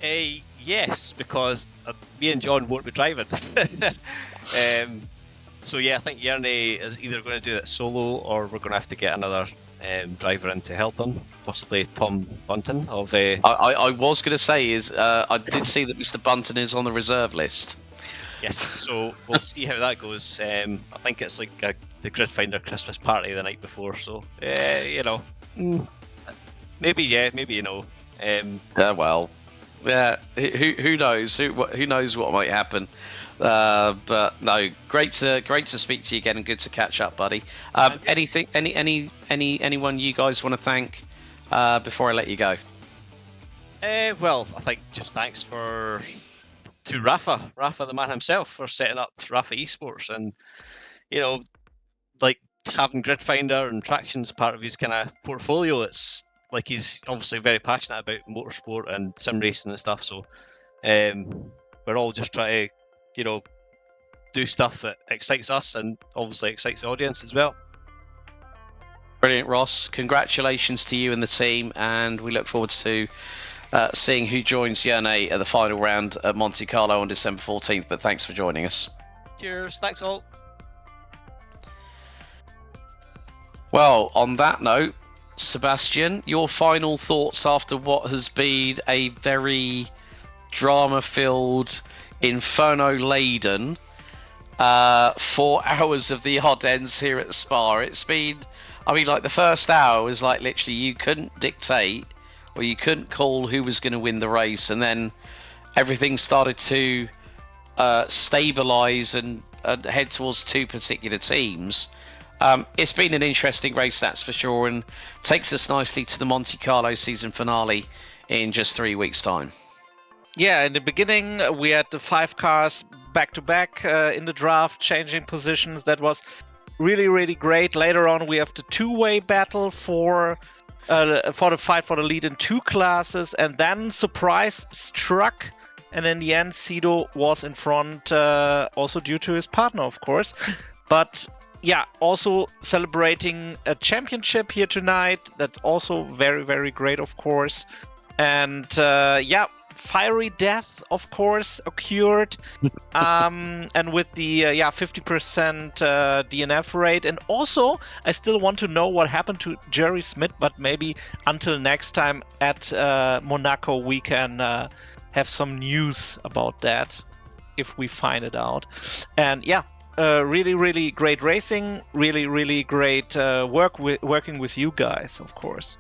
Yes, because me and John won't be driving. So yeah, I think Yerne is either going to do it solo, or we're going to have to get another driver in to help him, possibly Tom Bunton. I was going to say I did see that Mr. Bunton is on the reserve list. Yes, so we'll see how that goes. I think it's like the Grid Finder Christmas party the night before, so you know, maybe no. Well, yeah, who knows? Who knows what might happen? But no, great to speak to you again, and good to catch up, buddy. Anyone you guys want to thank before I let you go? Well, I think just thanks to Rafa the man himself, for setting up Rafa Esports, and you know, like having Grid Finder and Traction's part of his kind of portfolio. It's like he's obviously very passionate about motorsport and sim racing and stuff. So we're all just trying to, you know, do stuff that excites us and obviously excites the audience as well. Brilliant, Ross. Congratulations to you and the team, and we look forward to seeing who joins Yerne at the final round at Monte Carlo on December 14th. But thanks for joining us. Cheers. Thanks all. Well, on that note, Sebastian, your final thoughts after what has been a very drama-filled, inferno-laden 4 hours of the Ardennes here at Spa. It's been, I mean, like the first hour was like literally you couldn't dictate or you couldn't call who was going to win the race, and then everything started to stabilize and head towards 2 particular teams. It's been an interesting race, that's for sure, and takes us nicely to the Monte Carlo season finale in just 3 weeks' time. Yeah, in the beginning we had the 5 cars back to back in the draft, changing positions. That was really, really great. Later on we have the 2-way battle for the fight for the lead in 2 classes, and then surprise struck, and in the end Sido was in front, also due to his partner, of course. But yeah, also celebrating a championship here tonight. That's also very, very great, of course. And yeah, fiery death, of course, occurred. And with the 50% DNF rate. And also, I still want to know what happened to Jerry Smith, but maybe until next time at Monaco we can have some news about that if we find it out. And yeah, really, really great racing. Really, really great working with you guys, of course.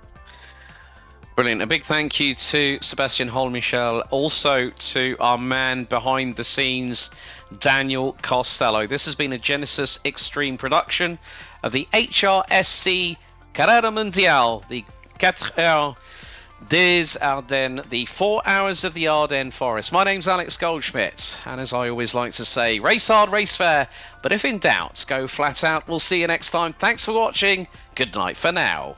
Brilliant. A big thank you to Sebastian Holmichel, also to our man behind the scenes, Daniel Costello. This has been a Genisus Extreme production of the HRSC Carrera Mundial, the 4 Heures Des Ardennes, the 4 hours of the Ardennes Forest. My name's Alex Goldschmidt, and as I always like to say, race hard, race fair, but if in doubt, go flat out. We'll see you next time. Thanks for watching. Good night for now.